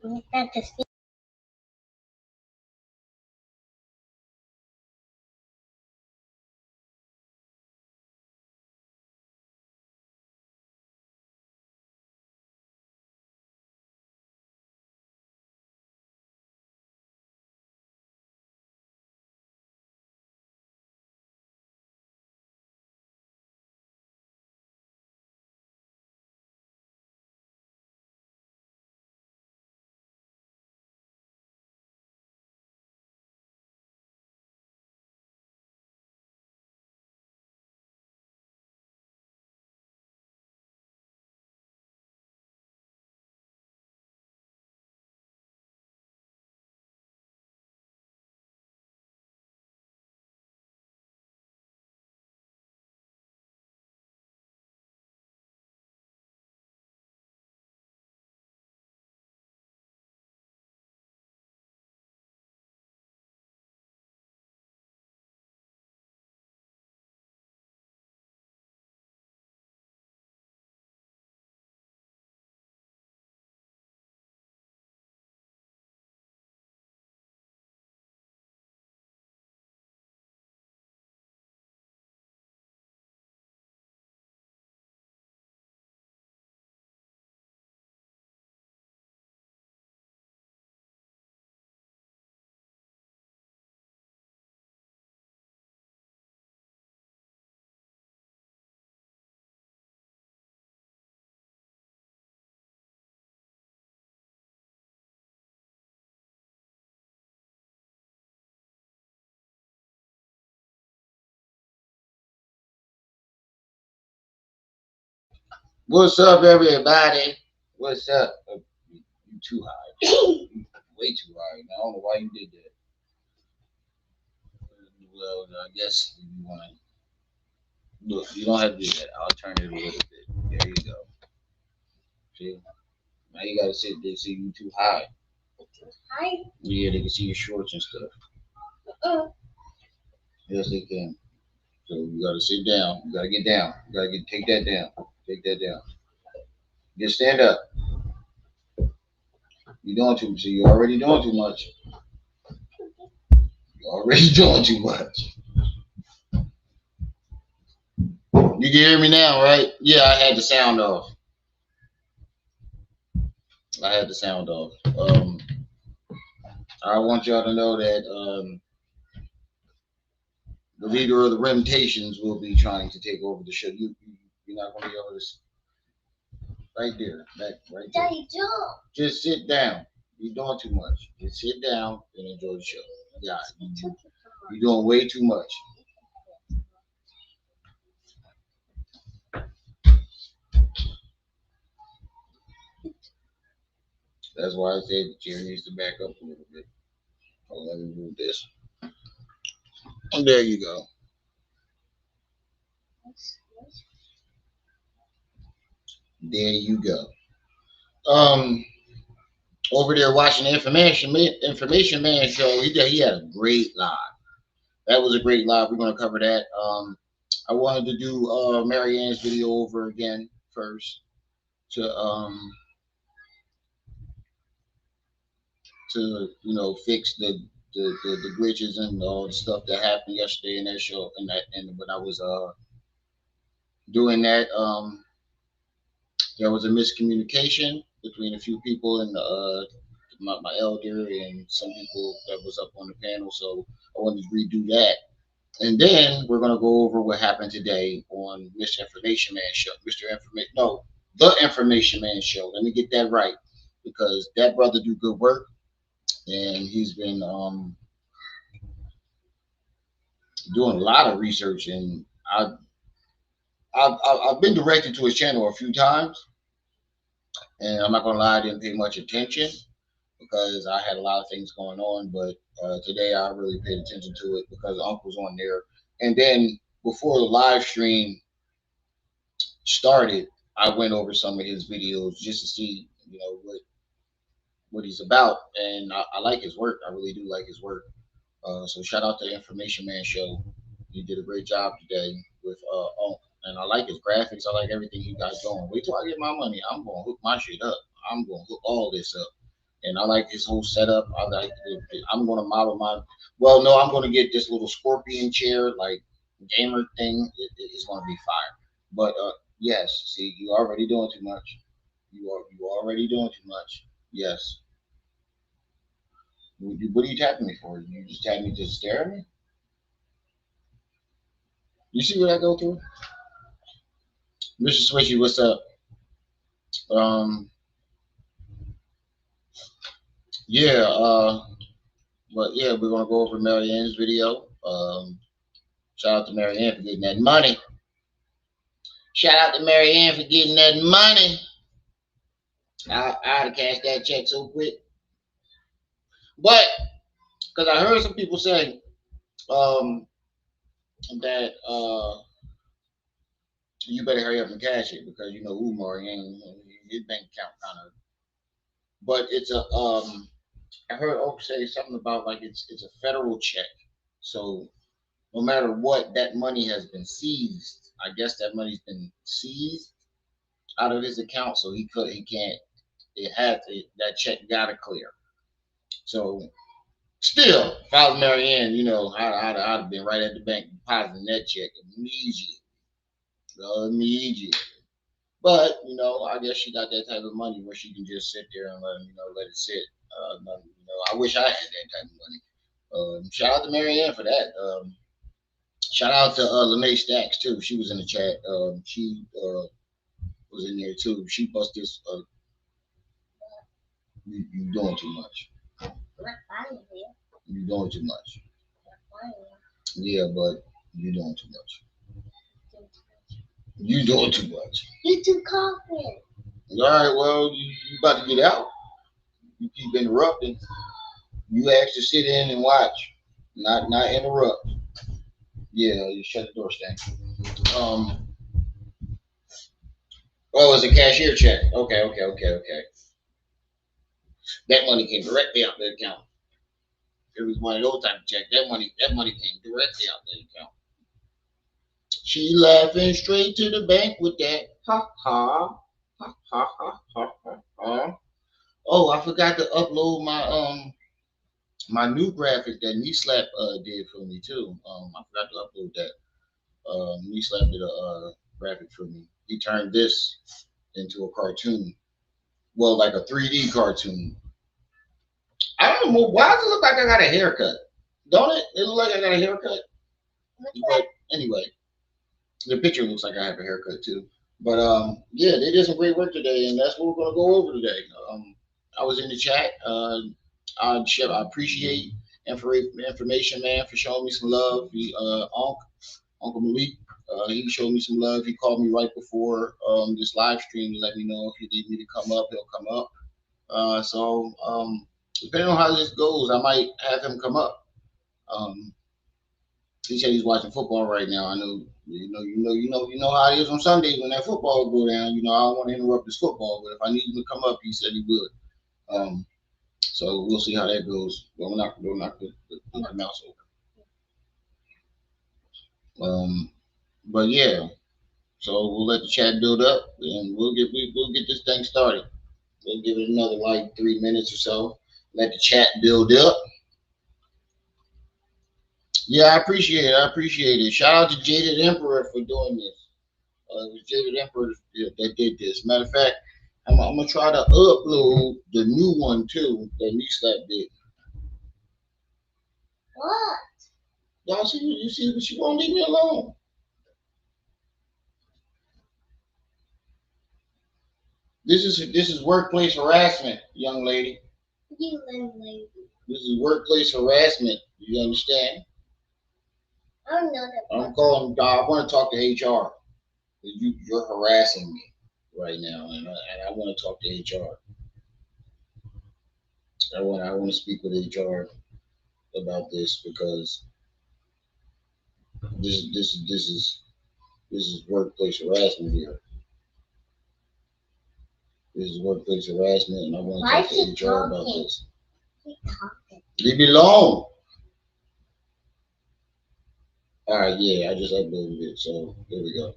That just What's up, everybody? What's up? You too high. Way too high. I don't know why you did that. Well, I guess if you want to look, you don't have to do that. I'll turn it a little bit. There you go. See? Now you gotta sit there. See you too high. high. Yeah, they can see your shorts and stuff. Yes, they can. So you gotta sit down. You gotta get down. You gotta take that down. Take that down. Just stand up. You're doing too. So you're already doing too much. You're already doing too much. You can hear me now, right? Yeah, I had the sound off. I had the sound off. I want y'all to know that the leader of the Remtations will be trying to take over the show. You're not going to be able to. Right there, back right there. Daddy, jump. Just sit down. You're doing too much. Just sit down and enjoy the show. Yeah, you're doing way too much. That's why I said the chair needs to back up a little bit. Oh, let me move this. And there you go. There you go. Um, Over there watching the information man show. He had a great live. That was a great live. We're gonna cover that. I wanted to do Marianne's video over again first to fix the glitches and all the stuff that happened yesterday in that show and when I was doing that there was a miscommunication between a few people and my elder and some people that was up on the panel, so I wanted to redo that. And then we're gonna go over what happened today on Mr. Information Man Show. The Information Man Show. Let me get that right because that brother do good work, and he's been doing a lot of research. And I've been directed to his channel a few times, and I'm not gonna lie, I didn't pay much attention because I had a lot of things going on. But today I really paid attention to it because Uncle's on there. And then before the live stream started, I went over some of his videos just to see, what he's about, and I like his work. I really do like his work. So shout out to the Information Man Show. He did a great job today with and I like his graphics. I like everything he got going. Wait till I get my money. I'm gonna hook my shit up. I'm gonna hook all this up and I like his whole setup. I like. I'm gonna model my. Well, no, I'm gonna get this little scorpion chair, like gamer thing. It's gonna be fire. But yes, see, you already doing too much. You already doing too much. Yes. What are you tapping me for? You just tapping me to stare at me? You see what I go through? Mr. Switchy, what's up? Um, yeah, but yeah, we're gonna go over Marianne's video. Shout out to Marianne for getting that money. Shout out to Marianne for getting that money. I'd have cashed that check so quick. But because I heard some people say um, that you better hurry up and cash it because you know Umar, his bank account kind of. But it's a I heard Oak say something about like it's a federal check, so no matter what, that money has been seized. I guess that money's been seized out of his account, so he can't. It had to, that check gotta clear. So still, if I was Marianne, I'd have been right at the bank depositing that check immediately, immediately. But I guess she got that type of money where she can just sit there and let it sit. I wish I had that type of money. Shout out to Marianne for that. Shout out to Lene Stacks too. She was in the chat. She was in there too. She busted this. You doing too much. You doing too much. Yeah, but you doing too much. You doing too much. You too confident. All right, well, you about to get out. You keep interrupting. You asked to sit in and watch, not interrupt. Yeah, you shut the door, Stan. Oh, it's a cashier check. Okay. That money came directly out the account. It was one of those type of checks. That money came directly out the account. She laughing straight to the bank with that. Ha ha. Ha ha ha ha ha ha. Oh, I forgot to upload my new graphic that Knee Slap did for me too. I forgot to upload that. Knee Slap did a graphic for me. He turned this into a cartoon. Well, like a 3D cartoon. I don't know why does it look like I got a haircut? Don't it? It look like I got a haircut. But anyway, the picture looks like I have a haircut too. But yeah, they did some great work today, and that's what we're gonna go over today. I was in the chat. I appreciate information, man, for showing me some love. Uncle Malik, he showed me some love. He called me right before this live stream to let me know if he need me to come up, he'll come up. So depending on how this goes, I might have him come up. He said he's watching football right now. I know, you know how it is on Sundays when that football go down. I don't want to interrupt his football, but if I need him to come up, he said he would. So we'll see how that goes. Don't knock the mouse over. But yeah, so we'll let the chat build up, and we'll get this thing started. We'll give it another like 3 minutes or so. Let the chat build up. Yeah, I appreciate it. Shout out to Jaded Emperor for doing this. It was Jaded Emperor that did this. Matter of fact, I'm gonna try to upload the new one too that Knee Slap did. What? Y'all see? You see? But she won't leave me alone. This is workplace harassment, young lady. You young lady. This is workplace harassment. You understand? I don't know that. I'm calling. I want to talk to HR. You're harassing me right now, and I want to talk to HR. I want to speak with HR about this because this is workplace harassment here. This is workplace harassment, and I want to talk to HR about this. Leave me alone. All right, yeah, I just uploaded it, so there we go.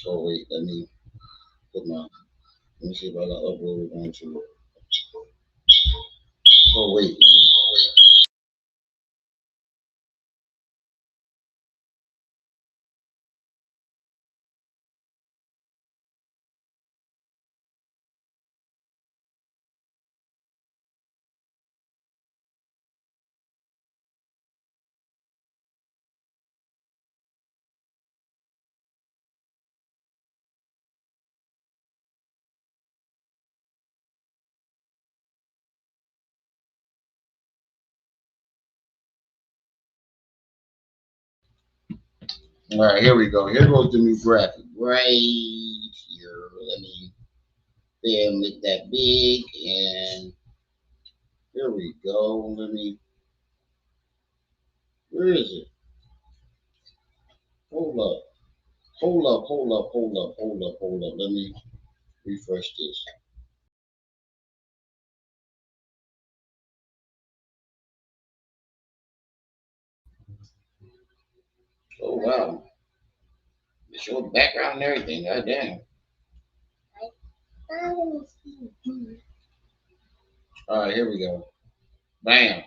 Oh wait, let me put my. Let me see if I can upload it onto. Oh wait. All right, here we go. Here goes the new graphic right here. Let me make that big, and here we go. Let me. Where is it? Hold up. Hold up. Hold up. Hold up. Hold up. Hold up. Let me refresh this. Oh wow. It's your background and everything. God damn. All right, here we go. Bam.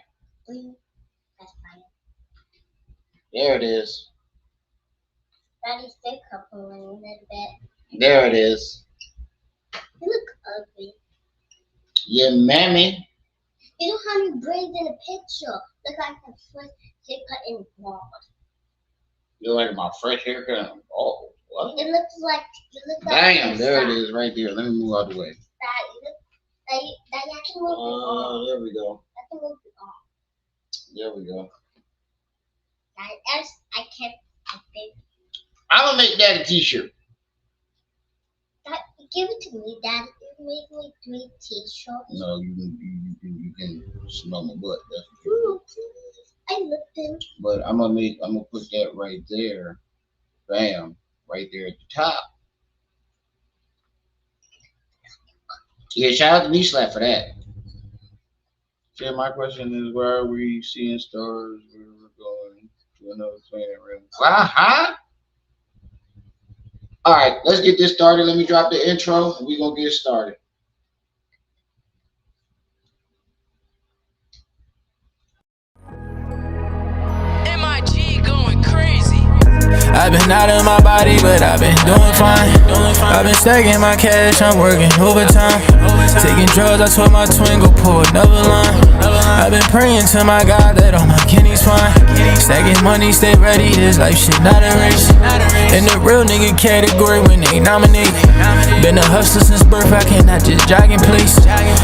There it is. There it is. You look ugly. Yeah, mammy. You don't have any braids in the picture. Look like the first haircut in bald. You like my fresh haircut? Oh, what? It looks like you look like. Damn, there it is, right there. Let me move out the way. That you can move it on. There we go. I can move it on. There we go. I can't. I think. I'm gonna make that a T-shirt. Give it to me, Dad. You make me 3 T-shirts. No, you can smell my butt. That's what I looked in. But I'm gonna put that right there. Bam, right there at the top. Yeah, shout out to Me-Slap for that. So my question is, why are we seeing stars? Where we're going to another planet? Huh? All right, let's get this started. Let me drop the intro, and we're gonna get started. I've been out of my body, but I've been doing fine. I've been stacking my cash, I'm working overtime. Taking drugs, I told my twin go pull another line. I've been praying to my God that all my kidneys fine. Stacking money, stay ready, this life shit not a race. In the real nigga category when they nominate. Been a hustler since birth, I cannot just jog in place.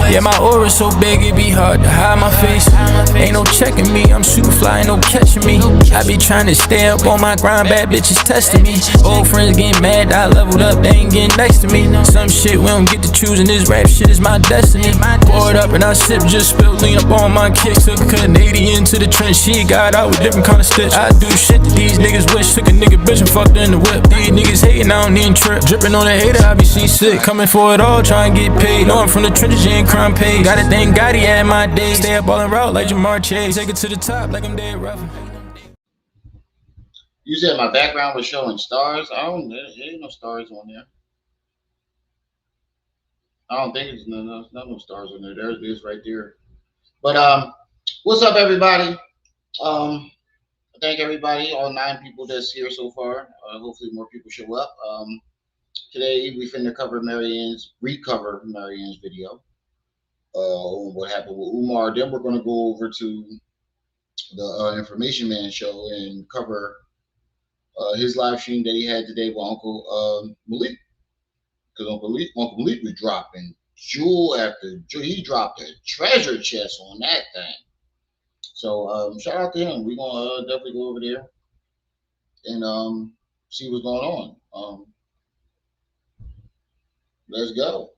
Yeah, my aura so big, it be hard to hide my face. Ain't no checking me, I'm super fly, ain't no catching me. I be trying to stay up on my grind, bad bitches testing me. Old friends getting mad, I leveled up, they ain't getting next to me. Some shit we don't get to choose, and this rap shit is my destiny. Pour it up and I sip, just spilled lean up on my kicks. Took a Canadian to the trench, she got out with different kind of stitch. I do shit that these niggas wish. Took a nigga bitch and fucked her in the whip. These niggas hating, I don't even trip. Dripping on a hater, I be seasick. Coming for it all, trying to get paid. Know I'm from the trenches, you ain't crime paid. Gotta thank God he had my days. Stay up ballin' route like Jamar Chase. Take it to the top like I'm dead rough. You said my background was showing stars. There ain't no stars on there. I don't think it's no stars on there. There it is right there. But what's up, everybody? Thank everybody, all 9 people that's here so far. Hopefully more people show up. Today we finna recover Marianne's video. What happened with Umar. Then we're gonna go over to the Information Man show and cover his live stream that he had today with Uncle Malik. Because Uncle Malik was dropping jewel after jewel. He dropped a treasure chest on that thing. So shout out to him. We're gonna definitely go over there and see what's going on. Let's go.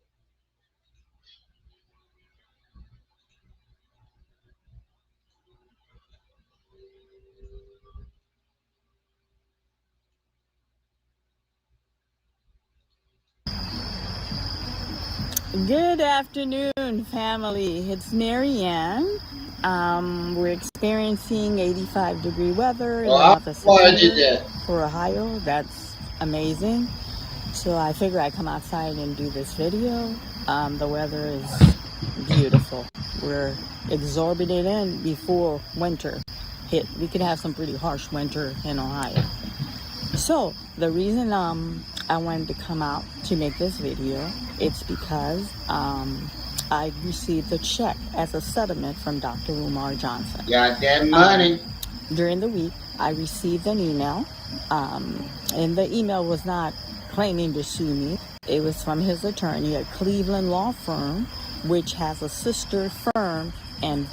Good afternoon, family. It's Marianne. We're experiencing 85-degree weather in the month of September for Ohio. That's amazing. So I figure I come outside and do this video. The weather is beautiful. We're exorbitant in before winter hit. We could have some pretty harsh winter in Ohio. So the reason I wanted to come out to make this video, it's because I received a check as a settlement from Dr. Umar Johnson. Got that money. During the week, I received an email, and the email was not claiming to sue me. It was from his attorney at Cleveland law firm, which has a sister firm and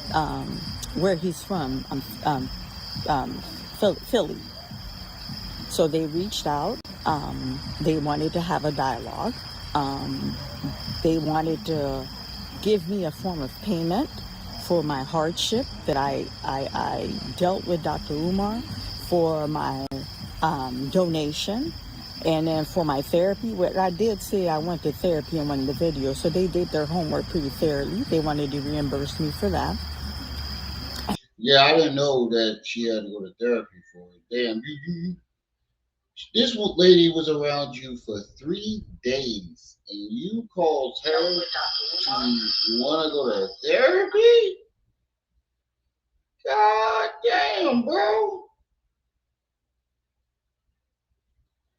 where he's from, Philly. So they reached out. They wanted to have a dialogue. They wanted to give me a form of payment for my hardship that I dealt with Dr. Umar, for my donation, and then for my therapy. What I did say, I went to therapy in one of the videos, so they did their homework pretty thoroughly. They wanted to reimburse me for that. Yeah, I didn't know that she had to go to therapy for it. Damn, this lady was around you for 3 days, and you called her to want to go to therapy? God damn, bro.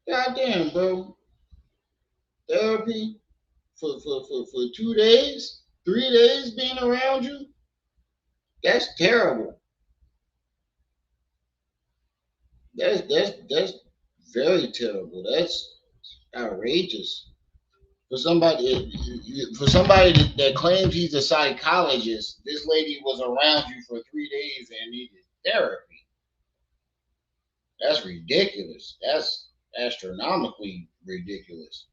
God damn, bro. Therapy for 2 days, 3 days being around you? That's terrible. That's very terrible. That's outrageous. For somebody that claims he's a psychologist, this lady was around you for 3 days and needed therapy. That's ridiculous. That's astronomically ridiculous.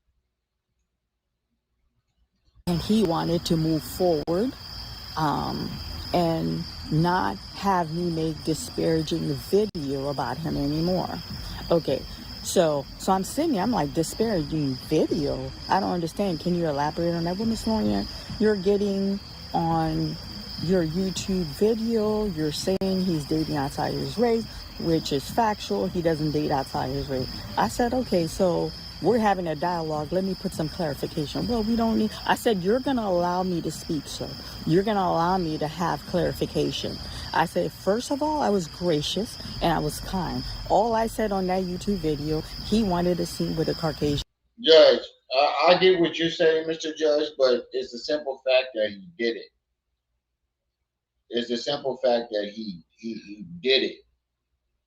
And he wanted to move forward and not have me make disparaging video about him anymore. Okay, so I'm sitting there, I'm like, disparaging video? I don't understand. Can you elaborate on that? Well, Miss Lawyer, you're getting on your YouTube video, you're saying he's dating outside his race, which is factual. He doesn't date outside his race. I said, okay, so we're having a dialogue. Let me put some clarification. Well, we don't need, I said, you're going to allow me to speak, sir. You're going to allow me to have clarification. I said, first of all, I was gracious and I was kind. All I said on that YouTube video, he wanted to see with a Caucasian. Judge, I get what you're saying, Mr. Judge, but it's the simple fact that he did it. It's the simple fact that he did it.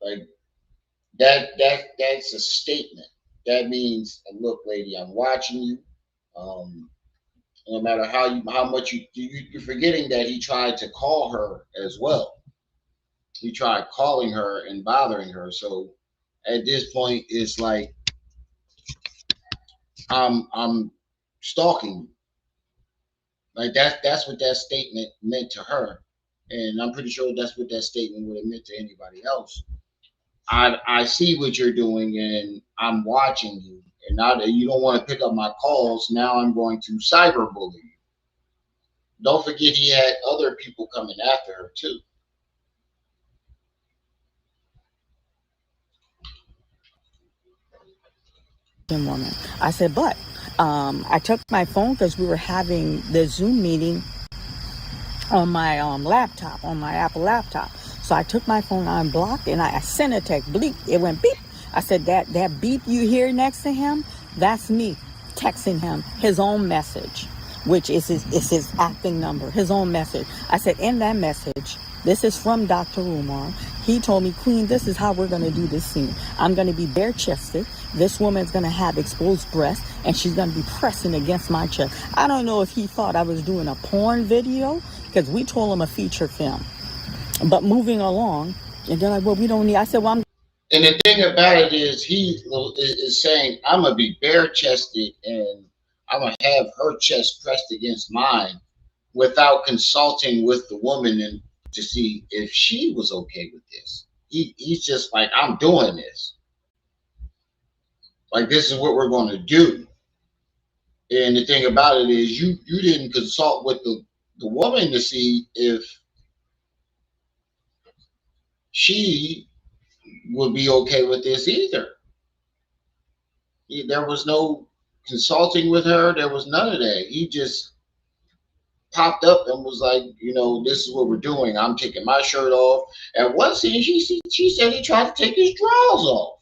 Like that's a statement. That means, look, lady, I'm watching you. No matter how much you're forgetting that he tried to call her as well. He tried calling her and bothering her. So at this point, it's like I'm stalking you. Like that's what that statement meant to her, and I'm pretty sure that's what that statement would have meant to anybody else. I see what you're doing, and I'm watching you. And now that you don't want to pick up my calls, now I'm going to cyberbully you. Don't forget he had other people coming after her too. Woman. I said, but I took my phone because we were having the Zoom meeting on my laptop, on my Apple laptop. So I took my phone, unblocked, and I sent a text, bleep. It went beep. I said, that beep you hear next to him, that's me texting him his own message, which is his acting number, his own message. I said, in that message, this is from Dr. Umar. He told me, Queen, this is how we're going to do this scene. I'm going to be bare-chested. This woman's going to have exposed breasts, and she's going to be pressing against my chest. I don't know if he thought I was doing a porn video, because we told him a feature film. But moving along, and they're like, well, we don't need, I said, well, And the thing about it is he is saying, I'm going to be bare-chested, and I'm going to have her chest pressed against mine without consulting with the woman and to see if she was okay with this. He's just like, I'm doing this. Like, this is what we're going to do. And the thing about it is you didn't consult with the woman to see if she would be okay with this either. There was no consulting with her. There was none of that. He just popped up and was like, this is what we're doing. I'm taking my shirt off. At one scene, she said he tried to take his drawers off.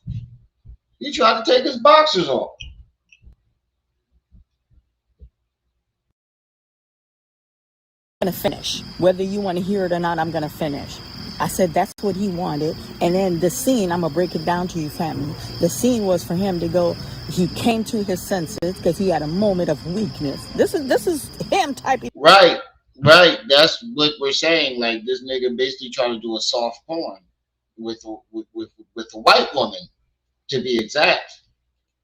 He tried to take his boxers off. I'm going to finish. Whether you want to hear it or not, I'm going to finish. I said that's what he wanted. And then the scene, I'm going to break it down to you, family. The scene was for him to go, he came to his senses because he had a moment of weakness. This is him typing. Right. That's what we're saying. Like, this nigga basically trying to do a soft porn with a white woman, to be exact.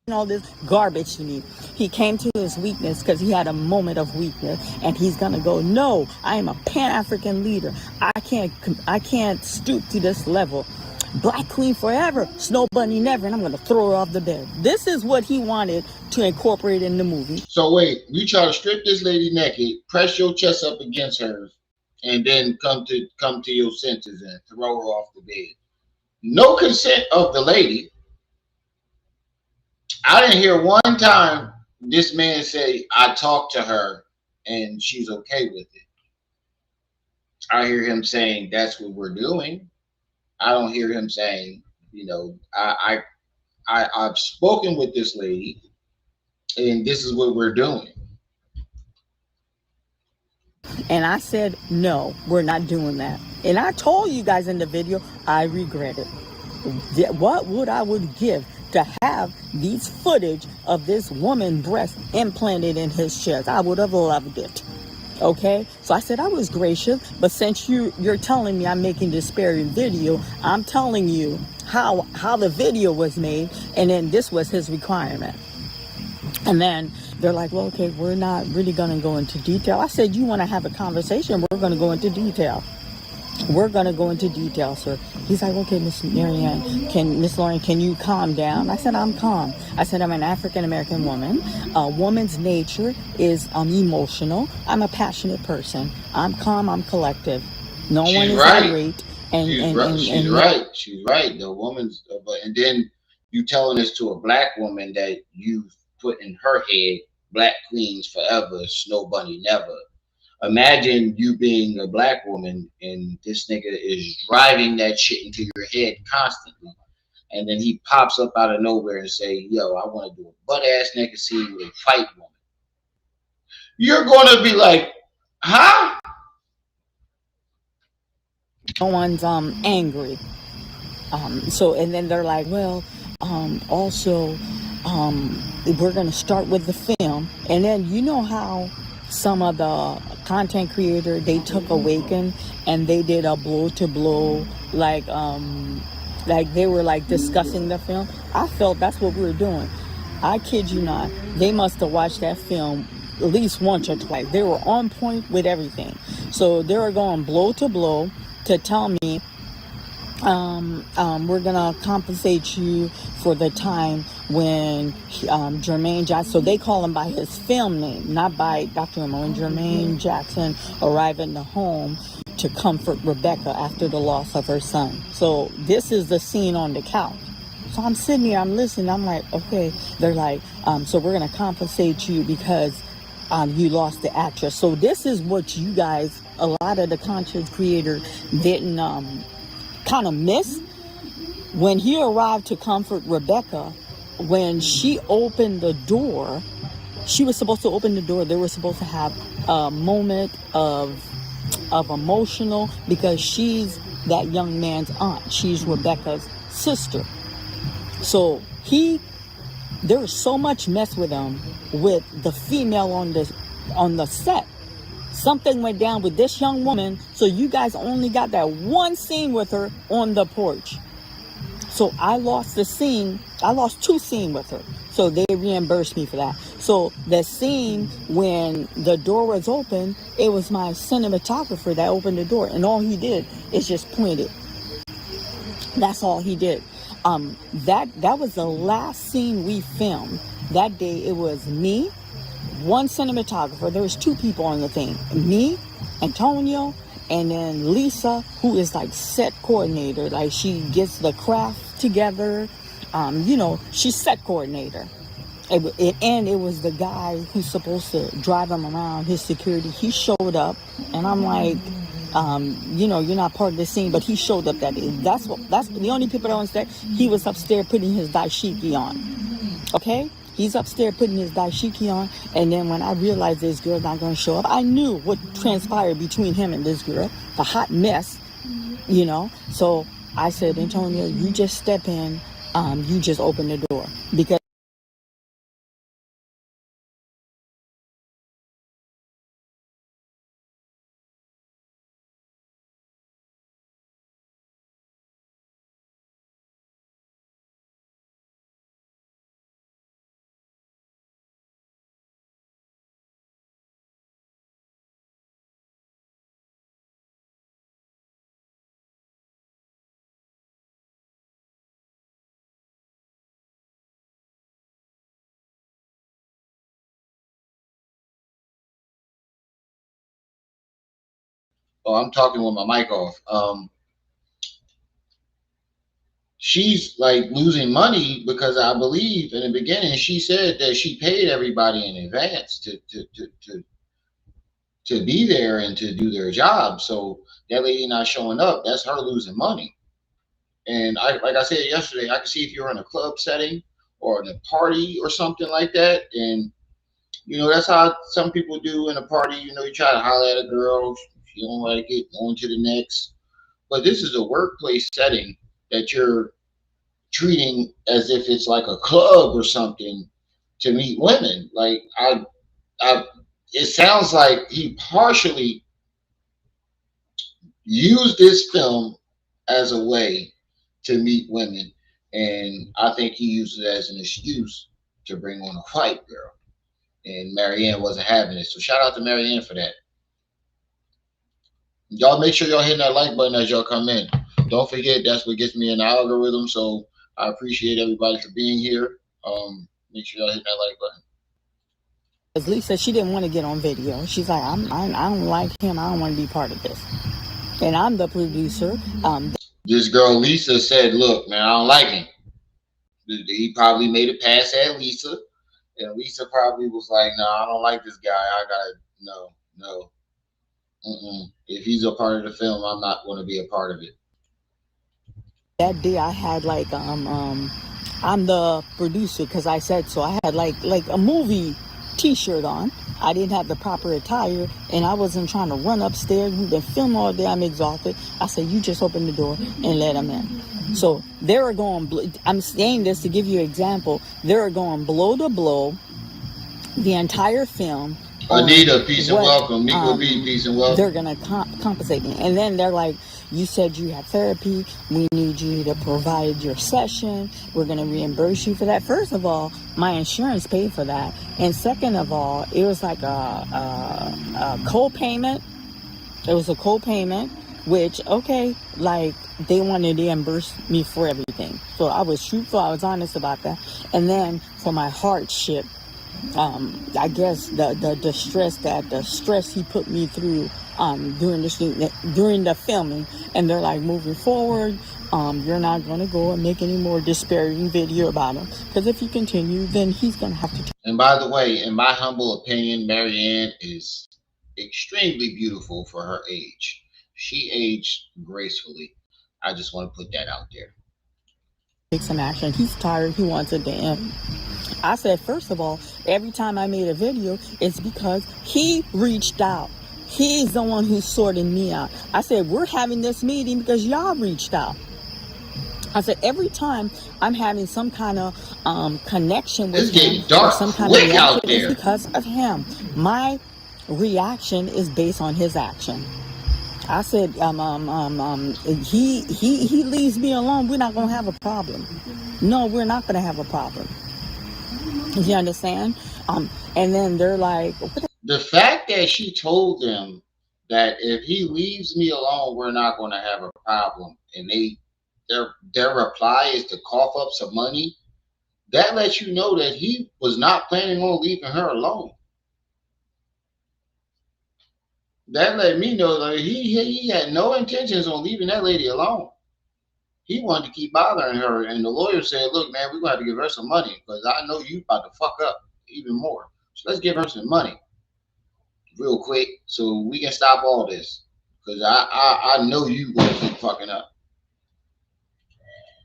All this garbage to me. He came to his weakness because he had a moment of weakness, and he's gonna go, no, I am a Pan-African leader. I can't stoop to this level. Black queen forever, Snow Bunny never, and I'm gonna throw her off the bed. This is what he wanted to incorporate in the movie. So wait, you try to strip this lady naked, press your chest up against hers, and then come to your senses and throw her off the bed. No consent of the lady. I didn't hear one time this man say, I talked to her and she's okay with it. I hear him saying, that's what we're doing. I don't hear him saying, I've spoken with this lady and this is what we're doing. And I said, no, we're not doing that. And I told you guys in the video, I regret it. What would I give to have these footage of this woman breast implanted in his chest? I would have loved it. Okay, so I said I was gracious, but since you're telling me I'm making this disparate video, I'm telling you how the video was made, and then this was his requirement. And then they're like, well, okay, we're not really going to go into detail. I said, you want to have a conversation, we're going to go into detail. We're going to go into detail, sir. He's like, okay, Miss Lauren, can you calm down? I said, I'm calm. I said, I'm an African-American woman. A woman's nature is emotional. I'm a passionate person. I'm calm. I'm collective. No one is irate. She's right. The woman's, and then you telling this to a black woman that you've put in her head, black queens forever, Snow Bunny never. Imagine you being a black woman and this nigga is driving that shit into your head constantly. And then he pops up out of nowhere and say, yo, I want to do a butt-ass naked scene with a white woman. You're going to be like, huh? No one's angry. So, and then they're like, well, also, we're going to start with the film. And then you know how some of the content creator, they took Awaken and they did a blow to blow, like they were like discussing the film. I felt that's what we were doing. I kid you not, they must have watched that film at least once or twice. They were on point with everything. So they were going blow to blow to tell me, we're gonna compensate you for the time when Jermaine Jackson, so they call him by his film name, not by Dr. Umar, when Jermaine Jackson arrived in the home to comfort Rebecca after the loss of her son. So this is the scene on the couch. So I'm sitting here, I'm listening, I'm like, okay. They're like, so we're gonna compensate you because you lost the actress. So this is what you guys, a lot of the content creators didn't kind of miss. When he arrived to comfort Rebecca, when she opened the door, she was supposed to open the door. They were supposed to have a moment of emotional, because she's that young man's aunt. She's Rebecca's sister. So there was so much mess with him with the female on the set. Something went down with this young woman, so you guys only got that one scene with her on the porch. So I lost the scene. I lost two scenes with her. So they reimbursed me for that. So the scene when the door was open, it was my cinematographer that opened the door, and all he did is just point it. That's all he did. That was the last scene we filmed. That day it was me, one cinematographer. There was two people on the thing. Me, Antonio, and then Lisa, who is like set coordinator. Like, she gets the craft together. She's set coordinator. And it was the guy who's supposed to drive him around, his security. He showed up, and I'm like, you know, you're not part of the scene, but he showed up that day. That's the only people that understand. He was upstairs putting his dashiki on. Okay, he's upstairs putting his dashiki on, and then when I realized this girl's not going to show up, I knew what transpired between him and this girl, the hot mess, you know. So I said, Antonio, you just step in, you just open the door, because Oh, I'm talking with my mic off. She's like losing money because I believe in the beginning she said that she paid everybody in advance to be there and to do their job. So that lady not showing up, that's her losing money. And I, like I said yesterday, I can see if you're in a club setting or in a party or something like that, and you know that's how some people do in a party. You know, you try to holler at a girl, she don't like it, on to the next. But this is a workplace setting that you're treating as if it's like a club or something to meet women. Like I it sounds like he partially used this film as a way to meet women, and I think he used it as an excuse to bring on a fight girl. And Marianne wasn't having it. So shout out to Marianne for that. Y'all make sure y'all hitting that like button as y'all come in. Don't forget that's what gets me in the algorithm. So I appreciate everybody for being here. Make sure y'all hit that like button. as Lisa, she didn't want to get on video. She's like, I don't like him. I don't want to be part of this. And I'm the producer. This girl Lisa said, "Look, man, I don't like him." He probably made a pass at Lisa, and Lisa probably was like, "No, I don't like this guy. I gotta no. If he's a part of the film, I'm not going to be a part of it." That day I had like I'm the producer because I said so. I had like a movie t-shirt on. I didn't have the proper attire, and I wasn't trying to run upstairs. We've been filming all day. I'm exhausted. I said, you just open the door and let them in. So they were going, I'm saying this to give you an example. They were going blow to blow the entire film. Anita, peace and welcome. Nico B, peace and welcome. They're going to compensate me. And then they're like, you said you have therapy. We need you to provide your session. We're going to reimburse you for that. First of all, my insurance paid for that. And second of all, it was like a co-payment. It was a co-payment, which, okay, like they wanted to reimburse me for everything. So I was truthful. I was honest about that. And then for my hardship, I guess the stress he put me through during the filming, and they're like, moving forward, you're not going to go and make any more disparaging video about him, because if you continue, then he's going to have to. And by the way, in my humble opinion, Marianne is extremely beautiful for her age. She aged gracefully. I just want to put that out there. Take some action. He's tired. He wants it to end. I said, first of all, every time I made a video, it's because he reached out. He's the one who's sorting me out. I said, we're having this meeting because y'all reached out. I said, every time I'm having some kind of connection with him, dark, or some kind of reaction, it's because of him. My reaction is based on his action. I said, he leaves me alone, we're not gonna have a problem. No, we're not gonna have a problem. You understand? And then they're like, the fact that she told them that if he leaves me alone, we're not going to have a problem, and their reply is to cough up some money, that lets you know that he was not planning on leaving her alone. That let me know that he had no intentions on leaving that lady alone. he wanted to keep bothering her, and the lawyer said, "Look, man, we're gonna have to give her some money because I know you about to fuck up even more. So let's give her some money real quick so we can stop all this because I know you gonna keep fucking up."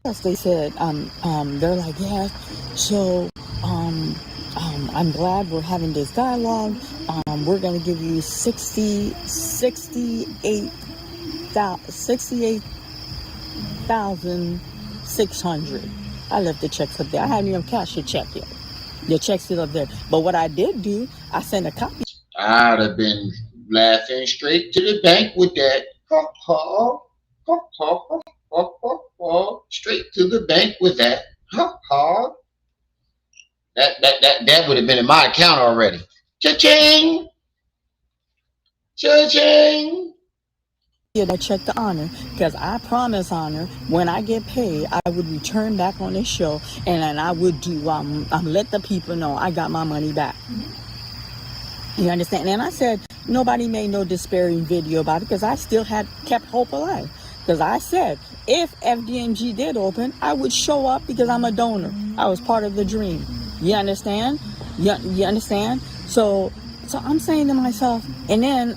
Yes, they said, they're like, yeah, so, I'm glad we're having this dialogue. We're going to give you 68,600. I left the checks up there. I hadn't even cashed your check yet. Your check's still up there. But what I did do, I sent a copy. I'd have been laughing straight to the bank with that. Ha, ha, ha, ha, ha, ha, ha, ha. Straight to the bank with that. Ha, ha. That would have been in my account already. Cha-ching! Cha-ching! Yeah, that check to Honor, because I promised Honor when I get paid, I would return back on this show, and then I would do let the people know I got my money back. You understand? And I said nobody made no despairing video about it because I still had kept hope alive. Because I said if FDMG did open, I would show up because I'm a donor. I was part of the dream. You understand? You understand? So I'm saying to myself, and then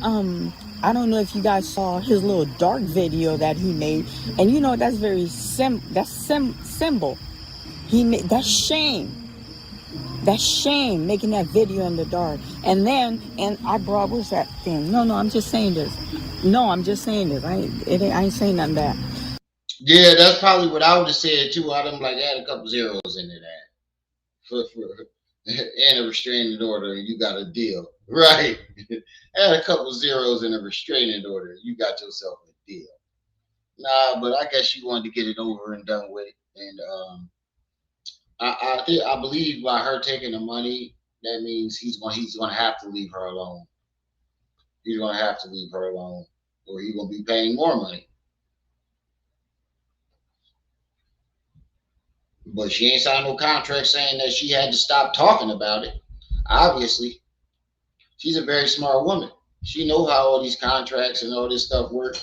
I don't know if you guys saw his little dark video that he made, and you know that's very symbol. He made that's shame. That's shame making that video in the dark. And I brought, what's that thing? No, I'm just saying this. No, I'm just saying this. I ain't saying nothing bad. Yeah, that's probably what I would have said too. I'd have like add a couple zeros into that for and a restraining order, and you got a deal, right? Add a couple zeros in a restraining order, you got yourself a deal. Nah, but I guess you wanted to get it over and done with, and I believe by her taking the money, that means he's gonna have to leave her alone. He's gonna have to leave her alone, or he's gonna be paying more money. But she ain't signed no contract saying that she had to stop talking about it. Obviously, she's a very smart woman. She know how all these contracts and all this stuff work.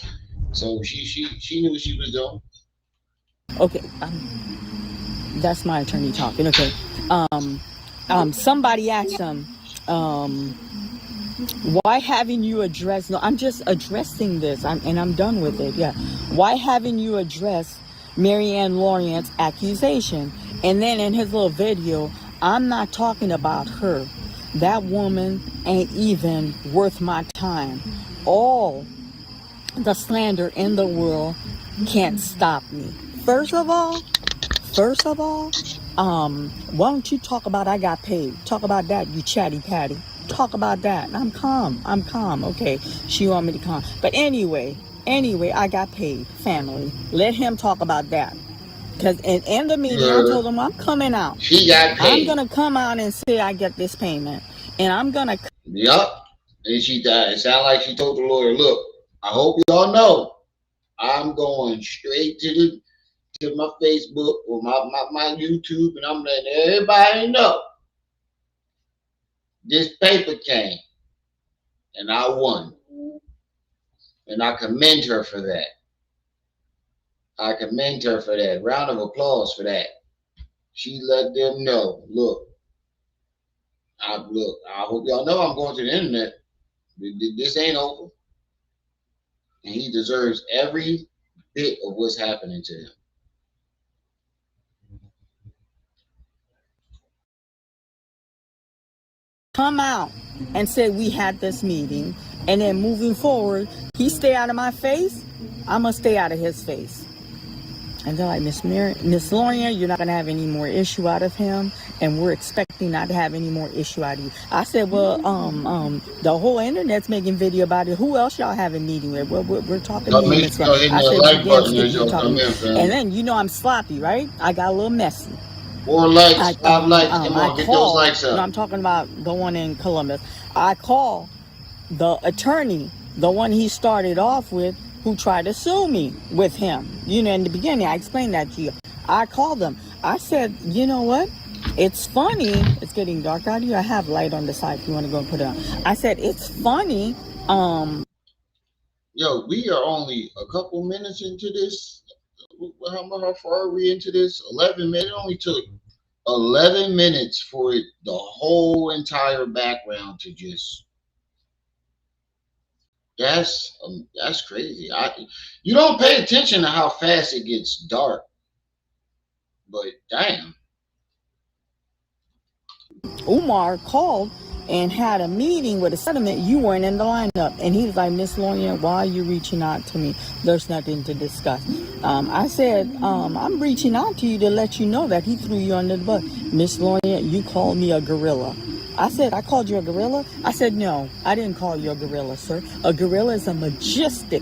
So she knew what she was doing. Okay, that's my attorney talking. Okay, somebody asked him, why haven't you addressed? No, I'm just addressing this, and I'm done with it. Yeah, why haven't you addressed Marianne Lorient's accusation? And then in his little video, I'm not talking about her. That woman ain't even worth my time. All the slander in the world can't stop me. First of all, why don't you talk about I got paid? Talk about that, you chatty patty. Talk about that. I'm calm. Okay, she want me to calm. But anyway, I got paid. Family. Let him talk about that. Because in the meeting, I told him I'm coming out. She got paid. I'm going to come out and say I get this payment. And I'm going to... Yup. And she died. It sounded like she told the lawyer, look, I hope y'all know I'm going straight to my Facebook or my YouTube, and I'm letting everybody know this paper came and I won. And I commend her for that. Round of applause for that. She let them know, look, I hope y'all know I'm going to the internet. This ain't over. And he deserves every bit of what's happening to him. Come out and say we had this meeting, and then moving forward, he stay out of my face, I'm going to stay out of his face. And they're like, Miss Lorient, you're not going to have any more issue out of him, and we're expecting not to have any more issue out of you. I said, well, the whole internet's making video about it. Who else y'all have a meeting with? We're talking to him. I said, and then, you know, I'm sloppy, right? I got a little messy. 4 likes, 5 likes. Come on, get those likes up. No, I'm talking about the one in Columbus. I call the attorney, the one he started off with, who tried to sue me with him. You know, in the beginning, I explained that to you. I called them. I said, you know what? It's funny. It's getting dark out here. I have light on the side if you want to go and put it on. I said, it's funny. Yo, we are only a couple minutes into this. how far are we into this? 11 minutes. It only took 11 minutes for it, the whole entire background to just. That's crazy. You don't pay attention to how fast it gets dark, but damn. Umar called and had a meeting with a settlement. You weren't in the lineup. And he was like, Miss Lawyer, why are you reaching out to me? There's nothing to discuss. I said, I'm reaching out to you to let you know that he threw you under the bus. Miss Lawyer, you called me a gorilla. I said, I called you a gorilla? I said, no, I didn't call you a gorilla, sir. A gorilla is a majestic,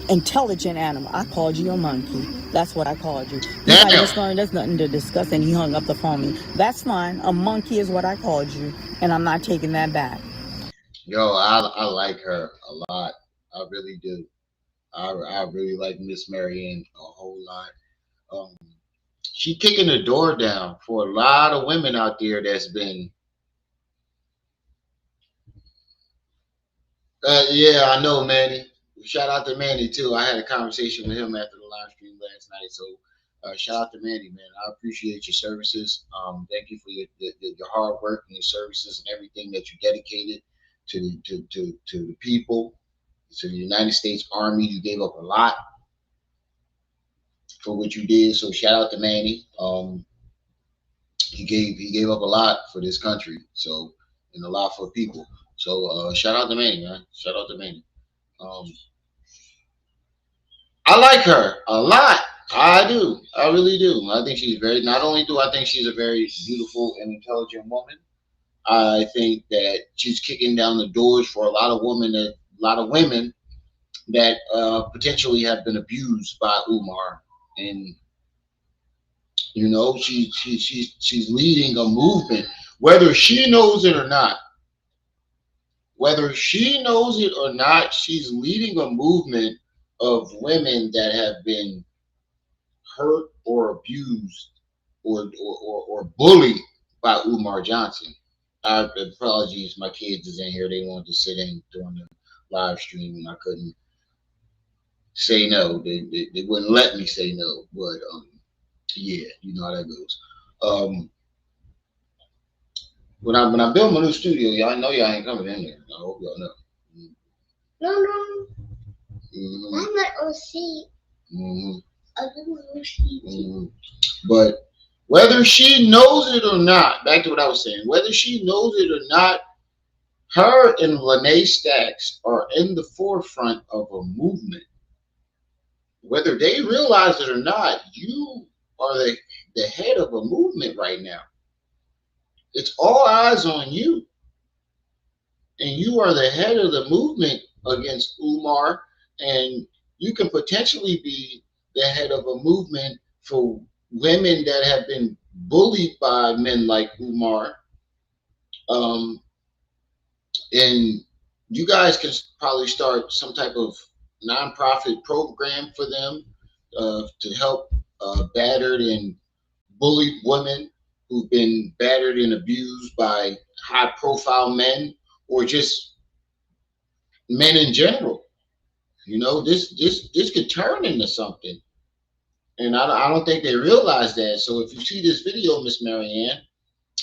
intelligent animal. I called you a monkey. That's what I called you. He's like, Miss Lauren, there's nothing to discuss, and he hung up the phone. That's fine. A monkey is what I called you, and I'm not taking that back. Yo, I like her a lot. I really do. I really like Miss Marianne a whole lot. She kicking the door down for a lot of women out there that's been. Yeah, I know, Manny. Shout out to Manny too. I had a conversation with him after the live stream last night. So shout out to Manny, man. I appreciate your services. Thank you for your hard work and your services and everything that you dedicated to the people, to the United States Army. You gave up a lot for what you did. So shout out to Manny. He gave up a lot for this country. So and a lot for people. So shout out to Manny, man. Shout out to Manny. I like her a lot. I do. I really do. I think she's very. Not only do I think she's a very beautiful and intelligent woman, I think that she's kicking down the doors for a lot of women that potentially have been abused by Umar, and she's leading a movement, whether she knows it or not. Whether she knows it or not, she's leading a movement of women that have been hurt or abused or bullied by Umar Johnson. Apologies, my kids is in here. They wanted to sit in during the live stream and I couldn't say no. They wouldn't let me say no. But yeah, you know how that goes. When I build my new studio, y'all know y'all ain't coming in there. I hope y'all know. No. Mm-hmm. I'm not on seat. Mm-hmm. Mm-hmm. But whether she knows it or not, back to what I was saying, whether she knows it or not, her and Lene Stacks are in the forefront of a movement. Whether they realize it or not, you are the head of a movement right now. It's all eyes on you. And you are the head of the movement against Umar, and you can potentially be the head of a movement for women that have been bullied by men like Umar. And you guys can probably start some type of nonprofit program for them to help battered and bullied women who've been battered and abused by high profile men or just men in general. This could turn into something. And I don't think they realize that. So if you see this video, Miss Marianne,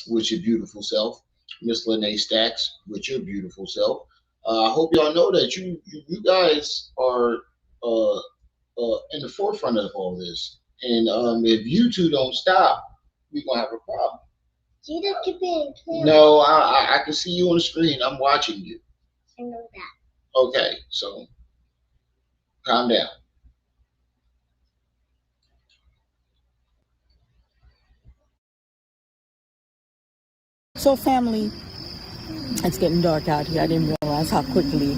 with your beautiful self, Miss Lene Stacks, with your beautiful self, I hope y'all know that you guys are in the forefront of all this. And if you two don't stop, we're gonna have a problem. You don't keep being clear. No, I can see you on the screen. I'm watching you. I know that. Okay, so calm down. So, family, it's getting dark out here. I didn't realize how quickly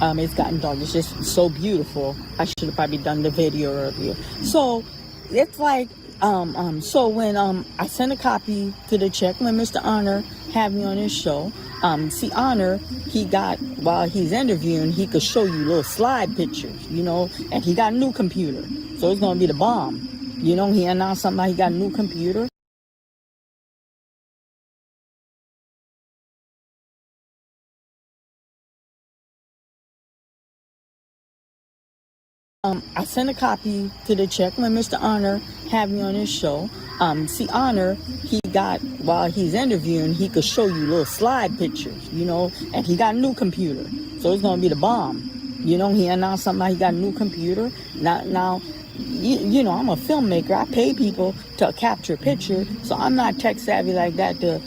it's gotten dark. It's just so beautiful. I should have probably done the video earlier. So it's like so when I sent a copy to the check when Mr. Honor had me on his show. See, Honor, he got, while he's interviewing, he could show you little slide pictures, and he got a new computer. So it's gonna be the bomb. He announced something like he got a new computer. I sent a copy to the check when Mr. Honor had me on his show. See, Honor, he got, while he's interviewing, he could show you little slide pictures, you know, and he got a new computer. So it's going to be the bomb. You know, he announced something like he got a new computer. Now, you know, I'm a filmmaker. I pay people to capture a picture. So I'm not tech savvy like that to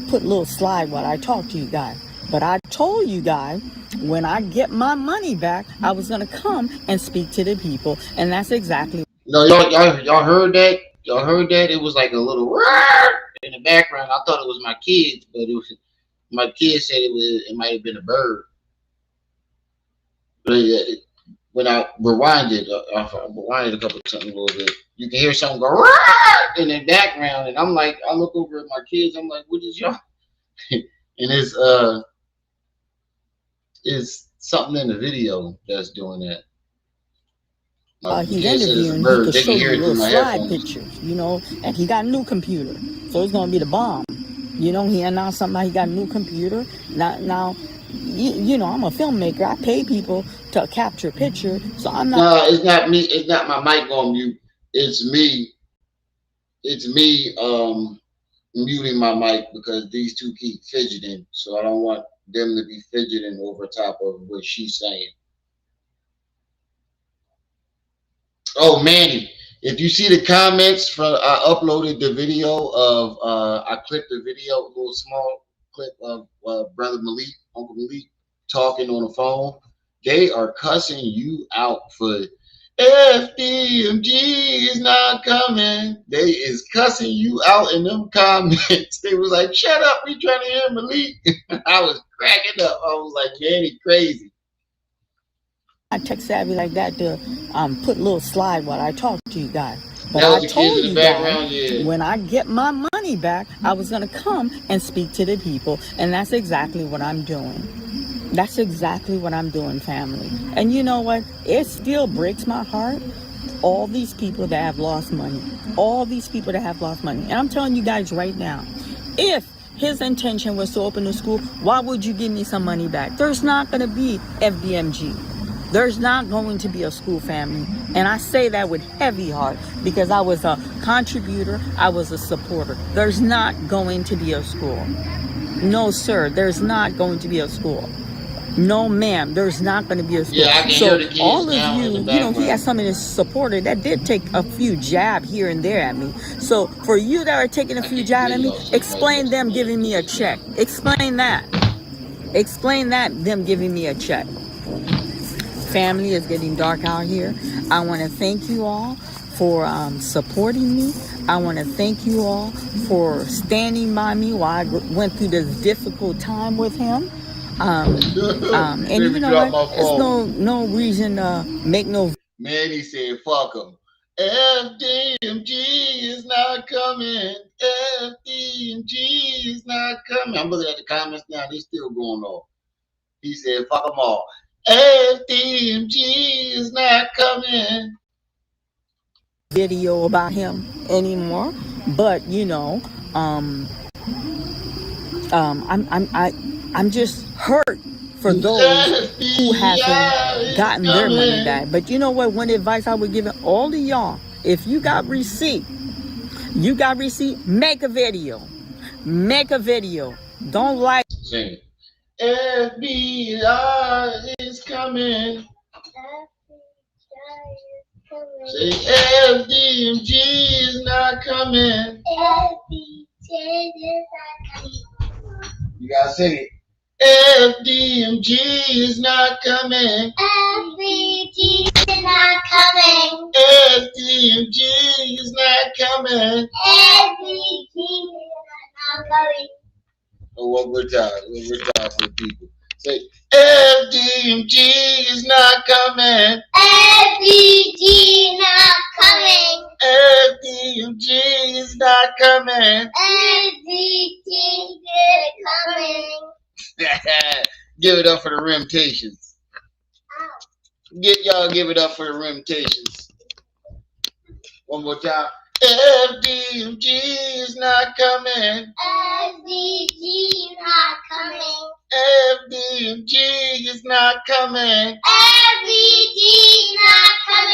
put a little slide while I talk to you guys. But I told you guys, when I get my money back, I was going to come and speak to the people. And that's exactly. No, y'all heard that? Y'all heard that? It was like a little in the background. I thought it was my kids, but it was my kids said it might have been a bird. But when I rewinded, I rewinded a couple of something a little bit. You can hear something go in the background, and I'm like, I look over at my kids. I'm like, what is y'all? And it's something in the video that's doing that. He's interviewing, he could show you little slide pictures, you know, and he got a new computer. So it's going to be the bomb. You know, he announced something like he got a new computer. Now, you know, I'm a filmmaker. I pay people to capture a picture. So I'm not. No, it's not me. It's not my mic on mute. It's me. It's me muting my mic because these two keep fidgeting. So I don't want them to be fidgeting over top of what she's saying. Oh, Manny, if you see the comments from, I uploaded the video of, I clipped the video, a little small clip of brother Malik, Uncle Malik, talking on the phone. They are cussing you out for FDMG is not coming. They is cussing you out in them comments. They was like, shut up, we trying to hear Malik. I was cracking up. I was like, Manny, crazy. Not tech savvy like that to put a little slide while I talk to you guys. But I told you guys, when I get my money back, I was going to come and speak to the people. And that's exactly what I'm doing. That's exactly what I'm doing, family. And you know what? It still breaks my heart. All these people that have lost money. All these people that have lost money. And I'm telling you guys right now, if his intention was to open a school, why would you give me some money back? There's not going to be FDMG. There's not going to be a school, family. And I say that with heavy heart because I was a contributor. I was a supporter. There's not going to be a school. No, sir. There's not going to be a school. No, ma'am. There's not going to be a school. Yeah, I can so hear the all of you, you know, he has some of his supporters that did take a few jabs here and there at me. So for you that are taking a few jabs at me, explain them giving me a check. Explain that. Explain that, them giving me a check. Family, is getting dark out here. I want to thank you all for supporting me. I want to thank you all for standing by me while I went through this difficult time with him. And you know what? There's no reason to make no. Man, he said, fuck him. FDMG is not coming. FDMG is not coming. I'm looking at the comments now. They still going off. He said, fuck them all. FDMG is not coming. Video about him anymore, but you know, I'm just hurt for those who haven't gotten their money back. But you know what? One advice I would give all of y'all: if you got receipt, make a video. Make a video. Don't like. FBI is coming. Say FDMG is not coming. FDMG is not coming. You gotta say it. FDMG is not coming. FDMG is not coming. FDMG is not coming. FDMG is not coming. Oh, one more time for the people. Say, FDMG is not coming. FDMG not coming. FDMG is not coming. FDMG is coming. Give it up for the Rimtations. Give it up for the Rimtations. One more time. FDMG is not coming. FDMG not coming. FDMG is not coming. FDMG not coming.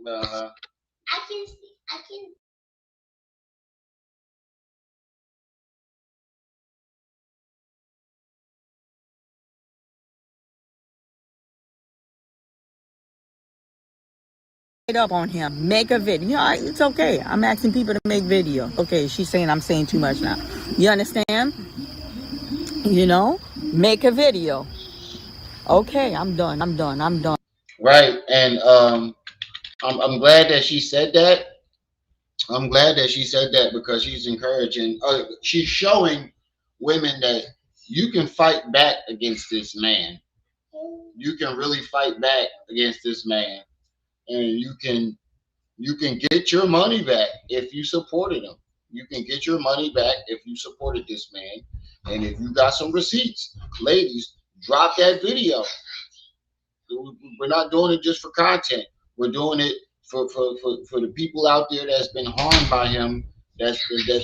Uh-huh. I can see. I can. Up on him. Make a video. You know, it's okay. I'm asking people to make video. Okay, she's saying I'm saying too much now. You understand? You know, make a video. Okay, I'm done. I'm done. I'm done. Right. And I'm glad that she said that. I'm glad that she said that because she's encouraging, she's showing women that you can fight back against this man. You can really fight back against this man, and you can get your money back if you supported him. You can get your money back if you supported this man, and if you got some receipts, ladies, drop that video. We're not doing it just for content. We're doing it for the people out there that's been harmed by him, that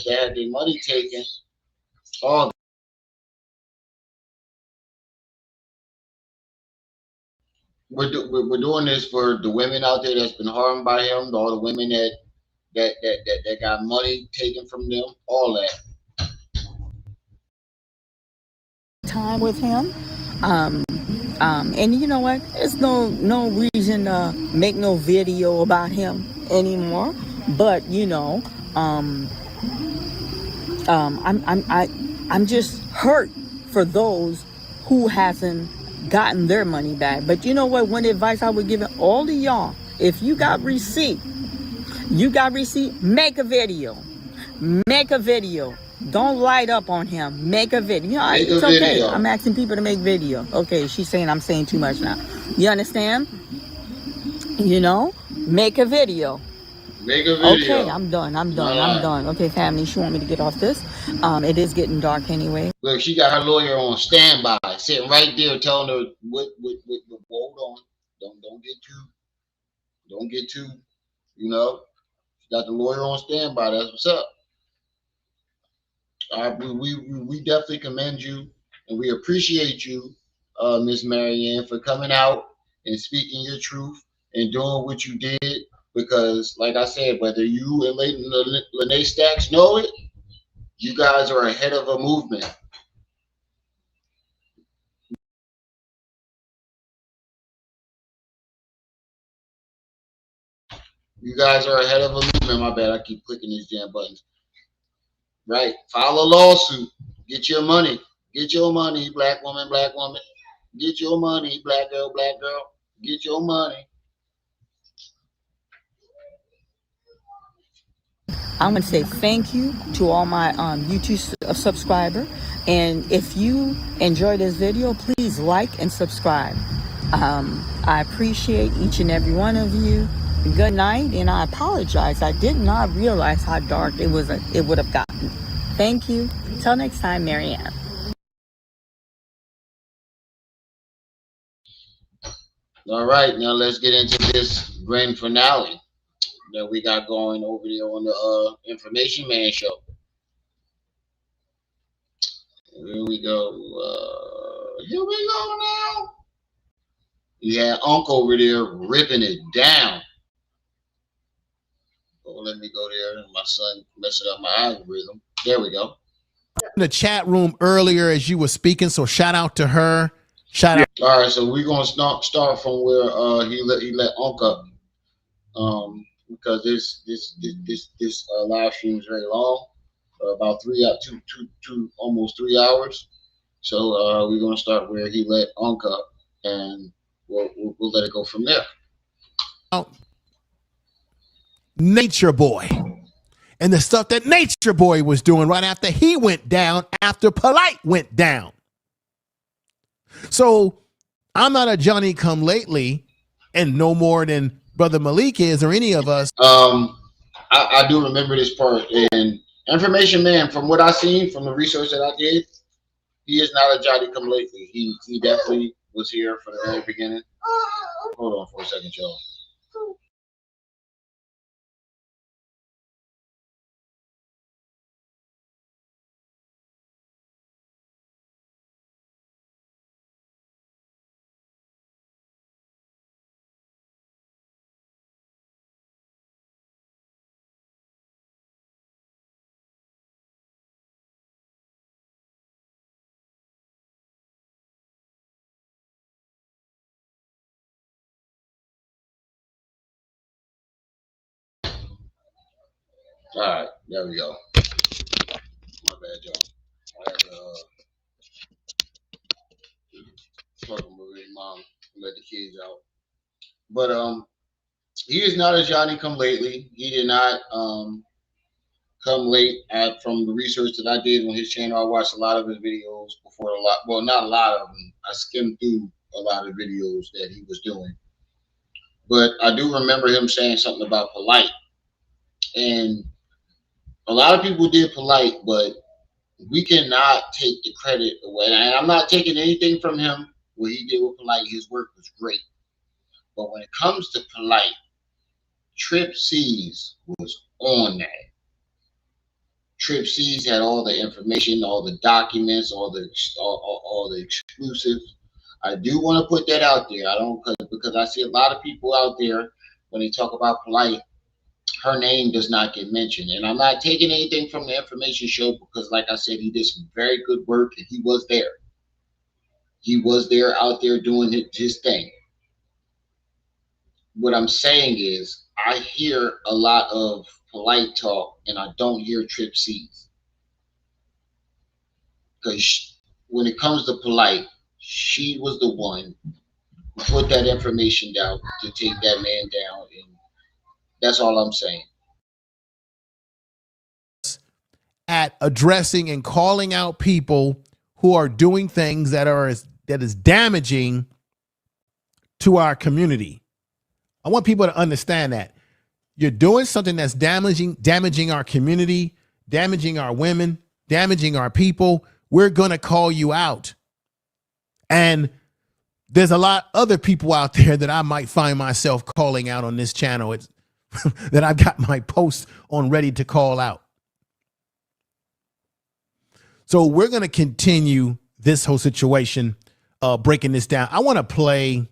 had their money taken. All we're doing this for the women out there that's been harmed by him, all the women that got money taken from them, all that. Time with him. And you know what? There's no reason to make no video about him anymore. But you know, I'm just hurt for those who hasn't gotten their money back. But you know what? One advice I would give all of y'all: if you got receipt, make a video. Make a video. Don't light up on him. Make a video. You know, Make it's a okay. video. I'm asking people to make video. Okay, she's saying I'm saying too much now. You understand? You know, make a video. Make a video. Okay, I'm done. I'm done. Okay, family, she want me to get off this. It is getting dark anyway. Look, she got her lawyer on standby, sitting right there, telling her what. Hold on, don't get too. You know, she got the lawyer on standby. That's what's up. We definitely commend you, and we appreciate you, Miss Marianne, for coming out and speaking your truth and doing what you did. Because, like I said, whether you and Lene Stacks know it, you guys are ahead of a movement. You guys are ahead of a movement. My bad, I keep clicking these damn buttons. Right. File a lawsuit. Get your money. Get your money, black woman, black woman. Get your money, black girl, black girl. Get your money. I'm going to say thank you to all my YouTube subscribers. And if you enjoy this video, please like and subscribe. I appreciate each and every one of you. Good night, and I apologize. I did not realize how dark it would have gotten. Thank you. Till next time, Marianne. All right, now let's get into this grand finale that we got going over there on the Information Man show. Here we go. Here we go now. You had Uncle over there ripping it down. Oh, let me go there. My son messing up my algorithm. There we go. In the chat room earlier as you were speaking, so shout out to her. Shout out. All right, so we're gonna start from where he let Uncle because this live stream is very long, about almost 3 hours. So we're gonna start where he let Uncle, and we'll let it go from there. Nature Boy and the stuff that Nature Boy was doing right after he went down, after Polite went down. So I'm not a Johnny come lately, and no more than Brother Malik is or any of us. I do remember this part. And Information Man, from what I seen from the research that I did, he is not a Johnny come lately. He definitely was here from the very beginning. Hold on for a second, y'all. All right, there we go. My bad, y'all. I had to talking with his mom, let the kids out. But he is not a Johnny come lately. He did not come late from the research that I did on his channel. I watched a lot of his videos before well, not a lot of them. I skimmed through a lot of videos that he was doing. But I do remember him saying something about polite. And a lot of people did polite, but we cannot take the credit away. And I'm not taking anything from him. What he did with polite, his work was great. But when it comes to polite, Trip C's was on that. Trip C's had all the information, all the documents, all the exclusives. I do want to put that out there. I don't because I see a lot of people out there when they talk about polite, her name does not get mentioned. And I'm not taking anything from the information show because, like I said, he did some very good work and he was there. He was there out there doing his thing. What I'm saying is I hear a lot of polite talk and I don't hear Trip C's. Because when it comes to polite, she was the one who put that information down to take that man down. And that's all I'm saying. At addressing and calling out people who are doing things that is damaging to our community. I want people to understand that you're doing something that's damaging our community, damaging our women, damaging our people. We're going to call you out. And there's a lot other people out there that I might find myself calling out on this channel. It's that I've got my posts on ready to call out. So we're going to continue this whole situation, breaking this down. I want to play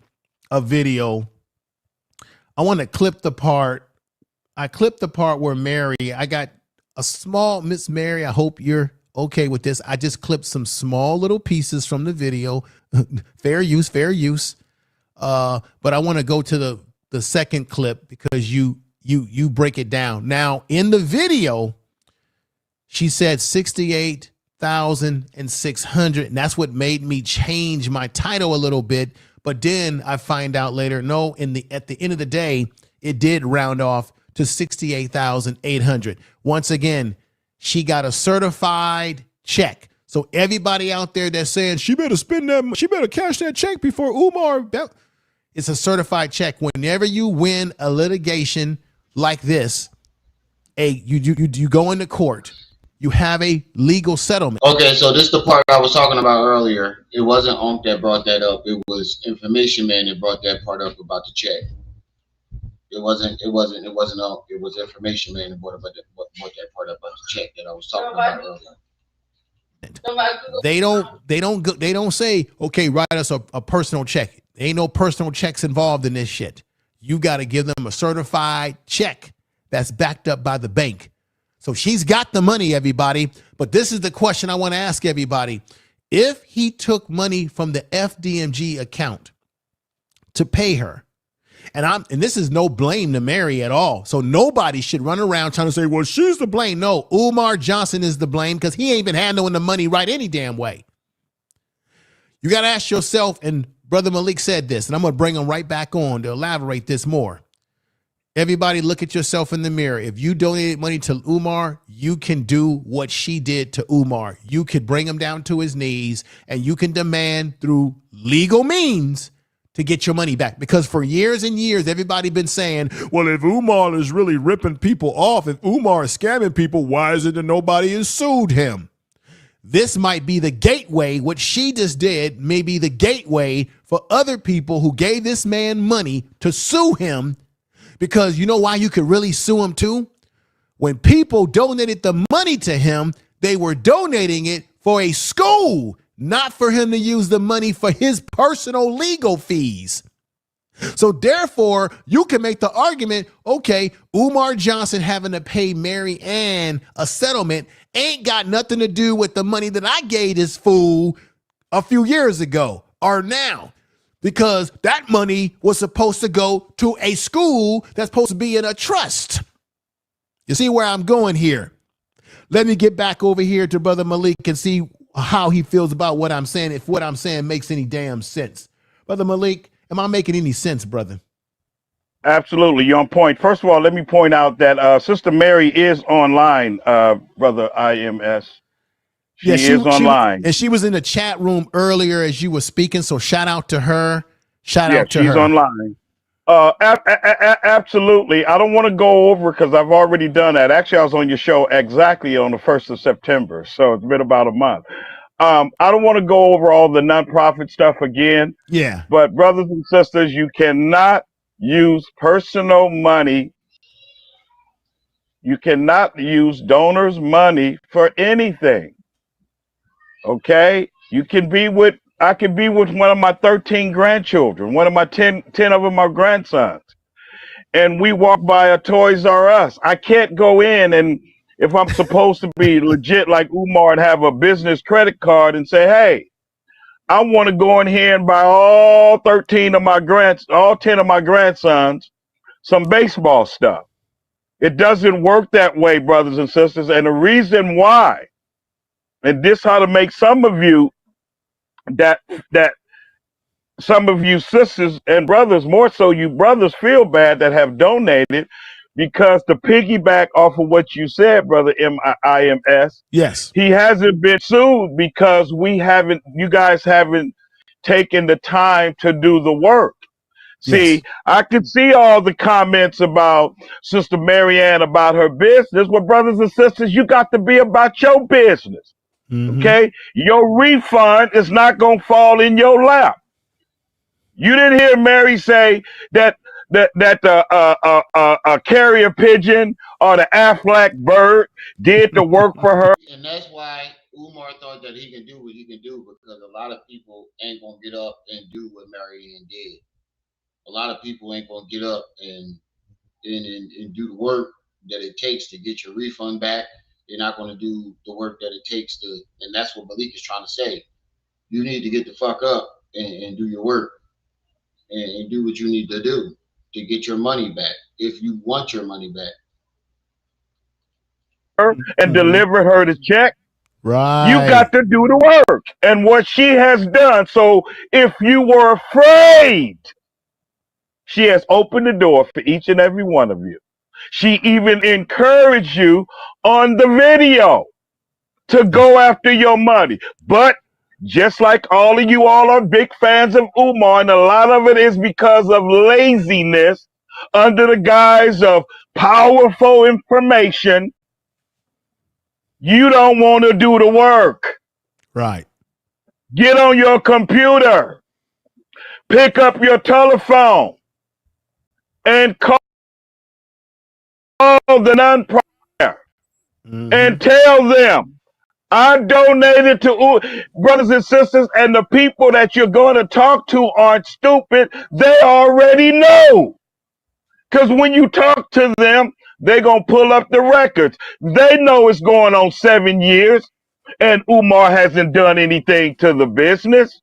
a video. I want to clip the part. I clipped the part where Mary, I got a small, Miss Mary, I hope you're okay with this. I just clipped some small little pieces from the video. Fair use, fair use. But I want to go to the second clip because you break it down. Now, in the video, she said 68,600, and that's what made me change my title a little bit. But then I find out later, no, at the end of the day, it did round off to 68,800. Once again, she got a certified check. So everybody out there that's saying she better she better cash that check before Umar, it's a certified check. Whenever you win a litigation like this, you go into court, you have a legal settlement. Okay, so this is the part I was talking about earlier. It wasn't Onk that brought that up. It was Information Man that brought that part up about the check. It wasn't Onk. It was Information Man that brought that part up about the check that I was talking about earlier. They don't say, okay, write us a personal check. Ain't no personal checks involved in this shit. You got to give them a certified check that's backed up by the bank. So she's got the money, everybody. But this is the question I want to ask everybody. If he took money from the FDMG account to pay her, and this is no blame to Mary at all. So nobody should run around trying to say, well, she's to blame. No, Umar Johnson is to blame because he ain't been handling the money right any damn way. You got to ask yourself, and Brother Malik said this, and I'm going to bring him right back on to elaborate this more. Everybody look at yourself in the mirror. If you donated money to Umar, you can do what she did to Umar. You could bring him down to his knees and you can demand through legal means to get your money back. Because for years and years, everybody been saying, well, if Umar is really ripping people off, if Umar is scamming people, why is it that nobody has sued him? This might be the gateway. What she just did may be the gateway for other people who gave this man money to sue him. Because you know why you could really sue him too? When people donated the money to him, they were donating it for a school, not for him to use the money for his personal legal fees. So therefore, you can make the argument, okay, Umar Johnson having to pay Mary Ann a settlement ain't got nothing to do with the money that I gave this fool a few years ago or now. Because that money was supposed to go to a school that's supposed to be in a trust. You see where I'm going here? Let me get back over here to Brother Malik and see how he feels about what I'm saying, if what I'm saying makes any damn sense. Brother Malik, am I making any sense, brother? Absolutely, you're on point. First of all, let me point out that Sister Mary is online, Brother IMS. Yeah, She is online. she was in the chat room earlier as you were speaking, so shout out to her. Shout Yeah, out to she's her. online. Absolutely. I don't want to go over because I've already done that. Actually, I was on your show exactly on the 1st of September, so it's been about a month. I don't want to go over all the nonprofit stuff again, Yeah. but brothers and sisters, you cannot use personal money. You cannot use donors' money for anything. Okay? I can be with one of my 13 grandchildren, one of my 10 of them are grandsons, and we walk by a Toys R Us. I can't go in, and if I'm supposed to be legit like Umar and have a business credit card and say, hey, I want to go in here and buy all 10 of my grandsons some baseball stuff. It doesn't work that way, brothers and sisters. And the reason why, and this how to make some of you that some of you sisters and brothers, more so you brothers, feel bad that have donated, because to piggyback off of what you said, Brother IMS, Yes. he hasn't been sued because you guys haven't taken the time to do the work. See, Yes. I could see all the comments about Sister Marianne about her business. Well, brothers and sisters, you got to be about your business. Mm-hmm. Okay? Your refund is not going to fall in your lap. You didn't hear Mary say that the carrier pigeon or the Aflac bird did the work for her. And that's why Umar thought that he can do what he can do, because a lot of people ain't gonna get up and do what Marianne did. A lot of people ain't gonna get up and do the work that it takes to get your refund back. They're not gonna do the work that it takes to, and that's what Malik is trying to say. You need to get the fuck up and do your work and do what you need to do to get your money back if you want your money back. And delivered her the check. Right. You got to do the work and what she has done. So if you were afraid, she has opened the door for each and every one of you. She even encouraged you on the video to go after your money. But just like all of you all are big fans of Umar, and a lot of it is because of laziness under the guise of powerful information, you don't want to do the work. Right. Get on your computer, pick up your telephone, and call the nonprofit and tell them, I donated to brothers and sisters, and the people that you're going to talk to aren't stupid. They already know. Because when you talk to them, they're going to pull up the records. They know it's going on 7 years, and Umar hasn't done anything to the business.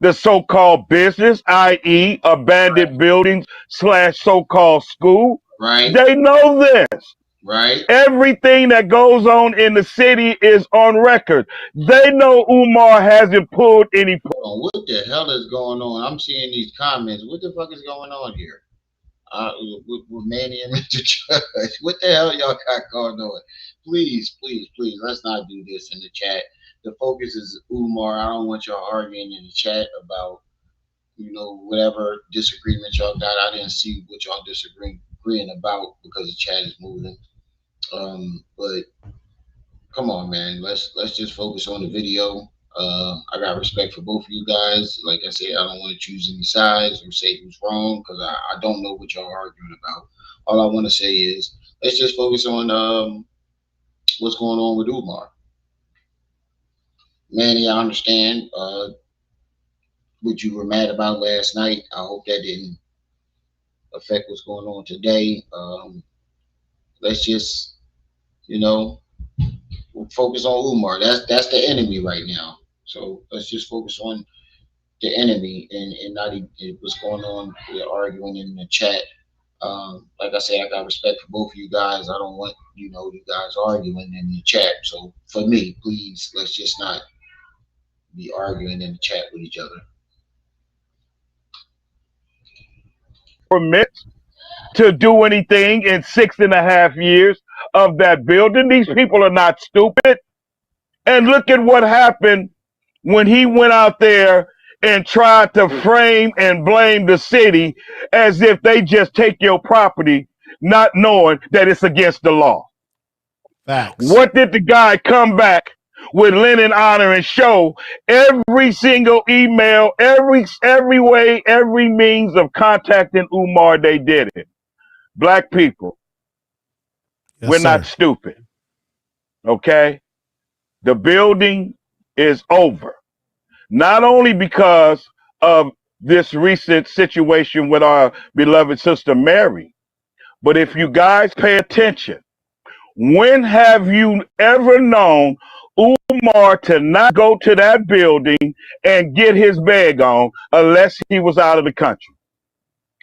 The so-called business, i.e. abandoned buildings / so-called school. Right. They know this. Right. Everything that goes on in the city is on record. They know Umar hasn't pulled any. What the hell is going on? I'm seeing these comments. What the fuck is going on here? With Manny and Mr. Judge. What the hell y'all got going on? Please, please, please, let's not do this in the chat. The focus is Umar. I don't want y'all arguing in the chat about, whatever disagreement y'all got. I didn't see what y'all disagreeing about because the chat is moving. But come on, man. Let's just focus on the video. I got respect for both of you guys. Like I said, I don't want to choose any sides or say who's wrong because I don't know what y'all are arguing about. All I want to say is let's just focus on what's going on with Umar. Manny, I understand what you were mad about last night. I hope that didn't affect what's going on today. Let's just, focus on Umar. That's the enemy right now. So let's just focus on the enemy and not what's going on. We're arguing in the chat Like I said, I got respect for both of you guys. I don't want you guys arguing in the chat. So for me, please, let's just not be arguing in the chat with each other. Permits to do anything in 6.5 years of that building. These people are not stupid. And look at what happened when he went out there and tried to frame and blame the city as if they just take your property, not knowing that it's against the law. Facts. What did the guy come back with linen, honor, and show? Every single email, every way, every means of contacting Umar, they did it. Black people, Yes, we're sir. not stupid. Okay? The building is over. Not only because of this recent situation with our beloved sister Mary, but if you guys pay attention, when have you ever known Umar to not go to that building and get his bag on unless he was out of the country?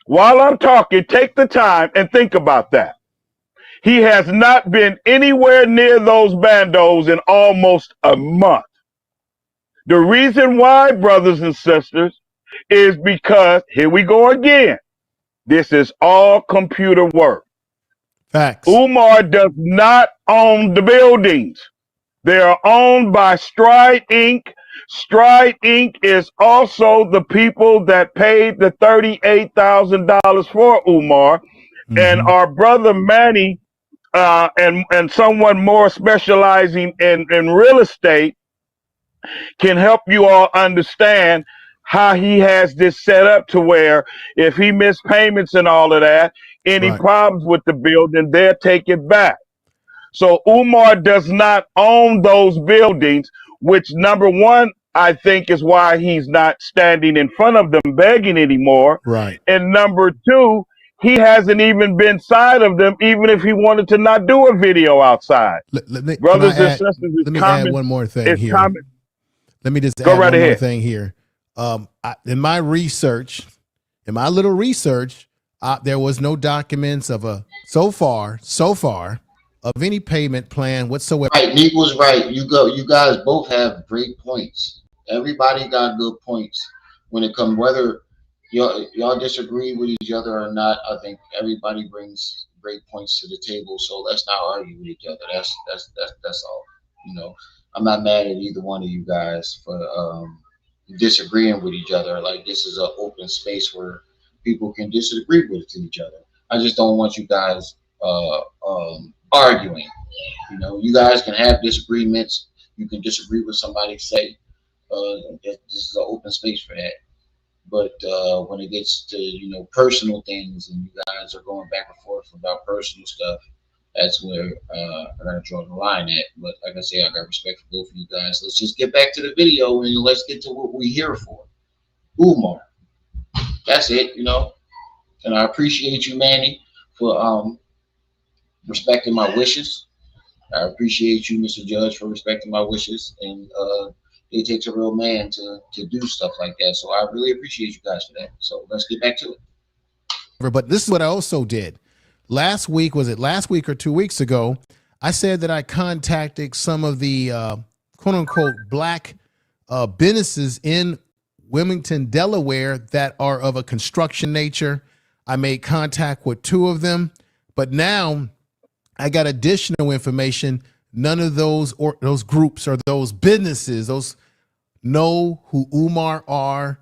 While I'm talking, take the time and think about that. He has not been anywhere near those bandos in almost a month. The reason why, brothers and sisters, is because, here we go again, this is all computer work. Facts. Umar does not own the buildings. They are owned by Stride Inc. Stride Inc. is also the people that paid the $38,000 for Umar. And our brother Manny, and someone more specializing in real estate, can help you all understand how he has this set up to where if he missed payments and all of that, any Right. problems with the building, they'll take it back. So Umar does not own those buildings, which number one, I think is why he's not standing in front of them begging anymore. Right. And number two, he hasn't even been inside of them, even if he wanted to not do a video outside. Brothers and sisters, let me add one more thing here. Let me just Go add right one more ahead. thing here. In my research, in my little research, there was no documents of so far of any payment plan whatsoever. Right, Nick was right. You guys both have great points. Everybody got good points when it comes. Whether y'all disagree with each other or not, I think everybody brings great points to the table. So let's not argue with each other. That's all. I'm not mad at either one of you guys for disagreeing with each other. Like, this is an open space where people can disagree with each other. I just don't want you guys arguing. You guys can have disagreements. You can disagree with somebody. Say this is an open space for that. But when it gets to personal things and you guys are going back and forth about personal stuff, that's where I gotta draw the line at. But like I say, I got respect for both of you guys. Let's just get back to the video and let's get to what we're here for. Umar. That's it, And I appreciate you, Manny, for respecting my wishes. I appreciate you, Mr. Judge, for respecting my wishes. And it takes a real man to do stuff like that. So I really appreciate you guys for that. So let's get back to it. But this is what I also did. Last week or 2 weeks ago, I said that I contacted some of the quote unquote black businesses in Wilmington, Delaware that are of a construction nature. I made contact with 2 of them, but now I got additional information. None of those groups or those businesses, those know who Umar are.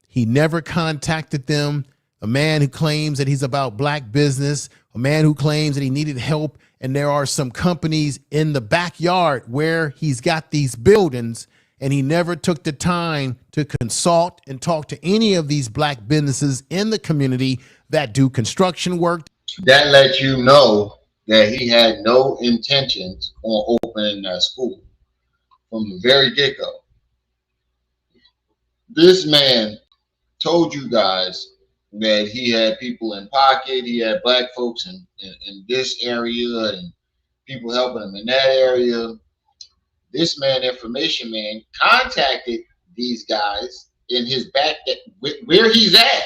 He never contacted them. A man who claims that he's about black business, a man who claims that he needed help. And there are some companies in the backyard where he's got these buildings, and he never took the time to consult and talk to any of these black businesses in the community that do construction work. That lets you know that he had no intentions on opening that school from the very get-go. This man told you guys that he had people in pocket, he had black folks in this area and people helping him in that area. This man, information man, contacted these guys in his back, where he's at.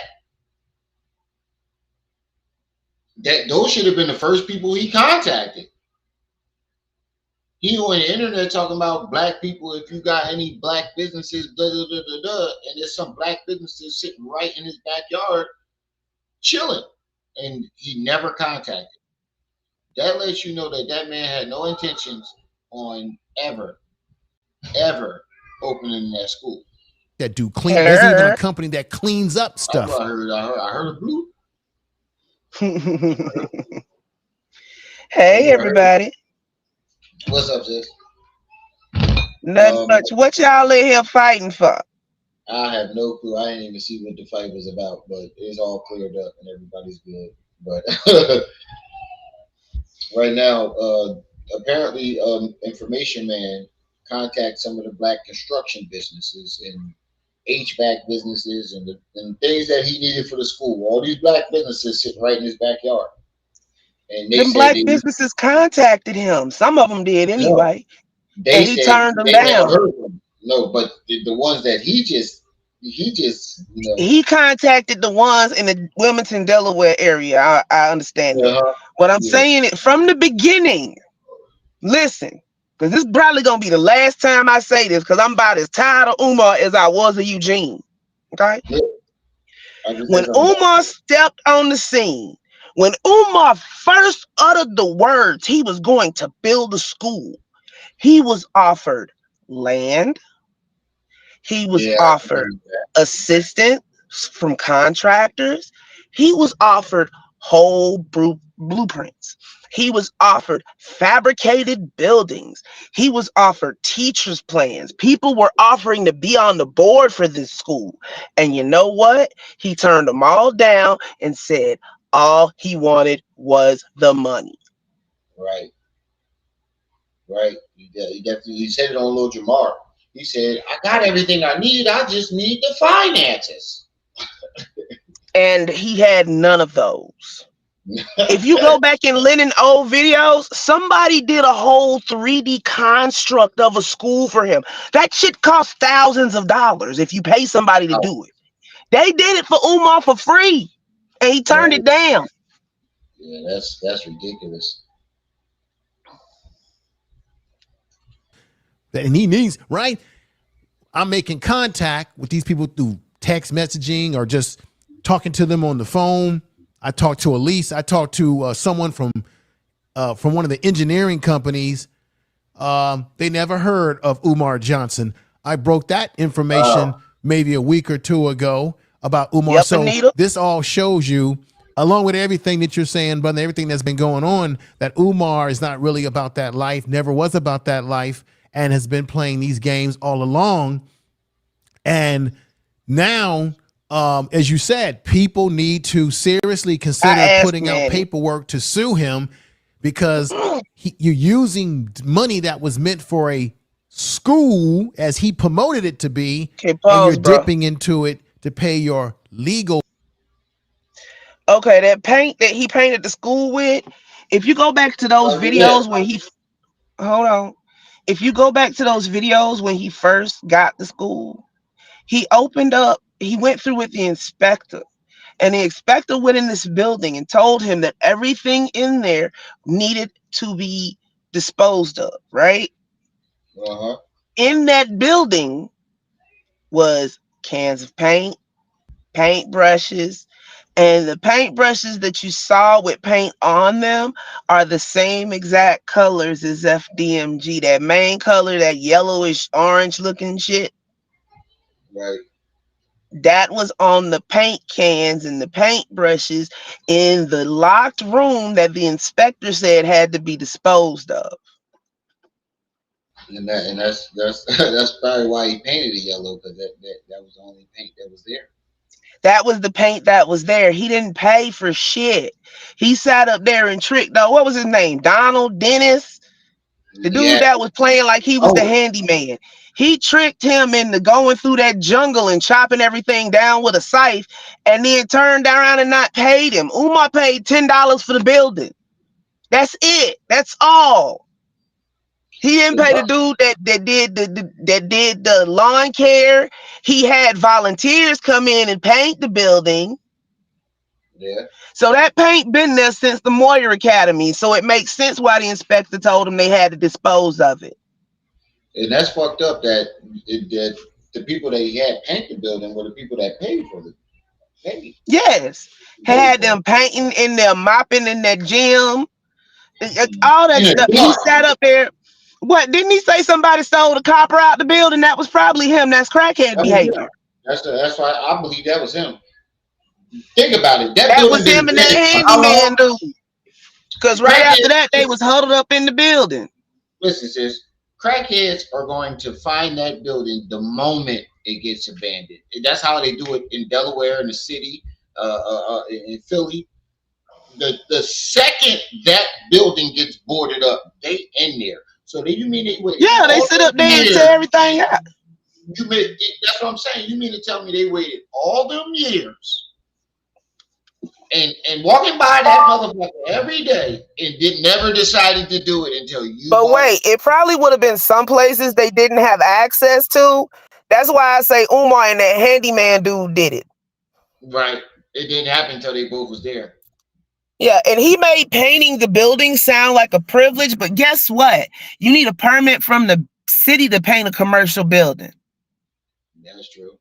those should have been the first people he contacted. He on the internet talking about black people. If you got any black businesses, da da da da da, and there's some black businesses sitting right in his backyard, chilling, and he never contacted. That lets you know that that man had no intentions on ever opening that school. That dude clean. There's even a company that cleans up stuff. I heard a blue. Hey, everybody. What's up, sis? Nothing much. What y'all in here fighting for? I have no clue. I didn't even see what the fight was about, but it's all cleared up and everybody's good. But right now, apparently, Information Man contact some of the black construction businesses and HVAC businesses and things that he needed for the school. All these black businesses sitting right in his backyard. And they Them black businesses contacted him. Some of them did anyway. They and he turned them down. No, but the ones that he just he contacted the ones in the Wilmington, Delaware area. I understand that. But I'm saying it from the beginning. Listen, because this is probably gonna be the last time I say this, because I'm about as tired of Umar as I was of Eugene. Okay. When Umar stepped on the scene, when Umar first uttered the words he was going to build a school, he was offered land. He was offered assistance from contractors. He was offered whole blueprints. He was offered fabricated buildings. He was offered teachers' plans. People were offering to be on the board for this school. And you know what? He turned them all down and said all he wanted was the money. Right. He said it on Lil Jamar. He said, I got everything I need. I just need the finances. And he had none of those. If you go back and listen to old videos, somebody did a whole 3D construct of a school for him. That shit costs thousands of dollars if you pay somebody to do it. They did it for Umar for free, and he turned it down. Yeah, that's ridiculous. And he needs, right? I'm making contact with these people through text messaging or just talking to them on the phone. I talked to Elise. I talked to someone from one of the engineering companies. They never heard of Umar Johnson. I broke that information maybe a week or two ago about Umar. Yep, so Anita. This all shows you, along with everything that you're saying, but everything that's been going on, that Umar is not really about that life, never was about that life, and has been playing these games all along. And now, as you said, people need to seriously consider putting out paperwork to sue him, because you're using money that was meant for a school, as he promoted it to be, and you're dipping into it to pay your legal. Okay, that paint that he painted the school with, if you go back to those videos when he, hold on. If you go back to those videos when he first got the school, he opened up, he went through with the inspector, and the inspector went in this building and told him that everything in there needed to be disposed of, right? In that building was cans of paint, paint brushes, and the paint brushes that you saw with paint on them are the same exact colors as FDMG. That main color, that yellowish orange looking shit. Right. That was on the paint cans and the paint brushes in the locked room that the inspector said had to be disposed of. And that's probably why he painted it yellow, because that was the only paint that was there. That was the paint that was there. He didn't pay for shit. He sat up there and tricked. What was his name? Donald Dennis? The dude that was playing like he was the handyman. He tricked him into going through that jungle and chopping everything down with a scythe, and then turned around and not paid him. Umar paid $10 for the building. That's it. That's all. He didn't pay the dude that did the lawn care. He had volunteers come in and paint the building. Yeah. So that paint been there since the Moyer Academy. So it makes sense why the inspector told them they had to dispose of it. And that's fucked up that that the people that had paint the building were the people that paid for the paint. Yes. Had them painting in there, mopping in that gym. All that stuff. He sat up there. What, didn't he say somebody sold a copper out the building? That was probably him. That's crackhead behavior. That's why I believe that was him. Think about it. That was him and that handyman dude. Because right after that, they was huddled up in the building. Listen, sis. Crackheads are going to find that building the moment it gets abandoned. That's how they do it in Delaware, in the city, in Philly. The second that building gets boarded up, they in there. So then you mean they sit up there and tear everything out. That's what I'm saying. You mean to tell me they waited all them years and walking by that motherfucker every day and never decided to do it until you. But wait, it probably would have been some places they didn't have access to. That's why I say Umar and that handyman dude did it. Right. It didn't happen until they both was there. Yeah, and he made painting the building sound like a privilege, but guess what? You need a permit from the city to paint a commercial building. That's true.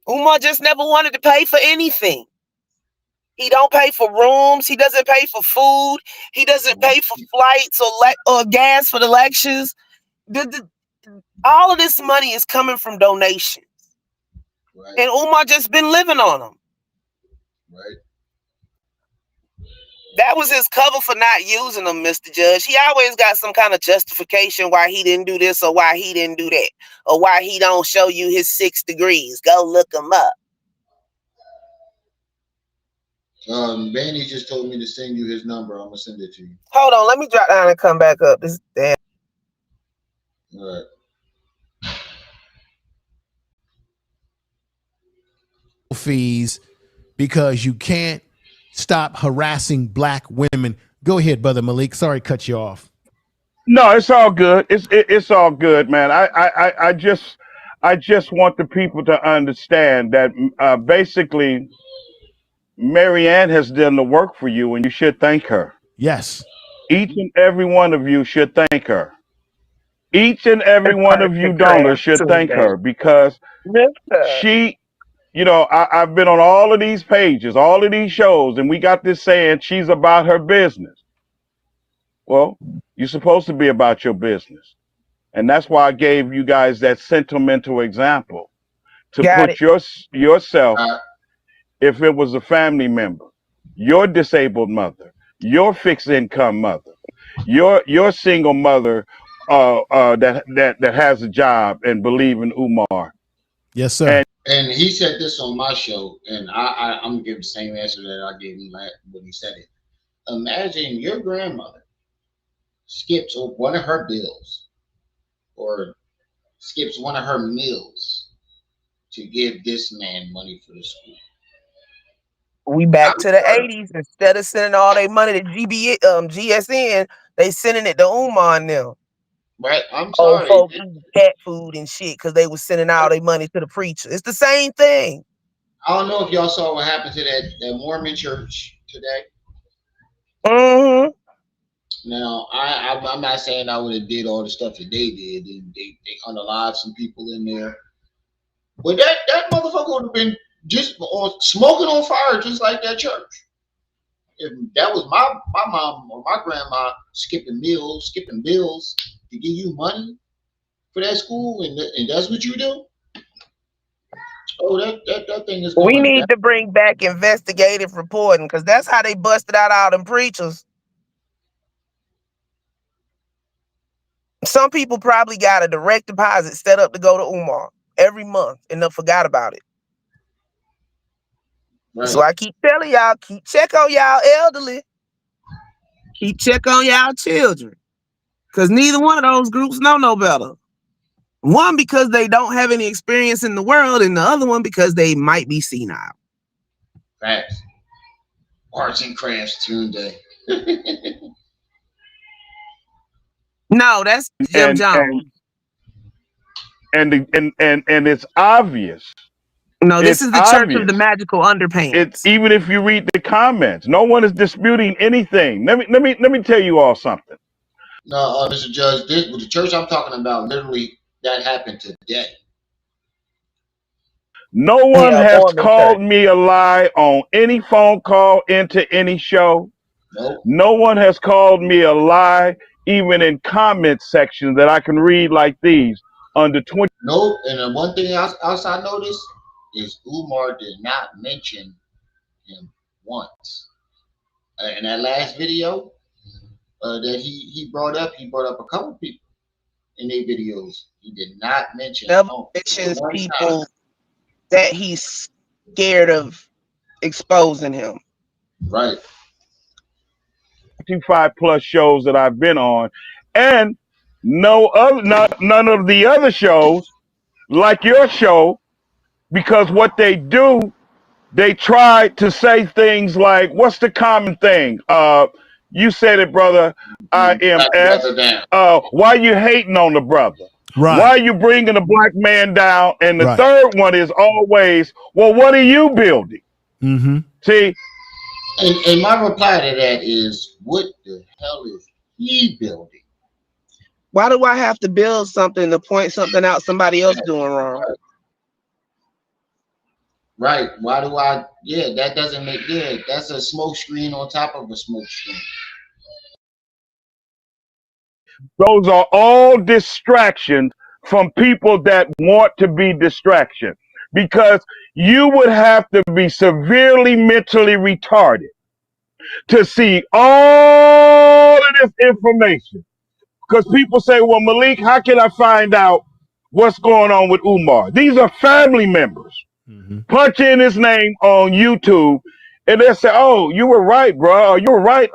Umar just never wanted to pay for anything. He don't pay for rooms. He doesn't pay for food. He doesn't pay for flights or gas for the lectures. All of this money is coming from donations. Right. And Umar just been living on them. Right. That was his cover for not using them, Mr. Judge. He always got some kind of justification why he didn't do this or why he didn't do that or why he don't show you his 6 degrees. Go look him up. Vanny just told me to send you his number. I'm gonna send it to you. Hold on, let me drop down and come back up. This damn. All right. Fees because you can't stop harassing black women. Go ahead, brother Malik. Sorry to cut you off. No, it's all good. It's all good, man. I just want the people to understand that basically Marianne has done the work for you, and you should thank her. Yes. Each and every one of you should thank her. Each and every one of you donors should thank her because she, you know, I've been on all of these pages, all of these shows, and we got this saying she's about her business. Well, you're supposed to be about your business. And that's why I gave you guys that sentimental example to put yourself, if it was a family member, your disabled mother, your fixed income mother, your single mother that has a job and believe in Umar. Yes, sir. And he said this on my show, and I'm gonna give the same answer that I gave him when he said it. Imagine your grandmother skips one of her bills or skips one of her meals to give this man money for the school. We back to the 80s. Instead of sending all their money to GSN, they sending it to Umar now. Right, I'm sorry. Old folks eating cat food and shit because they was sending all their money to the preacher. It's the same thing. I don't know if y'all saw what happened to that Mormon church today. Mm-hmm. Now, I'm not saying I would have did all the stuff that they did. They unalived some people in there. But that motherfucker would have been just smoking on fire just like that church. If that was my mom or my grandma skipping bills to give you money for that school, and that's what you do. Oh, that thing is. We need to bring back investigative reporting because that's how they busted out all them preachers. Some people probably got a direct deposit set up to go to Umar every month and they forgot about it. Right. So I keep telling y'all, keep check on y'all elderly. Keep check on y'all children. Because neither one of those groups know no better. One, because they don't have any experience in the world, and the other one because they might be senile. Facts. Arts and crafts Tuesday. No, that's Jim Jones. And it's obvious No, this is the Church of the obvious. Magical Underpants. It's even if you read the comments, no one is disputing anything. Let me tell you all something. No, Mr. Judge, the church I'm talking about, literally, that happened today. No one has called me a lie on any phone call into any show. Nope. No one has called me a lie, even in comment sections that I can read like these under 20. Nope. And the one thing else I noticed is Umar did not mention him once. In that last video that he brought up a couple people in their videos. He did not mention mentions people that he's scared of exposing him. Right. 25 plus shows that I've been on, and none of the other shows like your show, because what they do, they try to say things like, what's the common thing? You said it, brother. IMS. Why you hating on the brother? Right. Why are you bringing a black man down? And the Right. third one is always, well, what are you building? Mm-hmm. See? And my reply to that is, what the hell is he building? Why do I have to build something to point something out somebody else doing wrong? Right. Why do I? Yeah, that doesn't make good. That's a smoke screen on top of a smoke screen. Those are all distractions from people that want to be distraction, because you would have to be severely mentally retarded to see all of this information. Because people say, well, Malik, how can I find out what's going on with Umar? These are family members. Mm-hmm. Punch in his name on YouTube and they say, oh, you were right, bro. Or you were right,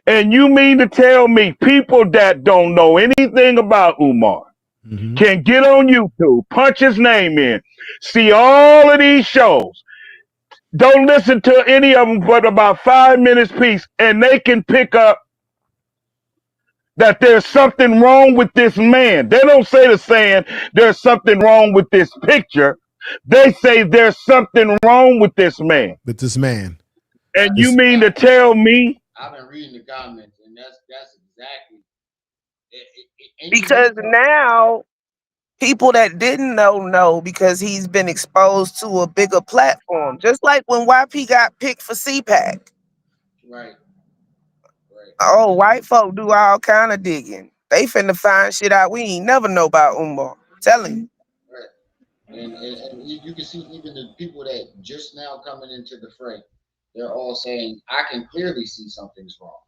And you mean to tell me people that don't know anything about Umar can get on YouTube, punch his name in, see all of these shows, don't listen to any of them but about 5 minutes piece, and they can pick up that there's something wrong with this man. They don't say the saying, there's something wrong with this picture. They say there's something wrong with this man. With this man. And you mean to tell me? I've been reading the comments, and that's exactly because now people that didn't know because he's been exposed to a bigger platform. Just like when YP got picked for CPAC. Right. Oh, white folk do all kind of digging. They finna find shit out we ain't never know about Umar. Tell him. Right. And you can see even the people that just now coming into the fray, they're all saying, I can clearly see something's wrong.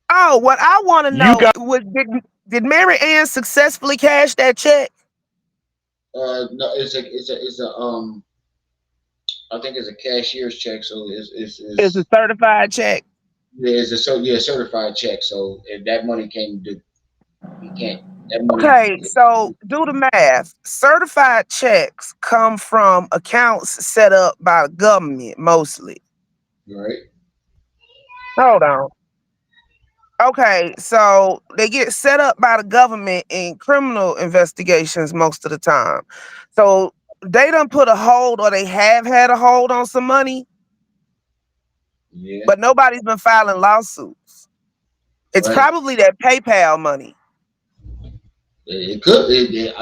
Oh, what I want to know was did Mary Ann successfully cash that check? No, it's a I think it's a cashier's check, so it's a certified check. Yeah, it's a certified check. So if that money came to, you can't. Okay, so do the math. Certified checks come from accounts set up by the government mostly. Right. Hold on. Okay, so they get set up by the government in criminal investigations most of the time. So they done put a hold, or they have had a hold on some money. Yeah. But nobody's been filing lawsuits. It's probably that PayPal money. It could be.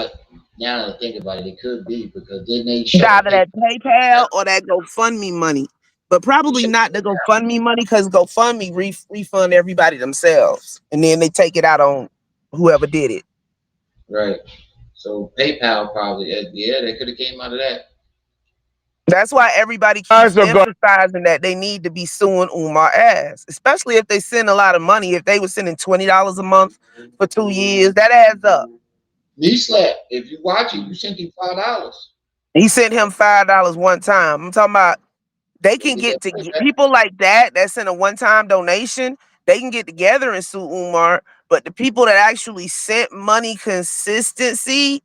Now that I think about it, it could be, because then they either that PayPal or that GoFundMe money. But probably not the GoFundMe money, because GoFundMe refund everybody themselves. And then they take it out on whoever did it. Right. So PayPal probably, yeah, they could have came out of that. That's why everybody keeps emphasizing that they need to be suing Umar ass, especially if they send a lot of money. If they were sending $20 a month for 2 years, that adds up. Knee slap. If you watch it, you sent him $5. He sent him $5 one time. I'm talking about they can get to people like that send a one-time donation. They can get together and sue Umar, but the people that actually sent money consistently,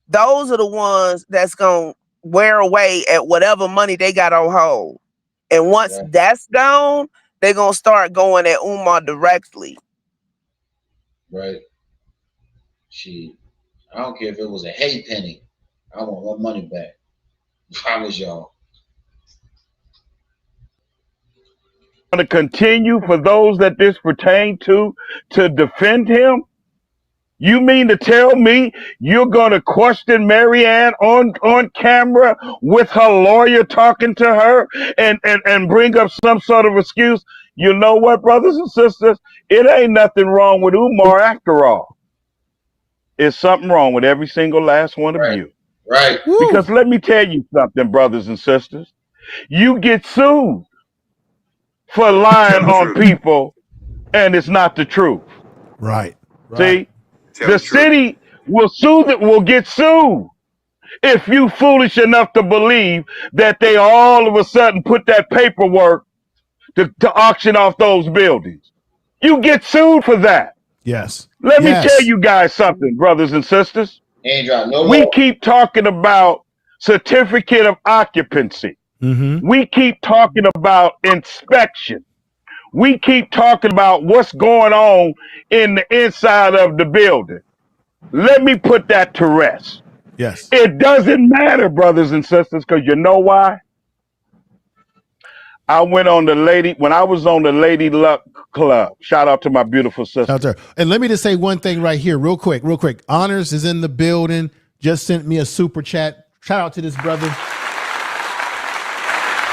those are the ones that's gonna wear away at whatever money they got on hold. And once that's gone, they're gonna start going at Umar directly. Right. I don't care if it was a hay penny. I want my money back. Promise y'all. To continue for those that this pertain to defend him? You mean to tell me you're going to question Marianne on camera with her lawyer talking to her and bring up some sort of excuse? You know what, brothers and sisters? It ain't nothing wrong with Umar after all. It's something wrong with every single last one of you. Right. Because let me tell you something, brothers and sisters. You get sued for lying on people and it's not the truth. Right. See, the city will get sued if you foolish enough to believe that they all of a sudden put that paperwork to auction off those buildings. You get sued for that. Yes. Let me tell you guys something, brothers and sisters. Ain't drop no We law. keep talking about certificate of occupancy. Mm-hmm. We keep talking about inspection. We keep talking about what's going on in the inside of the building. Let me put that to rest. Yes. It doesn't matter, brothers and sisters, because you know why? I went on when I was on the Lady Luck Club. Shout out to my beautiful sister. Out there. And let me just say one thing right here, real quick. Honors is in the building. Just sent me a super chat. Shout out to this brother.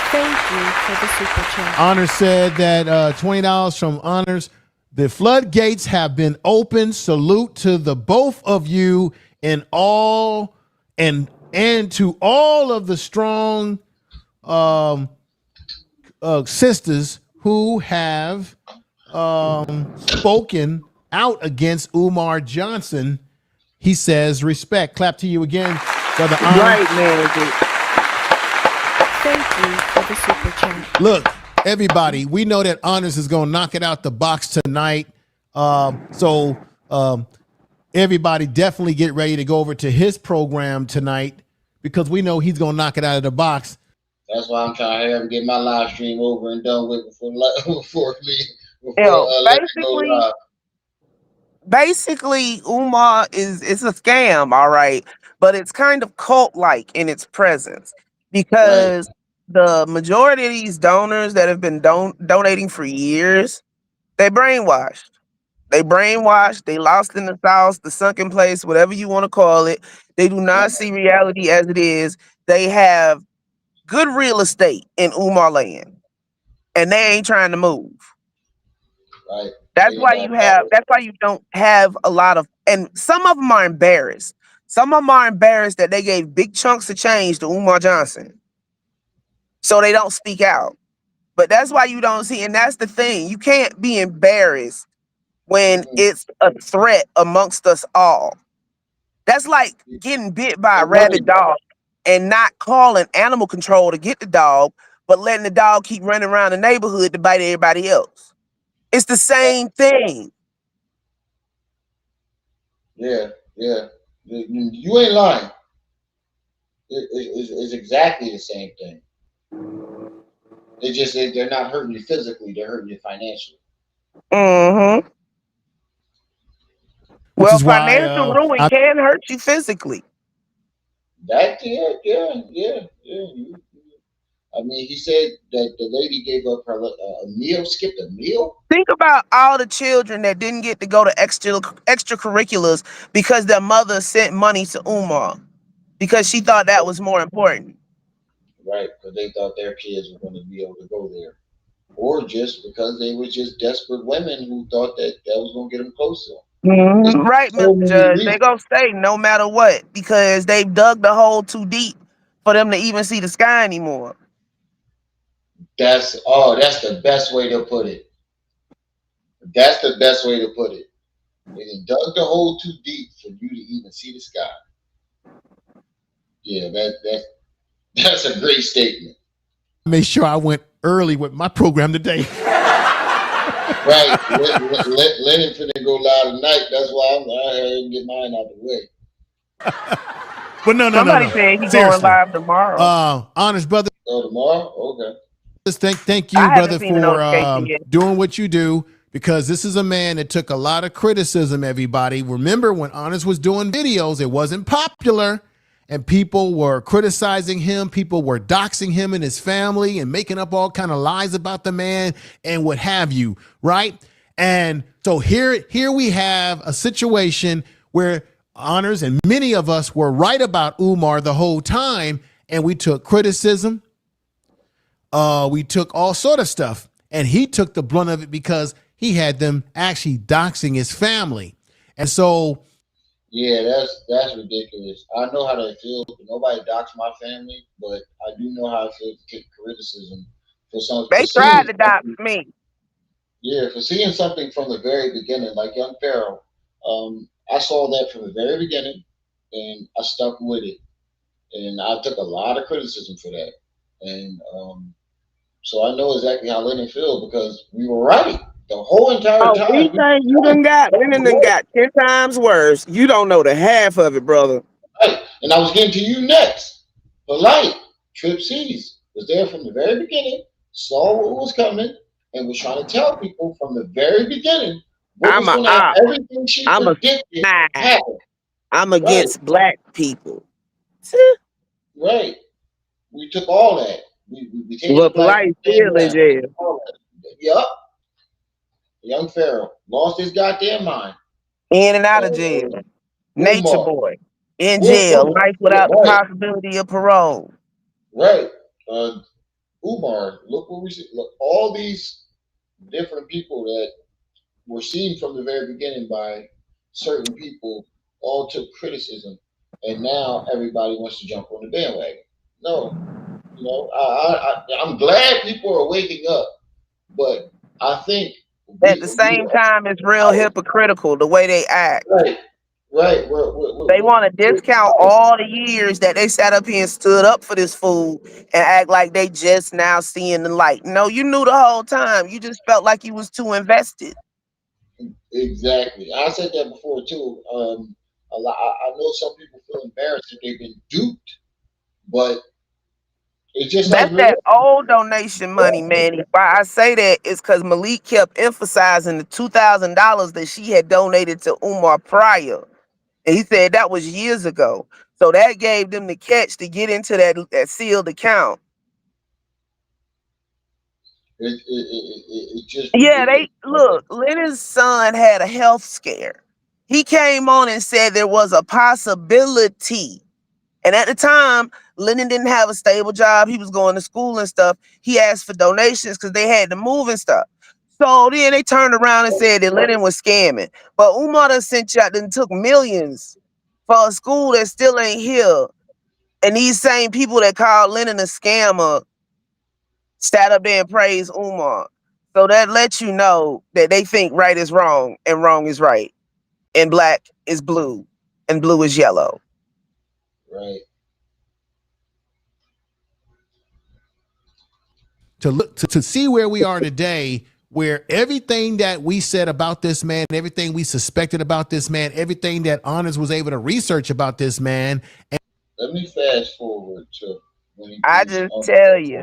Thank you for the super chat. Honors said that $20 from Honors. The floodgates have been opened. Salute to the both of you and all and to all of the strong sisters who have spoken out against Umar Johnson. He says, respect. Clap to you again, brother Honor. Right, man. Thank you for the super chat. Look, everybody, we know that Honors is going to knock it out the box tonight. So everybody definitely get ready to go over to his program tonight because we know he's going to knock it out of the box. That's why I'm trying to have him get my live stream over and done with Basically, Umar it's a scam, all right, but it's kind of cult-like in its presence because the majority of these donors that have been donating for years, they brainwashed. They lost in the sauce, the sunken place, whatever you want to call it. They do not see reality as it is. They have good real estate in Umar land, and they ain't trying to move. Right. That's why you don't have a lot of, and some of them are embarrassed. Some of them are embarrassed that they gave big chunks of change to Umar Johnson. So they don't speak out. But that's why you don't see, and that's the thing. You can't be embarrassed when it's a threat amongst us all. That's like getting bit by a rabid dog and not calling animal control to get the dog, but letting the dog keep running around the neighborhood to bite everybody else. It's the same thing. Yeah. You ain't lying. It's exactly the same thing. It's just they're not hurting you physically; they're hurting you financially. Mm-hmm. Well, financial ruin can hurt you physically. That yeah. I mean, he said that the lady gave up her a meal, skipped a meal. Think about all the children that didn't get to go to extracurriculars because their mother sent money to Umar because she thought that was more important. Right, because they thought their kids were going to be able to go there. Or just because they were just desperate women who thought that was going to get them closer. Mm-hmm. Right, Mr. Judge. They're going to stay no matter what because they've dug the hole too deep for them to even see the sky anymore. That's the best way to put it. That's the best way to put it. They dug the hole too deep for you to even see the sky. Yeah, that's a great statement. I made sure I went early with my program today. Right. Lennon finna go live tonight. That's why I had to get mine out the way. But no. Somebody said he's going live tomorrow. Honest brother. Oh, tomorrow? Okay. Thank you, brother, for doing what you do. because this is a man that took a lot of criticism, everybody. Remember, when Honest was doing videos, it wasn't popular, and people were criticizing him. People were doxing him and his family and making up all kind of lies about the man and what have you, right? And so here we have a situation where Honors and many of us were right about Umar the whole time, and we took criticism. We took all sort of stuff, and he took the brunt of it because he had them actually doxing his family. And so, yeah, that's ridiculous. I know how that feels, but nobody dox my family, but I do know how it feels to take criticism for something. They tried to dox me. Yeah, for seeing something from the very beginning, like Young Pharaoh. I saw that from the very beginning, and I stuck with it. And I took a lot of criticism for that. And so I know exactly how Lennon feels because we were right the whole entire time. Anything you done got, Lennon done got 10 times worse. You don't know the half of it, brother. Right. And I was getting to you next. But like Trip C's was there from the very beginning, saw what was coming, and was trying to tell people from the very beginning what was going to happen. Everything she predicted happened. I'm against black people. Right. We took all that. We take Well, Polite still in jail. Yup. Young Pharaoh lost his goddamn mind. In and out of jail. Nature boy. In jail. Life without the possibility of parole. Right. Umar, look what we see. Look, all these different people that were seen from the very beginning by certain people all took criticism, and now everybody wants to jump on the bandwagon. No, you know, I'm glad people are waking up, but I think at the same time it's real hypocritical the way they act. Right. They want to discount all the years that they sat up here and stood up for this fool and act like they just now seeing the light. No, you knew the whole time. You just felt like you was too invested. Exactly. I said that before too. A lot. I know some people feel embarrassed that they've been duped, but it's just that's like that old donation money, man. Why I say that is because Malik kept emphasizing the $2,000 that she had donated to Umar prior. And he said that was years ago. So that gave them the catch to get into that sealed account. It just they look, Lennon's son had a health scare. He came on and said there was a possibility. And at the time, Lennon didn't have a stable job. He was going to school and stuff. He asked for donations because they had to move and stuff. So then they turned around and said that Lennon was scamming. But Umar done sent you out and took millions for a school that still ain't here. And these same people that called Lennon a scammer sat up there and praised Umar. So that lets you know that they think right is wrong and wrong is right. And black is blue and blue is yellow. Right. To look to see where we are today, where everything that we said about this man, everything we suspected about this man, everything that Honors was able to research about this man. And let me fast forward to when he I just tell you,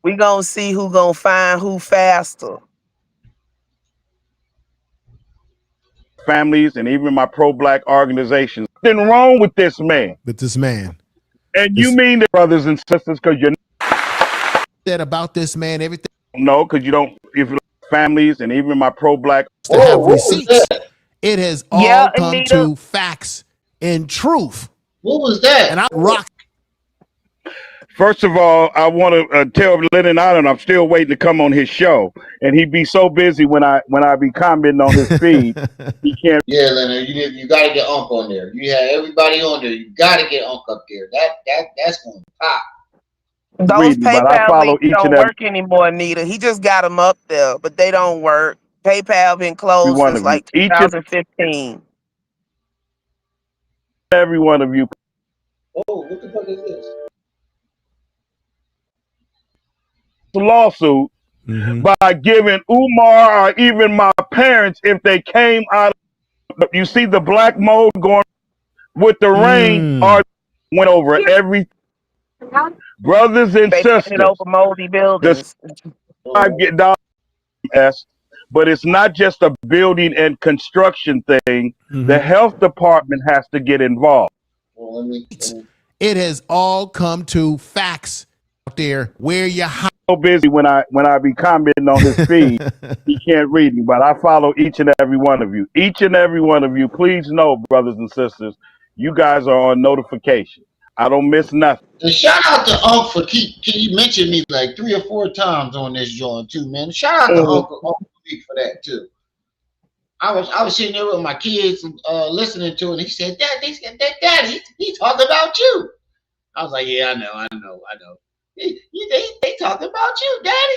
we gonna see who gonna find who faster. Families and even my pro-black organizations. Nothing wrong with this man. And you mean the brothers and sisters because you're said about this man everything. No, because you don't. If families and even my pro-black to have receipts, it has all come to facts and truth. What was that? And I rock. First of all, I want to tell Lennon Island I'm still waiting to come on his show, and he'd be so busy when I be commenting on his feed, he can't. Yeah, Lennon, you got to get Unc on there. You have everybody on there. You got to get Unc up there. That's going to pop. Those PayPal links don't work anymore, Anita. He just got them up there, but they don't work. PayPal been closed since like 2015. Every one of you. Oh, what the fuck is this? Lawsuit by giving Umar or even my parents, if they came out of, you see the black mold going with the rain, or went over everything. Brothers and sisters, over moldy buildings. $5 But it's not just a building and construction thing. The health department has to get involved. Well, it has all come to facts out there where you're so busy when I be commenting on his feed, he can't read me. But I follow each and every one of you. Each and every one of you, please know, brothers and sisters, you guys are on notification. I don't miss nothing. And shout out to Unc for he mentioned me like 3 or 4 times on this joint too, man. Shout out to Uncle for that too. I was sitting there with my kids listening to it, and he said, Daddy, he talking about you. I was like, yeah, I know. They talking about you, Daddy.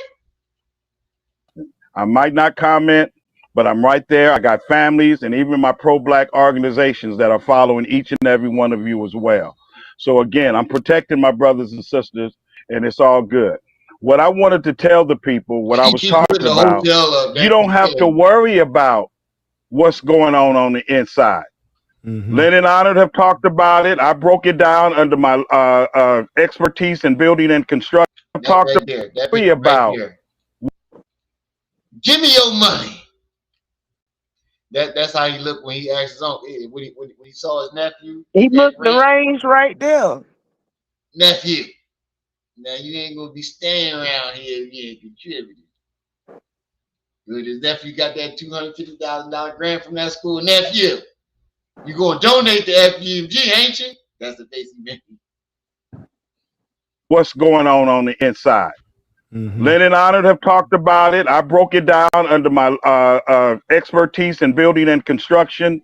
I might not comment, but I'm right there. I got families and even my pro-black organizations that are following each and every one of you as well. So again, I'm protecting my brothers and sisters, and it's all good. What I wanted to tell the people, what I was talking about, you don't have to worry about what's going on the inside. Len and Honored have talked about it. I broke it down under my expertise in building and construction. I've talked about give me your money. That's how he looked when he asked his uncle. When he saw his nephew. He looked the range right there. Nephew. Now you ain't gonna be staying around here if you ain't contributing. Good, his nephew got that $250,000 grant from that school. Nephew, you gonna donate to FUMG, ain't you? That's the face he made. What's going on the inside? Len and Honored have talked about it. I broke it down under my expertise in building and construction.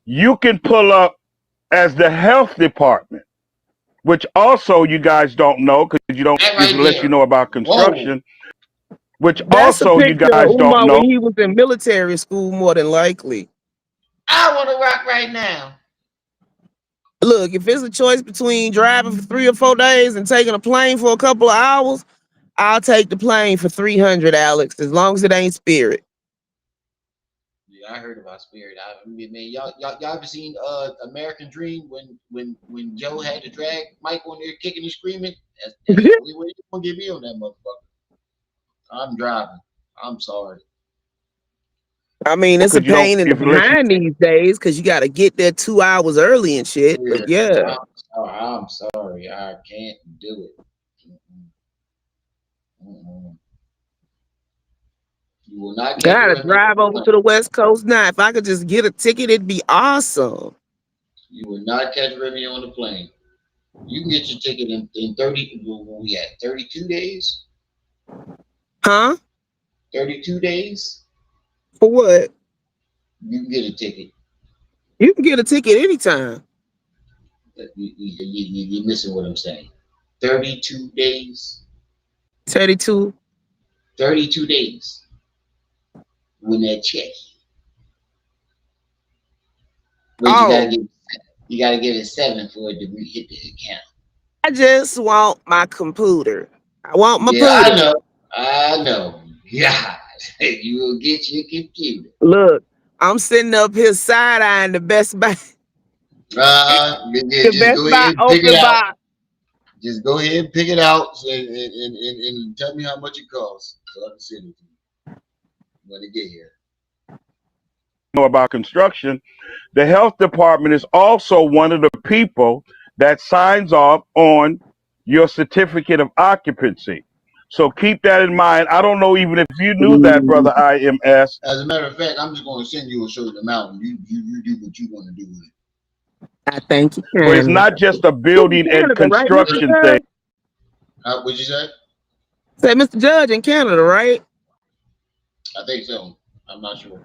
You can pull up as the health department, which also you guys don't know because you don't unless you know about construction. Whoa. Which that's also you guys don't know. When he was in military school, more than likely. I want to rock right now. Look, if it's a choice between driving for 3 or 4 days and taking a plane for a couple of hours, I'll take the plane for $300, Alex, as long as it ain't Spirit. Yeah, I heard about Spirit. I mean, y'all ever seen American Dream when Joe had to drag Mike on there kicking and screaming? That's the only way you're gonna get me on that motherfucker. I'm driving. I'm sorry. I mean, it's a pain in the behind these days because you got to get there 2 hours early and shit. Yeah, but yeah, I'm sorry. I can't do it. You will not gotta drive over to the West Coast now. If I could just get a ticket, it'd be awesome. You will not catch Remy on the plane. You can get your ticket in 30. What we at? 32 days? Huh? 32 days? For what? You can get a ticket. You can get a ticket anytime. You're missing what I'm saying. 32 days. 32 days. When that check. But you gotta give it 7 for it to hit the account. I just want my computer. I want my computer. I know. Yeah. You will get your computer. Look, I'm sitting up here side-eyeing the Best Buy. The Best Buy open box. Just go ahead and pick it out and tell me how much it costs so I can send it to you when it get here. Know about construction, the health department is also one of the people that signs off on your certificate of occupancy. So keep that in mind. I don't know even if you knew that, brother IMS. As a matter of fact, I'm just going to send you a certain amount, and you do what you want to do with it. I thank you. But it's not just a building and construction thing. What'd you say? Say, Mr. Judge in Canada, right? I think so. I'm not sure.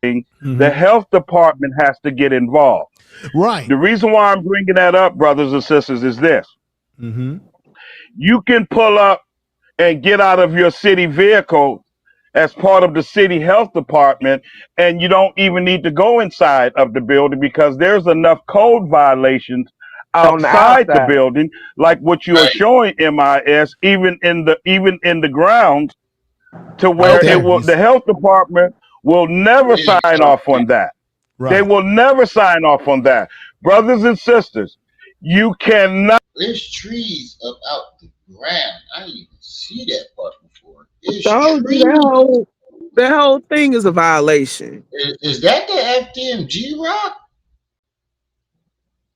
The health department has to get involved. Right. The reason why I'm bringing that up, brothers and sisters, is this. You can pull up and get out of your city vehicle as part of the city health department, and you don't even need to go inside of the building because there's enough code violations outside the building, like what you are showing MIS, even in the grounds, to where the health department will never sign off on that. Right. They will never sign off on that. Brothers and sisters, you cannot. There's trees up out the ground. I didn't even see that part before. for. It's Told you treason. that whole thing is a violation. Is that the FDMG rock?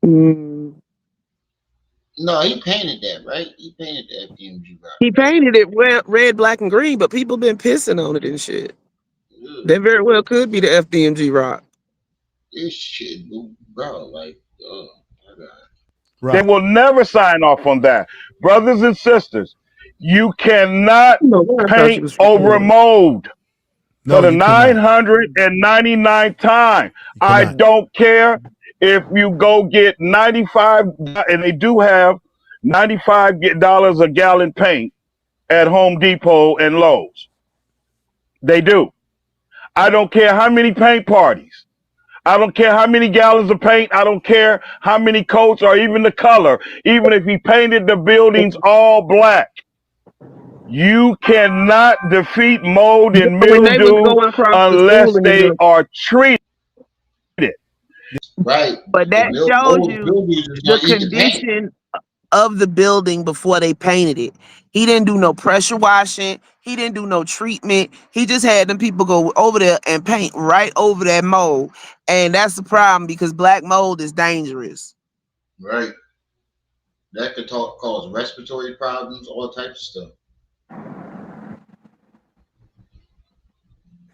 Mm. No, he painted that, right? He painted the FDMG rock, He right? painted it red, black, and green, but people been pissing on it and shit. Ugh, That very well could be the FDMG rock. this shit, bro. Like, oh my god. They Right. will never sign off on that. Brothers and sisters, you cannot No, I thought you paint was over recording. mold for No, the you cannot. 999th time. You I cannot. don't care if you go get 95, and they do have $95 a gallon paint at Home Depot and Lowe's. They do. I don't care how many paint parties. I don't care how many gallons of paint. I don't care how many coats or even the color. Even if he painted the buildings all black, you cannot defeat mold and When they was mildew going across the school unless in they the, are treated. Right. but The that shows you mildews is the gonna eat the paint. condition of the building before they painted it. He didn't do no pressure washing. He didn't do no treatment. He just had them people go over there and paint right over that mold. And that's the problem because black mold is dangerous. Right. That could cause respiratory problems, all types of stuff.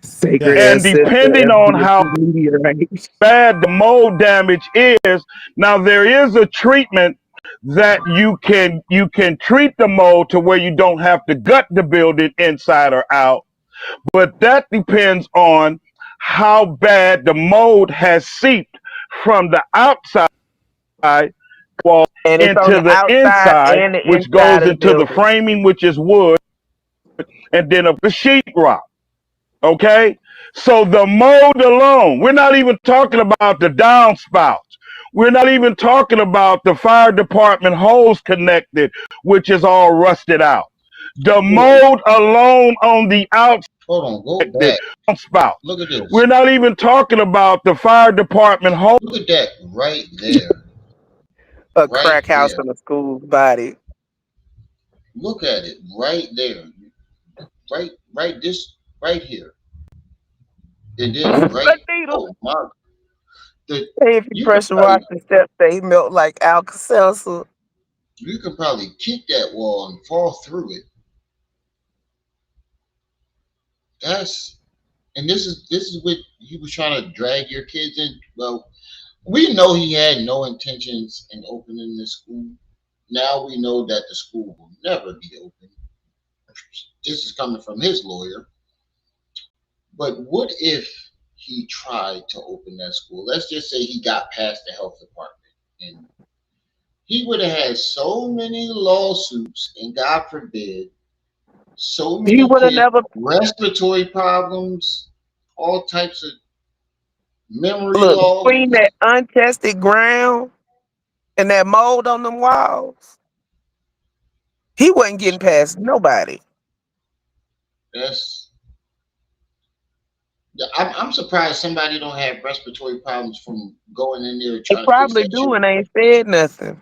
Sacred Yes. And ancestor depending on how meteorite. bad the mold damage is, now there is a treatment that you can treat the mold to where you don't have to gut the building inside or out, but that depends on how bad the mold has seeped from the outside wall And it's on into the the outside inside, and the which inside goes of the into the building. framing, which is wood, and then of the sheetrock. Okay? So the mold alone, we're not even talking about the downspouts. We're not even talking about the fire department hose connected, which is all rusted out. The mold alone on the outside, Hold on, go the back. downspout. Look at this. We're not even talking about the fire department hose. Look at that right there. A Right crack house there. in a school body. Look at it right there. Right this right here. And then right, Needle. oh my, Hey, if you you could pressure wash the steps, they melt like Alka-Seltzer. probably kick that wall and fall through it. And this is what he was trying to drag your kids in. Well, we know he had no intentions in opening this school. Now we know that the school will never be open. This is coming from his lawyer. But what if he tried to open that school? Let's just say he got past the health department and he would have had so many lawsuits and God forbid, so He many would have kids, never respiratory problems, all types of memory look loss. between that untested ground and that mold on them walls. He wasn't getting past nobody. That's I'm surprised somebody don't have respiratory problems from going in there They trying to fix probably that do shit. and ain't said nothing.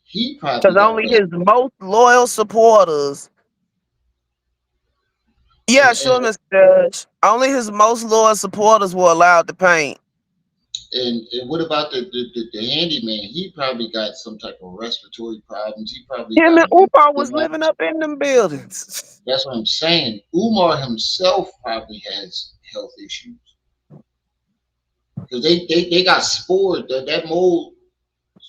He probably Because got only his most loyal supporters. Yeah, sure, and, Mr. Judge. Only his most loyal supporters were allowed to paint. and what about the handyman? He probably got some type of respiratory problems. He probably Him got and Umar was living up in them buildings. That's what I'm saying. Umar himself probably has health issues because they got spores. That mold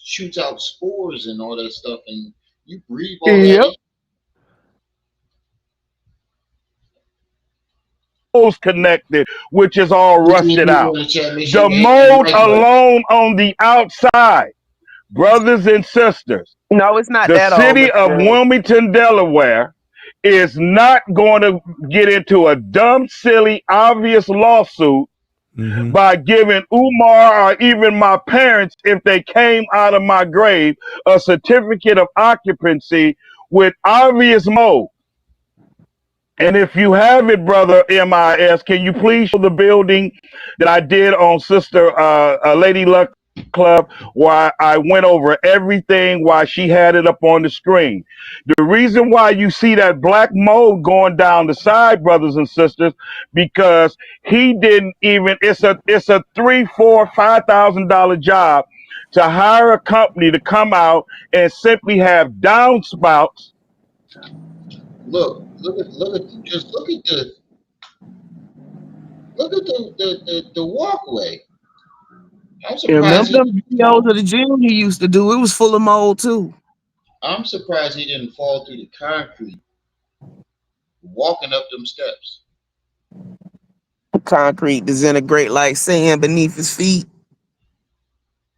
shoots out spores and all that stuff, and you breathe all that in. Connected, which is all Make sure you rusted out. in the chat. Make sure The you hit the mold like button. alone on the outside, brothers and sisters, No, it's not the that old, city of Mr. Judge. Wilmington, Delaware, is not going to get into a dumb, silly, obvious lawsuit by giving Umar or even my parents, if they came out of my grave, a certificate of occupancy with obvious mold. And if you have it, brother MIS, can you please show the building that I did on Sister Lady Luck Club where I went over everything while she had it up on the screen. The reason why you see that black mold going down the side, brothers and sisters, because he didn't even. It's a $3, $4, $5,000 job to hire a company to come out and simply have downspouts. Look at the walkway. I'm And surprised remember them videos of the gym he used to do? It was full of mold too. I'm surprised he didn't fall through the concrete walking up them steps. Concrete disintegrate like sand beneath his feet.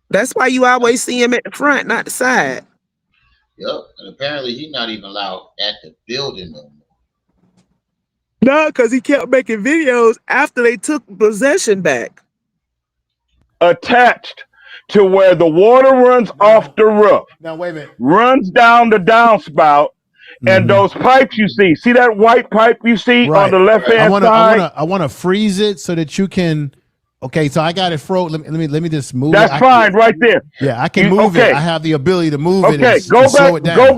That's why you always see him at the front, not the side. Yep, and apparently he's not even allowed at the building no more. No, because he kept making videos after they took possession back. Attached to where the water runs off the roof. Now wait a minute. Runs down the downspout, and those pipes you see that white pipe you see on the left hand side. I want to freeze it so that you can. Okay, so I got it froze. Let me just move That's it. fine, right there. Yeah, I can move it. I have the ability to move it. Okay, and slow it down.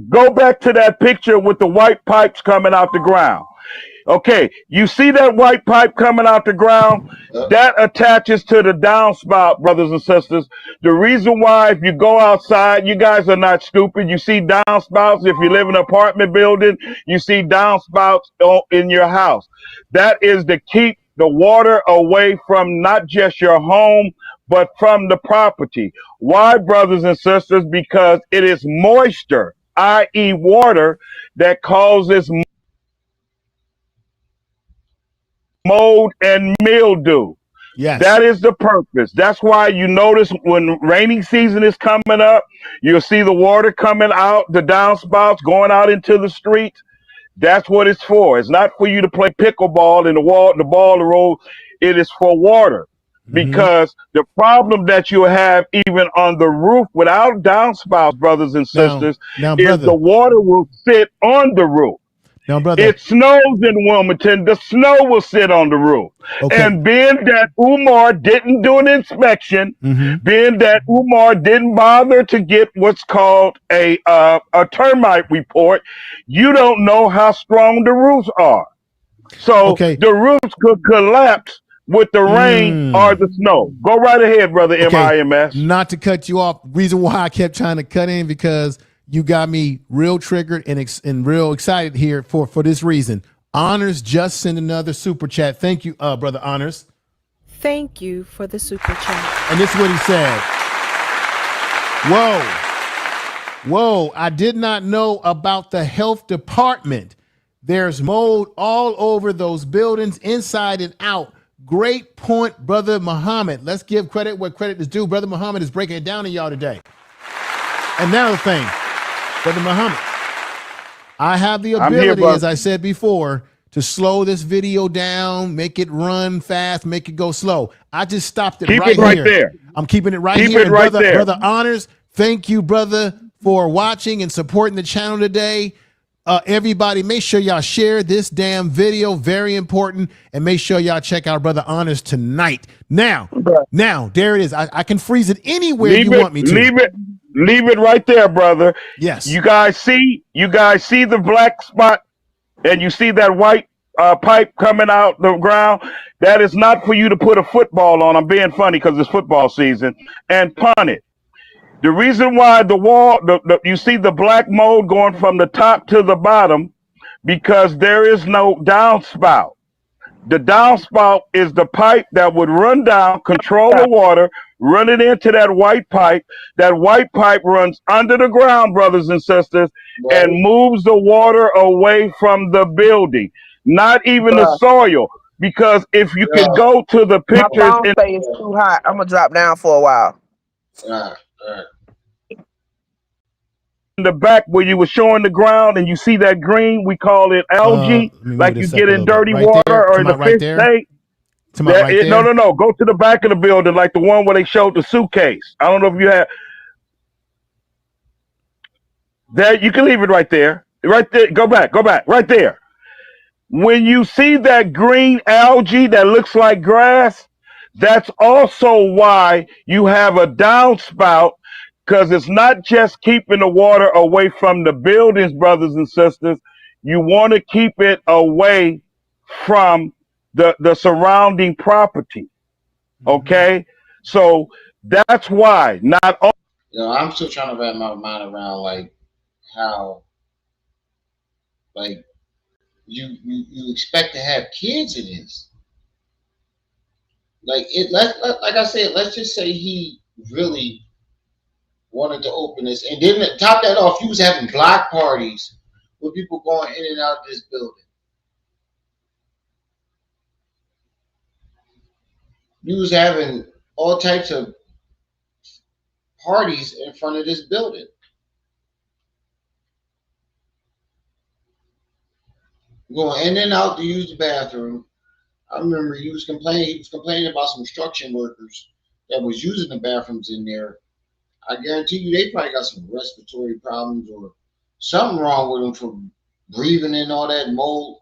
Go back to that picture with the white pipes coming out the ground. Okay, you see that white pipe coming out the ground? That attaches to the downspout, brothers and sisters. The reason why, if you go outside, you guys are not stupid. You see downspouts. If you live in an apartment building, you see downspouts in your house. That is to keep the water away from not just your home, but from the property. Why, brothers and sisters? Because it is moisture, i.e. water, that causes mold and mildew. Yes. That is the purpose. That's why you notice when rainy season is coming up, you'll see the water coming out, the downspouts going out into the streets. That's what it's for. It's not for you to play pickleball and the ball to roll. It is for water. Because the problem that you have even on the roof without downspouts, brothers and sisters, is the water will sit on the roof. Now, brother, it snows in Wilmington. The snow will sit on the roof. Okay. And being that Umar didn't do an inspection, being that Umar didn't bother to get what's called a termite report, you don't know how strong the roofs are. So the roofs could collapse with the rain or the snow. Go right ahead, brother MIMS. Not to cut you off. Reason why I kept trying to cut in because you got me real triggered and real excited here for this reason. Honors just sent another super chat. Thank you, brother Honors. Thank you for the super chat. And this is what he said. Whoa, I did not know about the health department. There's mold all over those buildings, inside and out. Great point, brother Muhammad. Let's give credit where credit is due. Brother Muhammad is breaking it down to y'all today. Another thing. Brother Muhammad, I have the ability, as I said before, to slow this video down, make it run fast, make it go slow. I just stopped it right here. There. I'm keeping it right here. Keep it right there. Brother Honors, thank you, brother, for watching and supporting the channel today. Everybody, make sure y'all share this damn video. Very important. And make sure y'all check out Brother Honors tonight. Now, there it is. I can freeze it anywhere you want me to. Leave it right there, brother. Yes. You guys see the black spot and you see that white pipe coming out the ground? That is not for you to put a football on. I'm being funny because it's football season and punt it. The reason why the wall, you see the black mold going from the top to the bottom because there is no downspout. The downspout is the pipe that would run down, control the water, run it into that white pipe. That white pipe runs under the ground, brothers and sisters, and moves the water away from the building, not even the soil. Because if you can go to the pictures, my phone is too hot. I'm gonna drop down for a while. In the back where you were showing the ground and you see that green, we call it algae, like you get in dirty water or in the fish tank. No. Go to the back of the building, like the one where they showed the suitcase. I don't know if you have. There, you can leave it right there. Right there. Go back. Right there. When you see that green algae that looks like grass, That's also why you have a downspout, because it's not just keeping the water away from the buildings, brothers and sisters. You want to keep it away from the surrounding property. Okay? So that's why not all. I'm still trying to wrap my mind around like how like you expect to have kids in this. Like like I said, let's just say he really wanted to open this, and then to top that off, he was having block parties with people going in and out of this building. He was having all types of parties in front of this building. Going in and out to use the bathroom. I remember he was complaining about some construction workers that was using the bathrooms in there. I guarantee you they probably got some respiratory problems or something wrong with them for breathing in all that mold.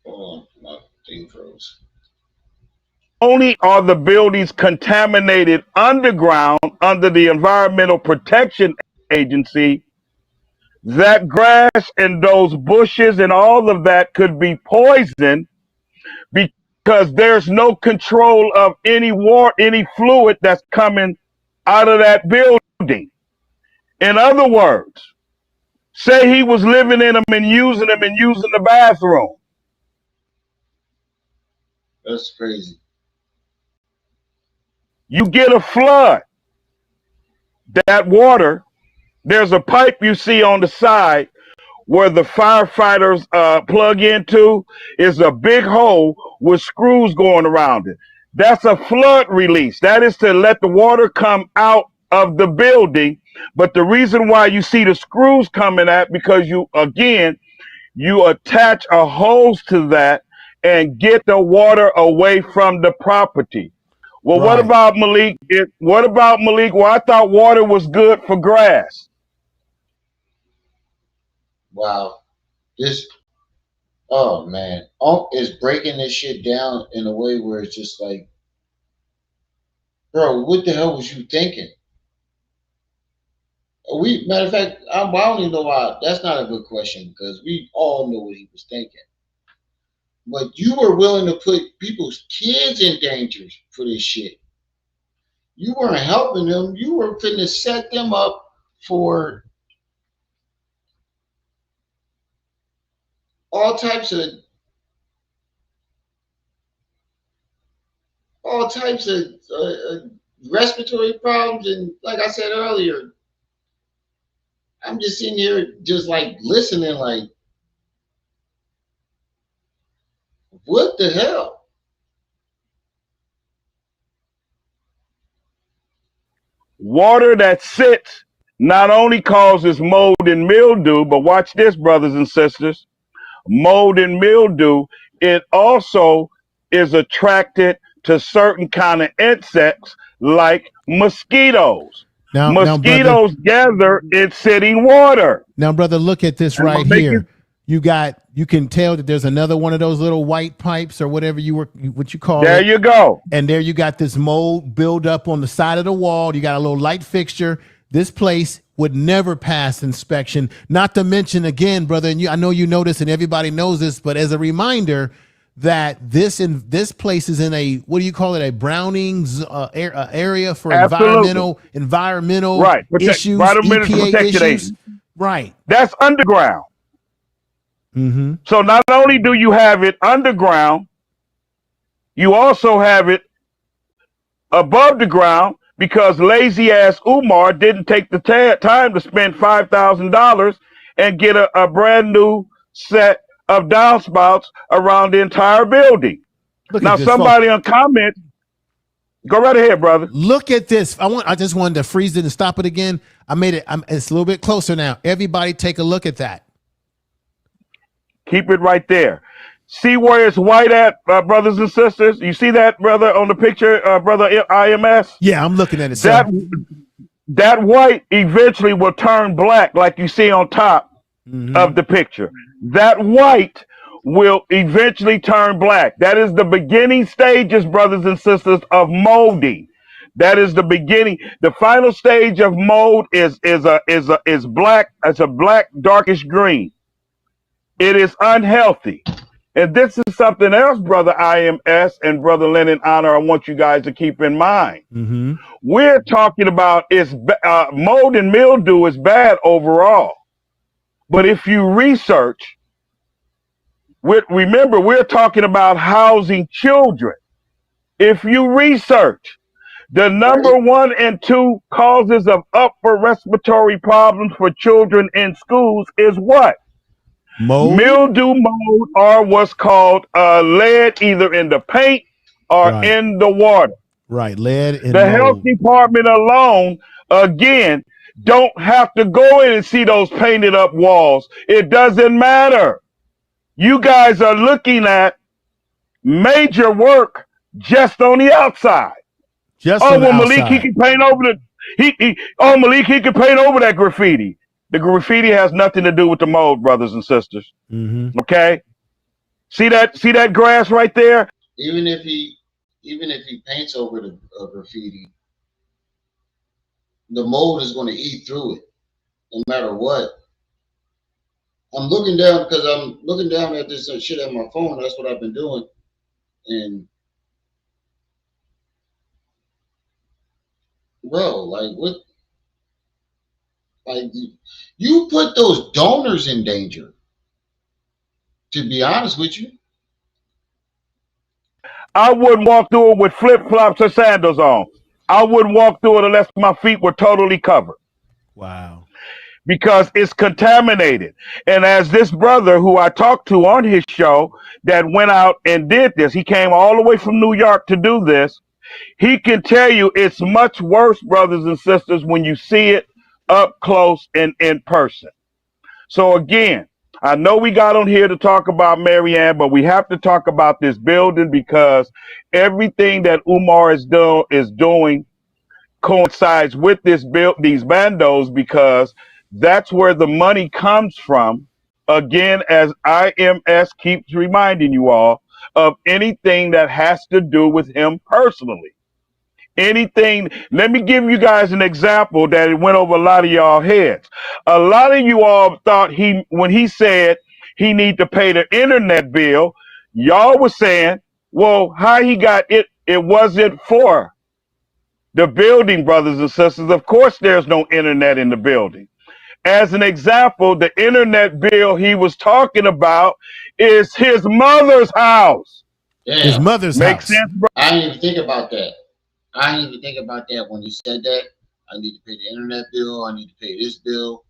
Hold on, my thing froze. Only are the buildings contaminated underground under the Environmental Protection Agency, that grass and those bushes and all of that could be poisoned because there's no control of any fluid that's coming out of that building. In other words, say he was living in them and using the bathroom. That's crazy. You get a flood. That water, there's a pipe you see on the side where the firefighters plug into, is a big hole with screws going around it. That's a flood release. That is to let the water come out of the building. But the reason why you see the screws coming out, because you attach a hose to that and get the water away from the property. Well, Right. what about Malik? Well, I thought water was good for grass. Wow. Oh man. Is breaking this shit down in a way where it's just like, bro, what the hell was you thinking? Matter of fact, I don't even know why. That's not a good question because we all know what he was thinking. But you were willing to put people's kids in danger for this shit. You weren't helping them. You were finna set them up for all types of respiratory problems. And like I said earlier, I'm just sitting here just like listening like, what the hell? Water that sits not only causes mold and mildew, but watch this, brothers and sisters. Mold and mildew, it also is attracted to certain kind of insects like mosquitoes. Mosquitoes gather in sitting water. Now, brother, look at this right here. You can tell that there's another one of those little white pipes or whatever what you call it. There you go. And there you got this mold build up on the side of the wall. You got a little light fixture. This place would never pass inspection. Not to mention, again, brother, and I know you know this and everybody knows this, but as a reminder that this place is in a, what do you call it, a Browning's area for environmental right. issues, EPA issues. Right. That's underground. Mm-hmm. So not only do you have it underground, you also have it above the ground, because lazy ass Umar didn't take the time to spend $5,000 and get a brand new set of downspouts around the entire building. Now somebody on comment, go right ahead, brother. Look at this. I just wanted to freeze it and stop it again. I made it. It's a little bit closer now. Everybody take a look at that. Keep it right there. See where it's white at, brothers and sisters? You see that, brother, on the picture, brother IMS? Yeah, I'm looking at it. That white eventually will turn black like you see on top. of the picture. That white will eventually turn black. That is the beginning stages, brothers and sisters, of molding. That is the beginning. The final stage of mold is black. It's a black darkish green. It is unhealthy. And this is something else, brother IMS and brother Lennon Honor, I want you guys to keep in mind. We're talking about mold and mildew is bad overall. But if you research, remember, we're talking about housing children. If you research, the number 1 and 2 causes of upper respiratory problems for children in schools is what? Mold? Mildew, mold, or what's called lead, either in the paint or in the water. Right, lead and the mold. health department alone, again, don't have to go in and see those painted up walls. It doesn't matter. You guys are looking at major work just on the outside. Just on the Malik, outside. he can paint over Malik, he can paint over that graffiti. The graffiti has nothing to do with the mold, brothers and sisters. Okay? See that grass right there? Even if he paints over the graffiti, the mold is going to eat through it, no matter what. I'm looking down because I'm looking down at this shit on my phone. That's what I've been doing, and bro, like what? Like you put those donors in danger. To be honest with you, I wouldn't walk through it with flip flops or sandals on. I wouldn't walk through it unless my feet were totally covered. Wow. Because it's contaminated. And as this brother who I talked to on his show that went out and did this, he came all the way from New York to do this. He can tell you it's much worse, brothers and sisters, when you see it up close and in person. So again, I know we got on here to talk about Marianne, but we have to talk about this building because everything that Umar is doing coincides with these bandos, because that's where the money comes from. Again, as IMS keeps reminding you all of anything that has to do with him personally. Anything. Let me give you guys an example that it went over a lot of y'all heads. A lot of you all thought when he said he need to pay the internet bill, y'all was saying, well, how he got it? It wasn't for the building, brothers and sisters. Of course, there's no internet in the building. As an example, the internet bill he was talking about is his mother's house. Damn. His mother's Makes house. sense, bro? I didn't even think about that. I didn't even think about that when you said that. I need to pay the internet bill. I need to pay this bill.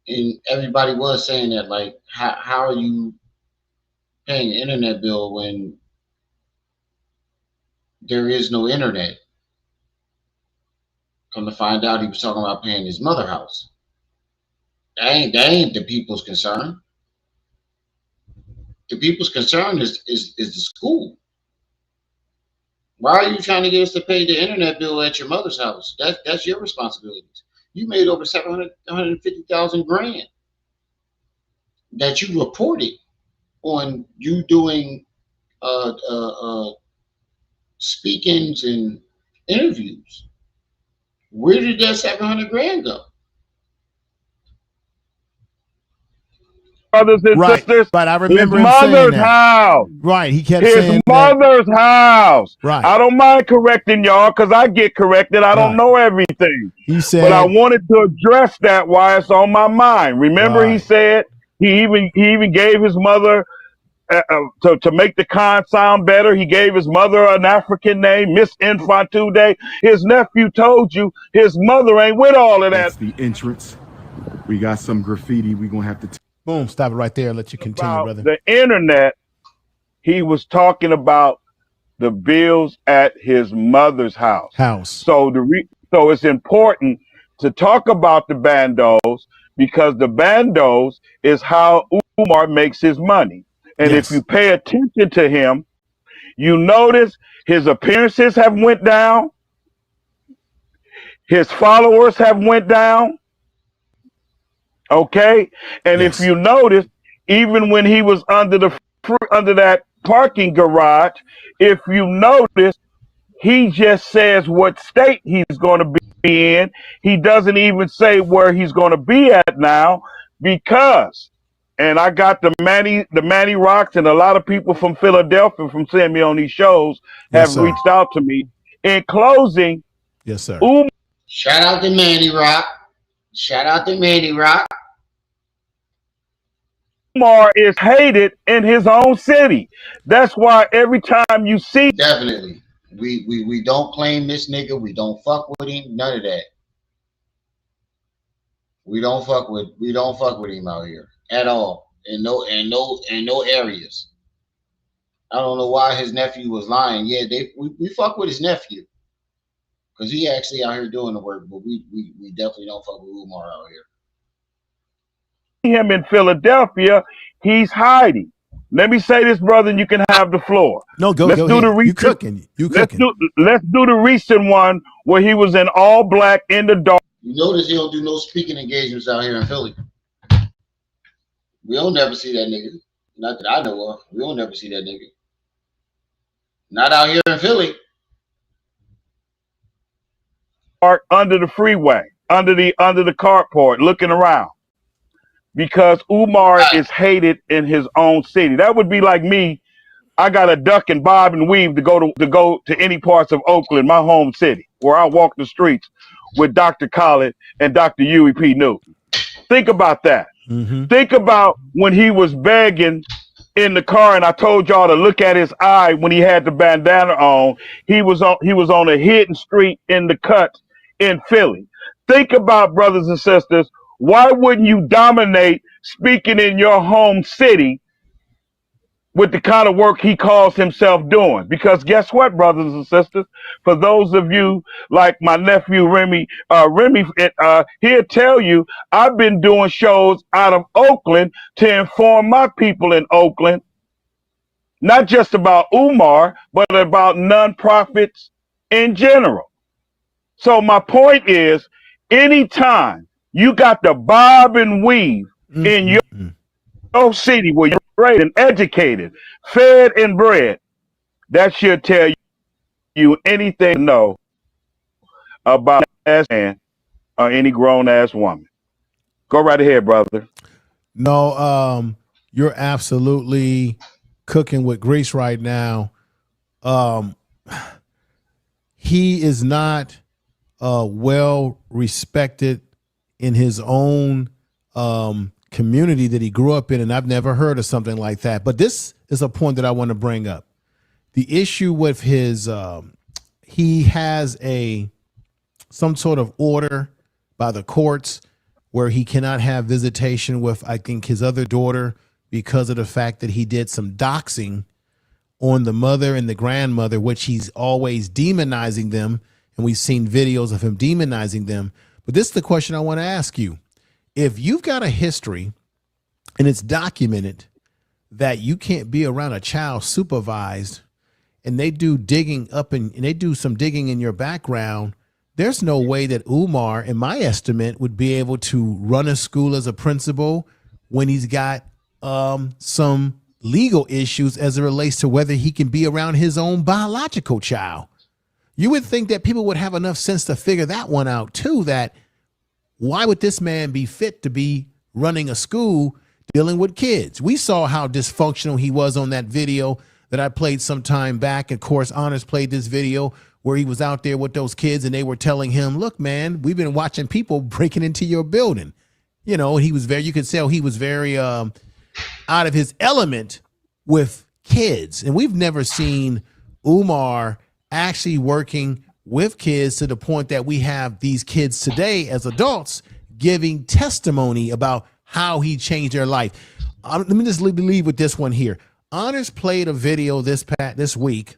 And everybody was saying that, like, how are you paying the internet bill when there is no internet? Come to find out, he was talking about paying his mother house. That ain't the people's concern. The people's concern is the school. Why are you trying to get us to pay the internet bill at your mother's house? That's your responsibilities. You made over 150,000 grand that you reported on you doing speakings and interviews. Where did that 700 grand go? Brothers and sisters, Right, I remember his him saying mother's that. house. Right, he kept His saying mother's house. Right. I don't mind correcting y'all because I get corrected. I don't know everything. He said, but I wanted to address that while it's on my mind. Remember, he said he even gave his mother to make the con sound better. He gave his mother an African name, Miss Infantune. His nephew told you his mother ain't with all of that. That's the entrance. We got some graffiti. We're gonna have to. Boom, stop it right there. Let you continue, About brother. the internet, he was talking about the bills at his mother's house. So so it's important to talk about the bandos because the bandos is how Umar makes his money. And if you pay attention to him, you notice his appearances have went down. His followers have went down. Okay, and if Yes. you notice, even when he was under that parking garage, if you notice, he just says what state he's going to be in. He doesn't even say where he's going to be at now because, and I got the Manny Rocks and a lot of people from Philadelphia from seeing me on these shows Yes, have sir. reached out to me. In closing, Yes, sir. Shout out to Manny Rock. Shout out to Manny Rock. Umar is hated in his own city. That's why every time you see Definitely. We don't claim this nigga. We don't fuck with him. None of that. We don't fuck with him out here at all. In no areas. I don't know why his nephew was lying. Yeah, we fuck with his nephew. Because he actually out here doing the work, but we definitely don't fuck with Umar out here. him in Philadelphia, he's hiding. Let me say this, brother, and you can have the floor. No, go Let's go do the ahead. You recent. cooking. You Let's cooking. do the recent one where he was in all black in the dark. You notice he don't do no speaking engagements out here in Philly. We don't never see that nigga. Not that I know of. We don't never see that nigga. Not out here in Philly. Under the freeway, under the carport, looking around, because Umar is hated in his own city. That would be like me. I got to duck and bob and weave to go to any parts of Oakland, my home city, where I walk the streets with Dr. Khaled and Dr. Huey P. Newton. Think about that. Mm-hmm. Think about when he was begging in the car, and I told y'all to look at his eye when he had the bandana on. He was on a hidden street in the cut in Philly. Think about, brothers and sisters, why wouldn't you dominate speaking in your home city with the kind of work he calls himself doing? Because guess what, brothers and sisters? For those of you like my nephew Remy, he'll tell you I've been doing shows out of Oakland to inform my people in Oakland, not just about Umar, but about nonprofits in general. So my point is, anytime you got the bob and weave in your city where you're raised and educated, fed and bred, that should tell you anything to know about an ass man or any grown ass woman. Go right ahead, brother. No, you're absolutely cooking with grease right now. He is not well respected in his own community that he grew up in, and I've never heard of something like that. But this is a point that I want to bring up. The issue with his he has some sort of order by the courts where he cannot have visitation with, I think, his other daughter because of the fact that he did some doxing on the mother and the grandmother, which he's always demonizing them. And we've seen videos of him demonizing them. But this is the question I want to ask you. If you've got a history and it's documented that you can't be around a child supervised and they do digging up and they do some digging in your background, there's no way that Umar, in my estimate, would be able to run a school as a principal when he's got some legal issues as it relates to whether he can be around his own biological child. You would think that people would have enough sense to figure that one out too, that why would this man be fit to be running a school dealing with kids? We saw how dysfunctional he was on that video that I played some time back. Of course, Honors played this video where he was out there with those kids and they were telling him, look, man, we've been watching people breaking into your building. You know, he was you could tell he was very out of his element with kids. And we've never seen Umar actually working with kids to the point that we have these kids today as adults giving testimony about how he changed their life. Let me just leave with this one here. Honors played a video this week.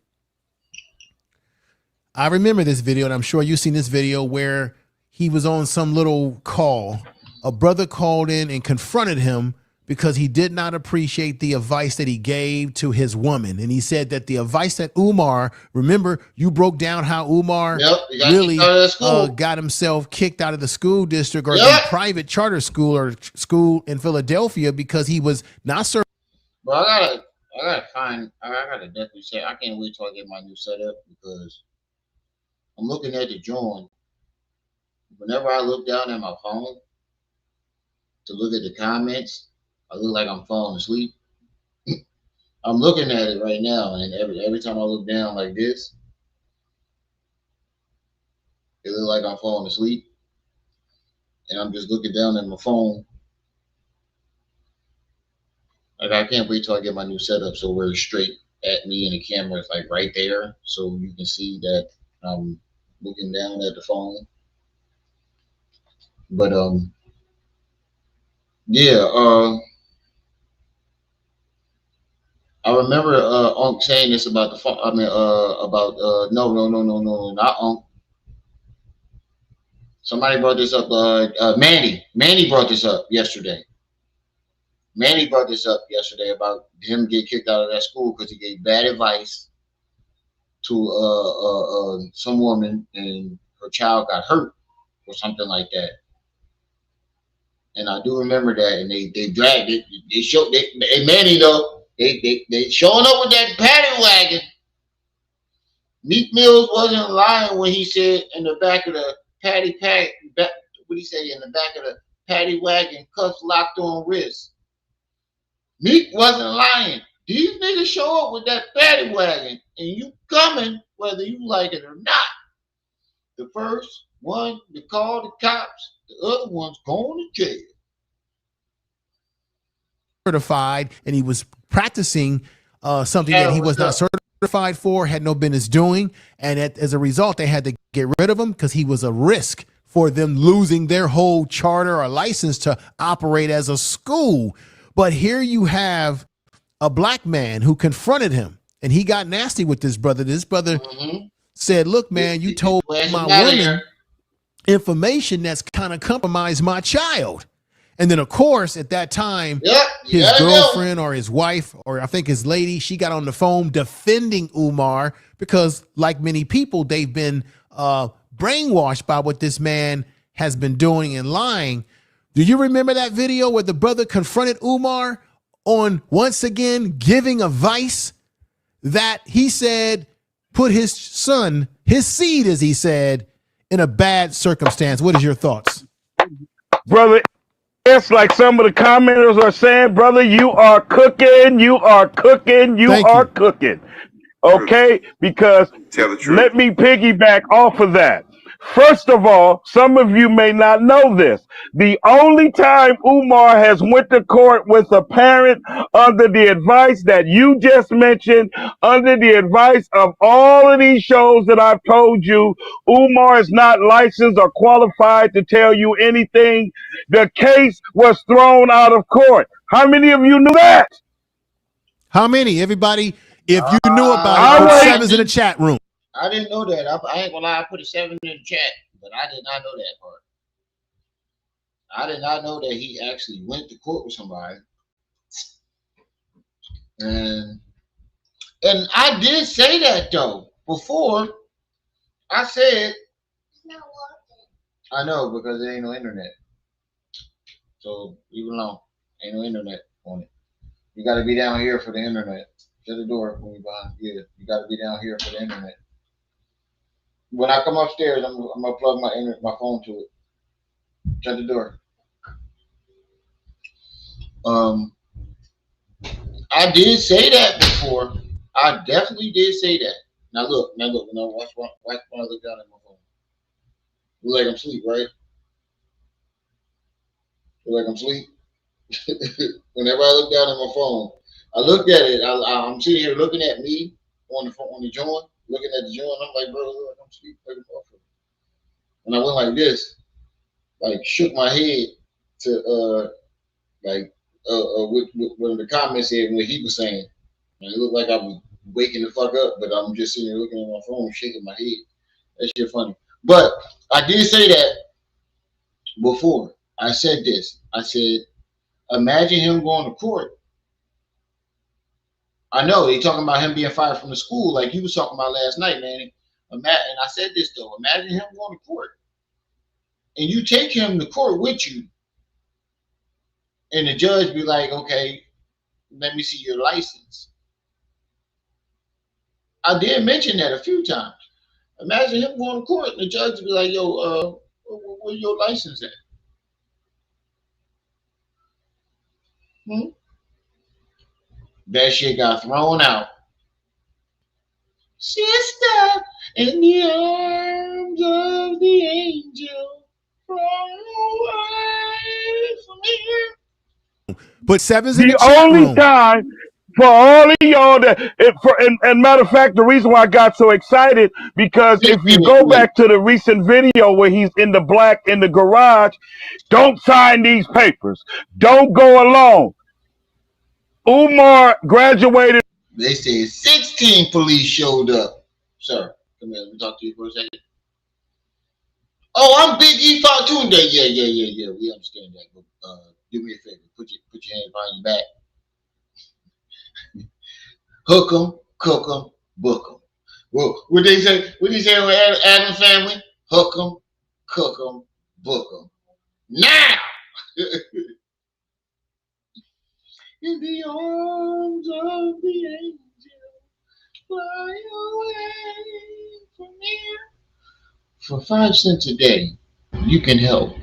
I remember this video, and I'm sure you've seen this video where he was on some little call. A brother called in and confronted him because he did not appreciate the advice that he gave to his woman. And he said that the advice that Umar, remember, you broke down how Umar really got himself kicked out of the school district or the private charter school or school in Philadelphia because he was not serving. Well, I gotta definitely say, I can't wait till I get my new setup because I'm looking at the joint. Whenever I look down at my phone to look at the comments, I look like I'm falling asleep. I'm looking at it right now, and every time I look down like this, it looks like I'm falling asleep. And I'm just looking down at my phone. Like, I can't wait till I get my new setup so we're straight at me and the camera is like right there, so you can see that I'm looking down at the phone. But yeah, I remember Unc saying this about the phone. I mean, no, not Unc. Somebody brought this up. Manny brought this up yesterday. Manny brought this up yesterday about him getting kicked out of that school because he gave bad advice to some woman and her child got hurt or something like that. And I do remember that, and they dragged it. They showed Manny though. They showing up with that paddy wagon. Meek Mills wasn't lying when he said in the back of the what he say in the back of the paddy wagon, cuffs locked on wrists. Meek wasn't lying. These niggas show up with that paddy wagon, and you coming whether you like it or not. The first one to call the cops, the other one's going to jail. Certified, and he was practicing something that he was not certified for, had no business doing, and as a result, they had to get rid of him because he was a risk for them losing their whole charter or license to operate as a school. But here you have a black man who confronted him, and he got nasty with this brother. This brother said, look, man, you told my woman information that's kind of compromised my child. And then, of course, at that time, his girlfriend or his wife, or I think his lady, she got on the phone defending Umar because, like many people, they've been brainwashed by what this man has been doing and lying. Do you remember that video where the brother confronted Umar on, once again, giving advice that he said put his son, his seed, as he said, in a bad circumstance? What is your thoughts? Brother, it's like some of the commenters are saying, brother, you are cooking, you are cooking, you are cooking. Okay? Because let me piggyback off of that. First of all, some of you may not know this. The only time Umar has went to court with a parent under the advice that you just mentioned, under the advice of all of these shows that I've told you, Umar is not licensed or qualified to tell you anything. The case was thrown out of court. How many of you knew that? How many? Everybody, if you knew about it, put sevens in the chat room. I didn't know that. I ain't gonna lie, I put a 7 in the chat, but I did not know that part. I did not know that he actually went to court with somebody. And I did say that though before. I said It's not working. I know because there ain't no internet. So leave it alone. Ain't no internet on it. You gotta be down here for the internet. Shut the door when you buy. Yeah, you gotta be down here for the internet. When I come upstairs, I'm gonna plug my phone to it. Shut the door. I did say that before. I definitely did say that. Now look. Now watch when I look down at my phone. Look like I'm asleep, right? Look like I'm asleep. Whenever I look down at my phone, I looked at it. I'm sitting here looking at me on the joint, looking at the joint. I'm like, bro, look like I'm asleep like a motherfucker. And I went like this, like shook my head to what the comments said what he was saying. And it looked like I was waking the fuck up, but I'm just sitting here looking at my phone, shaking my head. That shit funny. But I did say that before. I said this. I said Imagine him going to court. I know they talking about him being fired from the school, like you was talking about last night, man. And I said this though. Imagine him going to court, and you take him to court with you, and the judge be like, "Okay, let me see your license." I did mention that a few times. Imagine him going to court, and the judge be like, "Yo, where your license at?" That shit got thrown out. Sister, in the arms of the angel, fly away from here. Put sevens in the The chat only room. time for all of y'all that, and matter of fact, the reason why I got so excited, because if you go back to the recent video where he's in the black in the garage, don't sign these papers. Don't go alone. Umar graduated. They said 16 police showed up. Sir, come here. Let me talk to you for a second. Oh, I'm Big E Fatunde. Yeah. We understand that. But do me a favor. Put your hands behind your back. Hook 'em, cook 'em, book 'em. Well, what they say? What they say with Adam family? Hook 'em, cook 'em, book 'em. Now. In the arms of the angel, fly away from here. For 5 cents a day, you can help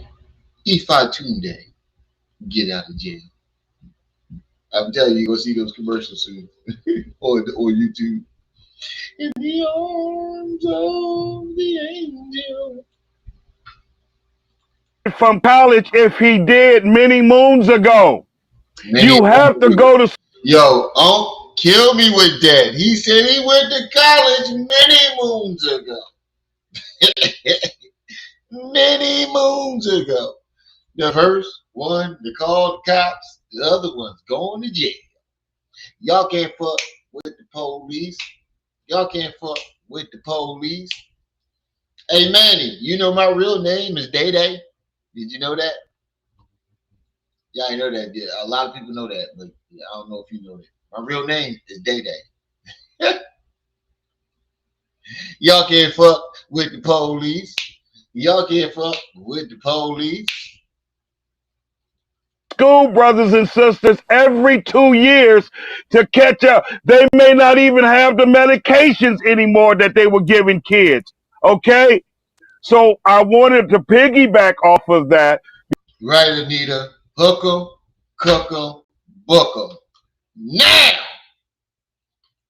Ifatunde get out of jail. I'm telling you, you're going to see those commercials soon on YouTube. In the arms of the angel. From college, if he did many moons ago. You have to go to. Yo, kill me with that. He said he went to college many moons ago. Many moons ago. The first one, they called the cops. The other one's going to jail. Y'all can't fuck with the police. Y'all can't fuck with the police. Hey, Manny, you know my real name is Day Day. Did you know that? Yeah, I know that. A lot of people know that, but I don't know if you know that. My real name is Day Day. Y'all can't fuck with the police. Y'all can't fuck with the police. School, brothers and sisters, every 2 years to catch up. They may not even have the medications anymore that they were giving kids. Okay? So I wanted to piggyback off of that. Right, Anita. Hook 'em, cook 'em, book 'em. Now!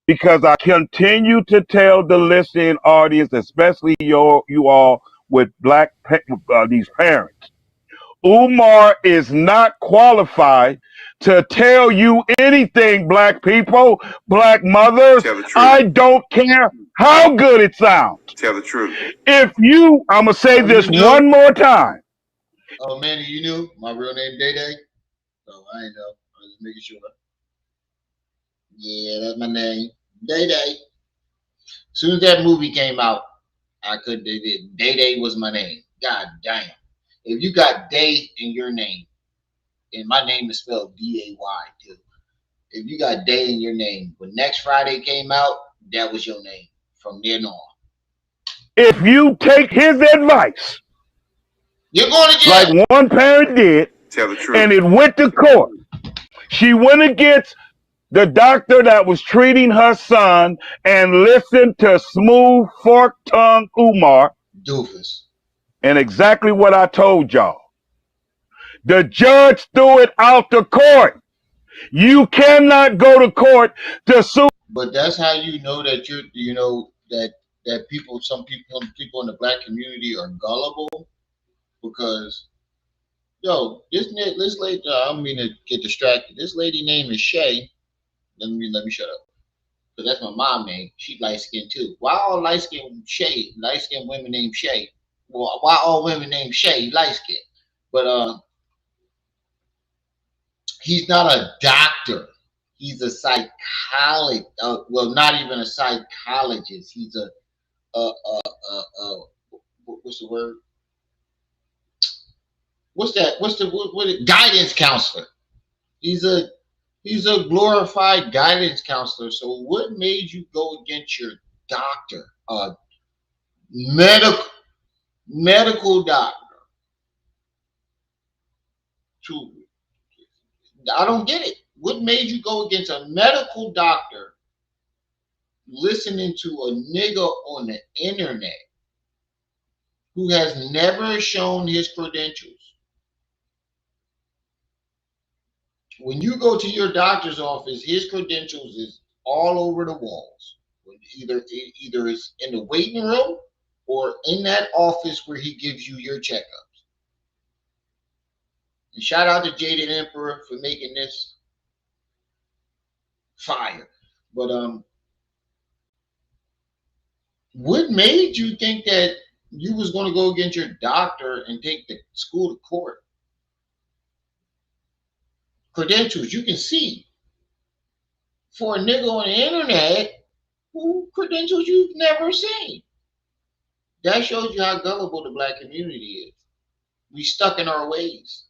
Because I continue to tell the listening audience, especially you all with these parents, Umar is not qualified to tell you anything, black people, black mothers. I don't care how good it sounds. Tell the truth. I'm going to say this one more time. Oh, Manny, you knew my real name, Day Day? Oh, I ain't know. I was just making sure. Yeah, that's my name. Day Day. As soon as that movie came out, I couldn't. Day Day was my name. God damn. If you got Day in your name, and my name is spelled D-A-Y too. If you got Day in your name, when Next Friday came out, that was your name from then on. If you take his advice, you're going to jail. Like one parent did, tell the truth, and it went to court. She went against the doctor that was treating her son and listened to smooth fork tongue Umar. Doofus. And exactly what I told y'all. The judge threw it out the court. You cannot go to court to sue. But that's how you know that that people, some people in the black community are gullible, because this lady, I don't mean to get distracted. This lady name is Shay. Let me shut up, because that's my mom name. She light skinned too. Why all light skinned women named Shay? Well, why all women named Shay light skinned? But he's not a doctor. He's a psychologist. Well, not even a psychologist. He's what's the word? What's that? What guidance counselor? He's a glorified guidance counselor. So what made you go against your doctor, medical doctor? I don't get it. What made you go against a medical doctor listening to a nigga on the internet who has never shown his credentials? When you go to your doctor's office, his credentials is all over the walls. Either it's in the waiting room or in that office where he gives you your checkups. And shout out to Jaded Emperor for making this fire. But what made you think that you was going to go against your doctor and take the school to court? Credentials you can see. For a nigga on the internet, who credentials you've never seen. That shows you how gullible the black community is. We stuck in our ways.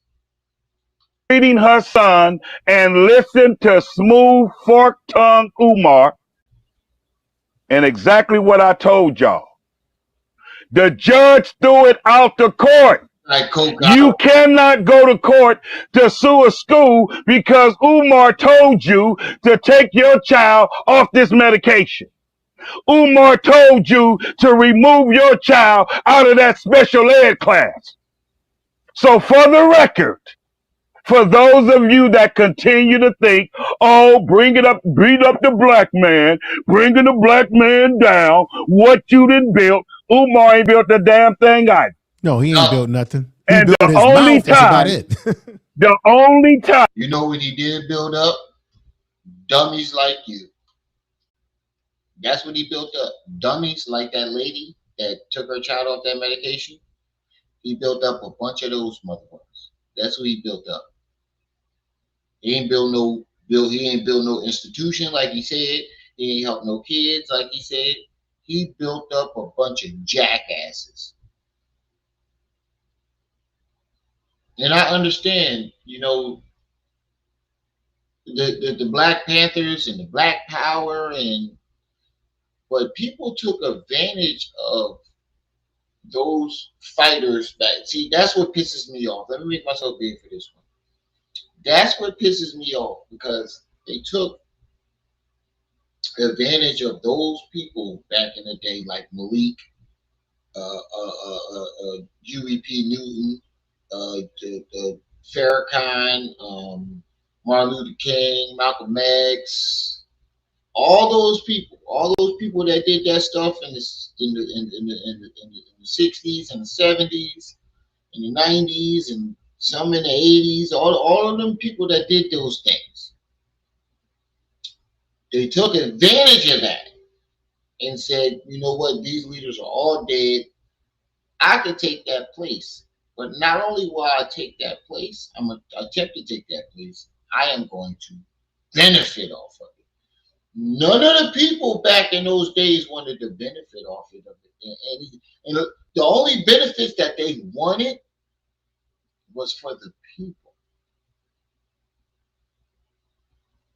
Treating her son and listen to smooth fork tongue Umar and exactly what I told y'all. The judge threw it out the court. You cannot go to court to sue a school because Umar told you to take your child off this medication. Umar told you to remove your child out of that special ed class. So for the record, for those of you that continue to think, oh, bring up the black man, bringing the black man down, what you done built, Umar ain't built a damn thing either. No, he ain't built nothing. He And built the his only mouth. That's about time, it. the only time. You know what he did build up? Dummies like you. That's what he built up. Dummies like that lady that took her child off that medication. He built up a bunch of those motherfuckers. That's what he built up. He ain't built no institution like he said. He ain't helped no kids like he said. He built up a bunch of jackasses. And I understand, you know, the Black Panthers and the Black Power, but people took advantage of those fighters. That's what pisses me off. Let me make myself big for this one. That's what pisses me off, because they took advantage of those people back in the day, like Malik, Huey P. Newton, Farrakhan, Martin Luther King, Malcolm X, all those people that did that stuff in the 60s and the 70s and the 90s and some in the 80s, all of them people that did those things. They took advantage of that and said, you know what, these leaders are all dead. I could take that place. But not only will I take that place, I'm going to attempt to take that place, I am going to benefit off of it. None of the people back in those days wanted to benefit off of it. And the only benefits that they wanted was for the people.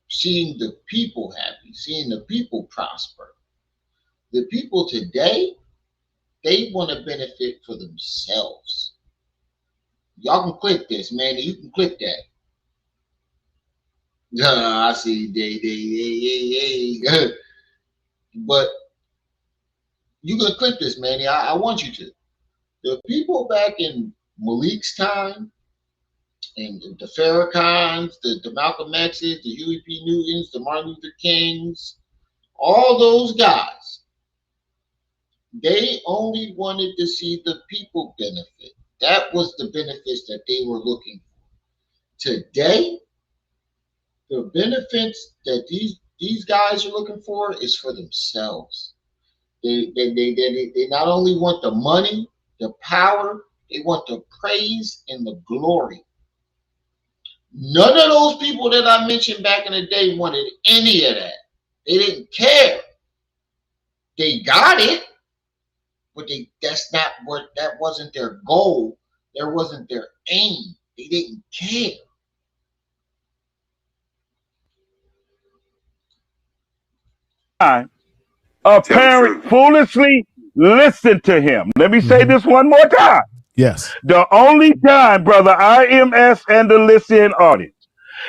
Seeing the people happy, seeing the people prosper. The people today, they want to benefit for themselves. Y'all can click this, man. You can click that. I see. But you can click this, man. I want you to. The people back in Malik's time, and the Farrakhans, the Malcolm X's, the Huey P. Newtons, the Martin Luther Kings, all those guys, they only wanted to see the people benefit. That was the benefits that they were looking for. Today, the benefits that these guys are looking for is for themselves. They not only want the money, the power, they want the praise and the glory. None of those people that I mentioned back in the day wanted any of that. They didn't care. They got it, but that wasn't their goal. That wasn't their aim. They didn't care. time a parent foolishly listened to him. Let me say this one more time. Yes. The only time, brother IMS and the listening audience,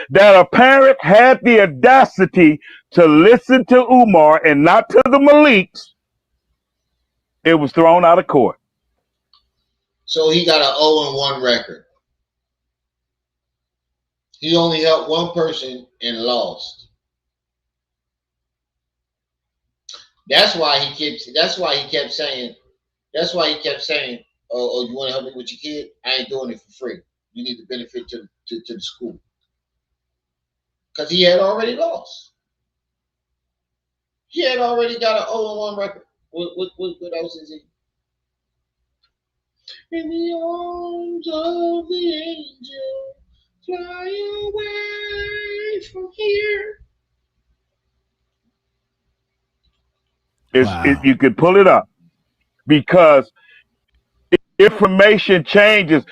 that a parent had the audacity to listen to Umar and not to the Maliks, it was thrown out of court. So he got an 0-1 record. He only helped one person and lost. That's why he kept saying, oh, you want to help me with your kid? I ain't doing it for free. You need to benefit to the school. Because he had already lost. He had already got an 0-1 record. What else is he? In the arms of the angel, fly away from here. Wow. You could pull it up because information changes.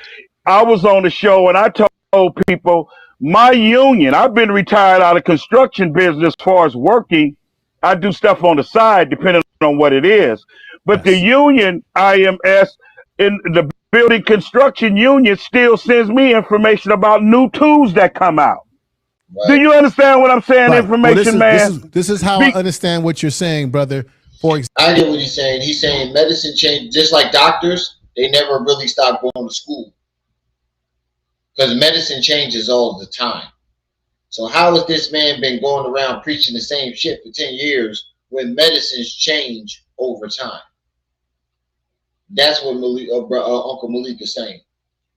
I was on the show and I told people my union, I've been retired out of construction business as far as working. I do stuff on the side depending on what it is. But the union, IMS, in the building construction union still sends me information about new tools that come out. Right. Do you understand what I'm saying? Right. Information, This is how I understand what you're saying, brother. For example, I get what he's saying. He's saying medicine change, just like doctors, they never really stop going to school. Because medicine changes all the time. So how has this man been going around preaching the same shit for 10 years when medicines change over time? That's what Uncle Malik is saying.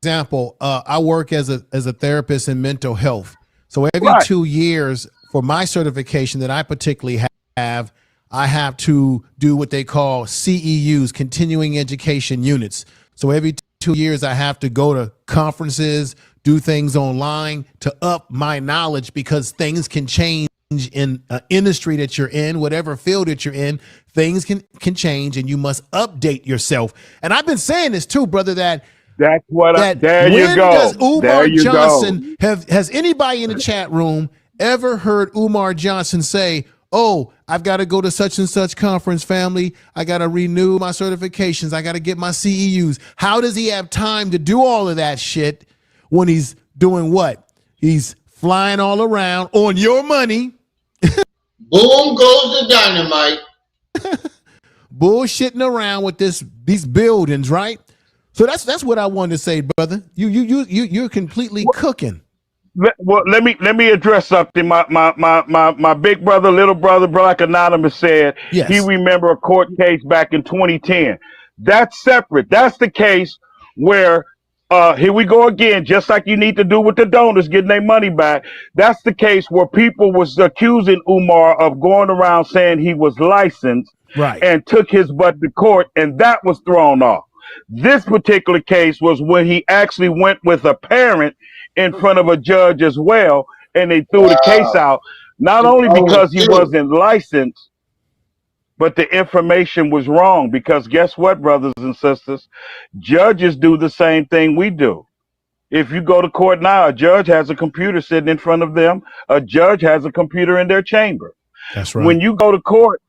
Example, I work as a therapist in mental health. So every 2 years for my certification that I particularly have, I have to do what they call CEUs, continuing education units. So every 2 years I have to go to conferences, do things online to up my knowledge because things can change in an industry that you're in, whatever field that you're in, things can change and you must update yourself. And I've been saying this too, brother, that's what there you go. Does Umar Johnson has anybody in the chat room ever heard Umar Johnson say, oh, I've got to go to such and such conference, family. I got to renew my certifications. I got to get my CEUs. How does he have time to do all of that shit when he's doing what? He's flying all around on your money. Boom goes the dynamite. Bullshitting around with these buildings, right? So that's what I wanted to say, brother. You're completely cooking. Well, let me address something. My big brother, little brother, Black Anonymous said he remember a court case back in 2010. That's separate. That's the case where here we go again, just like you need to do with the donors getting their money back. That's the case where people was accusing Umar of going around saying he was licensed and took his butt to court, and that was thrown off. This particular case was when he actually went with a parent in front of a judge as well, and they threw the case out, not only because he wasn't licensed, but the information was wrong. Because guess what, brothers and sisters? Judges do the same thing we do. If you go to court now, a judge has a computer sitting in front of them. A judge has a computer in their chamber. That's right. When you go to court,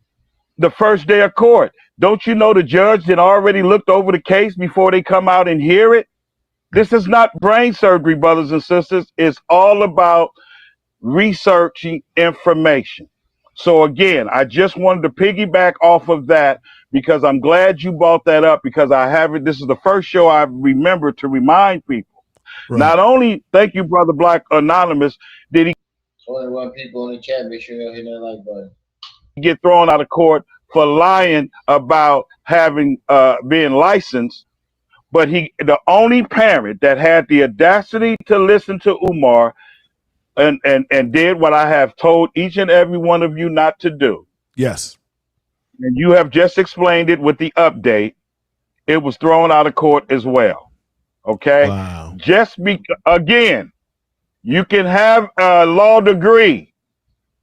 the first day of court, don't you know the judge had already looked over the case before they come out and hear it? This is not brain surgery, brothers and sisters. It's all about researching information. So again, I just wanted to piggyback off of that because I'm glad you brought that up, because I haven't. This is the first show I remember to remind people. Right. Not only, thank you, Brother Black Anonymous, did he 21 people in the chat, make sure you hit that like button. Get thrown out of court for lying about having being licensed. But the only parent that had the audacity to listen to Umar and did what I have told each and every one of you not to do. Yes. And you have just explained it with the update. It was thrown out of court as well. Okay. Wow. Again, you can have a law degree,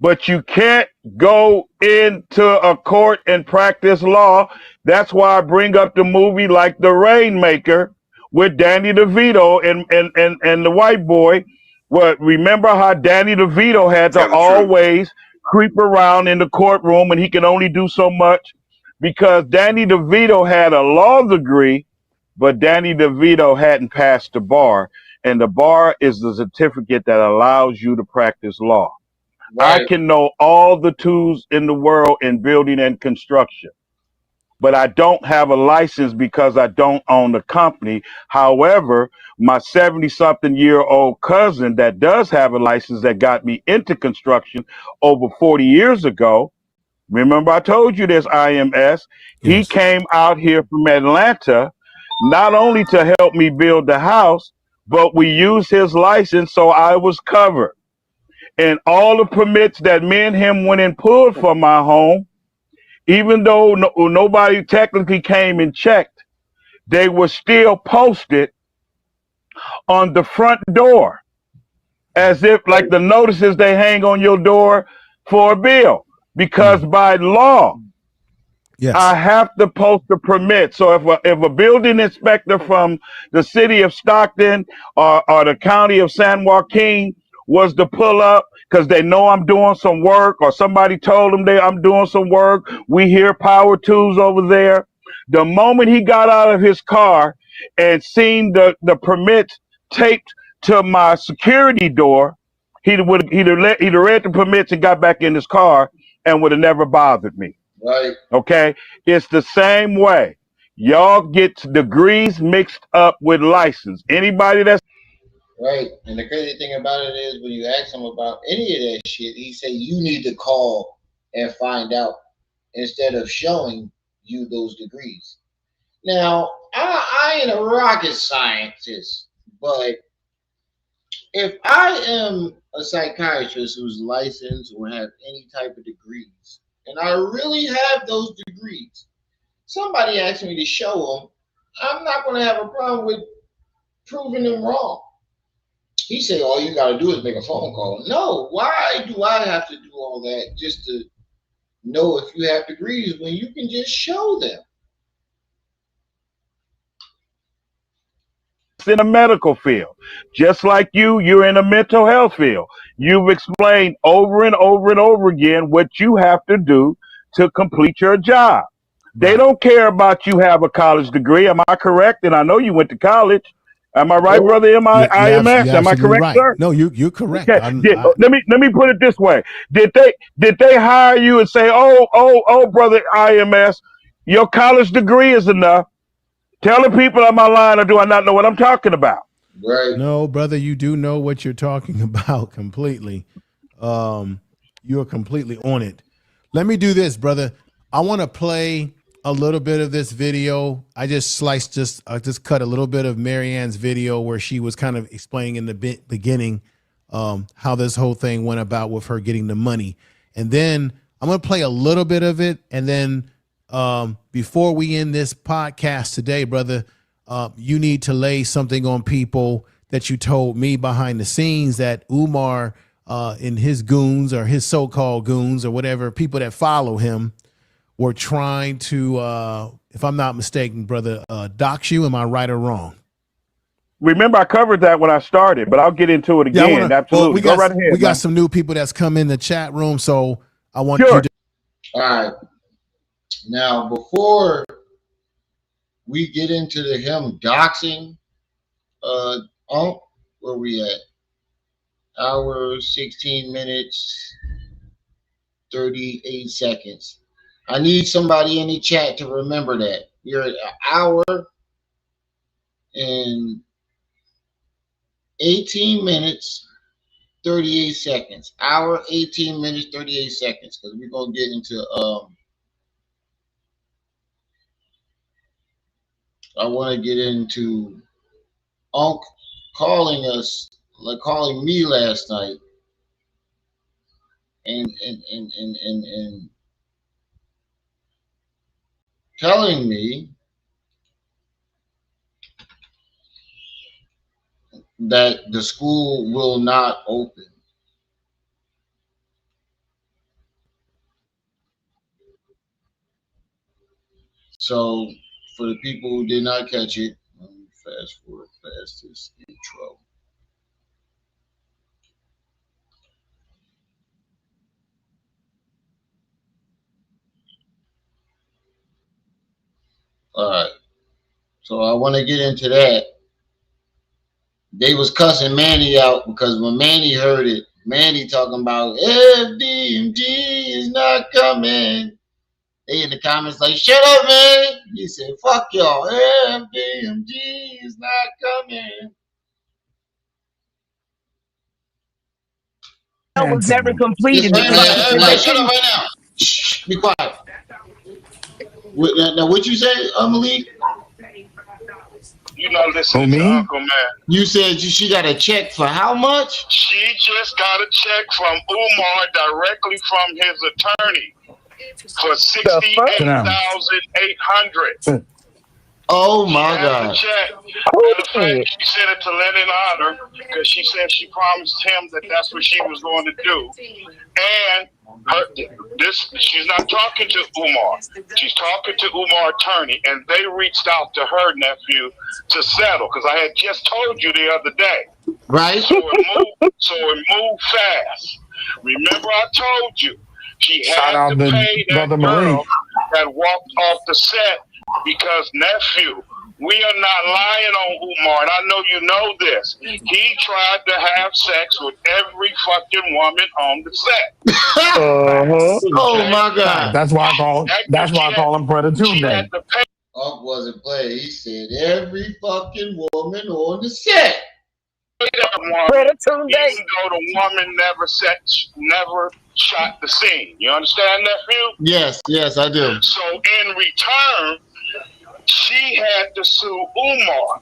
but you can't go into a court and practice law. That's why I bring up the movie like The Rainmaker with Danny DeVito and the white boy. Well, remember how Danny DeVito had to always creep around in the courtroom and he can only do so much because Danny DeVito had a law degree, but Danny DeVito hadn't passed the bar. And the bar is the certificate that allows you to practice law. I Right. can know all the tools in the world in building and construction, but I don't have a license because I don't own the company. However, my 70-something-year-old cousin that does have a license that got me into construction over 40 years ago, remember I told you this, IMS, he Yes. came out here from Atlanta not only to help me build the house, but we used his license so I was covered. And all the permits that me and him went and pulled for my home, even though nobody technically came and checked, they were still posted on the front door as if like the notices they hang on your door for a bill. Because by law, I Yes. have to post a permit. So if a building inspector from the city of Stockton or the county of San Joaquin was to pull up because they know I'm doing some work or somebody told them I'm doing some work, we hear power tools over there. The moment he got out of his car and seen the permits taped to my security door, he'd have read the permits and got back in his car and would have never bothered me. Right. Okay, it's the same way. Y'all get degrees mixed up with license. Anybody that's Right. And the crazy thing about it is when you ask him about any of that shit, he say you need to call and find out instead of showing you those degrees. Now, I ain't a rocket scientist, but if I am a psychiatrist who's licensed or have any type of degrees, and I really have those degrees, somebody asks me to show them, I'm not going to have a problem with proving them wrong. He said, all you got to do is make a phone call. No, why do I have to do all that just to know if you have degrees when you can just show them? in a medical field, just like you're in a mental health field. You've explained over and over and over again what you have to do to complete your job. They Right. don't care about you have a college degree. Am I correct? And I know you went to college. Am I right, Nope. brother? You're IMS? Am I absolutely correct, right. sir? No, you're correct. Okay. Let me put it this way. Did they hire you and say, oh, brother IMS, your college degree is enough? Tell the people on my line, or do I not know what I'm talking about? Right. No, brother, you do know what you're talking about completely. You're completely on it. Let me do this, brother. I want to play a little bit of this video. I just cut a little bit of Marianne's video where she was kind of explaining in the beginning how this whole thing went about with her getting the money. And then I'm going to play a little bit of it. And then before we end this podcast today, brother, you need to lay something on people that you told me behind the scenes that Umar and his goons or his so-called goons or whatever, people that follow him, were trying to, if I'm not mistaken, brother, dox you. Am I right or wrong? Remember, I covered that when I started, but I'll get into it Yeah, I again. want to. Well, Absolutely. Go right ahead, we got man. some new people that's come in the chat room, so I want you Sure. to. All right. Now, before we get into him doxing, where we at? Hour, 16 minutes, 38 seconds. I need somebody in the chat to remember that. You're at an hour and 18 minutes, 38 seconds. Hour, 18 minutes, 38 seconds. Because we're going to get into, I want to get into Unc calling us, like calling me last night. And telling me that the school will not open. So, for the people who did not catch it, let me fast forward past this intro. All right. So I want to get into that. They was cussing Manny out because when Manny heard it, Manny talking about FDMG is not coming. They in the comments like, shut up, man. He said, fuck y'all. FDMG is not coming. That was never completed. Everybody shut up right now. Shh, be quiet. Now, what you say, Malik? You know, listen to Uncle Man. You said she got a check for how much? She just got a check from Umar directly from his attorney for $68,800. Oh my God! Check. Matter of fact, she sent it to Lennon Honor because she said she promised him that that's what she was going to do. And she's not talking to Umar. She's talking to Umar's attorney, and they reached out to her nephew to settle because I had just told you the other day. Right. So it moved fast. Remember, I told you she had to pay that girl that walked off the set because nephew. We are not lying on Umar, and I know you know this. He tried to have sex with every fucking woman on the set. Oh my God! That's why I call him Predator Tuesday. Unc wasn't playing. He said every fucking woman on the set. Predator Tuesday. Even though the woman never shot the scene. You understand, nephew? Yes, I do. So in return, she had to sue Umar.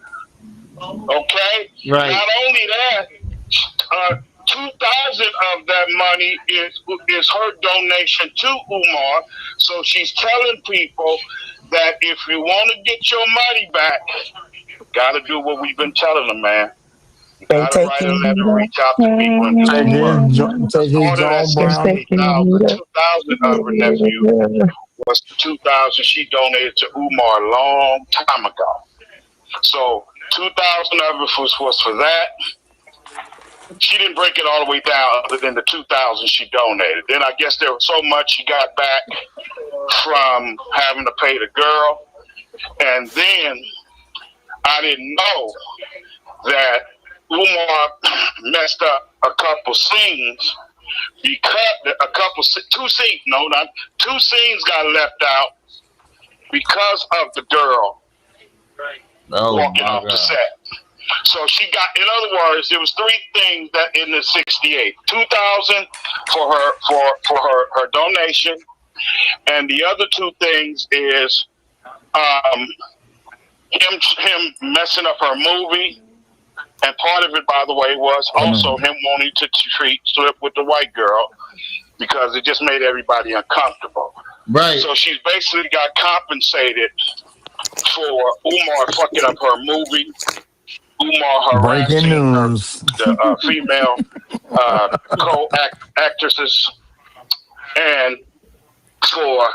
Okay? Right. Not only that, 2,000 of that money is her donation to Umar. So she's telling people that if you want to get your money back, gotta do what we've been telling them, man. You gotta write a letter, reach out to people, and do the work. 2,000 of her nephew was 2,000 she donated to Umar a long time ago. So 2,000 of it was for that. She didn't break it all the way down other than the 2,000 she donated. Then I guess there was so much she got back from having to pay the girl. And then I didn't know that Umar messed up a couple scenes because two scenes got left out because of the girl walking off the set. So she got, in other words, there was three things that in the 68, 2,000 for her donation, and the other two things is him messing up her movie. And part of it, by the way, was also him wanting to sleep with the white girl because it just made everybody uncomfortable. Right. So she's basically got compensated for Umar fucking up her movie, Umar harassing the female co-actresses, and for,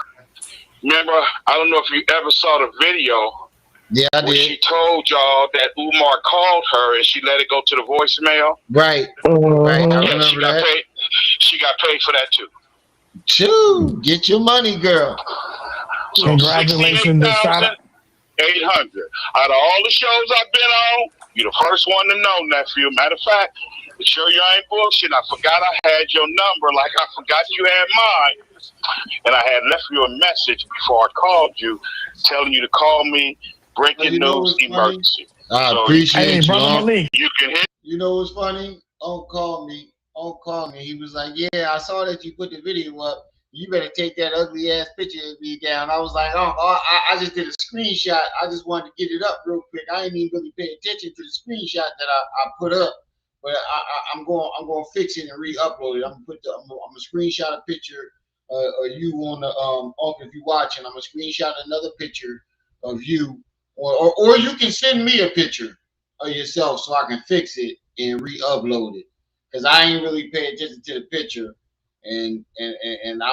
remember, I don't know if you ever saw the video. Yeah, I did. She told y'all that Umar called her and she let it go to the voicemail. Right. Right. I remember that. She got paid for that too. Choo, get your money, girl. So congratulations, 800. Out of all the shows I've been on, you're the first one to know, nephew. Matter of fact, to show you I ain't bullshit, I forgot I had your number like I forgot you had mine. And I had left you a message before I called you telling you to call me. Breaking news emergency. I appreciate you. Malik. You can hit. You know what's funny? Don't call me. He was like, yeah, I saw that you put the video up. You better take that ugly ass picture of me down. I was like, I just did a screenshot. I just wanted to get it up real quick. I didn't even really pay attention to the screenshot that I put up. But I'm going to fix it and re-upload it. I'm gonna screenshot a picture of you on the if you're watching. I'm gonna screenshot another picture of you. Or you can send me a picture of yourself so I can fix it and re-upload it. Cause I ain't really paying attention to the picture, and I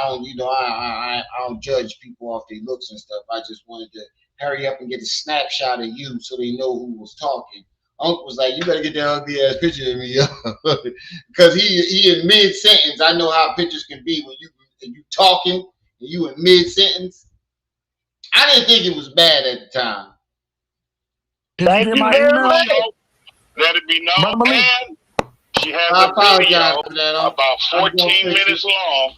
don't, I don't judge people off their looks and stuff. I just wanted to hurry up and get a snapshot of you so they know who was talking. Uncle was like, "You better get that ugly ass picture of me," because he in mid sentence. I know how pictures can be when you talking and you in mid sentence. I didn't think it was bad at the time. Thank you very much. Let it be known. And she has I a apologize video for that. about 14 minutes long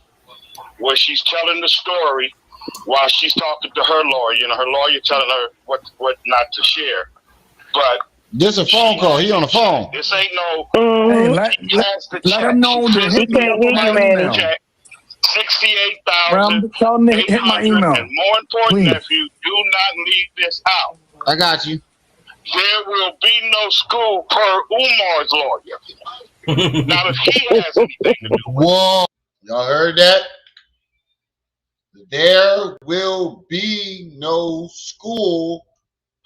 where she's telling the story while she's talking to her lawyer. You know, her lawyer telling her what not to share. But this is a phone call. He on the phone. This ain't no. Hey, let him know to hit me up on my email. 68,000. Tell him to hit my email. And more important, Please. nephew, do not leave this out. I got you. There will be no school per Umar's lawyer. Now, if he has anything to do with it. Whoa. Y'all heard that? There will be no school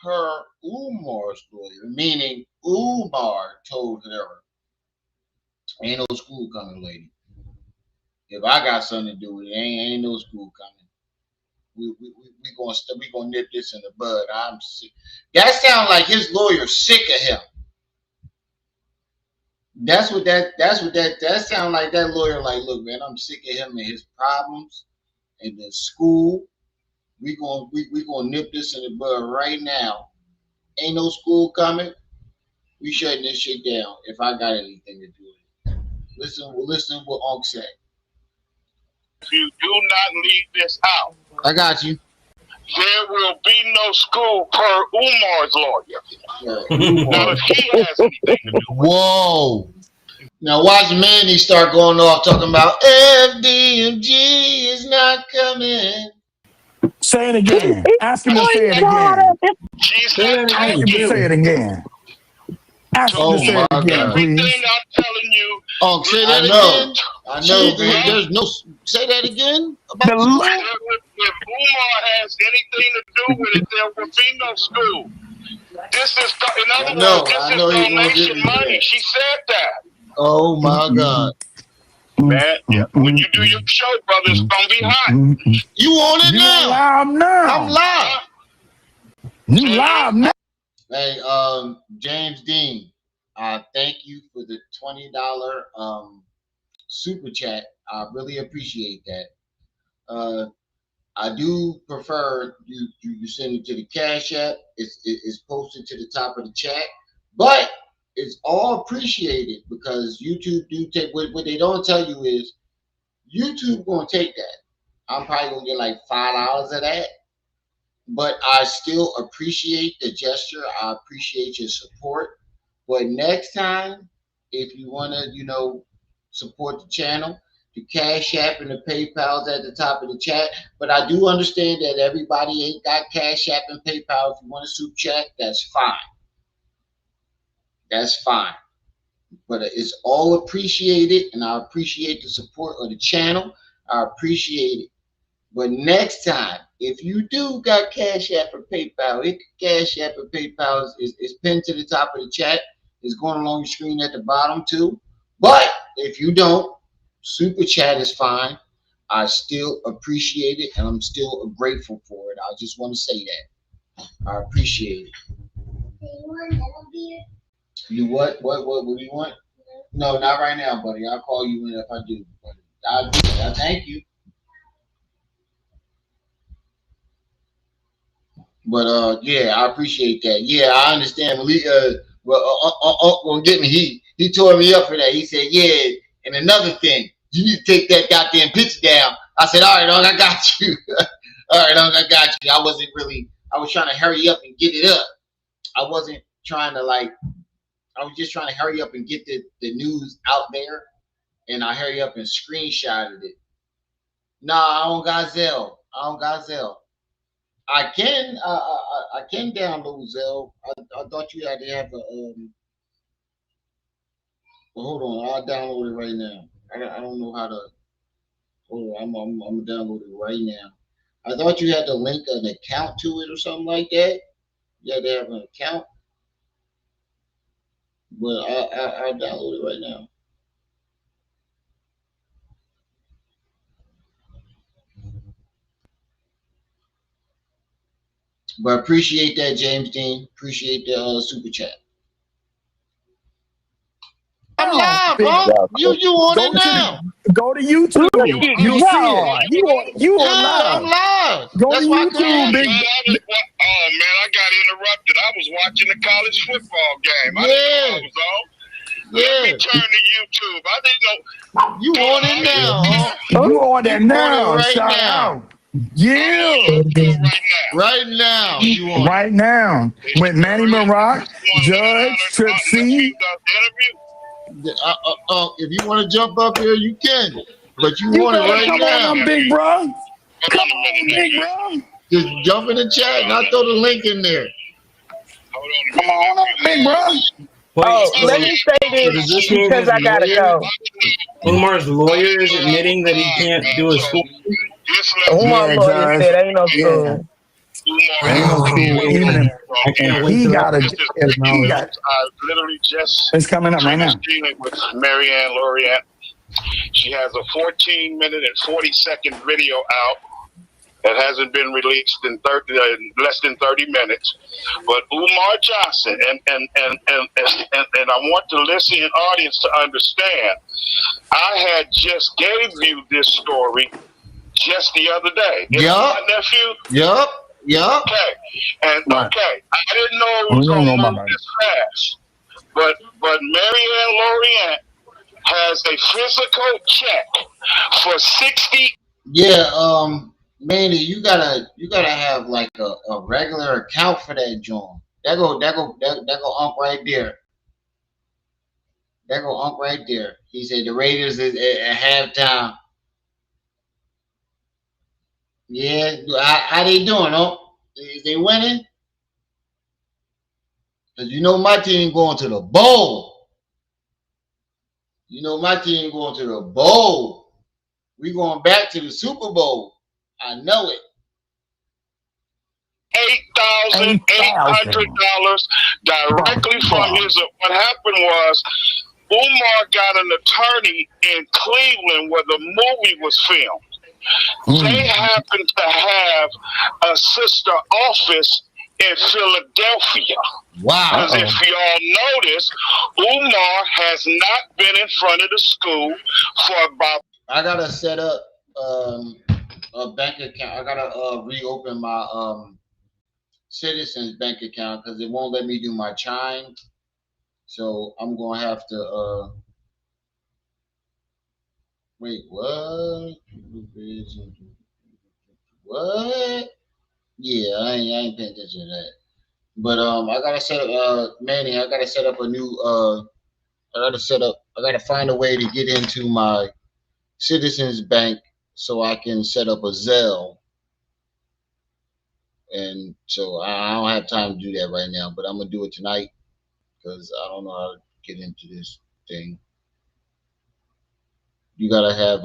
per Umar's lawyer, meaning Umar told her, ain't no school coming, lady. If I got something to do with it, ain't no school coming. We gonna nip this in the bud. I'm sick. That sounds like his lawyer's sick of him. That sounds like that lawyer. Like, look, man, I'm sick of him and his problems. And the school, we gonna nip this in the bud right now. Ain't no school coming. We shutting this shit down. If I got anything to do with it, listen what Unc said. You do not leave this out. I got you. There will be no school per Umar's lawyer. Now, if he has anything to do with it. Whoa. Now watch Manny start going off talking about FDMG is not coming. Say it again. Ask him to say it again. Ask him to say it again. Ask him to say it again, please. Everything I'm telling you. Oh, say that again. I know, man. There's no. Say that again. About if Umar has anything to do with it, there will be no school. This is, in other words, this is donation money. She said that. Oh my God. Man, when you do your show, brother, it's gonna be hot. You on it now? Live now. I'm live. You live now. Hey, James Dean, thank you for the $20 super chat. I really appreciate that. I do prefer you send it to the Cash App. It's posted to the top of the chat, but it's all appreciated because YouTube do take what they don't tell you is YouTube gonna take that. I'm probably gonna get like $5 of that, but I still appreciate the gesture. I appreciate your support. But next time, if you wanna, support the channel, the Cash App and the PayPal's at the top of the chat. But I do understand that everybody ain't got Cash App and PayPal. If you want to super chat, that's fine. That's fine. But it's all appreciated, and I appreciate the support of the channel. I appreciate it. But next time, if you do got Cash App or PayPal, Cash App or PayPal is pinned to the top of the chat. It's going along your screen at the bottom too. But if you don't, super chat is fine. I still appreciate it, and I'm still grateful for it. I just want to say that. I appreciate it. You what? What do you want? No, not right now, buddy. I'll call you in if I do. I thank you. But yeah, I appreciate that. Yeah, I understand. Malik, get me. He tore me up for that. He said, yeah, and another thing, you need to take that goddamn picture down. I said, all right, Unc, I got you. All right, Unc, I got you. I was trying to hurry up and get it up. I wasn't trying to I was just trying to hurry up and get the news out there, and I hurry up and screenshotted it. Nah, I don't got Zelle. I can download Zelle. I thought you had to have a well, hold on, I'll download it right now. I don't know how to. Hold on, I'm gonna download it right now. I thought you had to link an account to it or something like that. You had to have an account. But I'll download it right now. But appreciate that, James Dean. Appreciate the super chat. I'm live. up, huh? You on it now? Go to YouTube. Look at You'll see it. You on I'm live. live. Go That's to why I couldn't YouTube, answer. big. Oh man, I got interrupted. I was watching the college football game. I didn't know I was on. Let me turn to YouTube. I didn't know. You on it now, huh? You on that You now. on it right Shout now. out. Yeah. Right now. You on Right now. With Manny Maroc, Judge, Trip C. If you want to jump up here, you can. But you You want it better right come now. on, big bro. Come on, big bro. Just jump in the chat and I'll throw the link in there. Come on up, big bro. Let me say this because I gotta go. Umar's lawyer is admitting that he can't do a school. Umar lawyer said ain't no school. Ain't no school. Even if I can't wait he till got a, if he got, I literally just it's coming up right now. dealing with Marianne Loriette. She has a 14-minute and 40-second video out that hasn't been released in less than 30 minutes. But Umar Johnson, and I want the listening audience to understand, I had just gave you this story just the other day. Yup. My nephew? Yup. Okay. And okay, I didn't know it was going to move this fast. But Marianne Loriette has a physical check for 60. Yeah, Manny, you gotta have like a regular account for that joint. That go Unc right there. That go Unc right there. He said the Raiders is at halftime. Yeah, how they doing, Unc? Is they winning? Cause you know my team going to the bowl. You know my team going to the bowl. We going back to the Super Bowl. I know it. $8,800 directly from his. What happened was Umar got an attorney in Cleveland where the movie was filmed. They happen to have a sister office in Philadelphia. Wow. Because if y'all notice, Umar has not been in front of the school for about. I gotta set up a bank account. I gotta reopen my Citizens bank account because it won't let me do my chime. So I'm gonna have to wait, what? What? Yeah, I ain't paying attention to that. But I gotta set up Manny, I gotta set up a new I gotta find a way to get into my Citizens Bank so I can set up a Zelle. And so I don't have time to do that right now, but I'm gonna do it tonight because I don't know how to get into this thing. You gotta have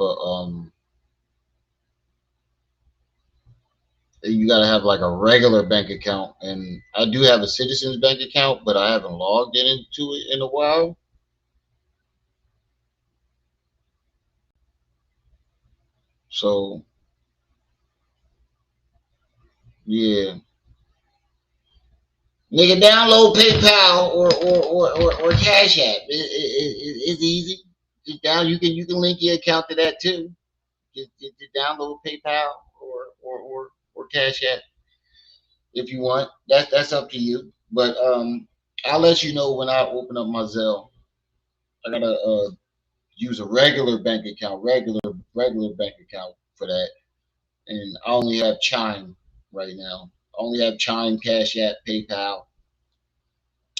like a regular bank account, and I do have a Citizens Bank account, but I haven't logged into it in a while. So yeah. Nigga, download PayPal or Cash App. It's easy. Just you can link your account to that too. Just download PayPal or Cash App if you want. That's up to you. But I'll let you know when I open up my Zelle. I gotta use a regular bank account, regular bank account for that. And I only have Chime right now. I only have Chime, Cash App, PayPal.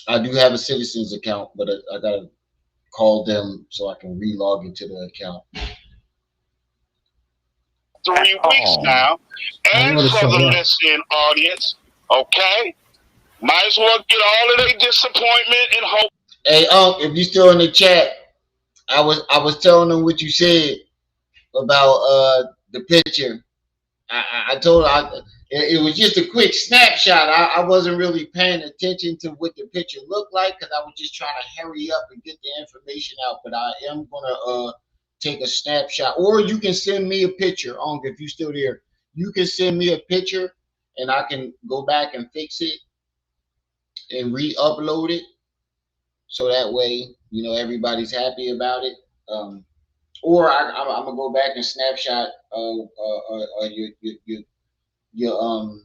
I do have a Citizens account, but I gotta call them so I can re-log into the account. 3 weeks now, and for the listening audience, okay, might as well get all of their disappointment and hope. Hey, if you still in the chat, I was telling them what you said about the picture. I told her it was just a quick snapshot. I wasn't really paying attention to what the picture looked like because I was just trying to hurry up and get the information out. But I am gonna take a snapshot, or you can send me a picture. If you're still there, you can send me a picture, and I can go back and fix it and re-upload it, so that way everybody's happy about it. Or I'm gonna go back and snapshot your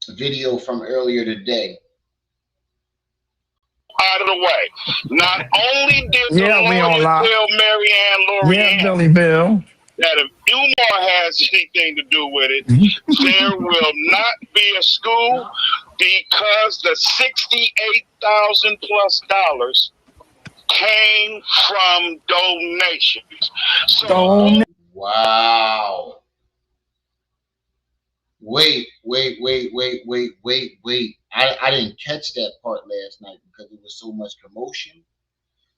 video from earlier today. Out of the way. Not only did the Yeah, we on lawyer lock. tell Marianne Yeah, Lorianne Billy Bill. that if Umar has anything to do with it, there will not be a school because the $68,000+ came from donations. So Wow. Wait. I didn't catch that part last night because there was so much commotion.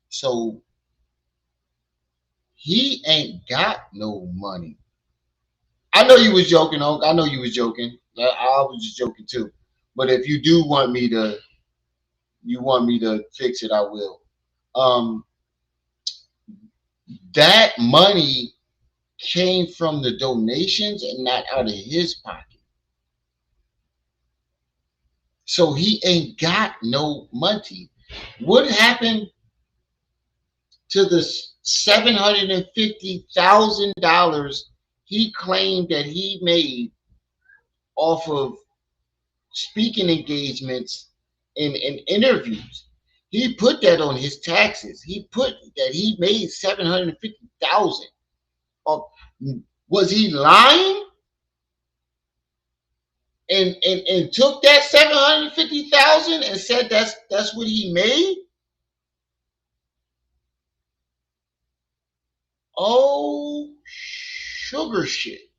So he ain't got no money. I know you was joking, Unc. I know you was joking. I was just joking too. But if you do want me to, fix it, I will. That money came from the donations and not out of his pocket. So he ain't got no money. What happened to the $750,000 he claimed that he made off of speaking engagements and interviews? He put that on his taxes. He put that he made $750,000. Was he lying? And took that $750,000 and said that's what he made? Oh, sugar shit.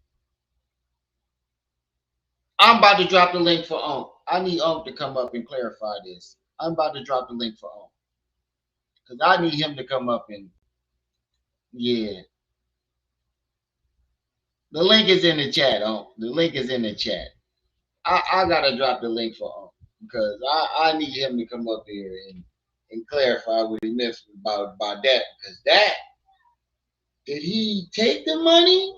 I'm about to drop the link for Unc. I need Unc to come up and clarify this. I'm about to drop the link for Unc. Because I need him to come up and, yeah. The link is in the chat, Unc. The link is in the chat. I got to drop the link for Unc. Because I need him to come up here and clarify what he missed about that. Because did he take the money?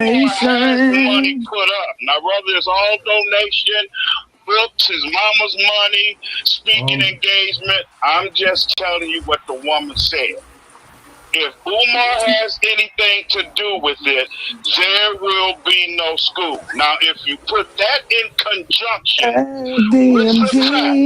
Money put up. Now, whether it's all donation, books, his mama's money, speaking engagement, I'm just telling you what the woman said. If Umar has anything to do with it, there will be no school. Now, if you put that in conjunction with the fact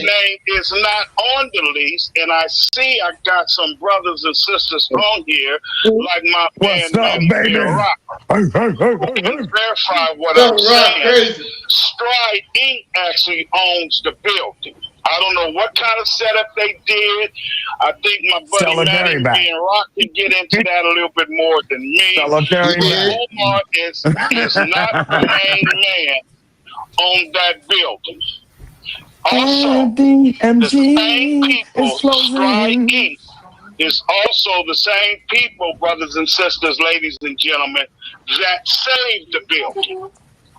name is not on the lease, and I see I got some brothers and sisters on here, like my man Manny Rock, who can verify what I'm saying. Stride Inc. actually owns the building. I don't know what kind of setup they did. I think my buddy Manny being Rock can get into that a little bit more than me. Umar is not the main man on that building. Also, the same people, Stride Inc. is also the same people, brothers and sisters, ladies and gentlemen, that saved the building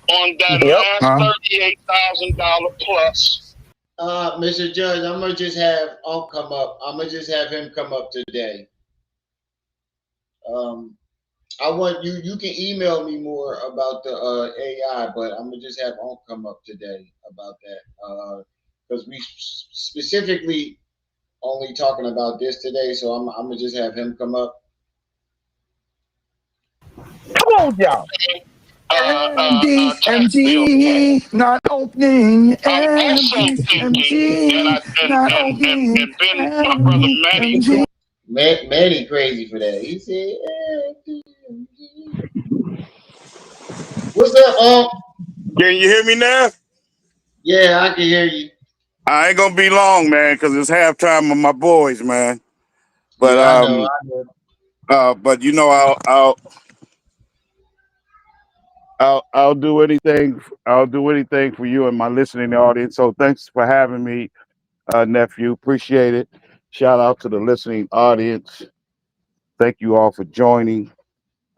on that last $38,000 plus. Mr. Judge, I'm gonna just have Unc come up. I'm gonna just have him come up today. I want you. You can email me more about the AI, but I'm gonna just have Unc come up today about that because we specifically only talking about this today. So I'm gonna just have him come up. Come on, y'all. MG not opening. MG not opening. Manny crazy for that. He said, "What's up, Unc? Can you hear me now? Yeah, I can hear you. I ain't gonna be long, man, because it's halftime with my boys, man. But yeah, I know. But you know, I'll do anything. I'll do anything for you and my listening audience. So thanks for having me, nephew. Appreciate it. Shout out to the listening audience. Thank you all for joining.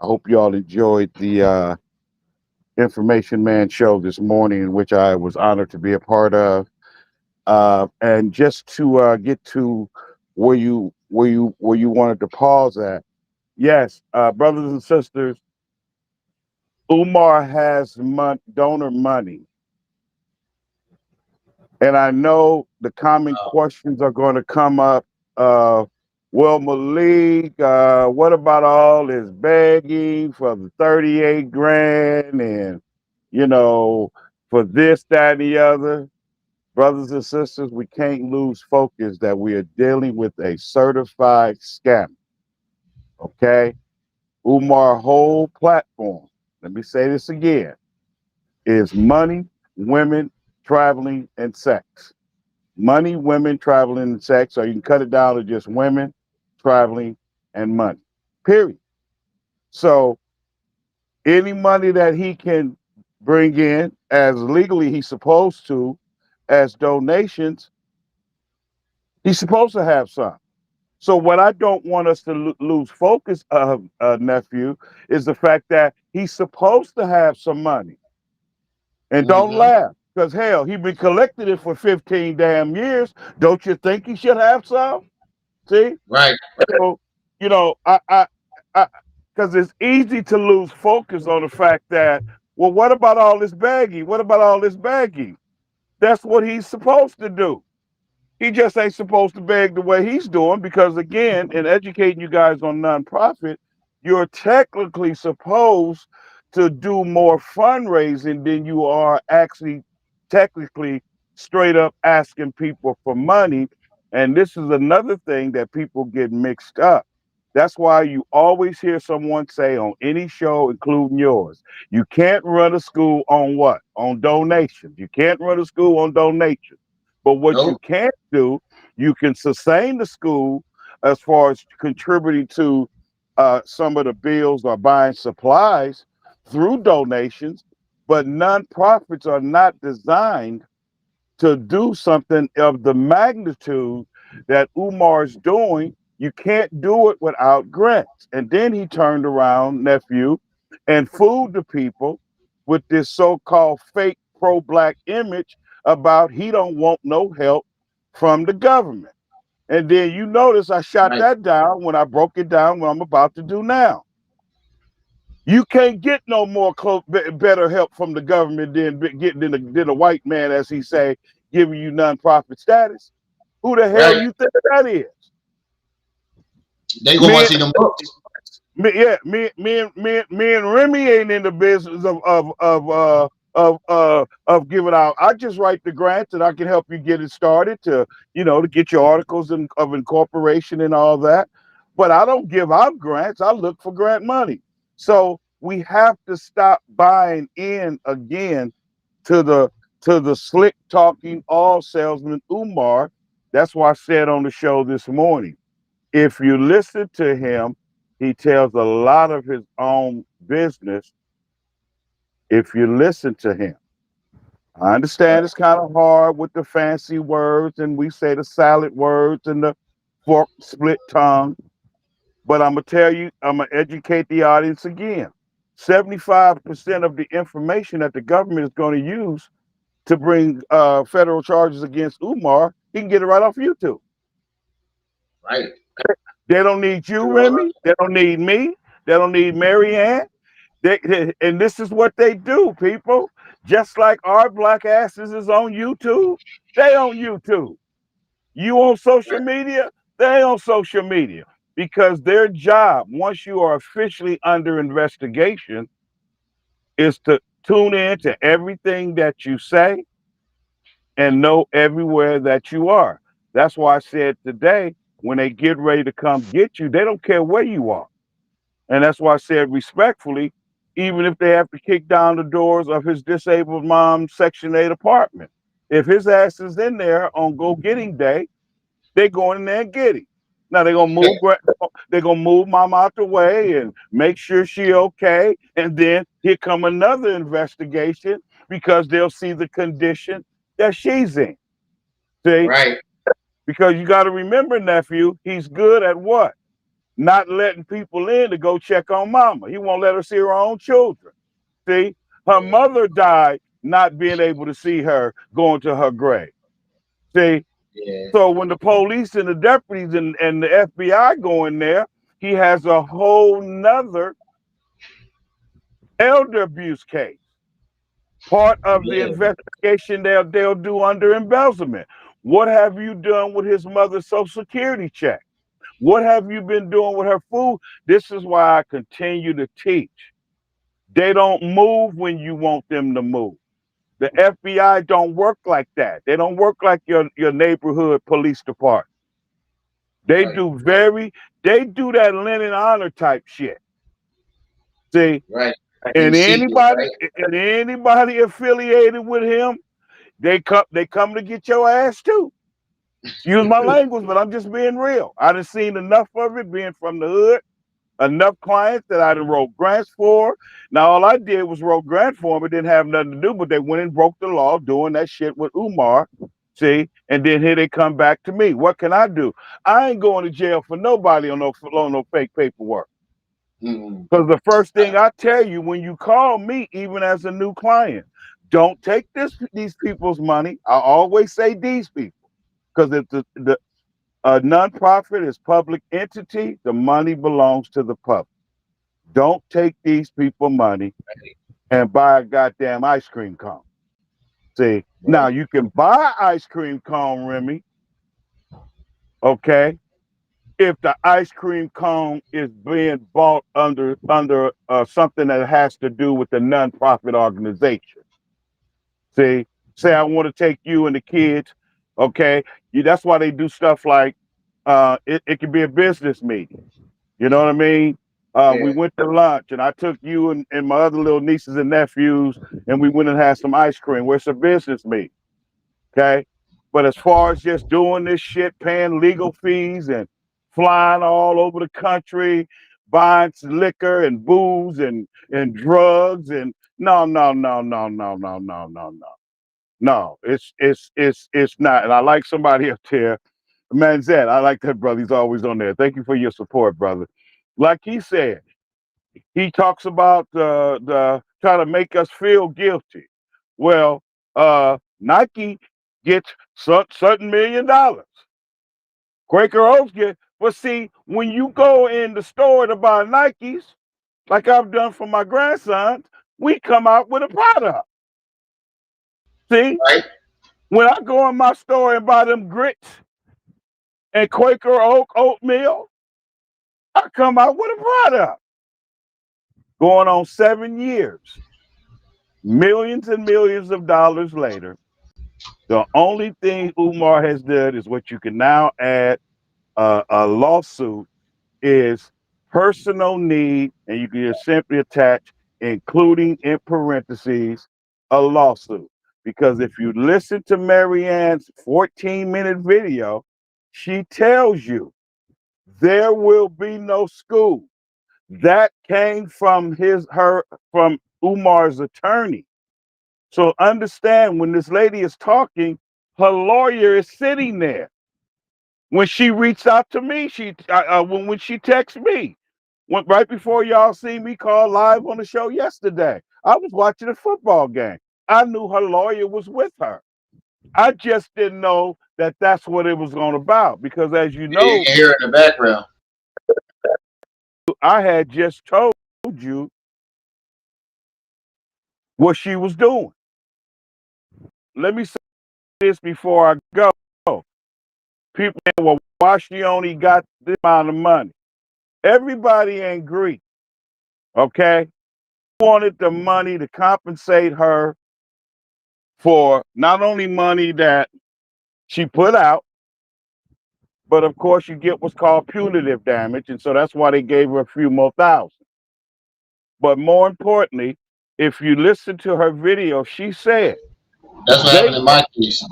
I hope you all enjoyed the Information Man show this morning, in which I was honored to be a part of. And just to get to where you wanted to pause at, yes, brothers and sisters, Umar has donor money. And I know the common questions are going to come up. Well, Malik, what about all this begging for the 38 grand and, for this, that, and the other? Brothers and sisters, we can't lose focus that we are dealing with a certified scam. Okay? Umar whole platform, let me say this again, is money, women, traveling, and sex. Money, women, traveling, and sex, or you can cut it down to just women, traveling, and money. Period. So any money that he can bring in as legally he's supposed to, as donations, he's supposed to have some. So what I don't want us to lose focus of, nephew, is the fact that he's supposed to have some money. And don't laugh, because hell, he's been collecting it for 15 damn years. Don't you think he should have some? See? Right. So, because it's easy to lose focus on the fact that, well, what about all this bagging? What about all this bagging? That's what he's supposed to do. He just ain't supposed to beg the way he's doing because, again, in educating you guys on nonprofit, you're technically supposed to do more fundraising than you are actually technically straight up asking people for money. And this is another thing that people get mixed up. That's why you always hear someone say on any show, including yours, you can't run a school on what? On donations. You can't run a school on donations. But what you can do, you can sustain the school as far as contributing to some of the bills or buying supplies through donations. But nonprofits are not designed to do something of the magnitude that Umar's doing. You can't do it without grants. And then he turned around, nephew, and fooled the people with this so-called fake pro-black image about he don't want no help from the government. And then you notice I shot that down when I broke it down what I'm about to do now. You can't get no more better help from the government than getting than a white man, as he say, giving you nonprofit status. Who the hell you think that is? They gonna want to see them books. Me and Remy ain't in the business of giving out. I just write the grants and I can help you get it started to get your articles of incorporation and all that. But I don't give out grants. I look for grant money. So we have to stop buying in again to the slick talking all salesman Umar. That's why I said on the show this morning, if you listen to him, he tells a lot of his own business. If you listen to him, I understand it's kind of hard with the fancy words and we say the salad words and the fork split tongue. But I'm going to tell you, I'm going to educate the audience again. 75% of the information that the government is going to use to bring federal charges against Umar, he can get it right off YouTube. Right. They don't need you, Remy. They don't need me. They don't need Marianne. And this is what they do, people. Just like our black asses is on YouTube, they on YouTube. You on social media, they on social media. Because their job, once you are officially under investigation, is to tune in to everything that you say and know everywhere that you are. That's why I said today, when they get ready to come get you, they don't care where you are. And that's why I said respectfully, even if they have to kick down the doors of his disabled mom's Section 8 apartment, if his ass is in there on go-getting day, they going in there and get him. Now they're gonna move mom out the way and make sure she okay. And then here come another investigation because they'll see the condition that she's in. See? Right. Because you got to remember, nephew, he's good at what? Not letting people in to go check on mama. He won't let her see her own children. See? Her mother died not being able to see her going to her grave. See? Yeah. So when the police and the deputies and the FBI go in there, he has a whole nother elder abuse case. Part of the investigation they'll do under embezzlement. What have you done with his mother's Social Security check? What have you been doing with her food? This is why I continue to teach. They don't move when you want them to move. The FBI don't work like that. They don't work like your neighborhood police department. They do that Lennon honor type shit. See? Right. And anybody affiliated with him, they come to get your ass too. Excuse my language, but I'm just being real. I done seen enough of it being from the hood, enough clients that I done wrote grants for. Now all I did was wrote grant for them. It didn't have nothing to do, but they went and broke the law doing that shit with Umar. See, and then here they come back to me. What can I do? I ain't going to jail for nobody on no fake paperwork. Because the first thing I tell you when you call me, even as a new client, don't take these people's money. I always say these people, because if the nonprofit is public entity, the money belongs to the public. Don't take these people money and buy a goddamn ice cream cone. See, now you can buy ice cream cone, Remy. Okay. If the ice cream cone is being bought under something that has to do with the nonprofit organization. See, say I want to take you and the kids, okay? That's why they do stuff like it can be a business meeting. You know what I mean? We went to lunch and I took you and my other little nieces and nephews and we went and had some ice cream. Where's a business meeting? Okay. But as far as just doing this shit, paying legal fees and flying all over the country, buying liquor and booze and drugs and no. No, it's not. And I like somebody up there, Manzette. I like that brother. He's always on there. Thank you for your support, brother. Like he said, he talks about the try to make us feel guilty. Well, Nike gets certain $1 million. Quaker Oats get, but see, when you go in the store to buy Nikes, like I've done for my grandsons, we come out with a product. See, when I go in my store and buy them grits and Quaker oatmeal, I come out with a product. Going on 7 years, millions and millions of dollars later, the only thing Umar has done is what you can now add a lawsuit is personal need, and you can just simply attach, including in parentheses, a lawsuit. Because if you listen to Marianne's 14-minute video, she tells you there will be no school. That came from from Umar's attorney. So understand when this lady is talking, her lawyer is sitting there. When she reached out to me, when she texted me, right before y'all see me call live on the show yesterday, I was watching a football game. I knew her lawyer was with her. I just didn't know that that's what it was going about because, as you know, you can hear it in the background. I had just told you what she was doing. Let me say this before I go. People say, well, why she only got this amount of money? Everybody ain't Greek, okay? Wanted the money to compensate her for not only money that she put out, but of course you get what's called punitive damage, and so that's why they gave her a few more thousand. But more importantly, if you listen to her video, she said, that's what happened in my case.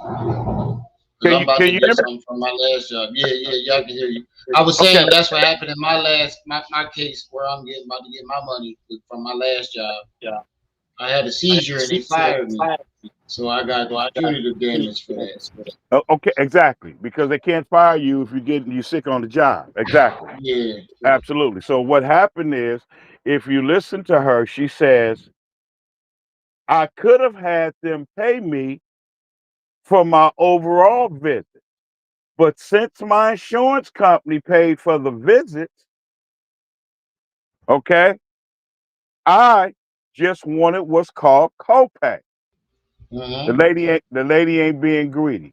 Because I'm about to you get something from my last job. Yeah, y'all can hear you. I was saying that's what happened in my case where I'm about to get my money from my last job. Yeah. I had a seizure and they fired me. So I got punitive damage for that. Okay, exactly. Because they can't fire you if you're sick on the job. Exactly. Yeah. Absolutely. So what happened is, if you listen to her, she says, I could have had them pay me for my overall visit. But since my insurance company paid for the visit, okay, I just wanted what's called copay. Mm-hmm. The lady ain't being greedy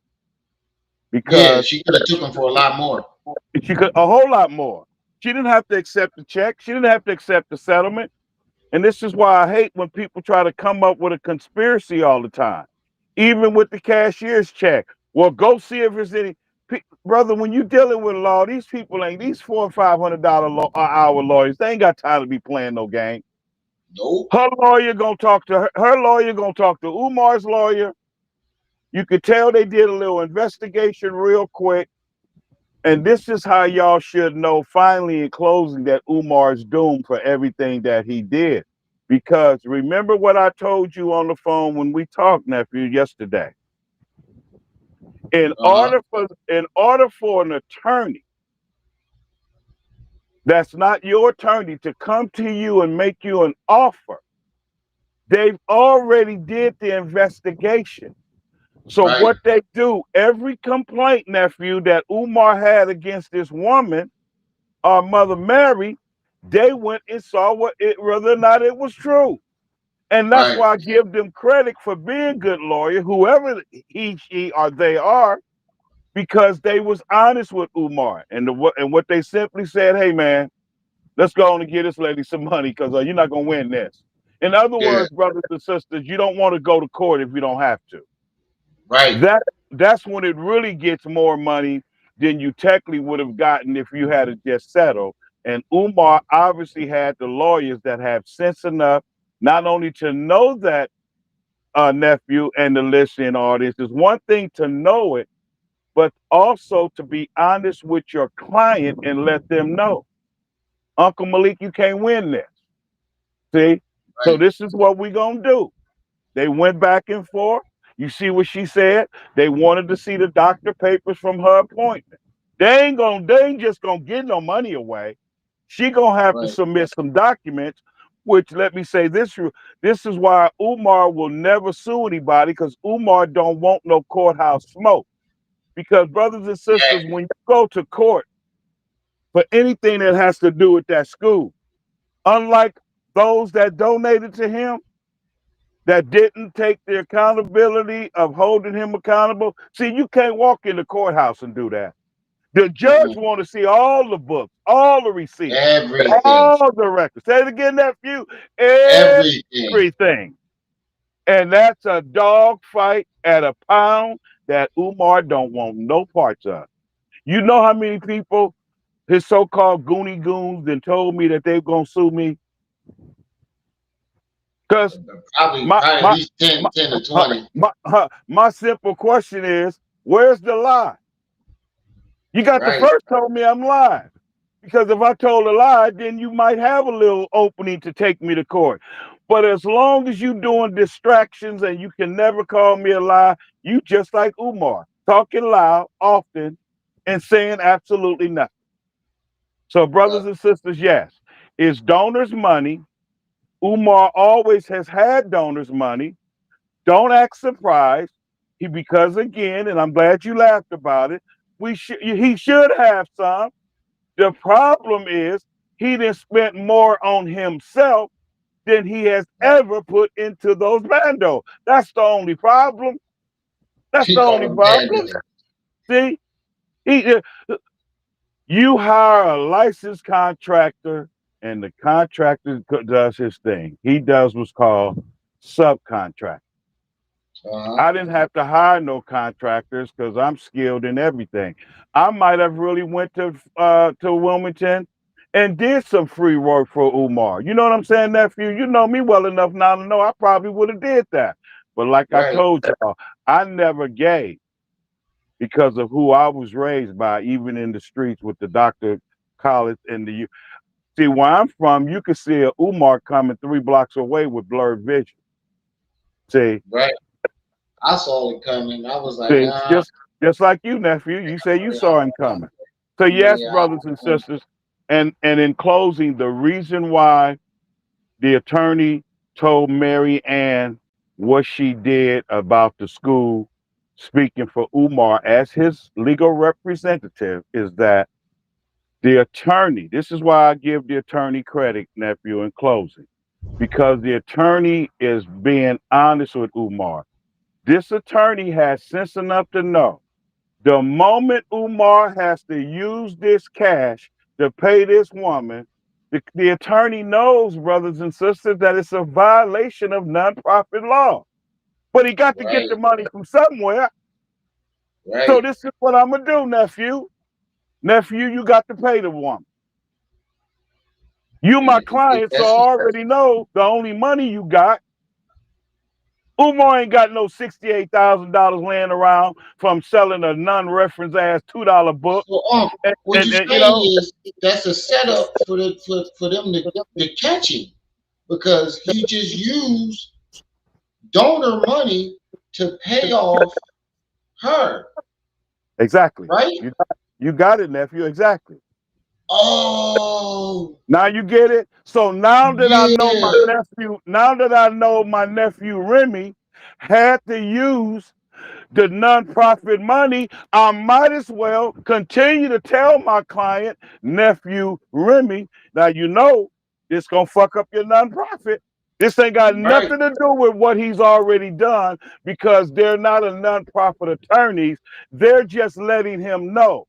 Yeah, because she could have took him for a lot more. she could a whole lot more. She didn't have to accept the check. She didn't have to accept the settlement. And this is why I hate when people try to come up with a conspiracy all the time, even with the cashier's check. Well, go see if there's any. Brother, when you're dealing with law, these people ain't these $400 or $500 hour lawyers. They ain't got time to be playing no game. Nope. Her lawyer gonna talk to her lawyer gonna talk to Umar's lawyer. You could tell they did a little investigation real quick. And this is how y'all should know finally in closing that Umar's doomed for everything that he did. Because remember what I told you on the phone when we talked, nephew, yesterday. In order for an attorney that's not your attorney to come to you and make you an offer, they've already did the investigation. So what they do, every complaint, nephew, that Umar had against this woman, our Mother Mary, they went and saw whether or not it was true. And that's why I give them credit for being good lawyer, whoever he, she, or they are, because they was honest with Umar. And what they simply said, hey, man, let's go on and get this lady some money because you're not going to win this. In other words, brothers and sisters, you don't want to go to court if you don't have to. Right. That's when it really gets more money than you technically would have gotten if you had it just settled. And Umar obviously had the lawyers that have sense enough not only to know that, nephew, and the listening audience. It's one thing to know it, but also to be honest with your client and let them know, Uncle Malik, you can't win this. See? So this is what we're going to do. They went back and forth. You see what she said? They wanted to see the doctor papers from her appointment. They ain't just gonna get no money away. She gonna have to submit some documents, which let me say this is why Umar will never sue anybody, because Umar don't want no courthouse smoke. Because brothers and sisters, when you go to court for anything that has to do with that school, unlike those that donated to him, that didn't take the accountability of holding him accountable. See, you can't walk in the courthouse and do that. The judge want to see all the books, all the receipts, all the records. Say it again, nephew. Everything. And that's a dog fight at a pound that Umar don't want no parts of. You know how many people, his so-called Goonie Goons, then told me that they're going to sue me? Because probably at least 10 to 20. My simple question is, where's the lie? You got the first told me I'm lying. Because if I told a lie, then you might have a little opening to take me to court. But as long as you doing distractions and you can never call me a lie, you just like Umar, talking loud often and saying absolutely nothing. So brothers and sisters, yes, it's donors' money. Umar always has had donors' money. Don't act surprised. Because again, and I'm glad you laughed about it, he should have some. The problem is he done spent more on himself than he has ever put into those bandos. That's the only problem. That's the only problem. See, you hire a licensed contractor, and the contractor does his thing. He does what's called subcontract. I didn't have to hire no contractors because I'm skilled in everything. I might have really went to Wilmington and did some free work for Umar. You know what I'm saying, nephew? You know me well enough now to know I probably would have did that. But like I told y'all, I never gave because of who I was raised by, even in the streets with the doctor, college, and the. See, where I'm from, you could see a Umar coming 3 blocks away with blurred vision. See? Right. I saw it coming. I was like, nah. Just like you, nephew. You say you saw him coming. So yes, brothers and sisters, and in closing, the reason why the attorney told Mary Ann what she did about the school, speaking for Umar as his legal representative, is that the attorney, this is why I give the attorney credit, nephew, in closing. because the attorney is being honest with Umar. This attorney has sense enough to know the moment Umar has to use this cash to pay this woman, the attorney knows, brothers and sisters, that it's a violation of nonprofit law. But he got to get the money from somewhere. So this is what I'm going to do, nephew. Nephew, you got to pay the woman. You, my client, so I already know the only money you got. Umar ain't got no $68,000 laying around from selling a non-reference ass $2 book. So, what you're saying is that's a setup for them to catch him, because he just used donor money to pay off her. Exactly. Right? You got it, nephew. Exactly. Oh. Now you get it. So now that I know my nephew Remy had to use the nonprofit money, I might as well continue to tell my client, nephew Remy, now you know it's gonna fuck up your nonprofit. This ain't got nothing to do with what he's already done, because they're not a nonprofit attorneys. They're just letting him know,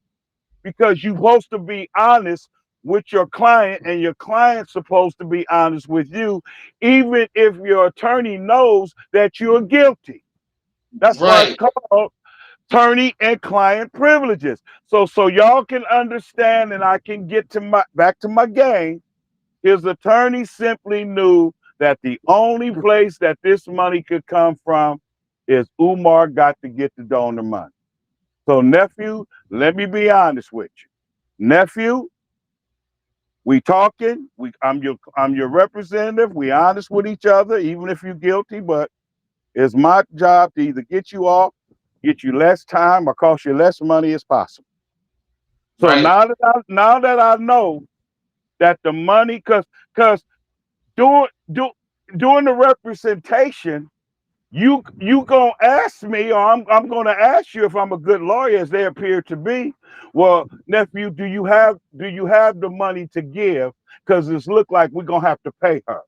because you're supposed to be honest with your client, and your client's supposed to be honest with you, even if your attorney knows that you're guilty. That's why it's called attorney and client privileges. So y'all can understand, and I can get to back to my game. His attorney simply knew that the only place that this money could come from is Umar got to get the donor money. So nephew, let me be honest with you. Nephew, we talking. I'm your representative. We honest with each other, even if you're guilty. But it's my job to either get you off, get you less time, or cost you less money as possible. So now that I know that the money, because doing the representation, you gonna ask me, or I'm gonna ask you if I'm a good lawyer, as they appear to be. Well, nephew, do you have the money to give? Because it's look like we're gonna have to pay her.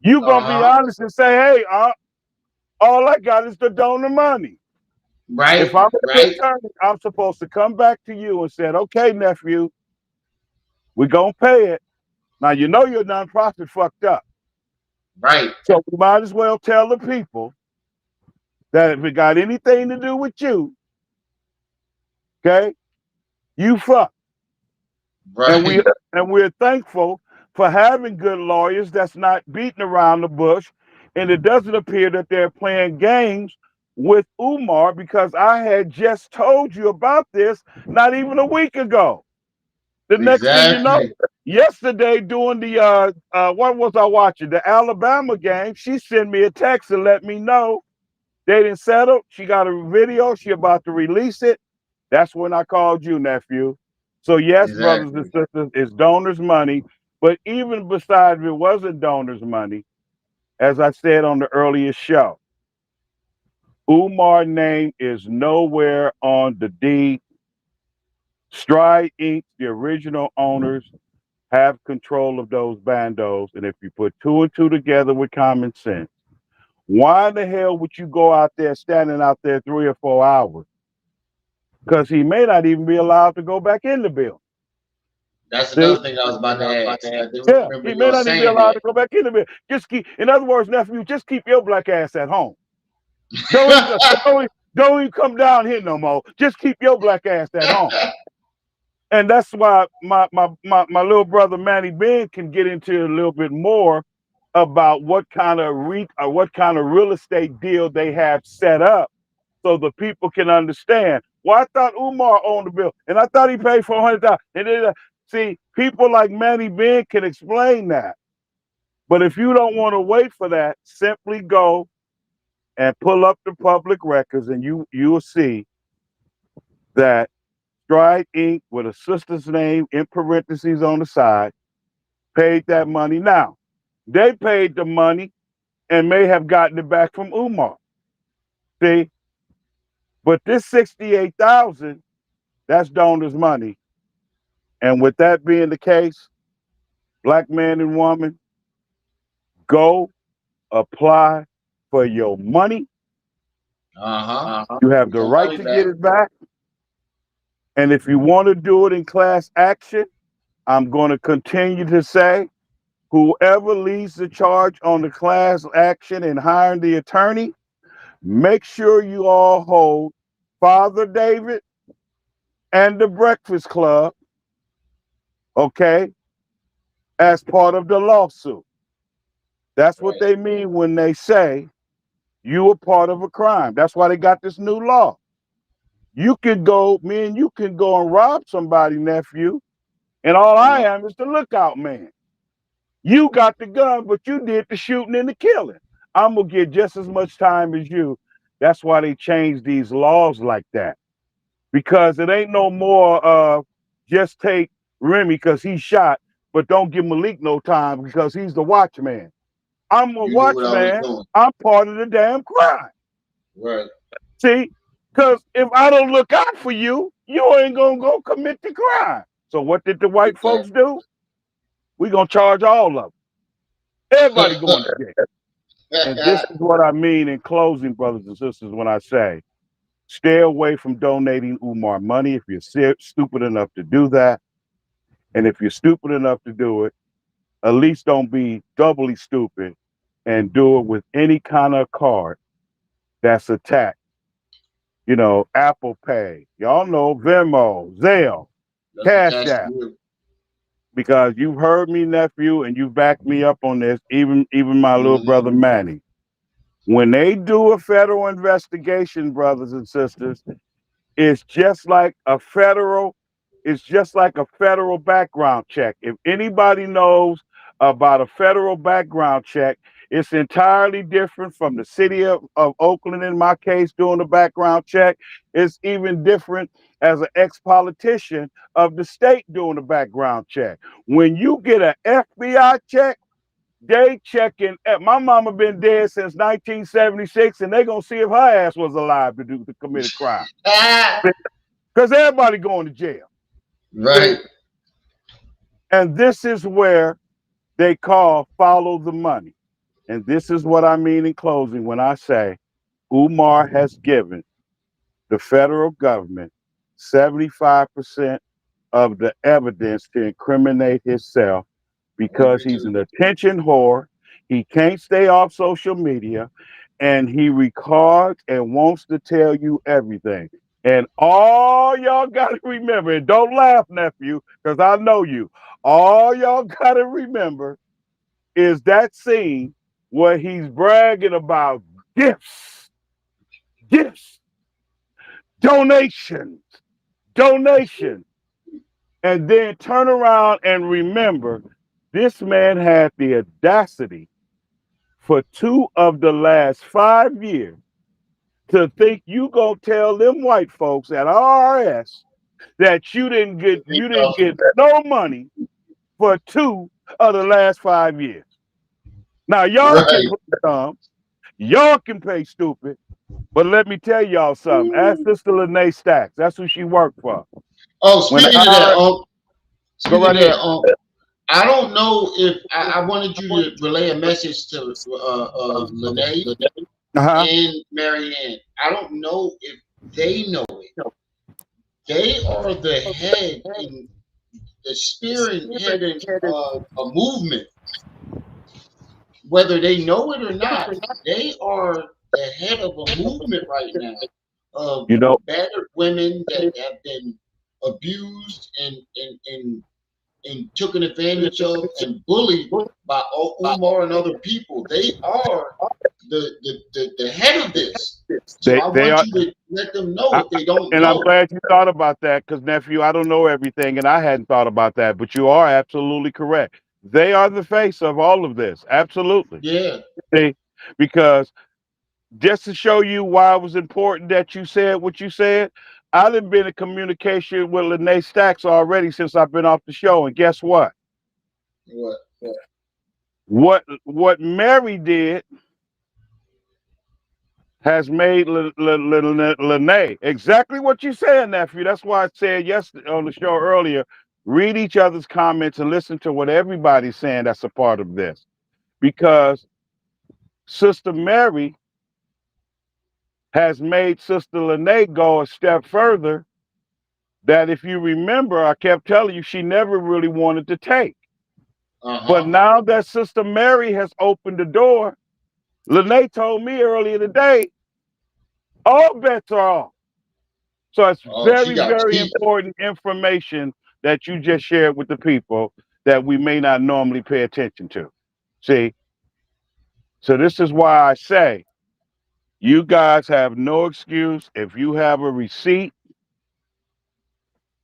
You gonna be honest and say, hey, all I got is the donor money. If I'm a good attorney, I'm supposed to come back to you and say, okay, nephew, we're gonna pay it. Now you know your nonprofit fucked up. So we might as well tell the people that if it got anything to do with you, okay, you fuck. And we're thankful for having good lawyers that's not beating around the bush. And it doesn't appear that they're playing games with Umar, because I had just told you about this not even a week ago. The next thing you know, yesterday during the what was I watching? The Alabama game, she sent me a text and let me know they didn't settle. She got a video. She about to release it. That's when I called you, nephew. So yes, brothers and sisters, it's donors' money. But even besides, if it wasn't donors' money, as I said on the earliest show, Umar's name is nowhere on the deed. Stride Inc., the original owners, have control of those bandos. And if you put two and two together with common sense, why the hell would you go out there standing out there 3 or 4 hours? Because he may not even be allowed to go back in the building. That's another thing I was about to ask. Yeah, he may not even be allowed to go back in the building. In other words, nephew, just keep your black ass at home. Don't even come down here no more. Just keep your black ass at home. And that's why my little brother Manny Ben can get into a little bit more about what kind of real estate deal they have set up, so the people can understand. Well, I thought Umar owned the bill, and I thought he paid $400,000. And then, see, people like Manny Ben can explain that. But if you don't want to wait for that, simply go and pull up the public records, and you will see that Stride Inc., with a sister's name in parentheses on the side, paid that money. Now, they paid the money and may have gotten it back from Umar. See? But this $68,000, that's donors' money. And with that being the case, black man and woman, Go apply for your money. You have the right to get it back. And if you want to do it in class action, I'm going to continue to say whoever leads the charge on the class action and hiring the attorney, make sure you all hold Father David and the Breakfast Club, okay, as part of the lawsuit. That's what they mean when they say you were part of a crime. That's why they got this new law. You could go, me and you can go and rob somebody, nephew, and all I am is the lookout man. You got the gun, but you did the shooting and the killing. I'm gonna get just as much time as you. That's why they changed these laws like that. Because it ain't no more just take Remy because he shot, but don't give Malik no time because he's the watchman. I'm a watchman. I'm part of the damn crime. Right. See, because if I don't look out for you, you ain't gonna go commit the crime. So what did the white folks do? We gonna charge all of them. Everybody going to jail. And this is what I mean in closing, brothers and sisters, when I say, stay away from donating Umar money if you're stupid enough to do that. And if you're stupid enough to do it, at least don't be doubly stupid and do it with any kind of card that's attached. You know, Apple Pay, y'all know Venmo, Zelle, Cash App. Because you've heard me, nephew, and you backed me up on this, even my little brother Manny. When they do a federal investigation, brothers and sisters, it's just like a federal background check. If anybody knows about a federal background check, it's entirely different from the city of Oakland, in my case, doing the background check. It's even different as an ex-politician of the state doing the background check. When you get an FBI check, they checking. My mama been dead since 1976, and they gonna see if her ass was alive to commit a crime. Because everybody going to jail. Right. And this is where they call follow the money. And this is what I mean in closing when I say Umar has given the federal government 75% of the evidence to incriminate himself because he's an attention whore. He can't stay off social media, and he records and wants to tell you everything. And all y'all got to remember, and don't laugh, nephew, because I know you. All y'all got to remember is that scene where he's bragging about gifts, donations, and then turn around and remember this man had the audacity for 2 of the last 5 years to think you gonna tell them white folks at IRS that you didn't get no money for 2 of the last 5 years. Now y'all can put dumb, y'all can pay stupid, but let me tell y'all something. Ask Sister Lene Stacks. That's who she worked for. Oh, speaking of that, I don't know if I wanted you to relay a message to Lene and Marianne. I don't know if they know it. They are the head in the spearheading a movement. Whether they know it or not, they are the head of a movement right now of battered women that have been abused and taken advantage of and bullied by Umar and other people. They are the head of this. So I want you to let them know if they don't know. And I'm glad you thought about that, because nephew, I don't know everything, and I hadn't thought about that, but you are absolutely correct. They are the face of all of this. Absolutely. Yeah. See, because just to show you why it was important that you said what you said, I've been in communication with Lene Stacks already since I've been off the show, and guess what? What Mary did has made Lene exactly what you said, nephew. That's why I said yesterday on the show earlier, read each other's comments and listen to what everybody's saying that's a part of this. because Sister Mary has made Sister Lene go a step further that, if you remember, I kept telling you she never really wanted to take. But now that Sister Mary has opened the door, Lene told me earlier today, all bets are off. So it's very, very important information that you just shared with the people that we may not normally pay attention to. See? So this is why I say you guys have no excuse. If you have a receipt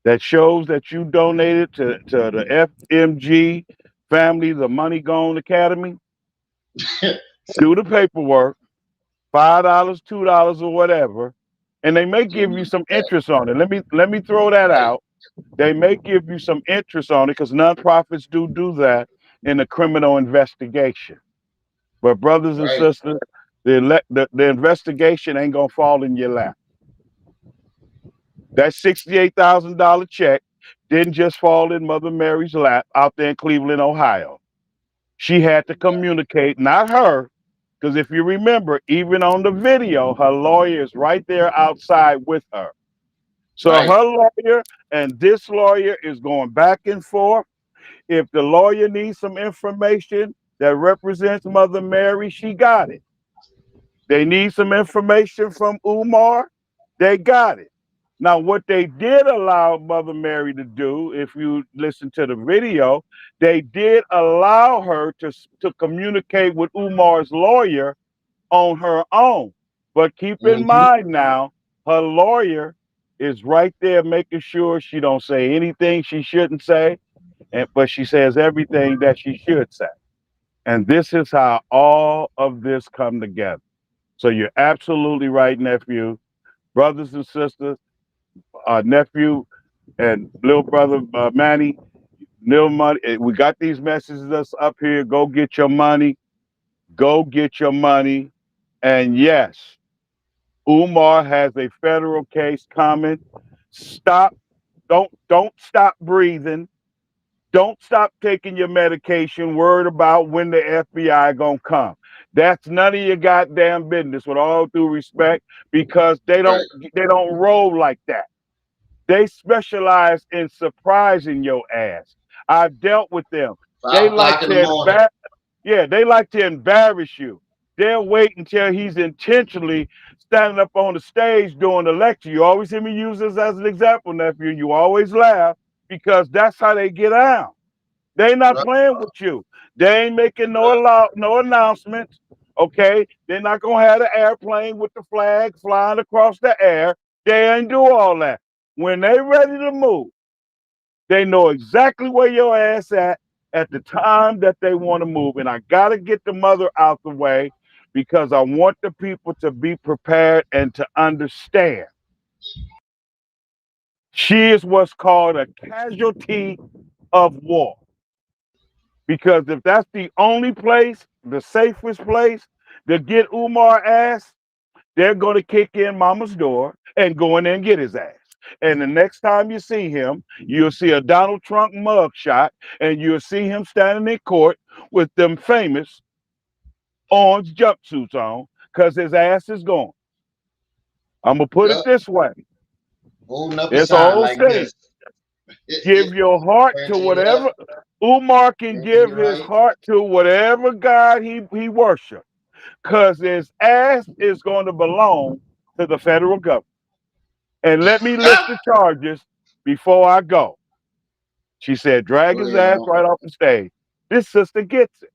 that shows that you donated to the FMG family, the Money Gone Academy, do the paperwork, $5, $2, or whatever, and they may give you some interest on it. Let me throw that out. They may give you some interest on it because nonprofits do that in a criminal investigation. But brothers and sisters, the investigation ain't gonna fall in your lap. That $68,000 check didn't just fall in Mother Mary's lap out there in Cleveland, Ohio. She had to communicate, not her, because if you remember, even on the video, her lawyer is right there outside with her. So her lawyer and this lawyer is going back and forth. If the lawyer needs some information that represents Mother Mary, she got it. They need some information from Umar, they got it. Now, what they did allow Mother Mary to do, if you listen to the video, they did allow her to communicate with Umar's lawyer on her own. But keep in mind now, her lawyer is right there making sure she don't say anything she shouldn't say, but she says everything that she should say. And this is how all of this come together. So you're absolutely right, nephew. Brothers and sisters, nephew and little brother Manny, little money. We got these messages that's up here. Go get your money. Go get your money. And yes, Umar has a federal case coming. Stop. Don't stop breathing. Don't stop taking your medication, worried about when the FBI gonna come. That's none of your goddamn business, with all due respect, because they don't roll like that. They specialize in surprising your ass. I've dealt with them. They like to embarrass you. They'll wait until he's intentionally standing up on the stage doing the lecture. You always hear me use this as an example, nephew. You always laugh because that's how they get out. They not playing with you. They ain't making no announcements. Okay, they're not gonna have the airplane with the flag flying across the air. They ain't do all that. When they ready to move, they know exactly where your ass at the time that they want to move. And I gotta get the mother out the way because I want the people to be prepared and to understand. She is what's called a casualty of war. Because if that's the only place, the safest place to get Umar ass, they're going to kick in mama's door and go in there and get his ass. And the next time you see him, you'll see a Donald Trump mugshot, and you'll see him standing in court with them famous orange jumpsuits on, because his ass is gone. I'm going to put it this way. It's an old saying. Give your heart to whatever. Umar can give his heart to whatever God he worships, because his ass is going to belong to the federal government. And let me list the charges before I go. She said, drag his ass right off the stage. This sister gets it.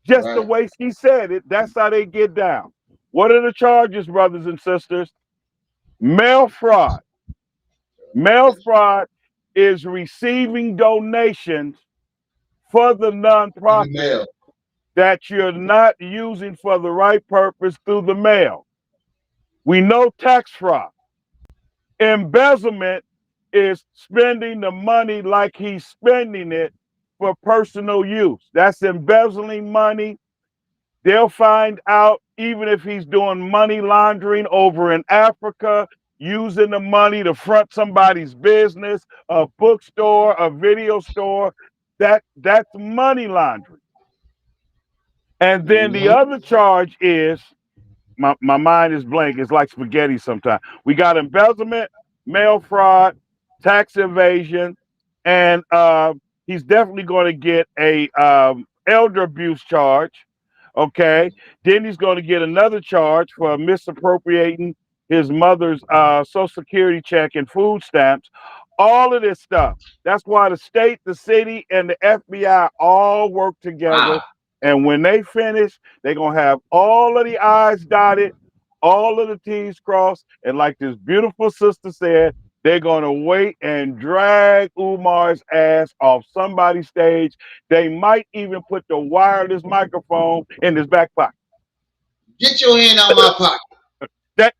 Just the way she said it, that's how they get down. What are the charges, brothers and sisters? Mail fraud. Mail fraud is receiving donations for the nonprofit that you're not using for the right purpose through the mail. We know tax fraud. Embezzlement is spending the money like he's spending it for personal use. That's embezzling money. They'll find out even if he's doing money laundering over in Africa, using the money to front somebody's business, a bookstore, a video store. That's money laundering. And then the other charge is my mind is blank. It's like spaghetti sometimes. We got embezzlement, mail fraud, tax evasion, and he's definitely going to get a elder abuse charge. Okay. Then he's going to get another charge for misappropriating his mother's social security check and food stamps. All of this stuff. That's why the state, the city, and the FBI all work together. And when they finish, they're going to have all of the I's dotted, all of the T's crossed. And like this beautiful sister said, they're going to wait and drag Umar's ass off somebody's stage. They might even put the wireless microphone in his back pocket. Get your hand out my pocket. That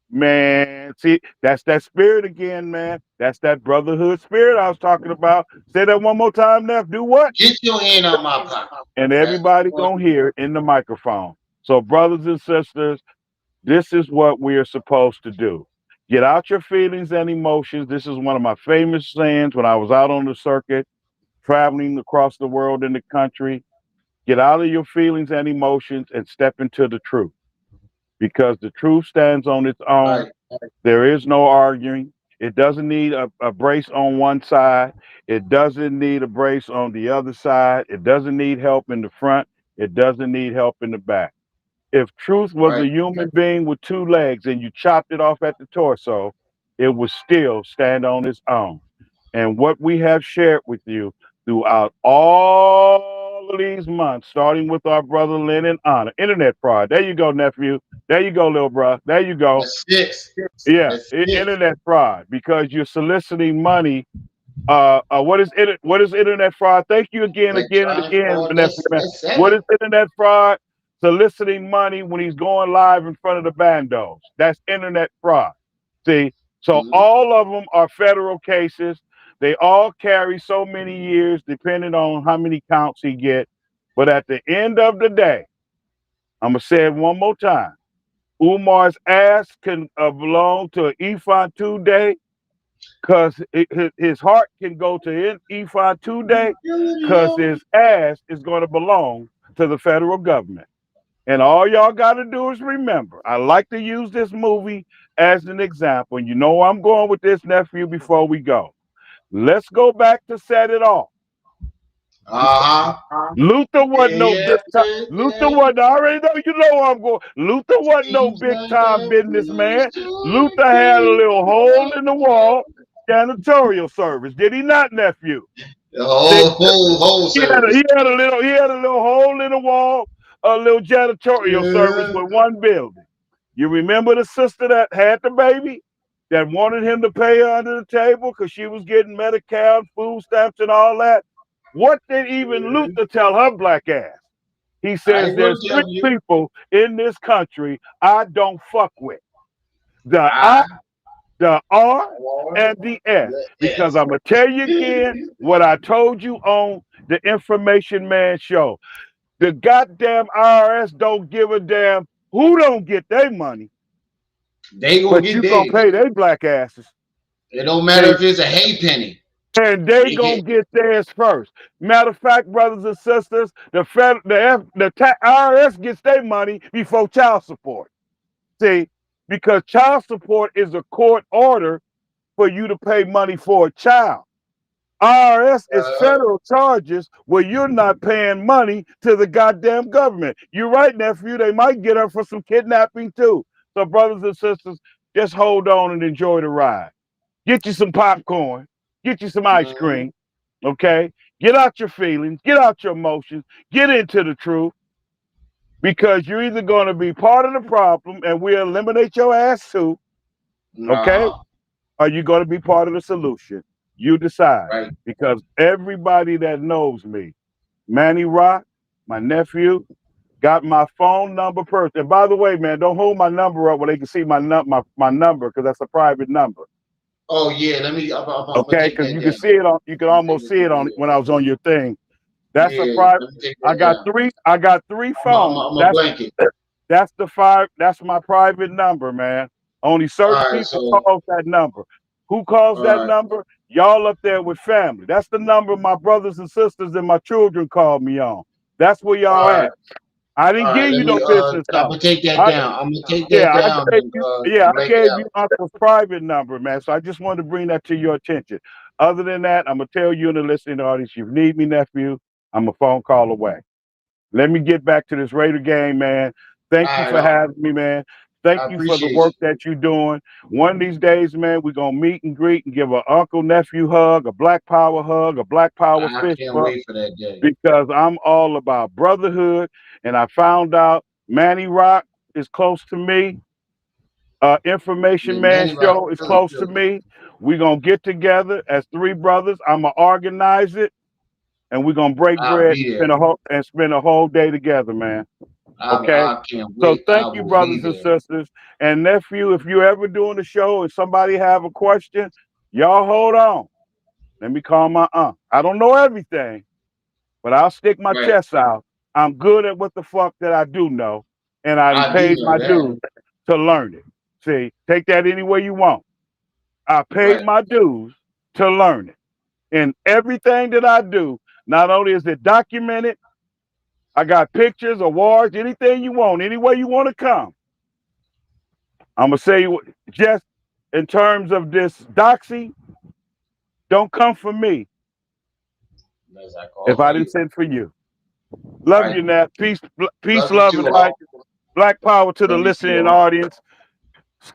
man, see, that's that spirit again, man. That's that brotherhood spirit I was talking about. Say that one more time, Neff. Do what? Get your hand out my pocket. And everybody gonna hear it in the microphone. So, brothers and sisters, this is what we are supposed to do. Get out your feelings and emotions. This is one of my famous sayings when I was out on the circuit, traveling across the world in the country. Get out of your feelings and emotions and step into the truth. Because the truth stands on its own. There is no arguing. It doesn't need a brace on one side. It doesn't need a brace on the other side. It doesn't need help in the front. It doesn't need help in the back. If truth was a human being with two legs and you chopped it off at the torso, it would still stand on its own. And what we have shared with you throughout all of these months, starting with our brother Lynn and Honor, internet fraud. There you go, nephew. There you go, little bro. There you go. That's it. Yeah, That's it. internet fraud because you're soliciting money. What is internet fraud? Thank you again, nephew. What is internet fraud? Soliciting money when he's going live in front of the bandos. That's internet fraud. See, so all of them are federal cases. They all carry so many years, depending on how many counts he get. But at the end of the day, I'm gonna say it one more time. Umar's ass can belong to an E5 2-day because his heart can go to E5 2-day because his ass is going to belong to the federal government. And all y'all got to do is remember, I like to use this movie as an example. And you know I'm going with this, nephew, before we go. Let's go back to Set It Off. Luther wasn't no big time. Luther wasn't. I already know you know where I'm going. Luther wasn't no big time businessman. Luther had a little hole in the wall, janitorial service. Did he not, nephew? Whole he had a little hole in the wall, a little janitorial service with one building. You remember the sister that had the baby that wanted him to pay her under the table because she was getting Medicare, food stamps, and all that? What did even Luther tell her black ass? He says there's three people in this country I don't fuck with. The I, the R, and the S. Because I'm going to tell you again what I told you on the Information Man show. The goddamn IRS don't give a damn who don't get their money. They gonna get you gonna pay their black asses. It don't matter if it's a halfpenny. And they gonna get theirs first. Matter of fact, brothers and sisters, the IRS gets their money before child support. See, because child support is a court order for you to pay money for a child. IRS is federal charges where you're not paying money to the goddamn government. You're right, nephew. They might get her for some kidnapping too. So, brothers and sisters, just hold on and enjoy the ride. Get you some popcorn. Get you some ice cream. Okay? Get out your feelings. Get out your emotions. Get into the truth. Because you're either going to be part of the problem and we'll eliminate your ass too. Okay? Or you're going to be part of the solution. You decide. Right. Because everybody that knows me, Manny Rock, my nephew, got my phone number first. And by the way, man, don't hold my number up where they can see my number because that's a private number. Oh yeah, let me. Okay, because you can see it on. You can almost see it on when I was on your thing. That's a private. I got three. I got three phones. That's the five. That's my private number, man. Only certain people call that number. Who calls that number? Y'all up there with family. That's the number my brothers and sisters and my children call me on. That's where All y'all right. at. I All didn't right. give Let you me. no business I'm number. gonna take that I down. I'm gonna take that yeah, down and I break it gave out. you Uncle's private number, man. So I just wanted to bring that to your attention. Other than that, I'm gonna tell you in the listening audience, you need me, nephew, I'm a phone call away. Let me get back to this Raider game, man. Thank you All for right. having me, man. Thank I you for the appreciate work you. that you're doing. One of these days, man, we're gonna meet and greet and give an uncle nephew hug, a Black Power hug, a Black Power I fist can't bump, wait for that day. because I'm all about brotherhood. And I found out Manny Rock is close to me. Information Yeah, Man Manny Rock Show is really close to too. me. We're gonna get together as three brothers. I'm gonna organize it, and we're gonna break I'll bread be there. and spend a whole day together, man. Okay. I can't So wait. thank I you, will be brothers and there. sisters. And nephew, if you ever doing the show and somebody have a question, y'all hold on. Let me call my aunt. I don't know everything, but I'll stick my Right. chest out. I'm good at what the fuck that I do know, and I done I do paid know my that. dues to learn it. See, take that any way you want. I paid Right. my dues to learn it. And everything that I do, not only is it documented, I got pictures, awards, anything you want, any way you want to come. I'm gonna say just in terms of this doxy, don't come for me As I if call for I didn't you. send for you. Love Right. you, Nat. Peace, Love you love, and too, light. all. Black power to the Love you too, listening all. audience.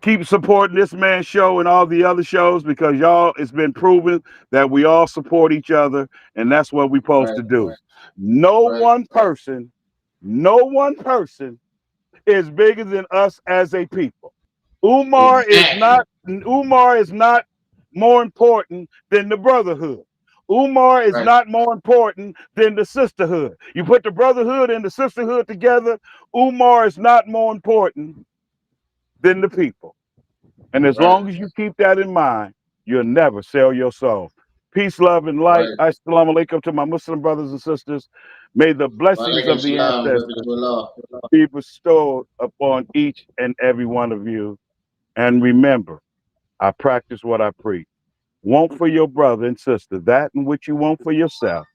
Keep supporting this man's show and all the other shows, because y'all, it's been proven that we all support each other, and that's what we're supposed Right. to do. No Right. one person, no one person is bigger than us as a people. Exactly. Umar is not more important than the brotherhood. Umar is Right. not more important than the sisterhood. You put the brotherhood and the sisterhood together, Umar is not more important than the people. And as Right. long as you keep that in mind, you'll never sell your soul. Peace, love, and light. Right. Assalamu alaikum to my Muslim brothers and sisters. May the blessings Walaikum of the salam. ancestors Rahmatullah. be bestowed upon each and every one of you. And remember, I practice what I preach. Want for your brother and sister that in which you want for yourself.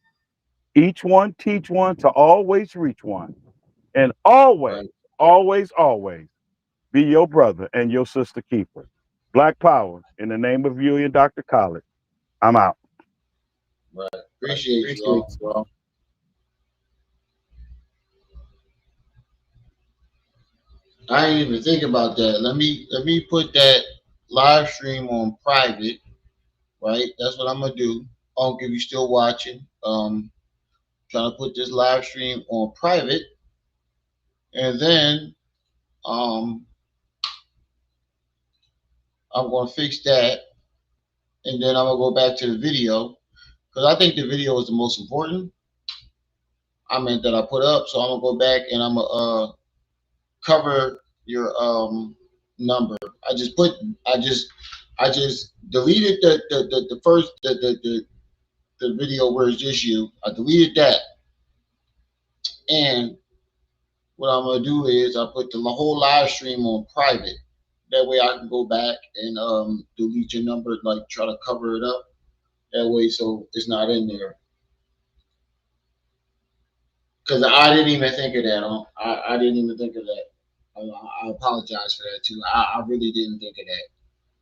Each one teach one to always reach one. And always, Right. always, always be your brother and your sister keeper. Black Power, in the name of you and Dr. Khaled, I'm out. Right. Appreciate you all. I didn't even think about that. Let me put that live stream on private. Right. That's what I'm gonna do. If you still watching. Trying to put this live stream on private, and then um I'm gonna fix that, and then I'm gonna go back to the video because I think the video is the most important. I meant that I put up, so I'm gonna go back and I'm gonna cover your number. I just I just deleted the first the video where it's just you. I deleted that, and what I'm gonna do is I put the whole live stream on private. That way I can go back and delete your number, like try to cover it up. That way, so it's not in there. Because I didn't even think of that. I didn't even think of that. I apologize for that too. I really didn't think of that.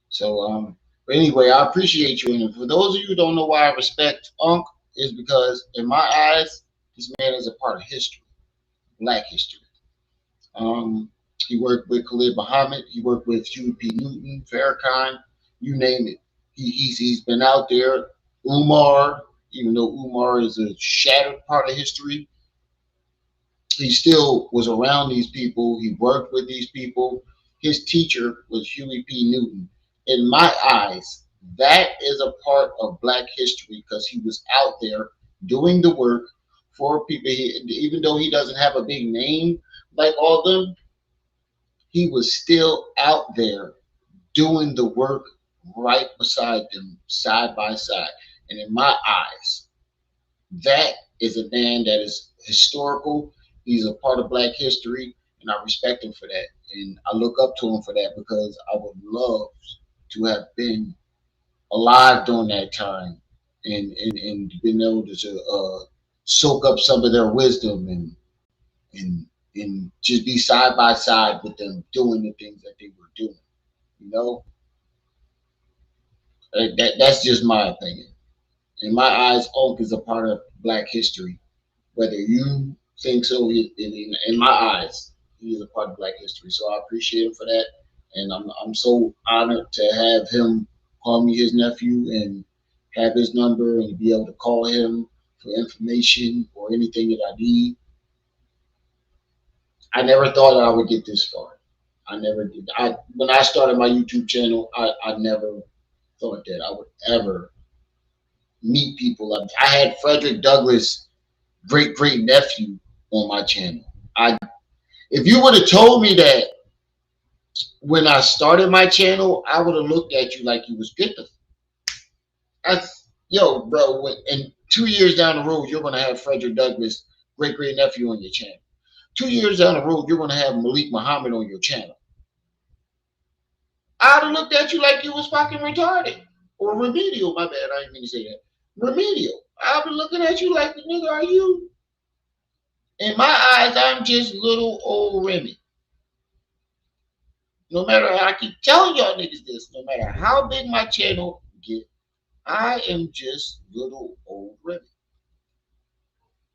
So but anyway, I appreciate you. And for those of you who don't know why I respect Unc, is because in my eyes, this man is a part of history, Black history. Um, he worked with Khalid Muhammad. He worked with Huey P. Newton, Farrakhan, you name it. He's been out there. Umar, even though Umar is a shattered part of history, he still was around these people. He worked with these people. His teacher was Huey P. Newton. In my eyes, that is a part of Black history because he was out there doing the work for people. Even though he doesn't have a big name like all of them, he was still out there doing the work right beside them, side by side. And in my eyes, that is a man that is historical. He's a part of Black history, and I respect him for that. And I look up to him for that because I would love to have been alive during that time and been able to soak up some of their wisdom and just be side by side with them doing the things that they were doing. You know, that's just my opinion. In my eyes, Unk is a part of Black history. Whether you think so, in my eyes, he is a part of Black history. So I appreciate him for that, and I'm so honored to have him call me his nephew and have his number and be able to call him for information or anything that I need. I never thought I would get this far. I never did. When I started my YouTube channel, I never thought that I would ever meet people. I had Frederick Douglass' great nephew on my channel. If you would have told me that when I started my channel, I would have looked at you like you was pitiful. Yo, bro, and 2 years down the road, you're gonna have Frederick Douglass' great nephew on your channel. 2 years down the road, you're gonna have Malik Muhammad on your channel. I'd have looked at you like you was fucking retarded or remedial. My bad, I didn't mean to say that. Remedial. I'd be looking at you like, nigga, are you? In my eyes, I'm just little old Remy. No matter how I keep telling y'all niggas this, no matter how big my channel get, I am just little old Remy.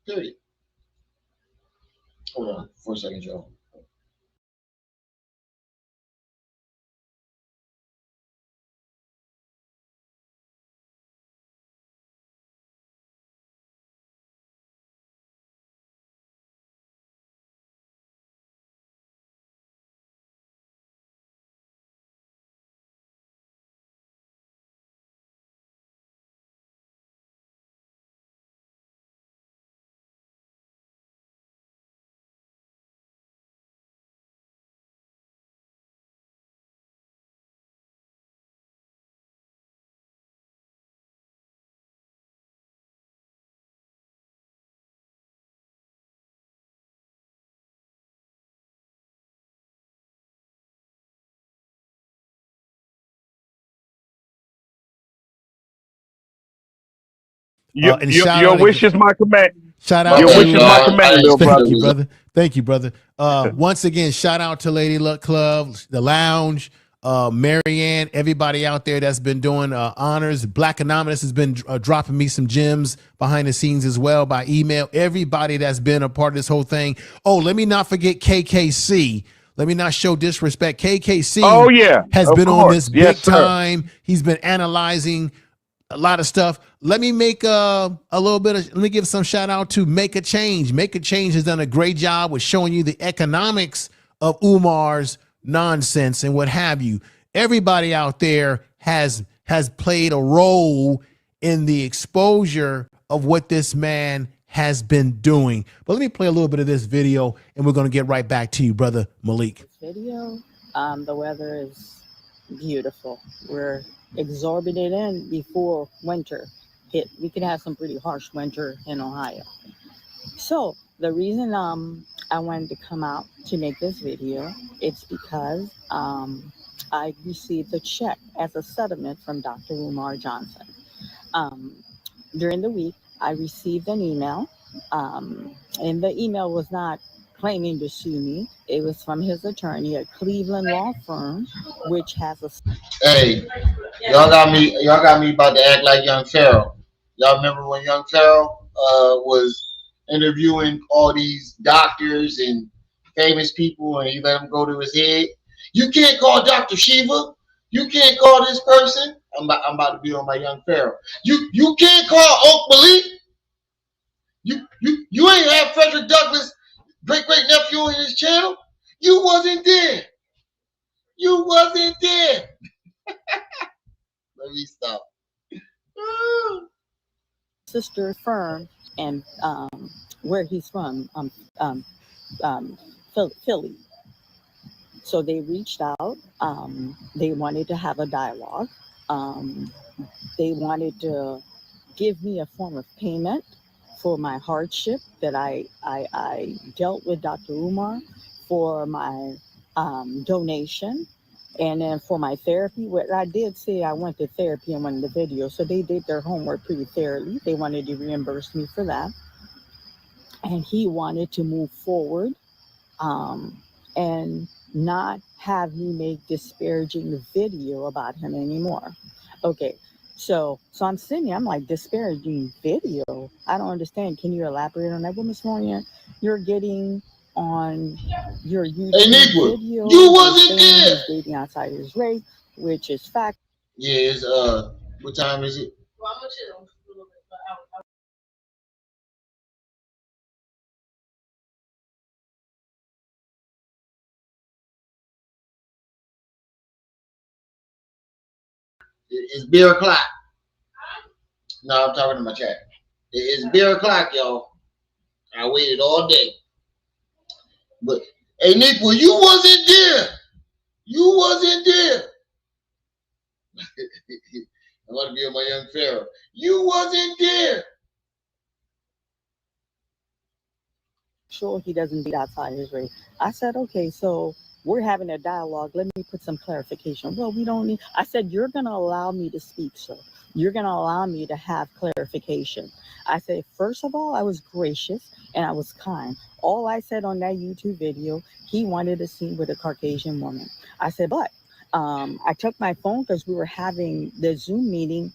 Period. Hold on for a second, y'all. And shout Your out wish is my command. Shout out Your to wish is my command, little brother. Thank you, brother. Thank you, brother. Once again, shout out to Lady Luck Club, the Lounge, Marianne, everybody out there that's been doing honors. Black Anonymous has been dropping me some gems behind the scenes as well by email. Everybody that's been a part of this whole thing. Oh, let me not forget KKC. Let me not show disrespect. KKC has been on this big time. He's been analyzing a lot of stuff. Let me make a little bit of, let me give some shout out to Make a Change. Make a Change has done a great job with showing you the economics of Umar's nonsense and what have you. Everybody out there has played a role in the exposure of what this man has been doing. But let me play a little bit of this video and we're going to get right back to you, brother Malik. Video, the weather is beautiful. We're exorbitant in before winter hit. We could have some pretty harsh winter in Ohio. So the reason I wanted to come out to make this video, it's because I received a check as a settlement from Dr. Umar Johnson. During the week, I received an email, and the email was not claiming to sue me. It was from his attorney at Cleveland law firm, which has a... Hey, y'all got me about to act like Young Pharaoh. Y'all remember when Young Pharaoh was interviewing all these doctors and famous people and he let them go to his head? You can't call Dr. Shiva. You can't call this person. I'm about to be on my Young Pharaoh. You can't call Oak Malik. You ain't have Frederick Douglass, great nephew on his channel. You wasn't there. You wasn't there. Let me stop. Sister firm, and where he's from, Philly. So they reached out. They wanted to have a dialogue. They wanted to give me a form of payment for my hardship that I dealt with Dr. Umar, for my donation, and then for my therapy. What I did say, I went to therapy in one of the videos, so they did their homework pretty thoroughly. They wanted to reimburse me for that. and he wanted to move forward, and not have me make disparaging video about him anymore. Okay, so I'm sitting here, I'm like, disparaging video? I don't understand. Can you elaborate on that? Well, Miss Moria, you're getting on your YouTube video, you wasn't saying there. he's dating outside his race, which is fact. Yeah, it's what time is it? Well, I'm gonna chill a little bit, but It's beer o'clock. No, I'm talking to my chat. It's beer o'clock, y'all. I waited all day. But hey, Nick, well, you wasn't there. You wasn't there. I want to be on my young Pharaoh. You wasn't there. Sure, he doesn't date outside his race. I said, okay, so we're having a dialogue. Let me put some clarification. Well, we don't need. I said, you're going to allow me to speak, sir. You're going to allow me to have clarification. I said, first of all, I was gracious and I was kind. All I said on that YouTube video, he wanted a scene with a Caucasian woman. I said, but I took my phone because we were having the Zoom meeting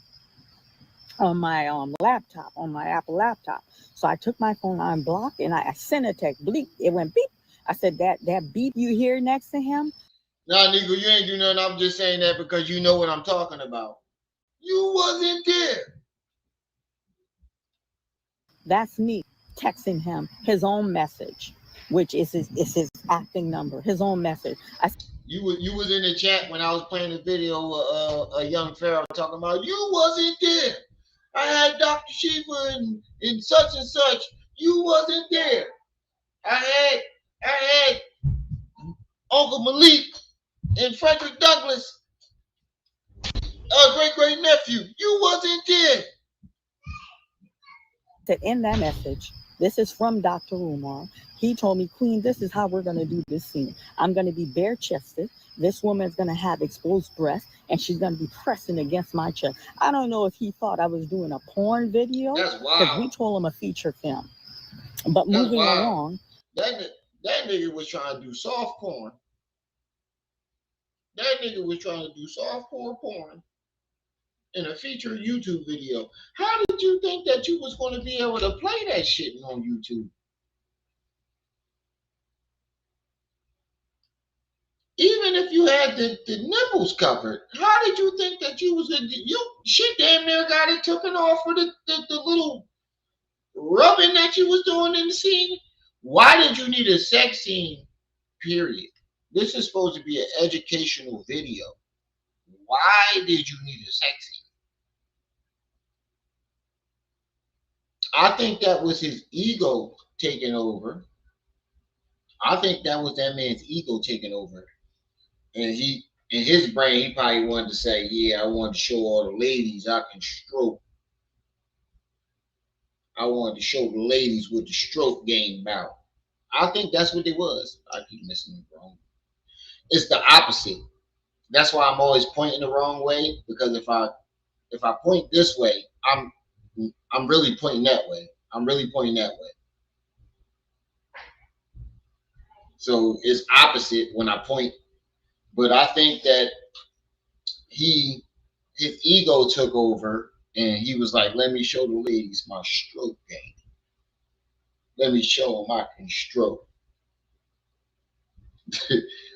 on my laptop, on my Apple laptop. So I took my phone on block and I sent a text. Bleep. It went beep. I said, that beep you hear next to him? Nah, nigga, you ain't do nothing. I'm just saying that because you know what I'm talking about. You wasn't there. That's me texting him his own message, which is his acting number, his own message. You was in the chat when I was playing the video of a young Pharaoh talking about you wasn't there. I had Dr. Shiva and such and such. You wasn't there. I had Uncle Malik and Frederick Douglass, great nephew. You wasn't there. In that message, this is from Dr. Umar. He told me, Queen, this is how we're going to do this scene. I'm going to be bare chested. This woman's going to have exposed breasts, and she's going to be pressing against my chest. I don't know if he thought I was doing a porn video, because we told him a feature film. But moving along. That nigga was trying to do soft porn. That nigga was trying to do soft porn in a feature YouTube video. How did you think that you was going to be able to play that shit on YouTube? Even if you had the nipples covered, how did you think that you was going to, you shit damn near got it taken off for the little rubbing that you was doing in the scene? Why did you need a sex scene, period? This is supposed to be an educational video. Why did you need a sex scene? I think that was his ego taking over. I think that was that man's ego taking over. And he, in his brain, he probably wanted to say, yeah, I want to show all the ladies I can stroke. I wanted to show the ladies what the stroke game about. I think that's what it was. I keep missing it wrong. It's the opposite. That's why I'm always pointing the wrong way, because if I point this way, I'm really pointing that way. I'm really pointing that way. So it's opposite when I point. But I think that his ego took over and he was like, let me show the ladies my stroke game. Let me show them I can stroke.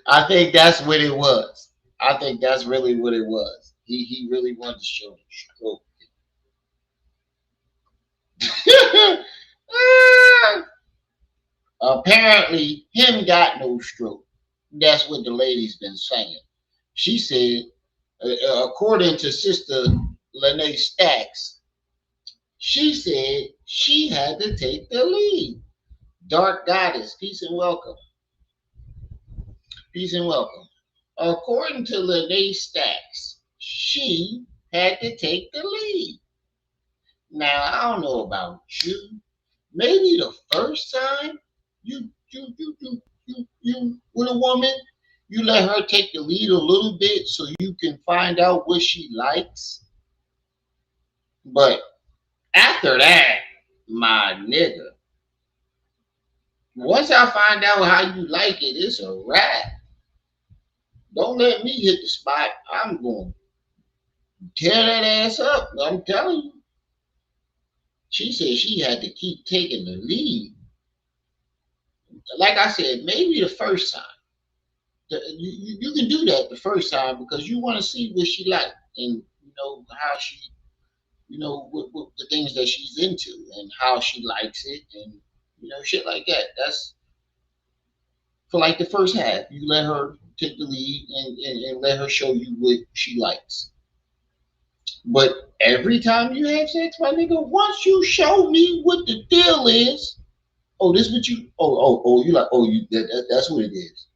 I think that's what it was. I think that's really what it was. He really wanted to show the stroke. Apparently, him got no stroke. That's what the lady's been saying. She said, according to Sister Lene Stacks, she said she had to take the lead. Dark Goddess, peace and welcome. Peace and welcome. According to Lene Stacks, she had to take the lead. Now, I don't know about you. Maybe the first time you with a woman, you let her take the lead a little bit so you can find out what she likes. But after that, my nigga, Once I find out how you like it, it's a wrap. Don't let me hit the spot. I'm going to tear that ass up. I'm telling you. She said she had to keep taking the lead. Like I said, maybe the first time. You can do that the first time because you want to see what she like and how she, what the things that she's into and how she likes it and shit like that. That's for like the first half. You let her take the lead and let her show you what she likes. But every time you have sex, my nigga, once you show me what the deal is, this what you, you like, that's what it is.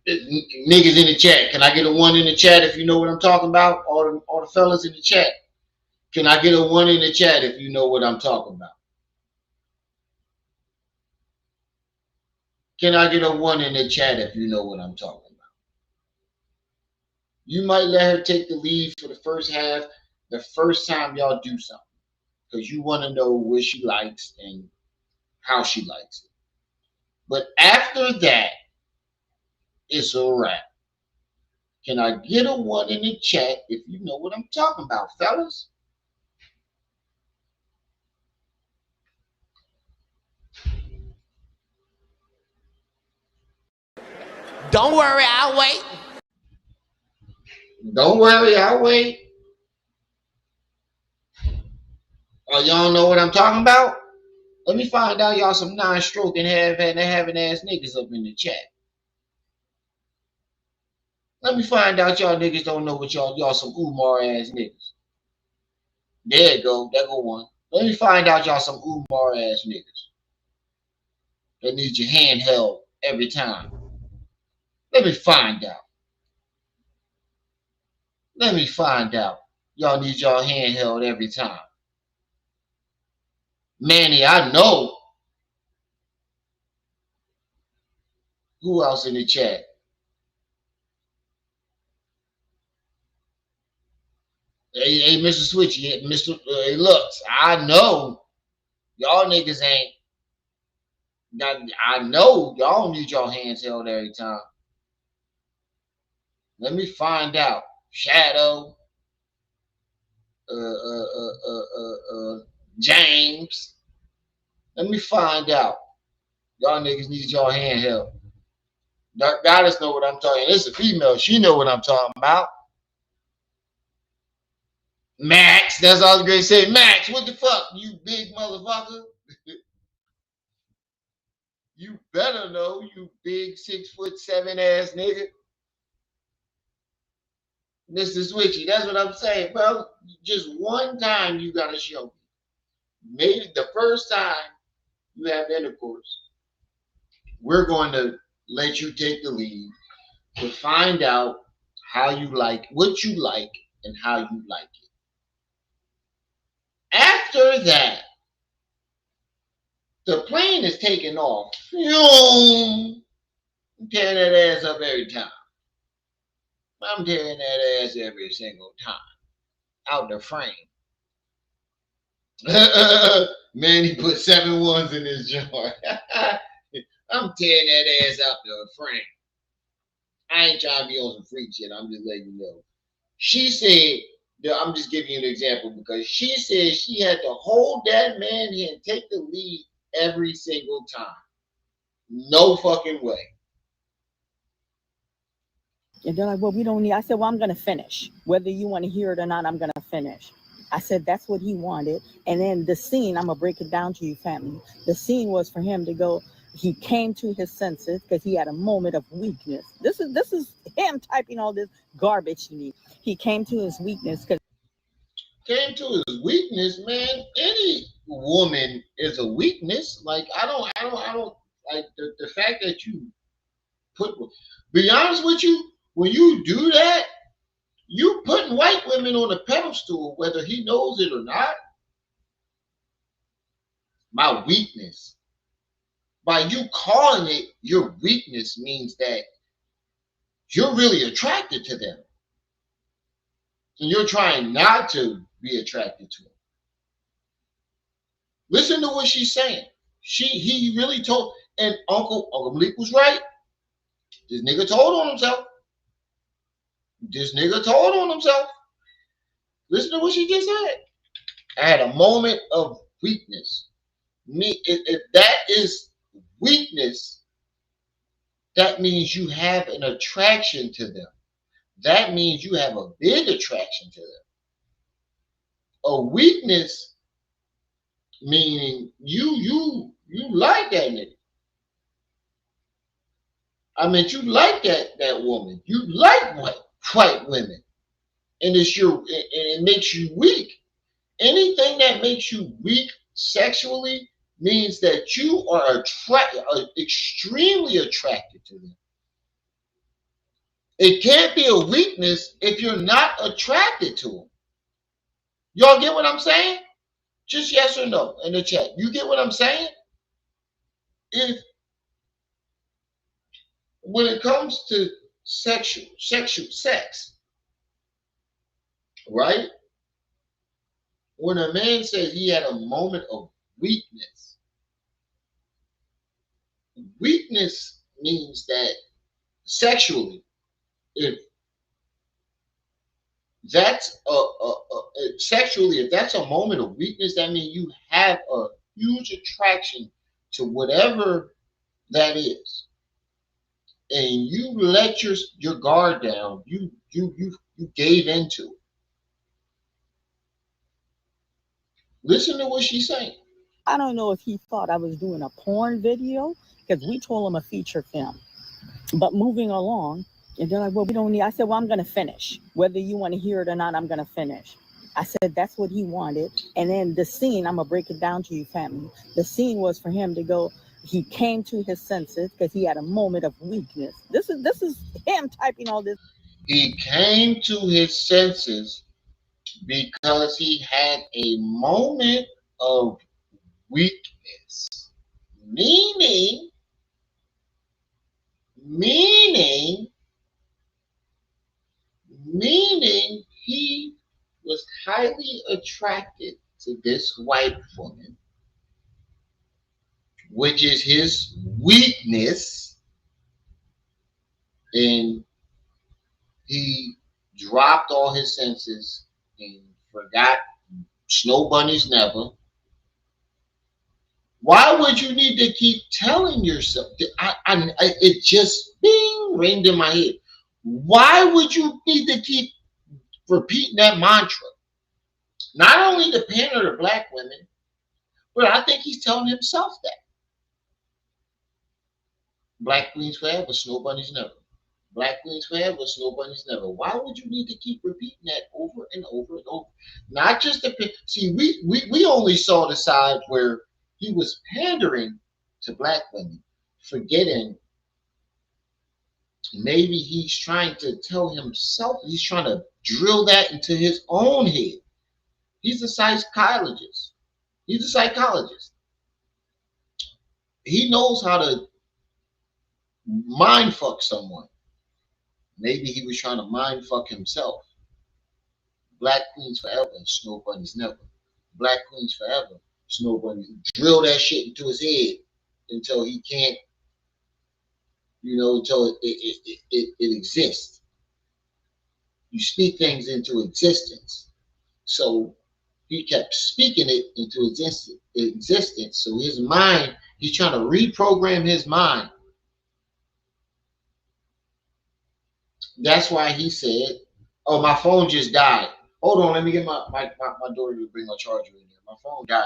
Niggas in the chat, can I get a 1 in the chat if you know what I'm talking about? All the fellas in the chat, can I get a 1 in the chat if you know what I'm talking about? Can I get a 1 in the chat if you know what I'm talking about? You might let her take the lead for the first half, the first time y'all do something, because you want to know what she likes and how she likes it. But after that, it's a wrap. Can I get a 1 in the chat if you know what I'm talking about, fellas? Don't worry, I'll wait. Don't worry, I'll wait. Oh, y'all know what I'm talking about? Let me find out y'all some non-stroking having ass niggas up in the chat. Let me find out y'all niggas don't know what y'all some Umar ass niggas. There you go. There go one. Let me find out y'all some Umar ass niggas that need your hand held every time. Let me find out. Let me find out. Y'all need y'all hand held every time. Manny, I know. Who else in the chat? Hey, Mr. Switchy, Mr. Hey, Lux, I know y'all niggas ain't. I know y'all need y'all hands held every time. Let me find out. Shadow, James. Let me find out. Y'all niggas need y'all hand held. Dark Goddess know what I'm talking. It's a female. She know what I'm talking about. Max, that's all I was gonna say. Max, what the fuck, you big motherfucker? You better know, you big 6'7" ass nigga. Mr. Switchy, that's what I'm saying, bro. Just one time you gotta show me. Maybe the first time you have intercourse, we're going to let you take the lead to find out how you like, what you like, and how you like it. After that, the plane is taking off. I'm tearing that ass up every time. I'm tearing that ass every single time. Out the frame. Man, he put 7 1s in his jar. I'm tearing that ass out the frame. I ain't trying to be on some freak shit. I'm just letting you know. She said, I'm just giving you an example because she said she had to hold that man here and take the lead every single time. No fucking way. And they're like, well, we don't need. I said, well, I'm going to finish. Whether you want to hear it or not, I'm going to finish. I said, that's what he wanted. And then the scene, I'm going to break it down to you, family. The scene was for him to go. He came to his senses because he had a moment of weakness. This is him typing all this garbage you need. He came to his weakness because came to his weakness, man. Any woman is a weakness. Like I don't like the fact that you be honest with you, when you do that, you putting white women on a pedestal, whether he knows it or not. My weakness. By you calling it your weakness means that you're really attracted to them. And you're trying not to be attracted to them. Listen to what she's saying. He really told, and Uncle Malik was right. This nigga told on himself. This nigga told on himself. Listen to what she just said. I had a moment of weakness. If that is weakness, that means you have an attraction to them. That means you have a big attraction to them. A weakness meaning you like that nigga. I mean, you like that woman. You like white women, and it makes you weak. Anything that makes you weak sexually means that you are extremely attracted to them. It can't be a weakness if you're not attracted to them. Y'all get what I'm saying? Just yes or no in the chat. You get what I'm saying? If when it comes to sexual sex, right? When a man says he had a moment of weakness means that sexually, if that's sexually, if that's a moment of weakness, that means you have a huge attraction to whatever that is, and you let your guard down. You gave into it. Listen to what she's saying. I don't know if he thought I was doing a porn video, because we told him a feature film. But moving along, and they're like, well, we don't need. I said, well, I'm going to finish. Whether you want to hear it or not, I'm going to finish. I said, that's what he wanted. And then the scene, I'm going to break it down to you, family. The scene was for him to go, he came to his senses because he had a moment of weakness. This is him typing all this. He came to his senses because he had a moment of weakness. Meaning he was highly attracted to this white woman, which is his weakness, and he dropped all his senses and forgot snow bunnies never. Why would you need to keep telling yourself? It just ringed in my head. Why would you need to keep repeating that mantra? Not only to pander to black women, but I think he's telling himself that. Black queens forever, snow bunnies never. Black queens forever, snow bunnies never. Why would you need to keep repeating that over and over and over? Not just see, we only saw the side where he was pandering to black women, forgetting maybe he's trying to tell himself, he's trying to drill that into his own head. He's a psychologist. He knows how to mind fuck someone. Maybe he was trying to mind fuck himself. Black queens forever, snow bunnies never. Black queens forever, snow bunnies. Drill that shit into his head until he can't, until it exists. You speak things into existence. So he kept speaking it into existence. So his mind, he's trying to reprogram his mind. That's why he said, oh, my phone just died. Hold on, let me get my daughter to bring my charger in there. My phone died.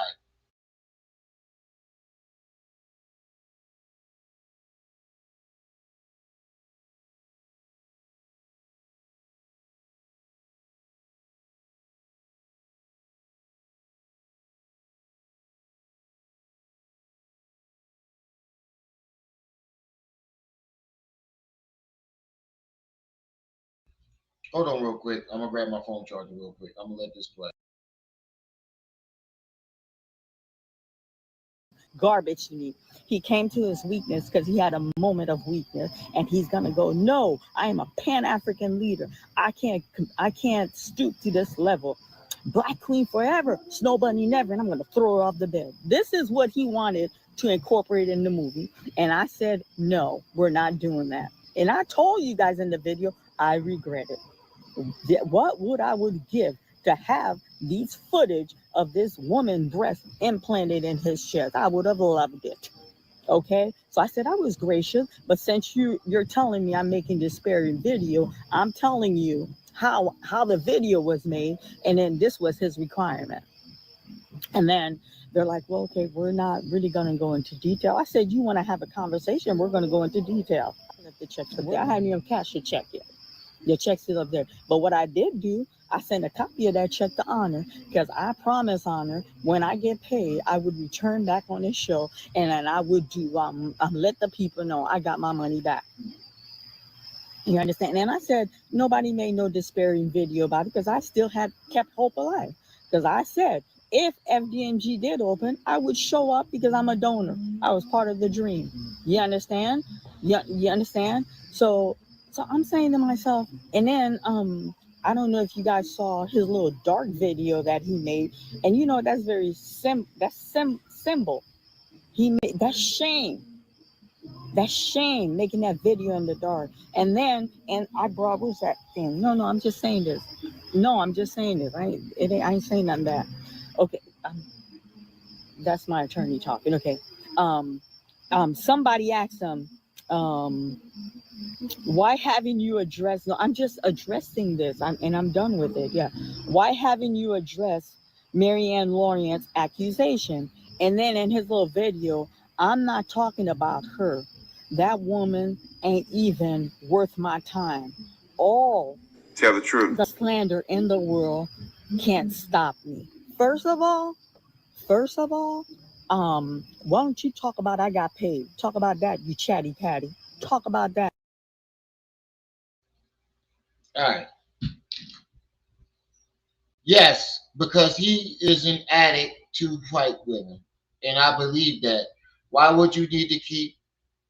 Hold on real quick. I'm gonna grab my phone charger real quick. I'm gonna let this play. Garbage to me. He came to his weakness because he had a moment of weakness, and he's gonna go, no, I am a Pan-African leader. I can't stoop to this level. Black queen forever, snow bunny never, and I'm going to throw her off the bed. This is what he wanted to incorporate in the movie. And I said, no, we're not doing that. And I told you guys in the video, I regret it. What would I would give to have these footage of this woman breast implanted in his chest? I would have loved it. Okay, so I said I was gracious, but since you're telling me I'm making this sparing video, I'm telling you how the video was made, and then this was his requirement. And then they're like, well, okay, we're not really going to go into detail. I said, you want to have a conversation, we're going to go into detail. I left the checks up there. I haven't even cashed the check yet. The check's still up there. But what I did do, I sent a copy of that check to Honor, because I promised Honor when I get paid, I would return back on this show, and then I would do let the people know I got my money back. You understand? And I said nobody made no despairing video about it, because I still had kept hope alive. Because I said if FDMG did open, I would show up because I'm a donor. I was part of the dream. You understand? You understand? So I'm saying to myself, and then I don't know if you guys saw his little dark video that he made, and you know that's very symbol. He made that's shame. That's shame, making that video in the dark. And I brought, what's that thing? No, I'm just saying this. No, I'm just saying this. I ain't saying nothing bad. Okay, that's my attorney talking. Okay, somebody asked him, why haven't you addressed? No, I'm just addressing this, and I'm done with it. Yeah, why haven't you addressed Marianne Lorient's accusation? And then in his little video, I'm not talking about her. That woman ain't even worth my time. All tell the truth. The slander in the world can't stop me. First of all, why don't you talk about I got paid? Talk about that, you chatty patty. Talk about that. All right. Yes, because he is an addict to white women. And I believe that. Why would you need to keep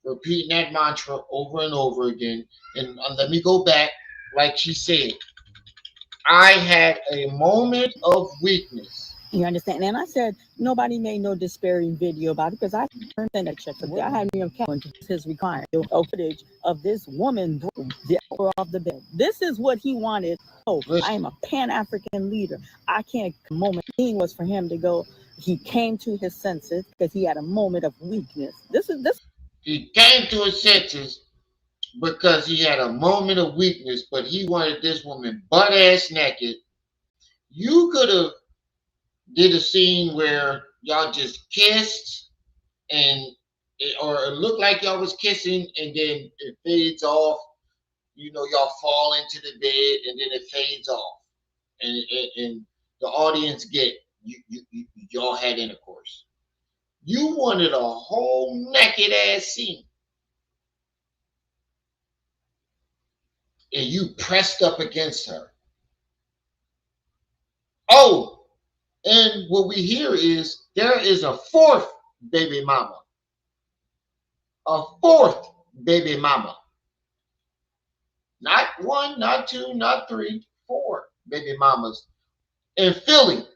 repeating that mantra over and over again? And let me go back, like she said. I had a moment of weakness. You understand? And I said nobody made no despairing video about it, because I turned in a check. I hadn't even counted his requirement footage of this woman off the bed. This is what he wanted. Oh, I am a Pan-African leader. I can't. Moment he was for him to go. He came to his senses because he had a moment of weakness. This. He came to his senses because he had a moment of weakness, but he wanted this woman butt ass naked. You could have did a scene where y'all just kissed, or it looked like y'all was kissing, and then it fades off. You know, y'all fall into the bed, and then it fades off, and the audience get y'all had intercourse. You wanted a whole naked ass scene, and you pressed up against her. Oh. And what we hear is there is a fourth baby mama. A fourth baby mama. Not one, not two, not three, 4 baby mamas in Philly.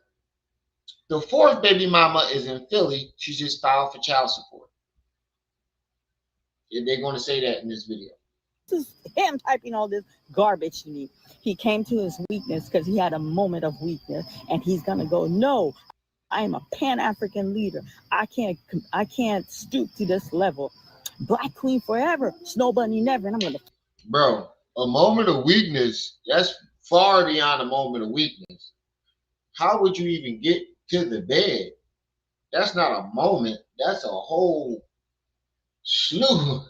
The fourth baby mama is in Philly. She just filed for child support. And they're going to say that in this video. This is him typing all this garbage to me. He came to his weakness because he had a moment of weakness, and he's gonna go, no, I am a Pan-African leader. I can't stoop to this level. Black queen forever, snow bunny never, and I'm gonna. Bro, a moment of weakness, that's far beyond a moment of weakness. How would you even get to the bed? That's not a moment. That's a whole slew.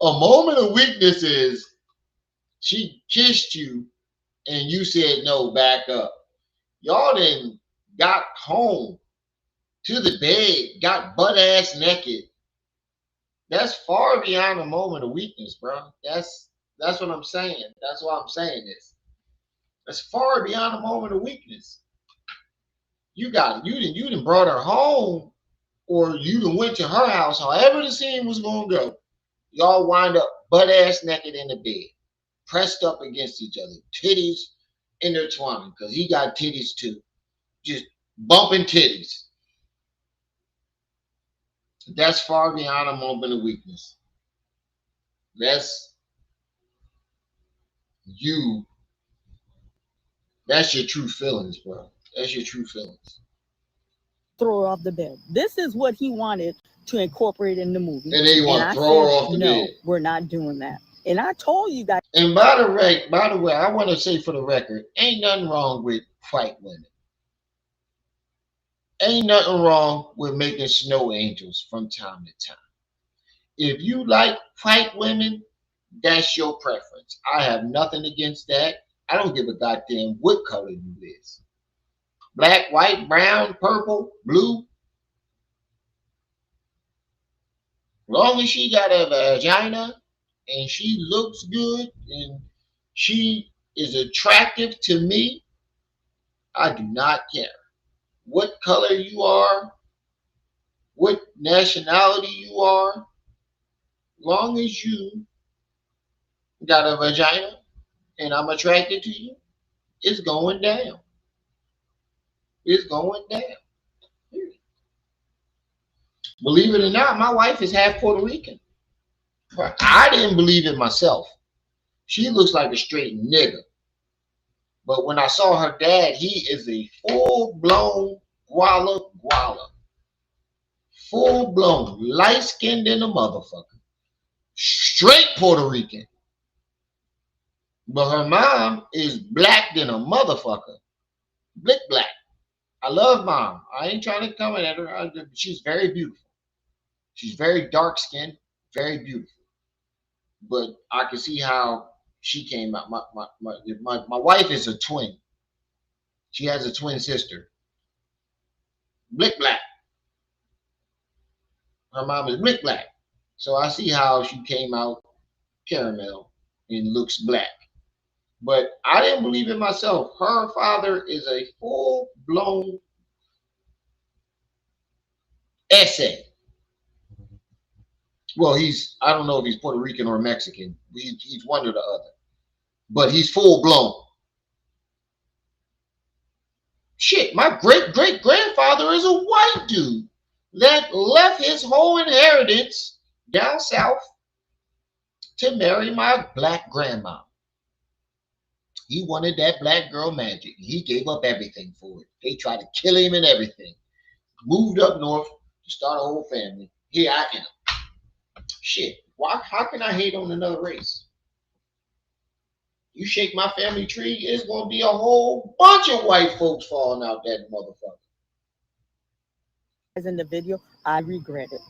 A moment of weakness is she kissed you and you said, no, back up. Y'all then got home to the bed, got butt ass naked. That's far beyond a moment of weakness, bro. That's what I'm saying. That's why I'm saying this. That's far beyond a moment of weakness. You got it. You done brought her home, or you done went to her house, however the scene was gonna go. Y'all wind up butt ass naked in the bed, pressed up against each other, titties intertwining because he got titties too. Just bumping titties. That's far beyond a moment of weakness. That's you. That's your true feelings, bro. That's your true feelings. Throw her off the bed. This is what he wanted to incorporate in the movie. And then you want to throw her off the bed. We're not doing that. And I told you guys. And by the way, I want to say for the record, ain't nothing wrong with white women. Ain't nothing wrong with making snow angels from time to time. If you like white women, that's your preference. I have nothing against that. I don't give a goddamn what color you is. Black, white, brown, purple, blue. Long as she got a vagina and she looks good and she is attractive to me, I do not care what color you are, what nationality you are. Long as you got a vagina and I'm attracted to you, it's going down. It's going down. Believe it or not, my wife is half Puerto Rican. I didn't believe it myself. She looks like a straight nigga. But when I saw her dad, he is a full-blown guala. Full-blown, light-skinned in a motherfucker. Straight Puerto Rican. But her mom is black than a motherfucker. Black. I love mom. I ain't trying to comment at her. She's very beautiful. She's very dark-skinned, very beautiful. But I can see how she came out. My wife is a twin. She has a twin sister. Black. Her mom is black. So I see how she came out caramel and looks black. But I didn't believe it myself. Her father is a full-blown essay. Well, I don't know if he's Puerto Rican or Mexican. He's one or the other. But he's full-blown. Shit, my great-great-grandfather is a white dude that left his whole inheritance down south to marry my black grandma. He wanted that black girl magic. He gave up everything for it. They tried to kill him and everything. Moved up north to start a whole family. Here I am. Shit, how can I hate on another race? You shake my family tree, it's going to be a whole bunch of white folks falling out that motherfucker. As in the video, I regret it.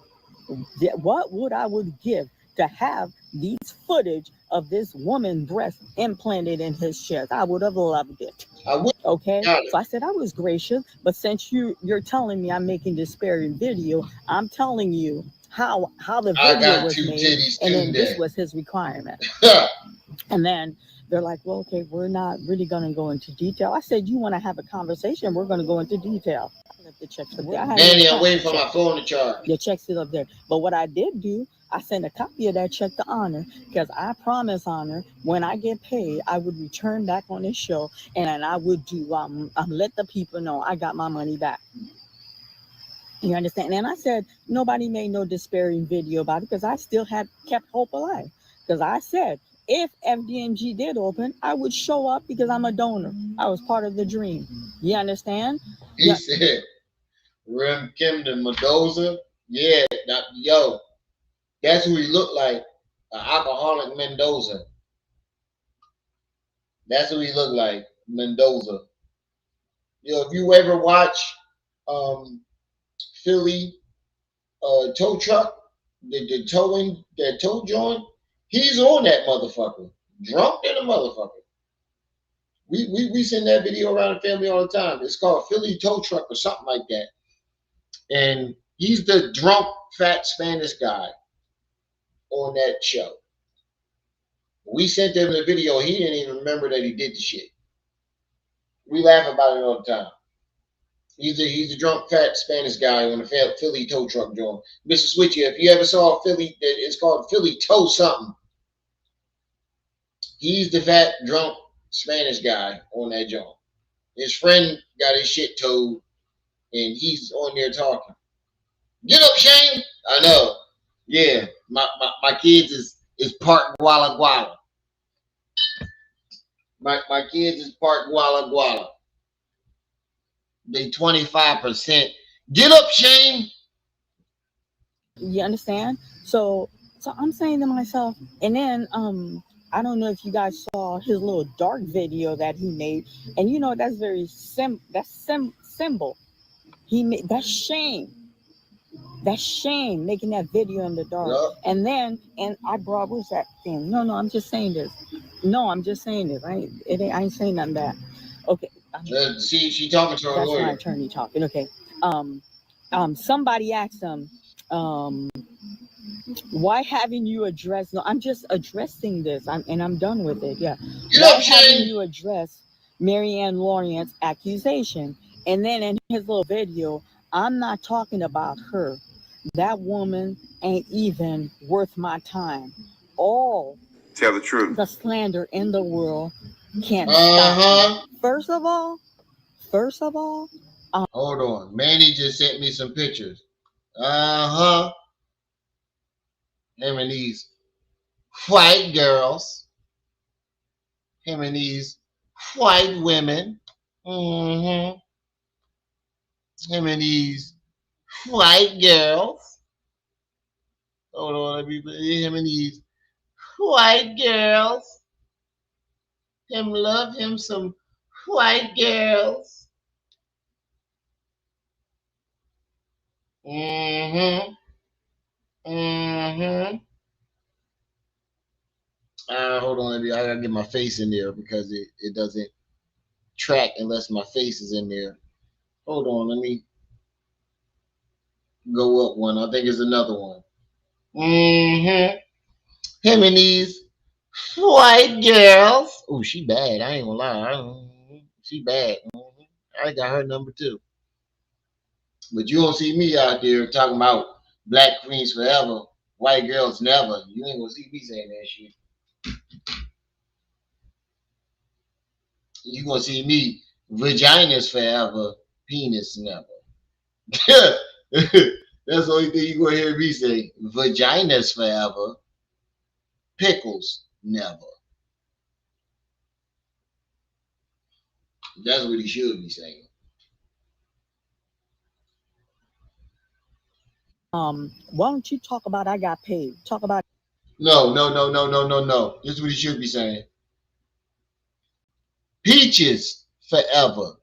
What would I give to have these footage of this woman breast implanted in his chest? I would have loved it. I would. Okay, so I said I was gracious, but since you're telling me I'm making this sparing video, I'm telling you how the video was made, and then this was his requirement. And then they're like, well, okay, we're not really going to go into detail. I said, you want to have a conversation, we're going to go into detail. I left the checks up there. Danny, I'm waiting for my phone to charge. The check's still up there. But what I did do, I sent a copy of that check to Honor, because I promised Honor when I get paid, I would return back on this show, and I would do let the people know I got my money back. You understand? And I said nobody made no despairing video about it because I still had kept hope alive. Because I said if FDMG did open, I would show up because I'm a donor. I was part of the dream. You understand? He said, Rem Kim de Mendoza. Yeah, yo, that's who he looked like, an alcoholic Mendoza. That's who he looked like, Mendoza. Yo, if you ever watch Philly tow truck, the tow joint, he's on that motherfucker, drunk than a motherfucker. We send that video around the family all the time. It's called Philly tow truck or something like that, and he's the drunk fat Spanish guy on that show. We sent him the video. He didn't even remember that he did the shit. We laugh about it all the time. He's a drunk fat Spanish guy on the Philly tow truck joint. Mr. Switchy, if you ever saw Philly, it's called Philly tow something. He's the fat drunk Spanish guy on that joint. His friend got his shit towed, and he's on there talking. Get up, Shane. I know. Yeah, my kids is part Guala Guala. My kids is part Guala Guala. They 25%. Get up, Shane. You understand? So I'm saying to myself, and then I don't know if you guys saw his little dark video that he made, and you know that's very symbol. He made that's shame. That's shame making that video in the dark. Yep. And then I brought what's that thing? No, I'm just saying this. No, I'm just saying this. I ain't saying nothing bad. Okay. See, she talking to her that's lawyer. my attorney talking. Okay. Somebody asked him, why haven't you addressed? No, I'm just addressing this. I'm done with it. Yeah. Why haven't you addressed Marianne Lawrence's accusation? And then in his little video, I'm not talking about her. That woman ain't even worth my time. All tell the truth. The slander in the world can't stop me. First of all, hold on. Manny just sent me some pictures. Him and these white girls. Him and these white women. Him and these white girls. Hold on, let me him and these white girls. Him love him some white girls. Hold on, I gotta get my face in there because it doesn't track unless my face is in there. Hold on, let me go up one. I think it's another one. Him and these white girls. Oh, she bad. I ain't gonna lie. She bad. I got her number too. But you don't see me out there talking about black queens forever, white girls never. You ain't gonna see me saying that shit. You gonna see me vaginas forever, penis never. That's the only thing you gonna hear me say. Vaginas forever, pickles never. That's what he should be saying. why don't you talk about I got paid? Talk about No. This is what he should be saying. Peaches forever,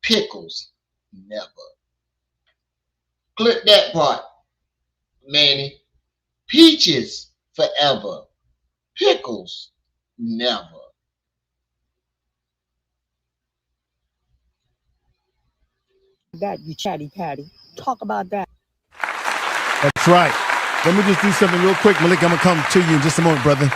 pickles never. Clip that part, Manny. Peaches forever, pickles never. that, you chatty patty. Talk about that. That's right. Let me just do something real quick, Malik. I'm going to come to you in just a moment, brother.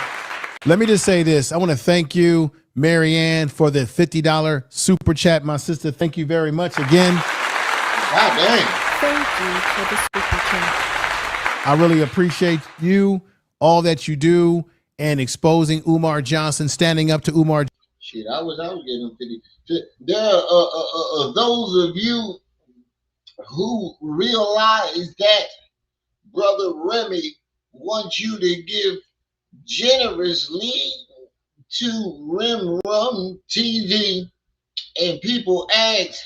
Let me just say this. I want to thank you, Marianne, for the $50 super chat. My sister, thank you very much again. God dang. Thank you for the super chat. I really appreciate you, all that you do, and exposing Umar Johnson, standing up to Umar. Shit, I was getting 50. There are those of you who realize that Brother Remy wants you to give generously to Rim Rum TV, and people ask,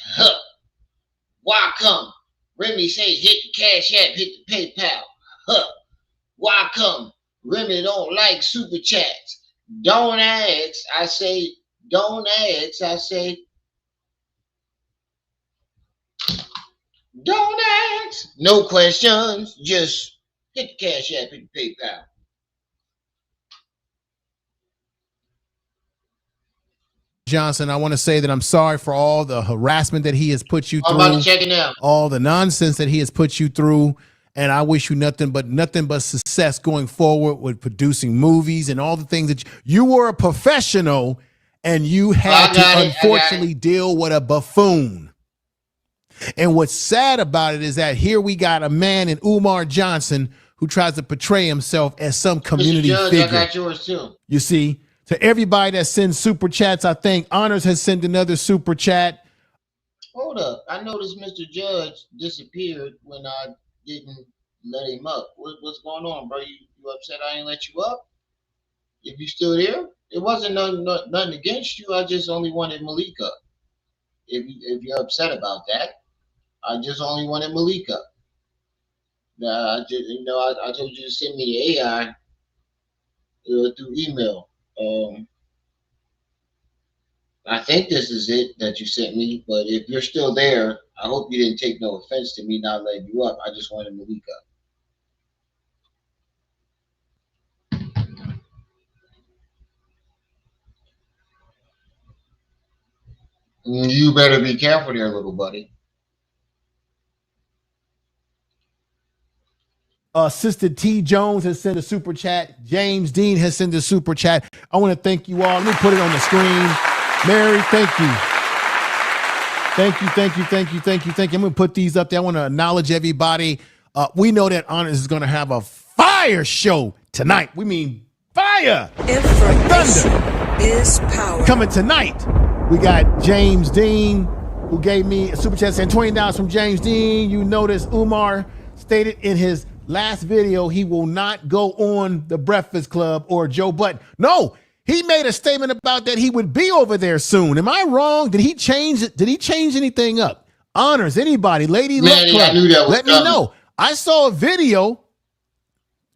why come? Remy say hit the Cash App, hit the PayPal. Why come? Remy don't like super chats. Don't ask. I say, don't ask. I say, don't ask. No questions. Just hit the Cash App, hit the PayPal. Johnson, I want to say that I'm sorry for all the harassment that he has put you through. I'm about to check it out. All the nonsense that he has put you through. And I wish you nothing but success going forward with producing movies and all the things that you were a professional, and you had to unfortunately deal with a buffoon. And what's sad about it is that here we got a man in Umar Johnson who tries to portray himself as some community Judge, figure. I got yours too. You see, To everybody that sends super chats, I think Honors has sent another super chat. Hold up. I noticed Mr. Judge disappeared when I didn't let him up. What's going on, bro? You upset I didn't let you up? If you still there, it wasn't nothing against you. I just only wanted Malik up. If you're upset about that, I just only wanted Malik up. I told you to send me the AI through email. I think this is it that you sent me, but if you're still there, I hope you didn't take no offense to me not letting you up. I just wanted Malik up. You better be careful there, little buddy. Sister T. Jones has sent a super chat. James Dean has sent a super chat. I want to thank you all. Let me put it on the screen. Mary, thank you. Thank you. I'm going to put these up there. I want to acknowledge everybody. We know that Honors is going to have a fire show tonight. We mean fire. Information is power. Coming tonight, we got James Dean, who gave me a super chat saying $20 from James Dean. You notice Umar stated in his last video he will not go on the Breakfast Club or Joe Budden. No, he made a statement about that he would be over there soon. Am I wrong? Did he change it? Did he change anything up? Honors, anybody, Lady Luck Club, I knew that was let me know. I saw a video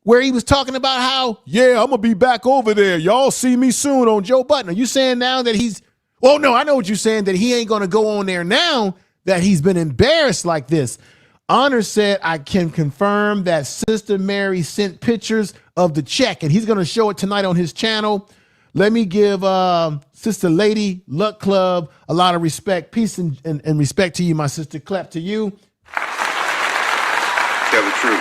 where he was talking about how, yeah, I'm gonna be back over there. Y'all see me soon on Joe Budden. Are you saying now that he's, well, no, I know what you're saying, that he ain't gonna go on there now that he's been embarrassed like this. Honor said, I can confirm that Sister Mary sent pictures of the check, and he's going to show it tonight on his channel. Let me give Sister Lady Luck Club a lot of respect. Peace and respect to you, my sister. Clap to you. Tell the truth.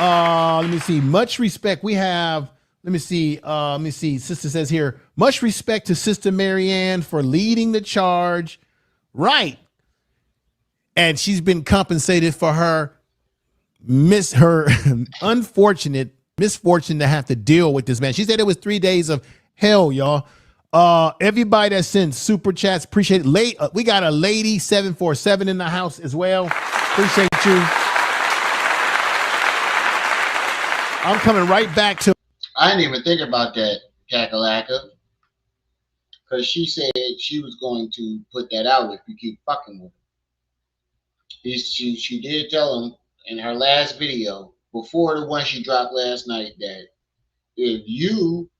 Let me see. Much respect. We have, let me see. Sister says here, much respect to Sister Mary Ann for leading the charge. Right. And she's been compensated for her unfortunate misfortune to have to deal with this man. She said it was 3 days of hell, y'all. Everybody that sent super chats, appreciate it. We got a lady 747 in the house as well. Appreciate you. I'm coming right back to. I didn't even think about that, Kakalaka, because she said she was going to put that out if you keep fucking with her. She did tell him in her last video, before the one she dropped last night, that if you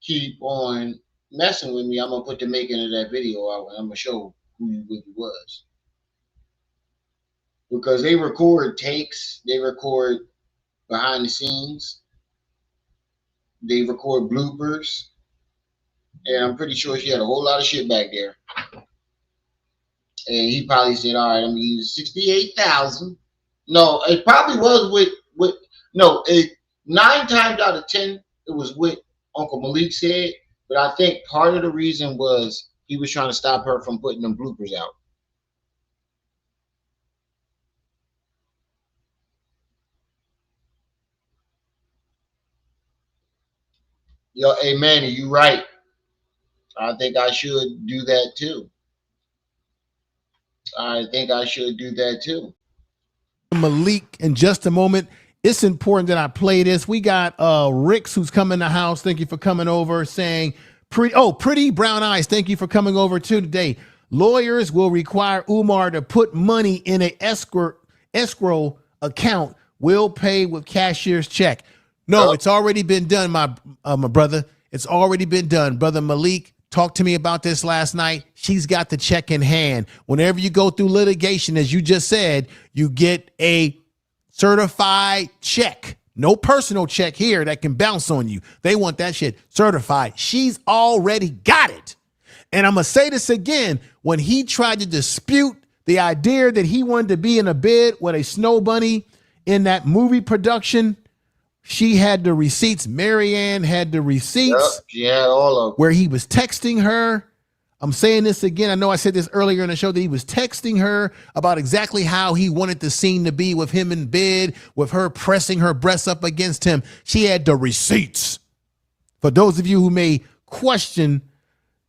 keep on messing with me, I'm going to put the making of that video out and I'm going to show who you really was. Because they record takes, they record behind the scenes, they record bloopers, and I'm pretty sure she had a whole lot of shit back there. And he probably said, all right, I'm going to use 68,000. No, it probably was with 9 times out of 10, it was what Uncle Malik said. But I think part of the reason was he was trying to stop her from putting them bloopers out. Yo, hey, Manny, you right. I think I should do that too. Malik, in just a moment. It's important that I play this. We got Ricks who's coming in the house. Thank you for coming over, saying pretty brown eyes. Thank you for coming over too today. Lawyers will require Umar to put money in an escrow account. Will pay with cashier's check. No, it's already been done, my brother. It's already been done. Brother Malik talked to me about this last night. She's got the check in hand. Whenever you go through litigation, as you just said, you get a certified check. No personal check here that can bounce on you. They want that shit certified. She's already got it. And I'm going to say this again. When he tried to dispute the idea that he wanted to be in a bed with a snow bunny in that movie production, she had the receipts. Marianne had the receipts. Yep, she had all of them. Where he was texting her. I'm saying this again. I know I said this earlier in the show that he was texting her about exactly how he wanted the scene to be with him in bed, with her pressing her breasts up against him. She had the receipts. For those of you who may question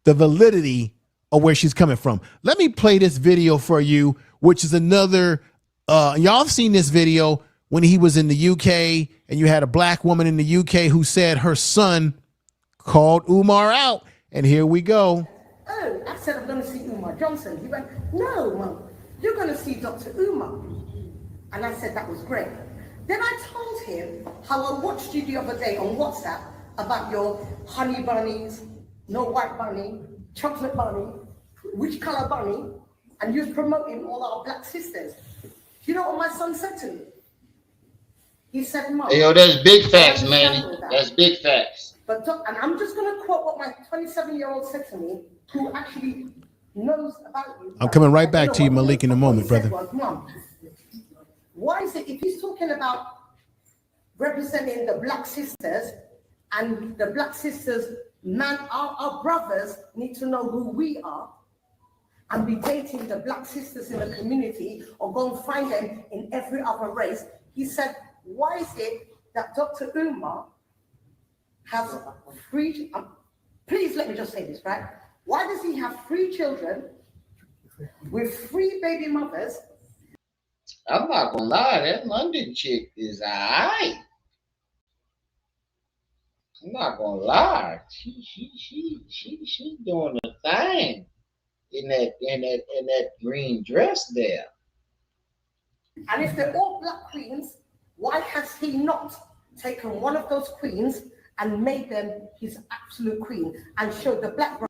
the validity of where she's coming from, let me play this video for you, which is another, y'all have seen this video when he was in the UK and you had a black woman in the UK who said her son called Umar out. And here we go. Oh, I said I'm going to see Umar Johnson. He went, no, Mum, you're going to see Dr. Umar. And I said that was great. Then I told him how I watched you the other day on WhatsApp about your honey bunnies, no white bunny, chocolate bunny, which color bunny, and you was promoting all our black sisters. You know what my son said to me? He said, Mom. Hey, yo, that's big facts, man. That's big facts. But and I'm just going to quote what my 27-year-old said to me, who actually knows about you. I'm coming right back to you, Malik, in a moment, brother. Mom, why is it, if he's talking about representing the black sisters, and the black sisters, man, our brothers need to know who we are, and be dating the black sisters in the community, or go and find them in every other race. He said, why is it that Dr. Umar has three, please let me just say this, right? Why does he have 3 children with 3 baby mothers? I'm not gonna lie, that London chick is alright. I'm not gonna lie. She doing the thing in that green dress there. And if they're all black queens, why has he not taken one of those queens and made them his absolute queen and showed the black?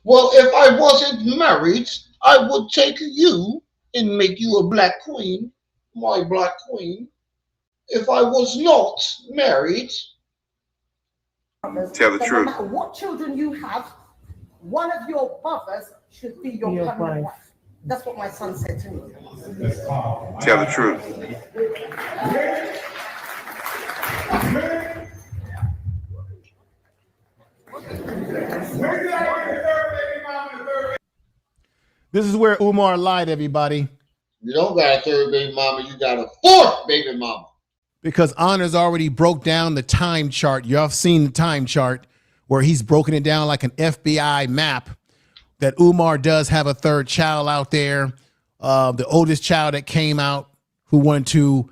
Well, if I wasn't married, I would take you and make you a black queen, my black queen. If I was not married, tell the truth. No matter what children you have, one of your brothers should be your permanent wife. That's what my son said to me. Tell the truth. This is where Umar lied, everybody. You don't got a 3rd baby mama, you got a 4th baby mama. Because Honor's already broke down the time chart. Y'all have seen the time chart where he's broken it down like an FBI map, that Umar does have a 3rd child out there. The oldest child that came out who wanted to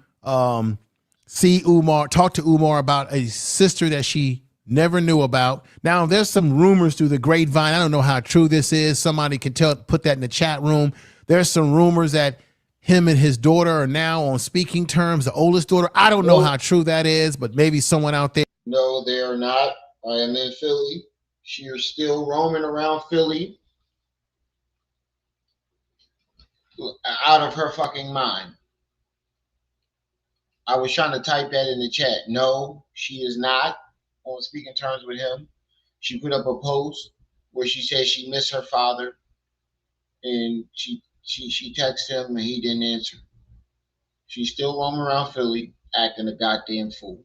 see Umar, talk to Umar about a sister that she never knew about. Now, there's some rumors through the grapevine. I don't know how true this is. Somebody can put that in the chat room. There's some rumors that him and his daughter are now on speaking terms, the oldest daughter. I don't know how true that is, but maybe someone out there. No, they are not. I am in Philly. She is still roaming around Philly out of her fucking mind. I was trying to type that in the chat. No, she is not on speaking terms with him. She put up a post where she said she missed her father, and she texted him and he didn't answer. She's still roaming around Philly acting a goddamn fool.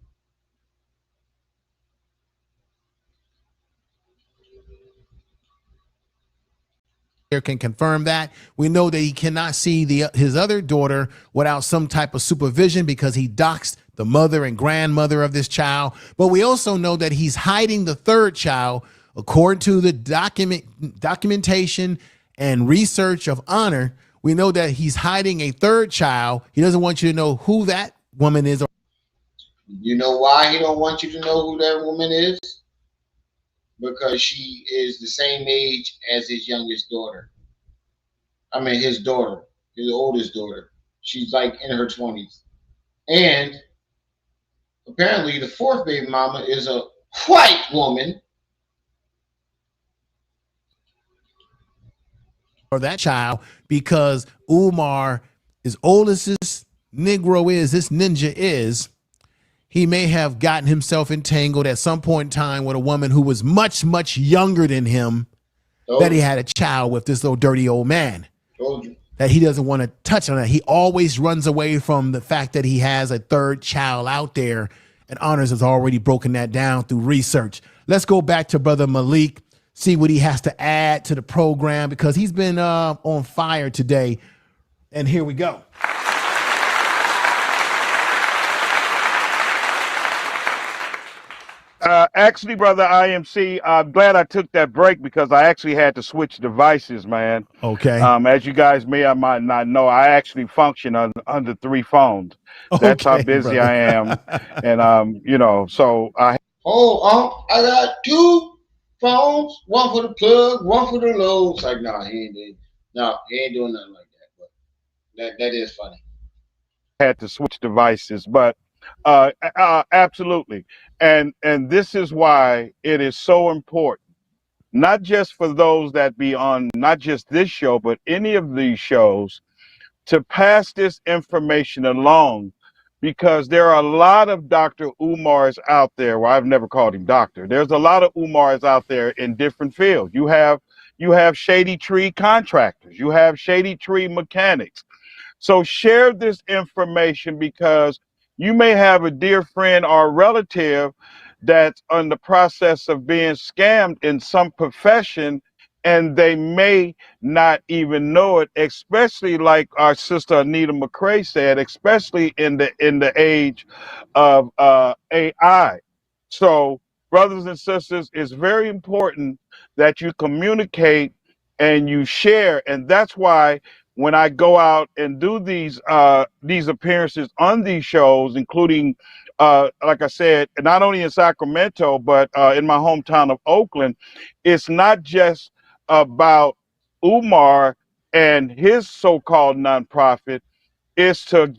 Can confirm that. We know that he cannot see his other daughter without some type of supervision because he doxed the mother and grandmother of this child. But we also know that he's hiding the 3rd child, according to the documentation and research of Honor. We know that he's hiding a 3rd child. He doesn't want you to know who that woman is. You know why he don't want you to know who that woman is? Because she is the same age as his youngest daughter. I mean, his daughter, his oldest daughter. She's like in her 20s. And apparently the 4th baby mama is a white woman. Or that child, because Umar, as old as this Negro is, this ninja is, he may have gotten himself entangled at some point in time with a woman who was much, much younger than him, that he had a child with this little dirty old man. That he doesn't want to touch on that. He always runs away from the fact that he has a 3rd child out there, and Honors has already broken that down through research. Let's go back to Brother Malik, see what he has to add to the program, because he's been on fire today. And here we go. Actually, brother IMC, I'm glad I took that break because I actually had to switch devices, man. Okay. As you guys may or might not know, I actually function under 3 phones. That's how Okay, busy brother. I am, and so I. I got 2 phones, one for the plug, one for the load. It's like, nah, he ain't doing nothing like that. But that is funny. Had to switch devices, but absolutely, and this is why it is so important, not just for those that be on not just this show, but any of these shows, to pass this information along, because there are a lot of Dr. Umars out there. Well, I've never called him doctor. There's a lot of Umars out there in different fields. You have shady tree contractors, you have shady tree mechanics. So share this information because you may have a dear friend or relative that's on the process of being scammed in some profession, and they may not even know it, especially like our sister Anita McCrae said, especially in the age of AI. So, brothers and sisters, it's very important that you communicate and you share, and that's why when I go out and do these appearances on these shows, including like I said, not only in Sacramento but in my hometown of Oakland, it's not just about Umar and his so-called nonprofit. It's to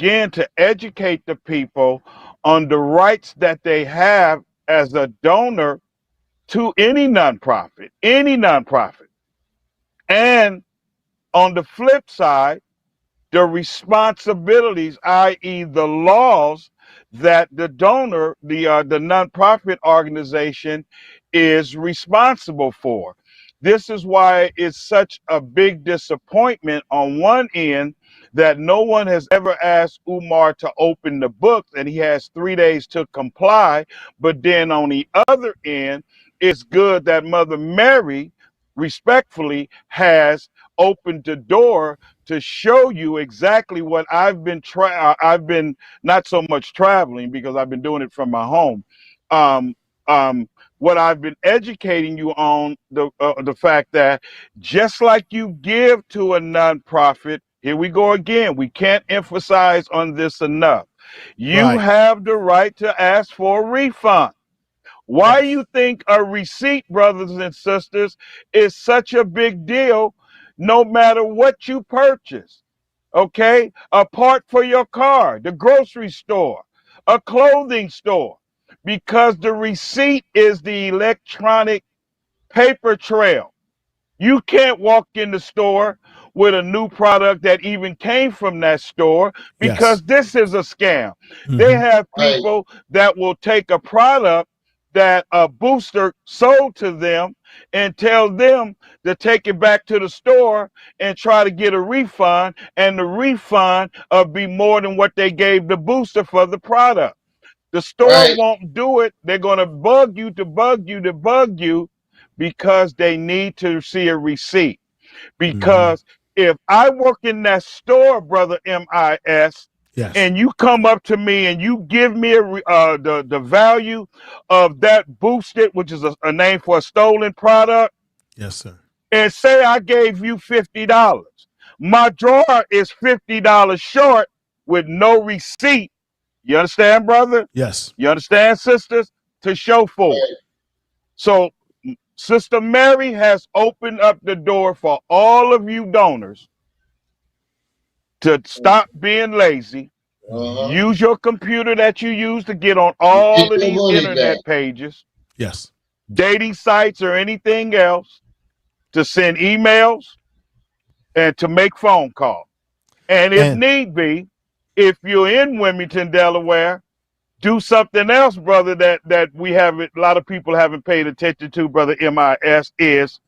educate the people on the rights that they have as a donor to any nonprofit, and on the flip side, the responsibilities, i.e., the laws that the donor, the nonprofit organization, is responsible for. This is why it's such a big disappointment on one end that no one has ever asked Umar to open the books, and he has 3 days to comply. But then on the other end, it's good that Mother Mary respectfully has opened the door to show you exactly what I've been not so much traveling because I've been doing it from my home. Um, what I've been educating you on, the fact that just like you give to a nonprofit, here we go again. We can't emphasize on this enough. You Right. have the right to ask for a refund. Why Yes. you think a receipt, brothers and sisters, is such a big deal no matter what you purchase? Okay? A part for your car, the grocery store, a clothing store, because the receipt is the electronic paper trail. You can't walk in the store with a new product that even came from that store Yes. because this is a scam. They Hmm. have people that will take a product that a booster sold to them and tell them to take it back to the store and try to get a refund, and the refund will be more than what they gave the booster for the product. The store won't do it. They're going to bug you to bug you to bug you because they need to see a receipt. Because if I work in that store, brother MIS, Yes. and you come up to me and you give me the value of that boosted, which is a name for a stolen product, Yes, sir. and say I gave you $50, my drawer is $50 short with no receipt. You understand, brother? Yes. You understand, sisters? To show for it. So Sister Mary has opened up the door for all of you donors to stop being lazy. Use your computer that you use to get on all of these internet pages, Yes. dating sites, or anything else, to send emails and to make phone calls. And if need be, if you're in Wilmington, Delaware, do something else, brother, that we haven't, a lot of people haven't paid attention to, brother MIS, is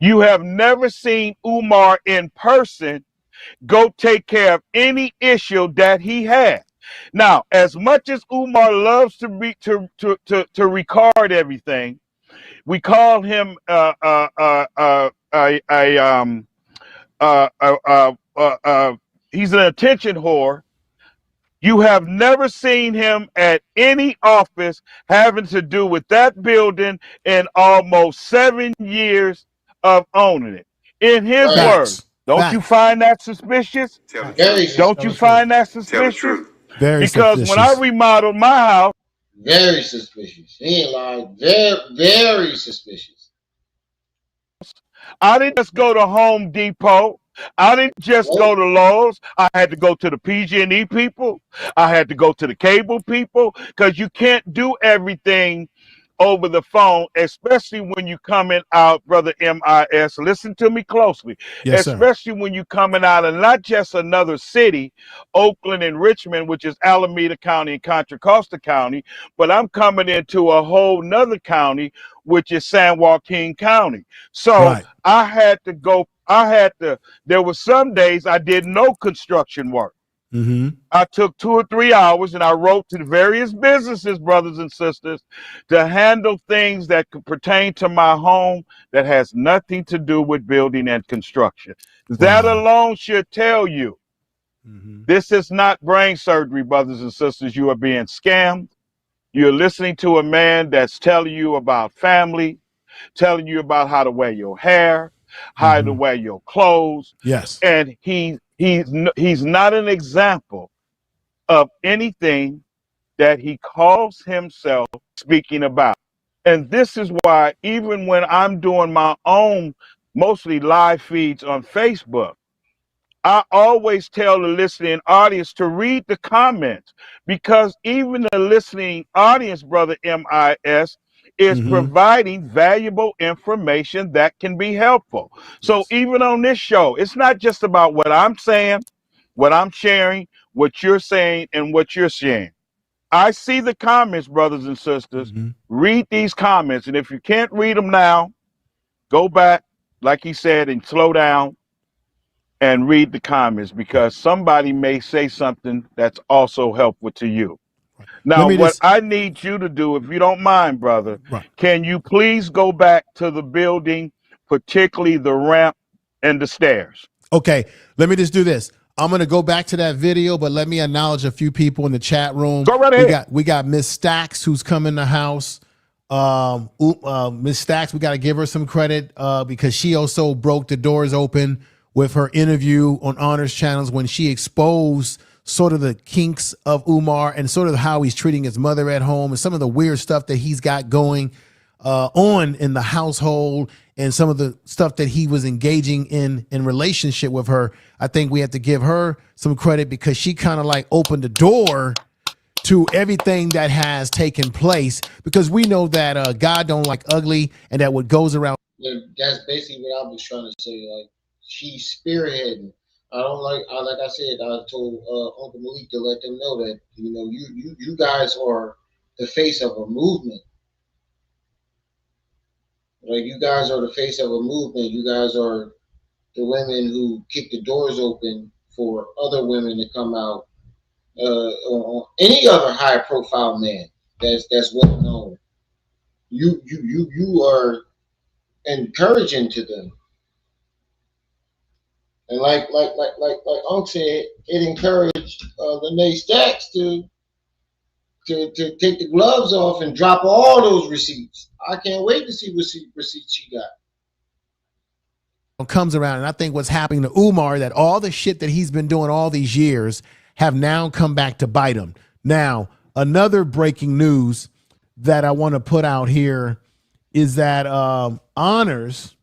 you have never seen Umar in person go take care of any issue that he had. Now, as much as Umar loves to record everything, we call him he's an attention whore. You have never seen him at any office having to do with that building in almost 7 years of owning it. In his words, don't you find that suspicious? Don't you find that suspicious? Very Because when I suspicious. remodeled my house, very suspicious. He ain't lying. Very, very suspicious. I didn't just go to Home Depot. I didn't just go to Lowe's. I had to go to the PG&E people. I had to go to the cable people, because you can't do everything over the phone, especially when you coming out, brother MIS. Listen to me closely. Yes, sir. Especially when you coming out of not just another city, Oakland and Richmond, which is Alameda County and Contra Costa County, but I'm coming into a whole nother county, which is San Joaquin County. So Right. I had to, there were some days I did no construction work. Mm-hmm. I took 2 or 3 hours and I wrote to the various businesses, brothers and sisters, to handle things that could pertain to my home that has nothing to do with building and construction. That alone should tell you this is not brain surgery, brothers and sisters. You are being scammed. You're listening to a man that's telling you about family, telling you about how to wear your hair, how to wear your clothes. Yes. And he's not an example of anything that he calls himself speaking about. And this is why even when I'm doing my own mostly live feeds on Facebook, I always tell the listening audience to read the comments, because even the listening audience, brother MIS, is providing valuable information that can be helpful. So even on this show, it's not just about what I'm saying, what I'm sharing, what you're saying, and what you're sharing. I see the comments, brothers and sisters. Read these comments. And if you can't read them now, go back, like he said, and slow down and read the comments, because somebody may say something that's also helpful to you. Now, what I need you to do, if you don't mind, brother, can you please go back to the building, particularly the ramp and the stairs? Okay, let me just do this. I'm going to go back to that video, but let me acknowledge a few people in the chat room. Go right ahead. We got Miss Stacks, who's come in the house. Miss Stacks, we got to give her some credit because she also broke the doors open with her interview on Honor's channels when she exposed sort of the kinks of Umar and sort of how he's treating his mother at home and some of the weird stuff that he's got going on in the household and some of the stuff that he was engaging in relationship with her. I think we have to give her some credit because she kind of like opened the door to everything that has taken place, because we know that God don't like ugly, and that what goes around. Yeah, that's basically what I was trying to say. Like, she's spearheading. I don't like I said, I told Uncle Malik to let them know that, you know, you guys are the face of a movement. Like, you guys are the face of a movement. You guys are the women who kick the doors open for other women to come out, or any other high profile man that's well known. You are encouraging to them. And like Unc said, it encouraged Lene Stacks to take the gloves off and drop all those receipts. I can't wait to see what receipts she got. Comes around, and I think what's happening to Umar, that all the shit that he's been doing all these years have now come back to bite him. Now, another breaking news that I want to put out here is that Honors.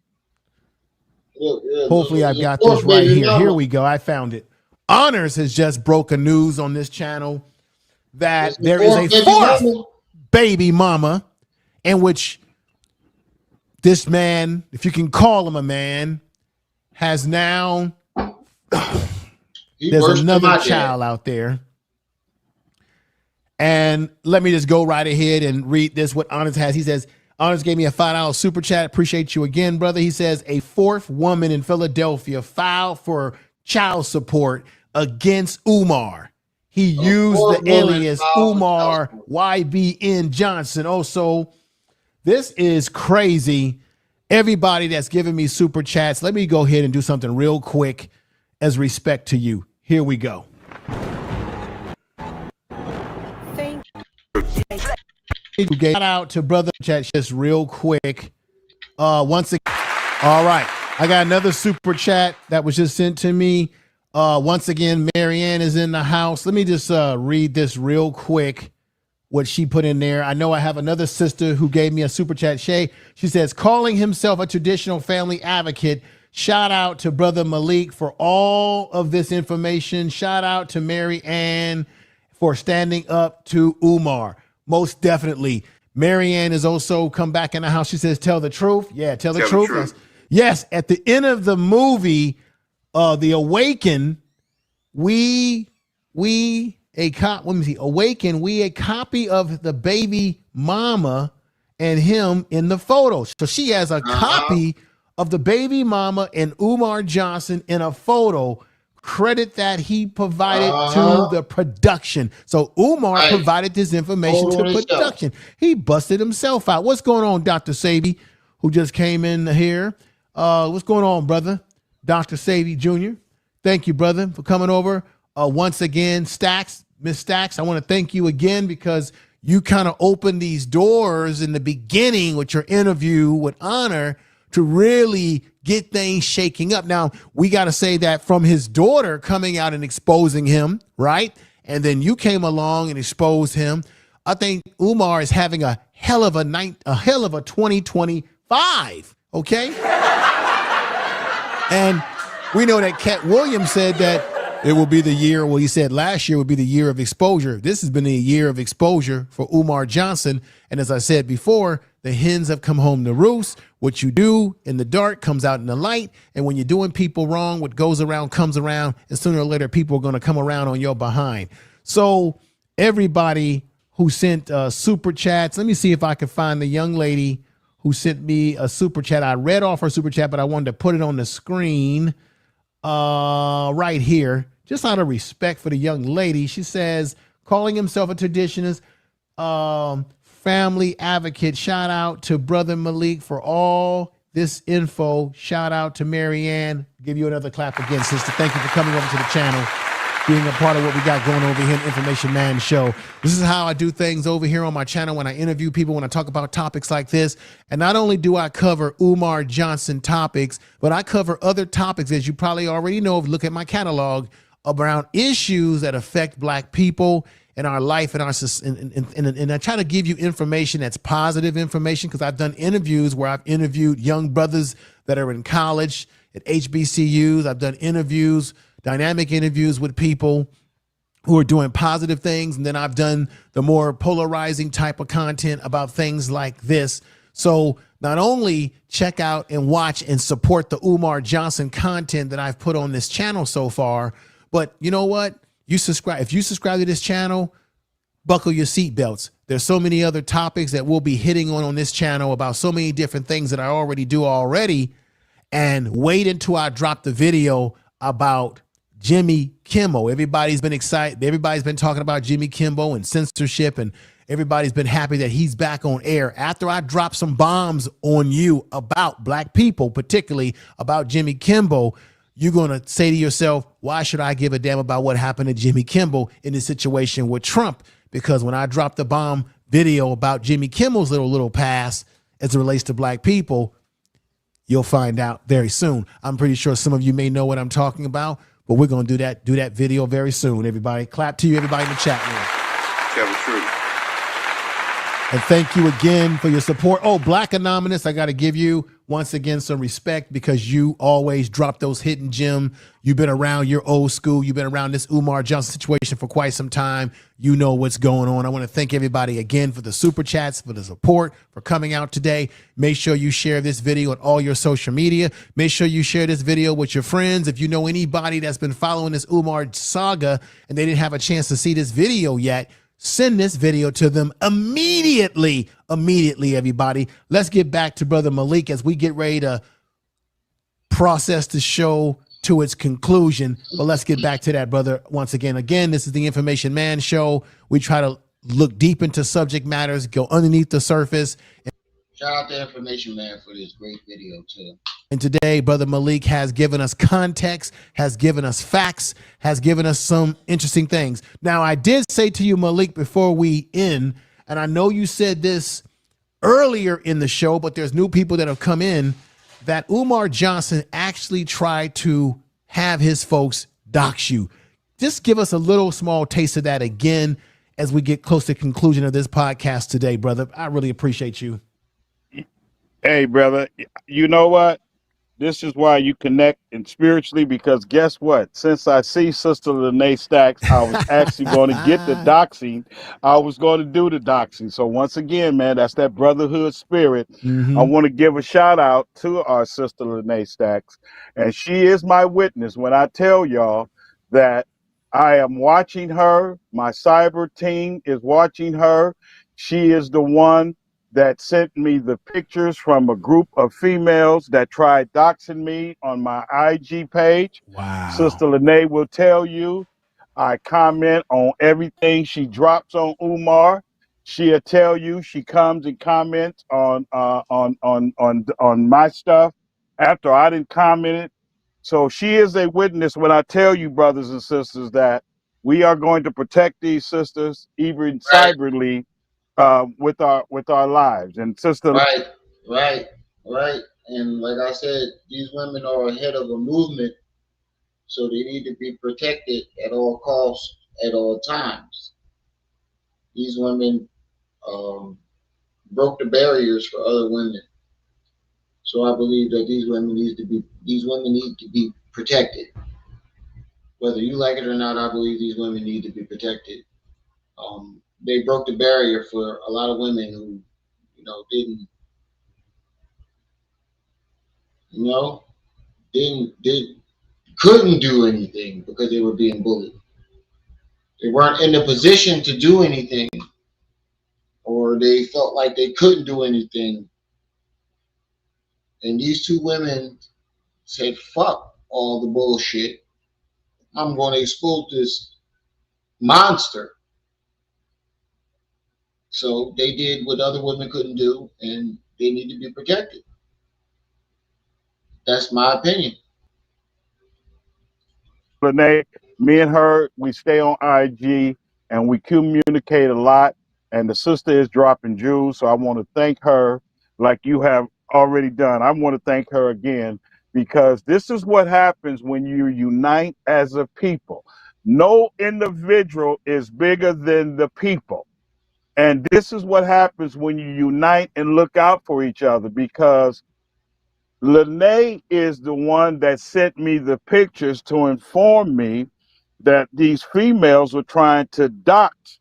Hopefully I've got this right here. Here we go. I found it. Honors has just broken news on this channel that there is a fourth baby mama, in which this man, if you can call him a man, has now there's another child out there. And let me just go right ahead and read this, what Honors has. He says, Honors gave me a $5 super chat. Appreciate you again, brother. He says, a fourth woman in Philadelphia filed for child support against Umar. He used the alias Umar YBN Johnson. Also, this is crazy. Everybody that's giving me super chats, let me go ahead and do something real quick as respect to you. Here we go. Shout out to brother chat just real quick. Once again, all right. I got another super chat that was just sent to me. Once again, Marianne is in the house. Let me just read this real quick, what she put in there. I know I have another sister who gave me a super chat. Shay, she says, calling himself a traditional family advocate. Shout out to brother Malik for all of this information. Shout out to Mary Ann for standing up to Umar. Most definitely. Mary Ann has also come back in the house. She says, tell the truth. Yeah, tell the truth. Yes, at the end of the movie, The Awaken, a copy of the baby mama and him in the photo. So she has a copy of the baby mama and Umar Johnson in a photo. Credit that he provided to the production. So Umar provided this information to production. He busted himself out. What's going on, Dr. Sabi, who just came in here? What's going on, brother? Dr. Sabi Jr. Thank you, brother, for coming over. Once again, Stacks, Miss Stacks, I want to thank you again because you kind of opened these doors in the beginning with your interview with Honor to really get things shaking up. Now, we got to say that from his daughter coming out and exposing him, right? And then you came along and exposed him. I think Umar is having a hell of a 2025, okay? And we know that Cat Williams said that it will be the year, well, he said last year would be the year of exposure. This has been a year of exposure for Umar Johnson. And as I said before, the hens have come home to roost. What you do in the dark comes out in the light. And when you're doing people wrong, what goes around comes around. And sooner or later, people are going to come around on your behind. So everybody who sent super chats, let me see if I can find the young lady who sent me a super chat. I read off her super chat, but I wanted to put it on the screen right here, just out of respect for the young lady. She says, calling himself a traditionalist, family advocate. Shout out to brother Malik for all this info. Shout out to Mary Ann. Give you another clap again, sister. Thank you for coming over to the channel, being a part of what we got going over here in Information Man Show. This is how I do things over here on my channel when I interview people, when I talk about topics like this. And not only do I cover Umar Johnson topics, but I cover other topics, as you probably already know, if you look at my catalog, around issues that affect Black people in our life and and I try to give you information that's positive information, because I've done interviews where I've interviewed young brothers that are in college at HBCUs. I've done interviews, dynamic interviews with people who are doing positive things. And then I've done the more polarizing type of content about things like this. So not only check out and watch and support the Umar Johnson content that I've put on this channel so far, but you know what? You subscribe. If you subscribe to this channel, buckle your seatbelts. There's so many other topics that we'll be hitting on this channel about so many different things that I already do already. And wait until I drop the video about Jimmy Kimmel. Everybody's been excited. Everybody's been talking about Jimmy Kimmel and censorship, and everybody's been happy that he's back on air. After I drop some bombs on you about Black people, particularly about Jimmy Kimmel, you're going to say to yourself, why should I give a damn about what happened to Jimmy Kimmel in this situation with Trump? Because when I drop the bomb video about Jimmy Kimmel's little past as it relates to Black people, you'll find out very soon. I'm pretty sure some of you may know what I'm talking about, but we're going to do that video very soon, everybody. Clap to you, everybody in the chat room. Tell the truth. And thank you again for your support. Oh, Black Anonymous, I got to give you once again some respect, because you always drop those hidden gems. You've been around, you're old school. You've been around this Umar Johnson situation for quite some time. You know what's going on. I want to thank everybody again for the super chats, for the support, for coming out today. Make sure you share this video on all your social media. Make sure you share this video with your friends. If you know anybody that's been following this Umar saga and they didn't have a chance to see this video yet, send this video to them immediately, everybody. Let's get back to brother Malik as we get ready to process the show to its conclusion. But let's get back to that, brother. Once again, this is the Information Man Show. We try to look deep into subject matters, go underneath the surface. Shout out to Information Man for this great video too. And today, brother Malik has given us context, has given us facts, has given us some interesting things. Now, I did say to you, Malik, before we end, and I know you said this earlier in the show, but there's new people that have come in, that Umar Johnson actually tried to have his folks dox you. Just give us a little small taste of that again as we get close to the conclusion of this podcast today, brother. I really appreciate you. Hey, brother, you know what? This is why you connect and spiritually, because guess what? Since I see Sister Lene Stacks, I was actually going to get the doxing. I was going to do the doxing. So once again, man, that's that brotherhood spirit. I want to give a shout out to our Sister Lene Stacks. And she is my witness when I tell y'all that I am watching her. My cyber team is watching her. She is the one that sent me the pictures from a group of females that tried doxing me on my IG page. Wow. Sister Lene will tell you, I comment on everything she drops on Umar. She'll tell you she comes and comments on my stuff after I didn't comment it. So she is a witness when I tell you, brothers and sisters, that we are going to protect these sisters, even cyberly, with our lives. And sister, Right. And like I said, these women are ahead of a movement, so they need to be protected at all costs, at all times. These women broke the barriers for other women, so I believe that these women need to be protected. Whether you like it or not, I believe these women need to be protected. They broke the barrier for a lot of women who, couldn't do anything because they were being bullied. They weren't in a position to do anything, or they felt like they couldn't do anything. And these two women said, fuck all the bullshit. I'm going to expose this monster. So they did what other women couldn't do, and they need to be protected. That's my opinion. Lene, me and her, we stay on IG and we communicate a lot. And the sister is dropping jewels. So I want to thank her like you have already done. I want to thank her again, because this is what happens when you unite as a people. No individual is bigger than the people. And this is what happens when you unite and look out for each other, because Lene is the one that sent me the pictures to inform me that these females were trying to dox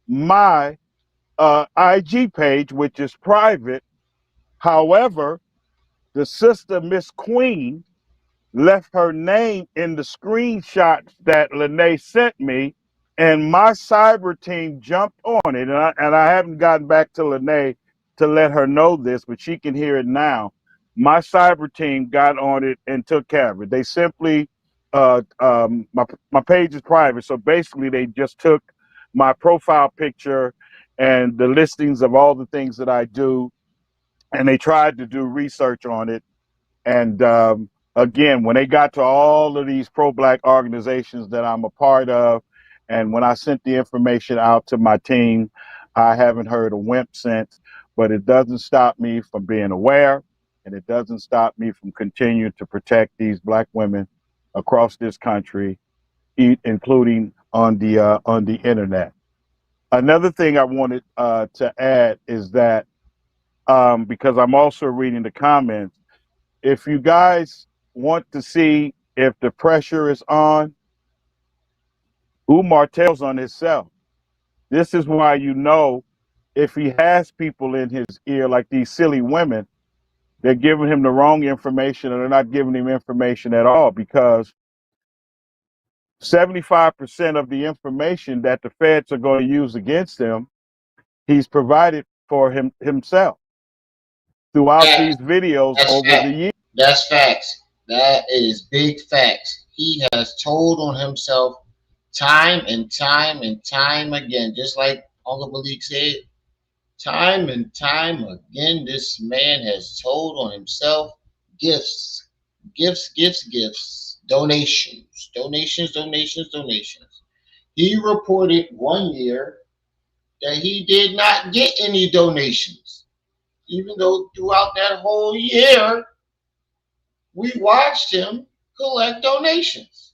my IG page, which is private. However, the sister, Miss Queen, left her name in the screenshots that Lene sent me, and my cyber team jumped on it. And I haven't gotten back to Lene to let her know this, but she can hear it now. My cyber team got on it and took care of it. They simply, my page is private, so basically they just took my profile picture and the listings of all the things that I do, and they tried to do research on it. And again, when they got to all of these pro-Black organizations that I'm a part of, and when I sent the information out to my team, I haven't heard a wimp since. But it doesn't stop me from being aware, and it doesn't stop me from continuing to protect these Black women across this country, including on the internet. Another thing I wanted to add is that because I'm also reading the comments, if you guys want to see if the pressure is on, Umar tells on himself. This is why you know if he has people in his ear like these silly women, they're giving him the wrong information, or they're not giving him information at all, because 75% of the information that the feds are going to use against him, he's provided for himself throughout these videos over the years. That's facts. That is big facts. He has told on himself time and time and time again, just like Uncle Malik said, time and time again, this man has told on himself. Gifts, donations. He reported one year that he did not get any donations, even though throughout that whole year we watched him collect donations.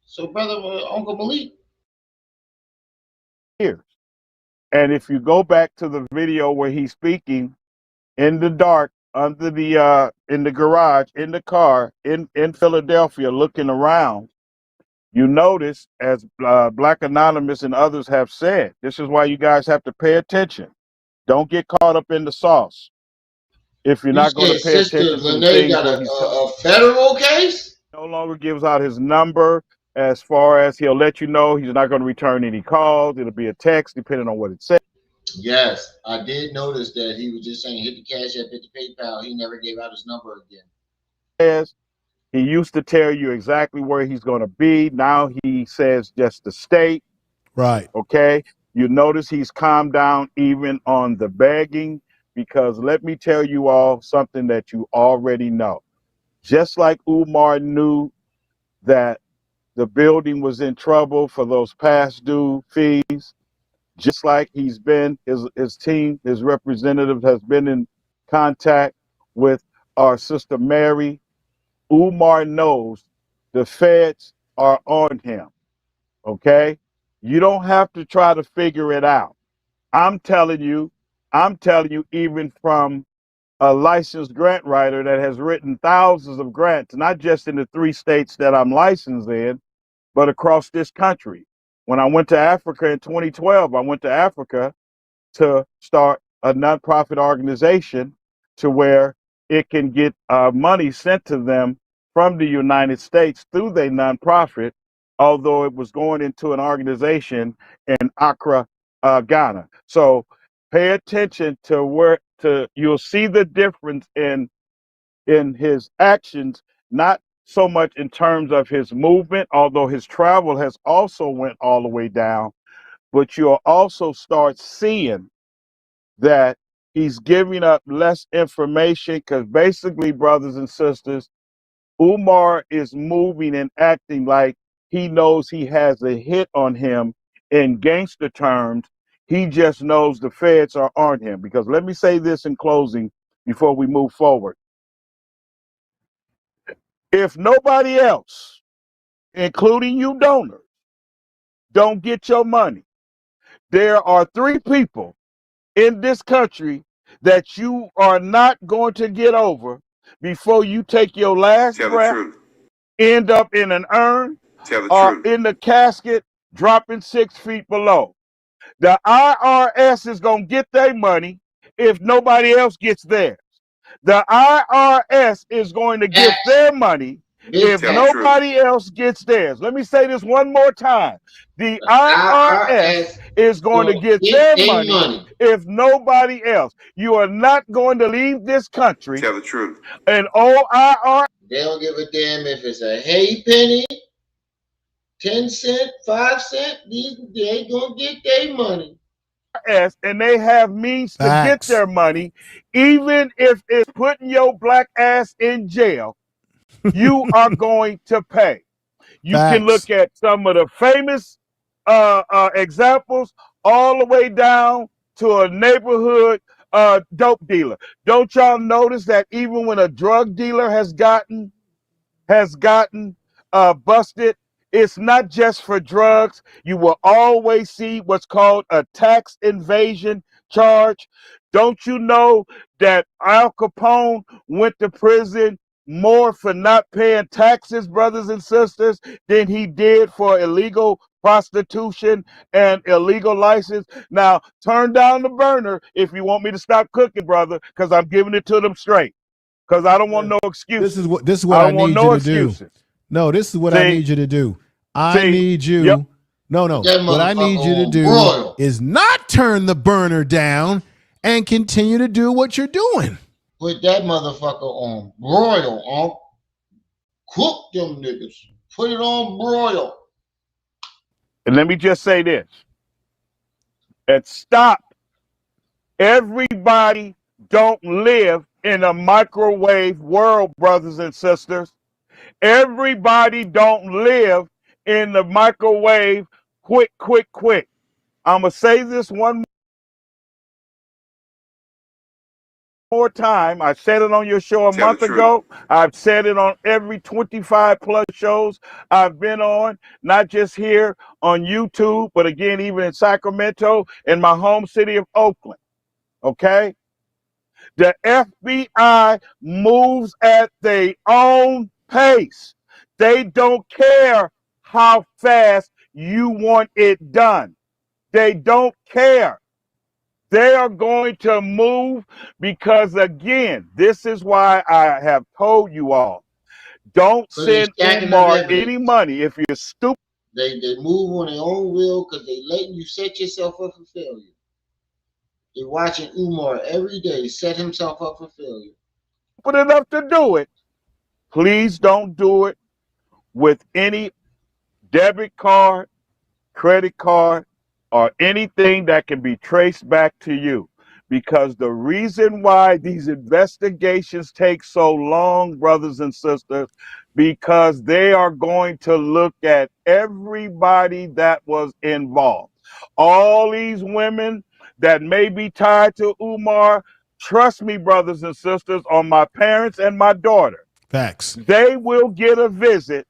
So, brother, Uncle Malik. Here. And if you go back to the video where he's speaking in the dark, under the in the garage, in the car, in Philadelphia, looking around, you notice, as Black Anonymous and others have said, this is why you guys have to pay attention. Don't get caught up in the sauce. If you're You not going to said pay Sister attention to the Lene things got where a federal case? no longer gives out his number, as far as he'll let you know he's not going to return any calls. It'll be a text, depending on what it says. Yes, I did notice that he was just saying hit the Cash App, hit the PayPal. He never gave out his number again. He used to tell you exactly where he's going to be. Now he says just the state. Right. Okay. You notice he's calmed down even on the begging, because let me tell you all something that you already know. Just like Umar knew that the building was in trouble for those past due fees, just like he's been, his team, his representative has been in contact with our sister Mary. Umar knows the feds are on him. Okay? You don't have to try to figure it out. I'm telling you, even from a licensed grant writer that has written thousands of grants, not just in the 3 states that I'm licensed in, but across this country. When I went to Africa in 2012, I went to Africa to start a nonprofit organization to where it can get money sent to them from the United States through their nonprofit, although it was going into an organization in Accra, Ghana. So pay attention to you'll see the difference in his actions, not so much in terms of his movement, although his travel has also went all the way down, but you'll also start seeing that he's giving up less information, because basically, brothers and sisters, Umar is moving and acting like he knows he has a hit on him in gangster terms. He just knows the feds are on him. Because let me say this in closing before we move forward. If nobody else, including you donors, don't get your money, there are 3 people in this country that you are not going to get over before you take your last breath, end up in an urn, or in the casket dropping 6 feet below. The IRS is going to get their money if nobody else gets theirs. The IRS is going to get their money if nobody else gets theirs. Let me say this one more time. The IRS is going to get their money if nobody else. You are not going to leave this country. Tell the truth. And all IRS. They don't give a damn if it's a hay penny, 10 cent, 5 cent. They ain't gonna get their money. And they have means to get their money, even if it's putting your black ass in jail. You are going to pay. You can look at some of the famous examples, all the way down to a neighborhood dope dealer. Don't y'all notice that even when a drug dealer has gotten busted, it's not just for drugs. You will always see what's called a tax evasion charge. Don't you know that Al Capone went to prison more for not paying taxes, brothers and sisters, than he did for illegal prostitution and illegal license? Now, turn down the burner if you want me to stop cooking, brother, because I'm giving it to them straight. Because I don't want no excuses. This is what I need you to do. No, this is what I need you to do. I need you. Yep. No. What I need you to do is not turn the burner down and continue to do what you're doing. Put that motherfucker on broil, cook them niggas. Put it on broil. And let me just say this. And stop. Everybody don't live in a microwave world, brothers and sisters. Everybody don't live in the microwave quick. I'm going to say this one more time. I said it on your show a month ago. I've said it on every 25 plus shows I've been on, not just here on YouTube, but again, even in Sacramento, in my home city of Oakland. Okay? The FBI moves at their own pace. They don't care how fast you want it done. They don't care. They are going to move because, again, this is why I have told you all, don't send Umar any money if you're stupid. They move on their own will because they letting you set yourself up for failure. They're watching Umar every day set himself up for failure. Stupid enough to do it, please don't do it with any debit card, credit card, or anything that can be traced back to you. Because the reason why these investigations take so long, brothers and sisters, because they are going to look at everybody that was involved. All these women that may be tied to Umar, trust me, brothers and sisters, on my parents and my daughter. Facts. They will get a visit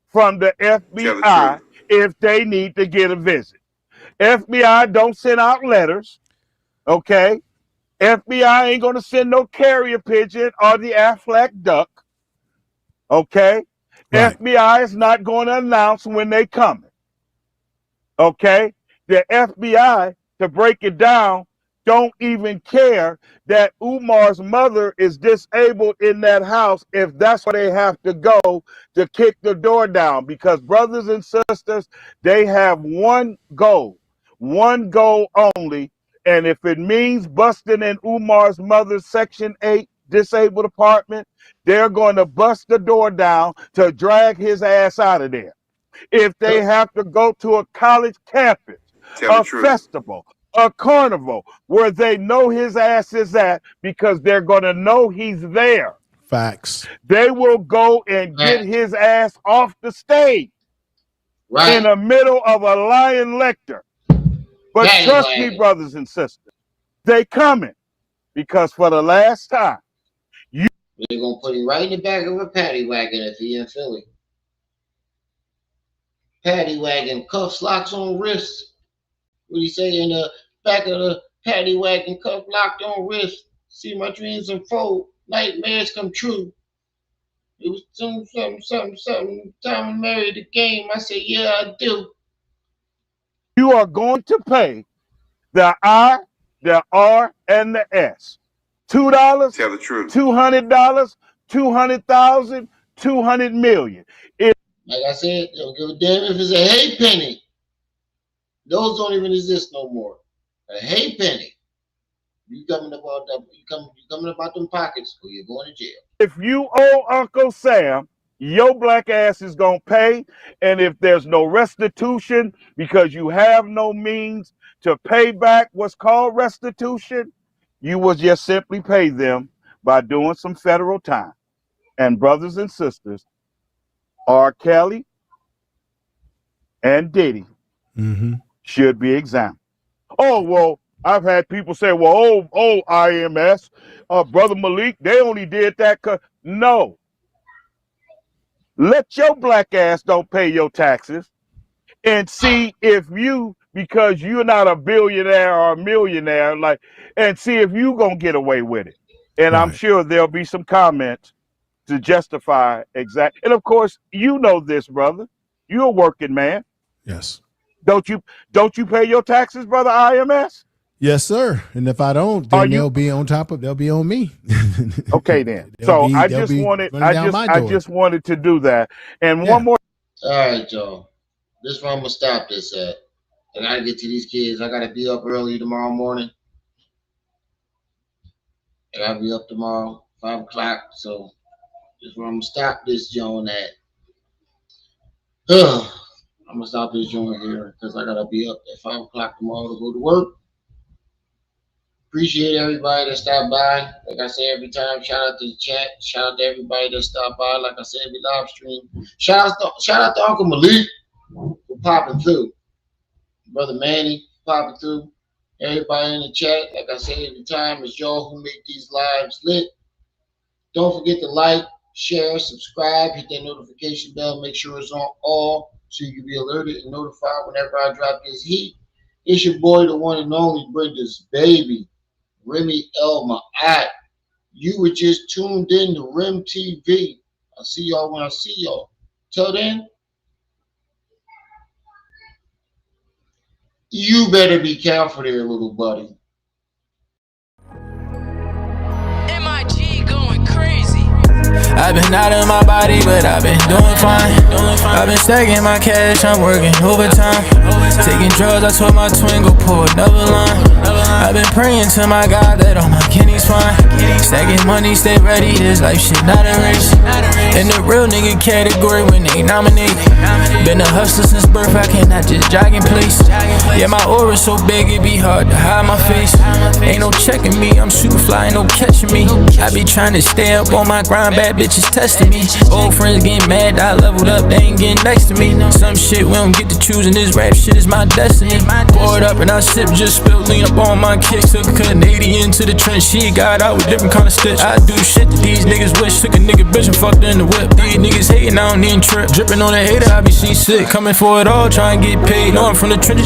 from the FBI if they need to get a visit. FBI don't send out letters, okay? FBI ain't going to send no carrier pigeon or the Aflac duck, okay? Right. FBI is not going to announce when they coming, okay? The FBI, to break it down, don't even care that Umar's mother is disabled in that house if that's where they have to go to kick the door down. Because brothers and sisters, they have one goal only. And if it means busting in Umar's mother's Section 8 disabled apartment, they're going to bust the door down to drag his ass out of there. If they have to go to a college campus, a festival, a carnival, where they know his ass is at because they're going to know he's there. Facts. They will go and get his ass off the stage in the middle of a lion lecture. But trust me, brothers and sisters, they coming because for the last time, they're going to put him right in the back of a paddy wagon if he in Philly. Paddy wagon, cuffs, locks on wrists. What do you say in the back of the paddy wagon, cuff locked on wrist? See my dreams unfold, nightmares come true. It was something. Time I married the game. I said, yeah, I do. You are going to pay the I, the R, and the S. $2. Tell the truth. $200, 200,000, 200 million. Like I said, don't give a damn if it's a hay penny. Those don't even exist no more. A hay penny. You coming about that? You coming about them pockets, or you're going to jail. If you owe Uncle Sam, your black ass is gonna pay, and if there's no restitution because you have no means to pay back what's called restitution, you will just simply pay them by doing some federal time. And brothers and sisters, R. Kelly and Diddy should be examined. Oh, well, I've had people say, well, IMS, Brother Malik, they only did that because, no. Let your black ass don't pay your taxes and see if you, because you're not a billionaire or a millionaire, and see if you gonna get away with it. And I'm sure there'll be some comments to justify exact. And of course, you know this, brother. You're a working man. Yes. Don't you pay your taxes, brother IMS? Yes, sir. And if I don't, then they'll be on me. Okay, then. So I just wanted to do that. And one more. All right, y'all. This is where I'm gonna stop this at. I gotta get to these kids. I gotta be up early tomorrow morning. I gotta be up tomorrow, 5 o'clock. So this is where I'm gonna stop this joint at. I'm gonna stop this joint here because I gotta be up at 5 o'clock tomorrow to go to work. Appreciate everybody that stopped by. Like I say every time, shout out to the chat. Shout out to everybody that stopped by. Like I said, every live stream. Shout out to Uncle Malik for popping through. Brother Manny, popping through. Everybody in the chat, like I said every time, it's y'all who make these lives lit. Don't forget to like, share, subscribe, hit that notification bell, make sure it's on all so you can be alerted and notified whenever I drop this heat. It's your boy, the one and only Brenda's baby, Remy El Ma'at. You were just tuned in to Rim TV. I'll see y'all when I see y'all. Till then, you better be careful there, little buddy. I've been out of my body, but I've been doing fine. I've been stacking my cash, I'm working overtime. Taking drugs, I told my twin go pull another line. I've been praying to my God that all my kidneys fine. Stacking money, stay ready, this life shit not a race. In the real nigga category when they nominate. Been a hustler since birth, I cannot just jog in place. Yeah, my aura so big it be hard to hide my face. Ain't no checking me, I'm super fly, ain't no catching me. I be trying to stay up on my grind, bad bitches testing me. Old friends getting mad, I leveled up, they ain't getting next to me. Some shit we don't get to choose, and this rap shit is my destiny. Pour it up and I sip, just spilled lean up on my kicks. Took a Canadian to the trench, she got out with different kind of stitch. I do shit that these niggas wish. Took a nigga bitch and fucked her in the whip. These niggas hating, I don't even trip. Dripping on a hater, I be seasick. Coming for it all, trying to get paid. No, I'm from the trenches.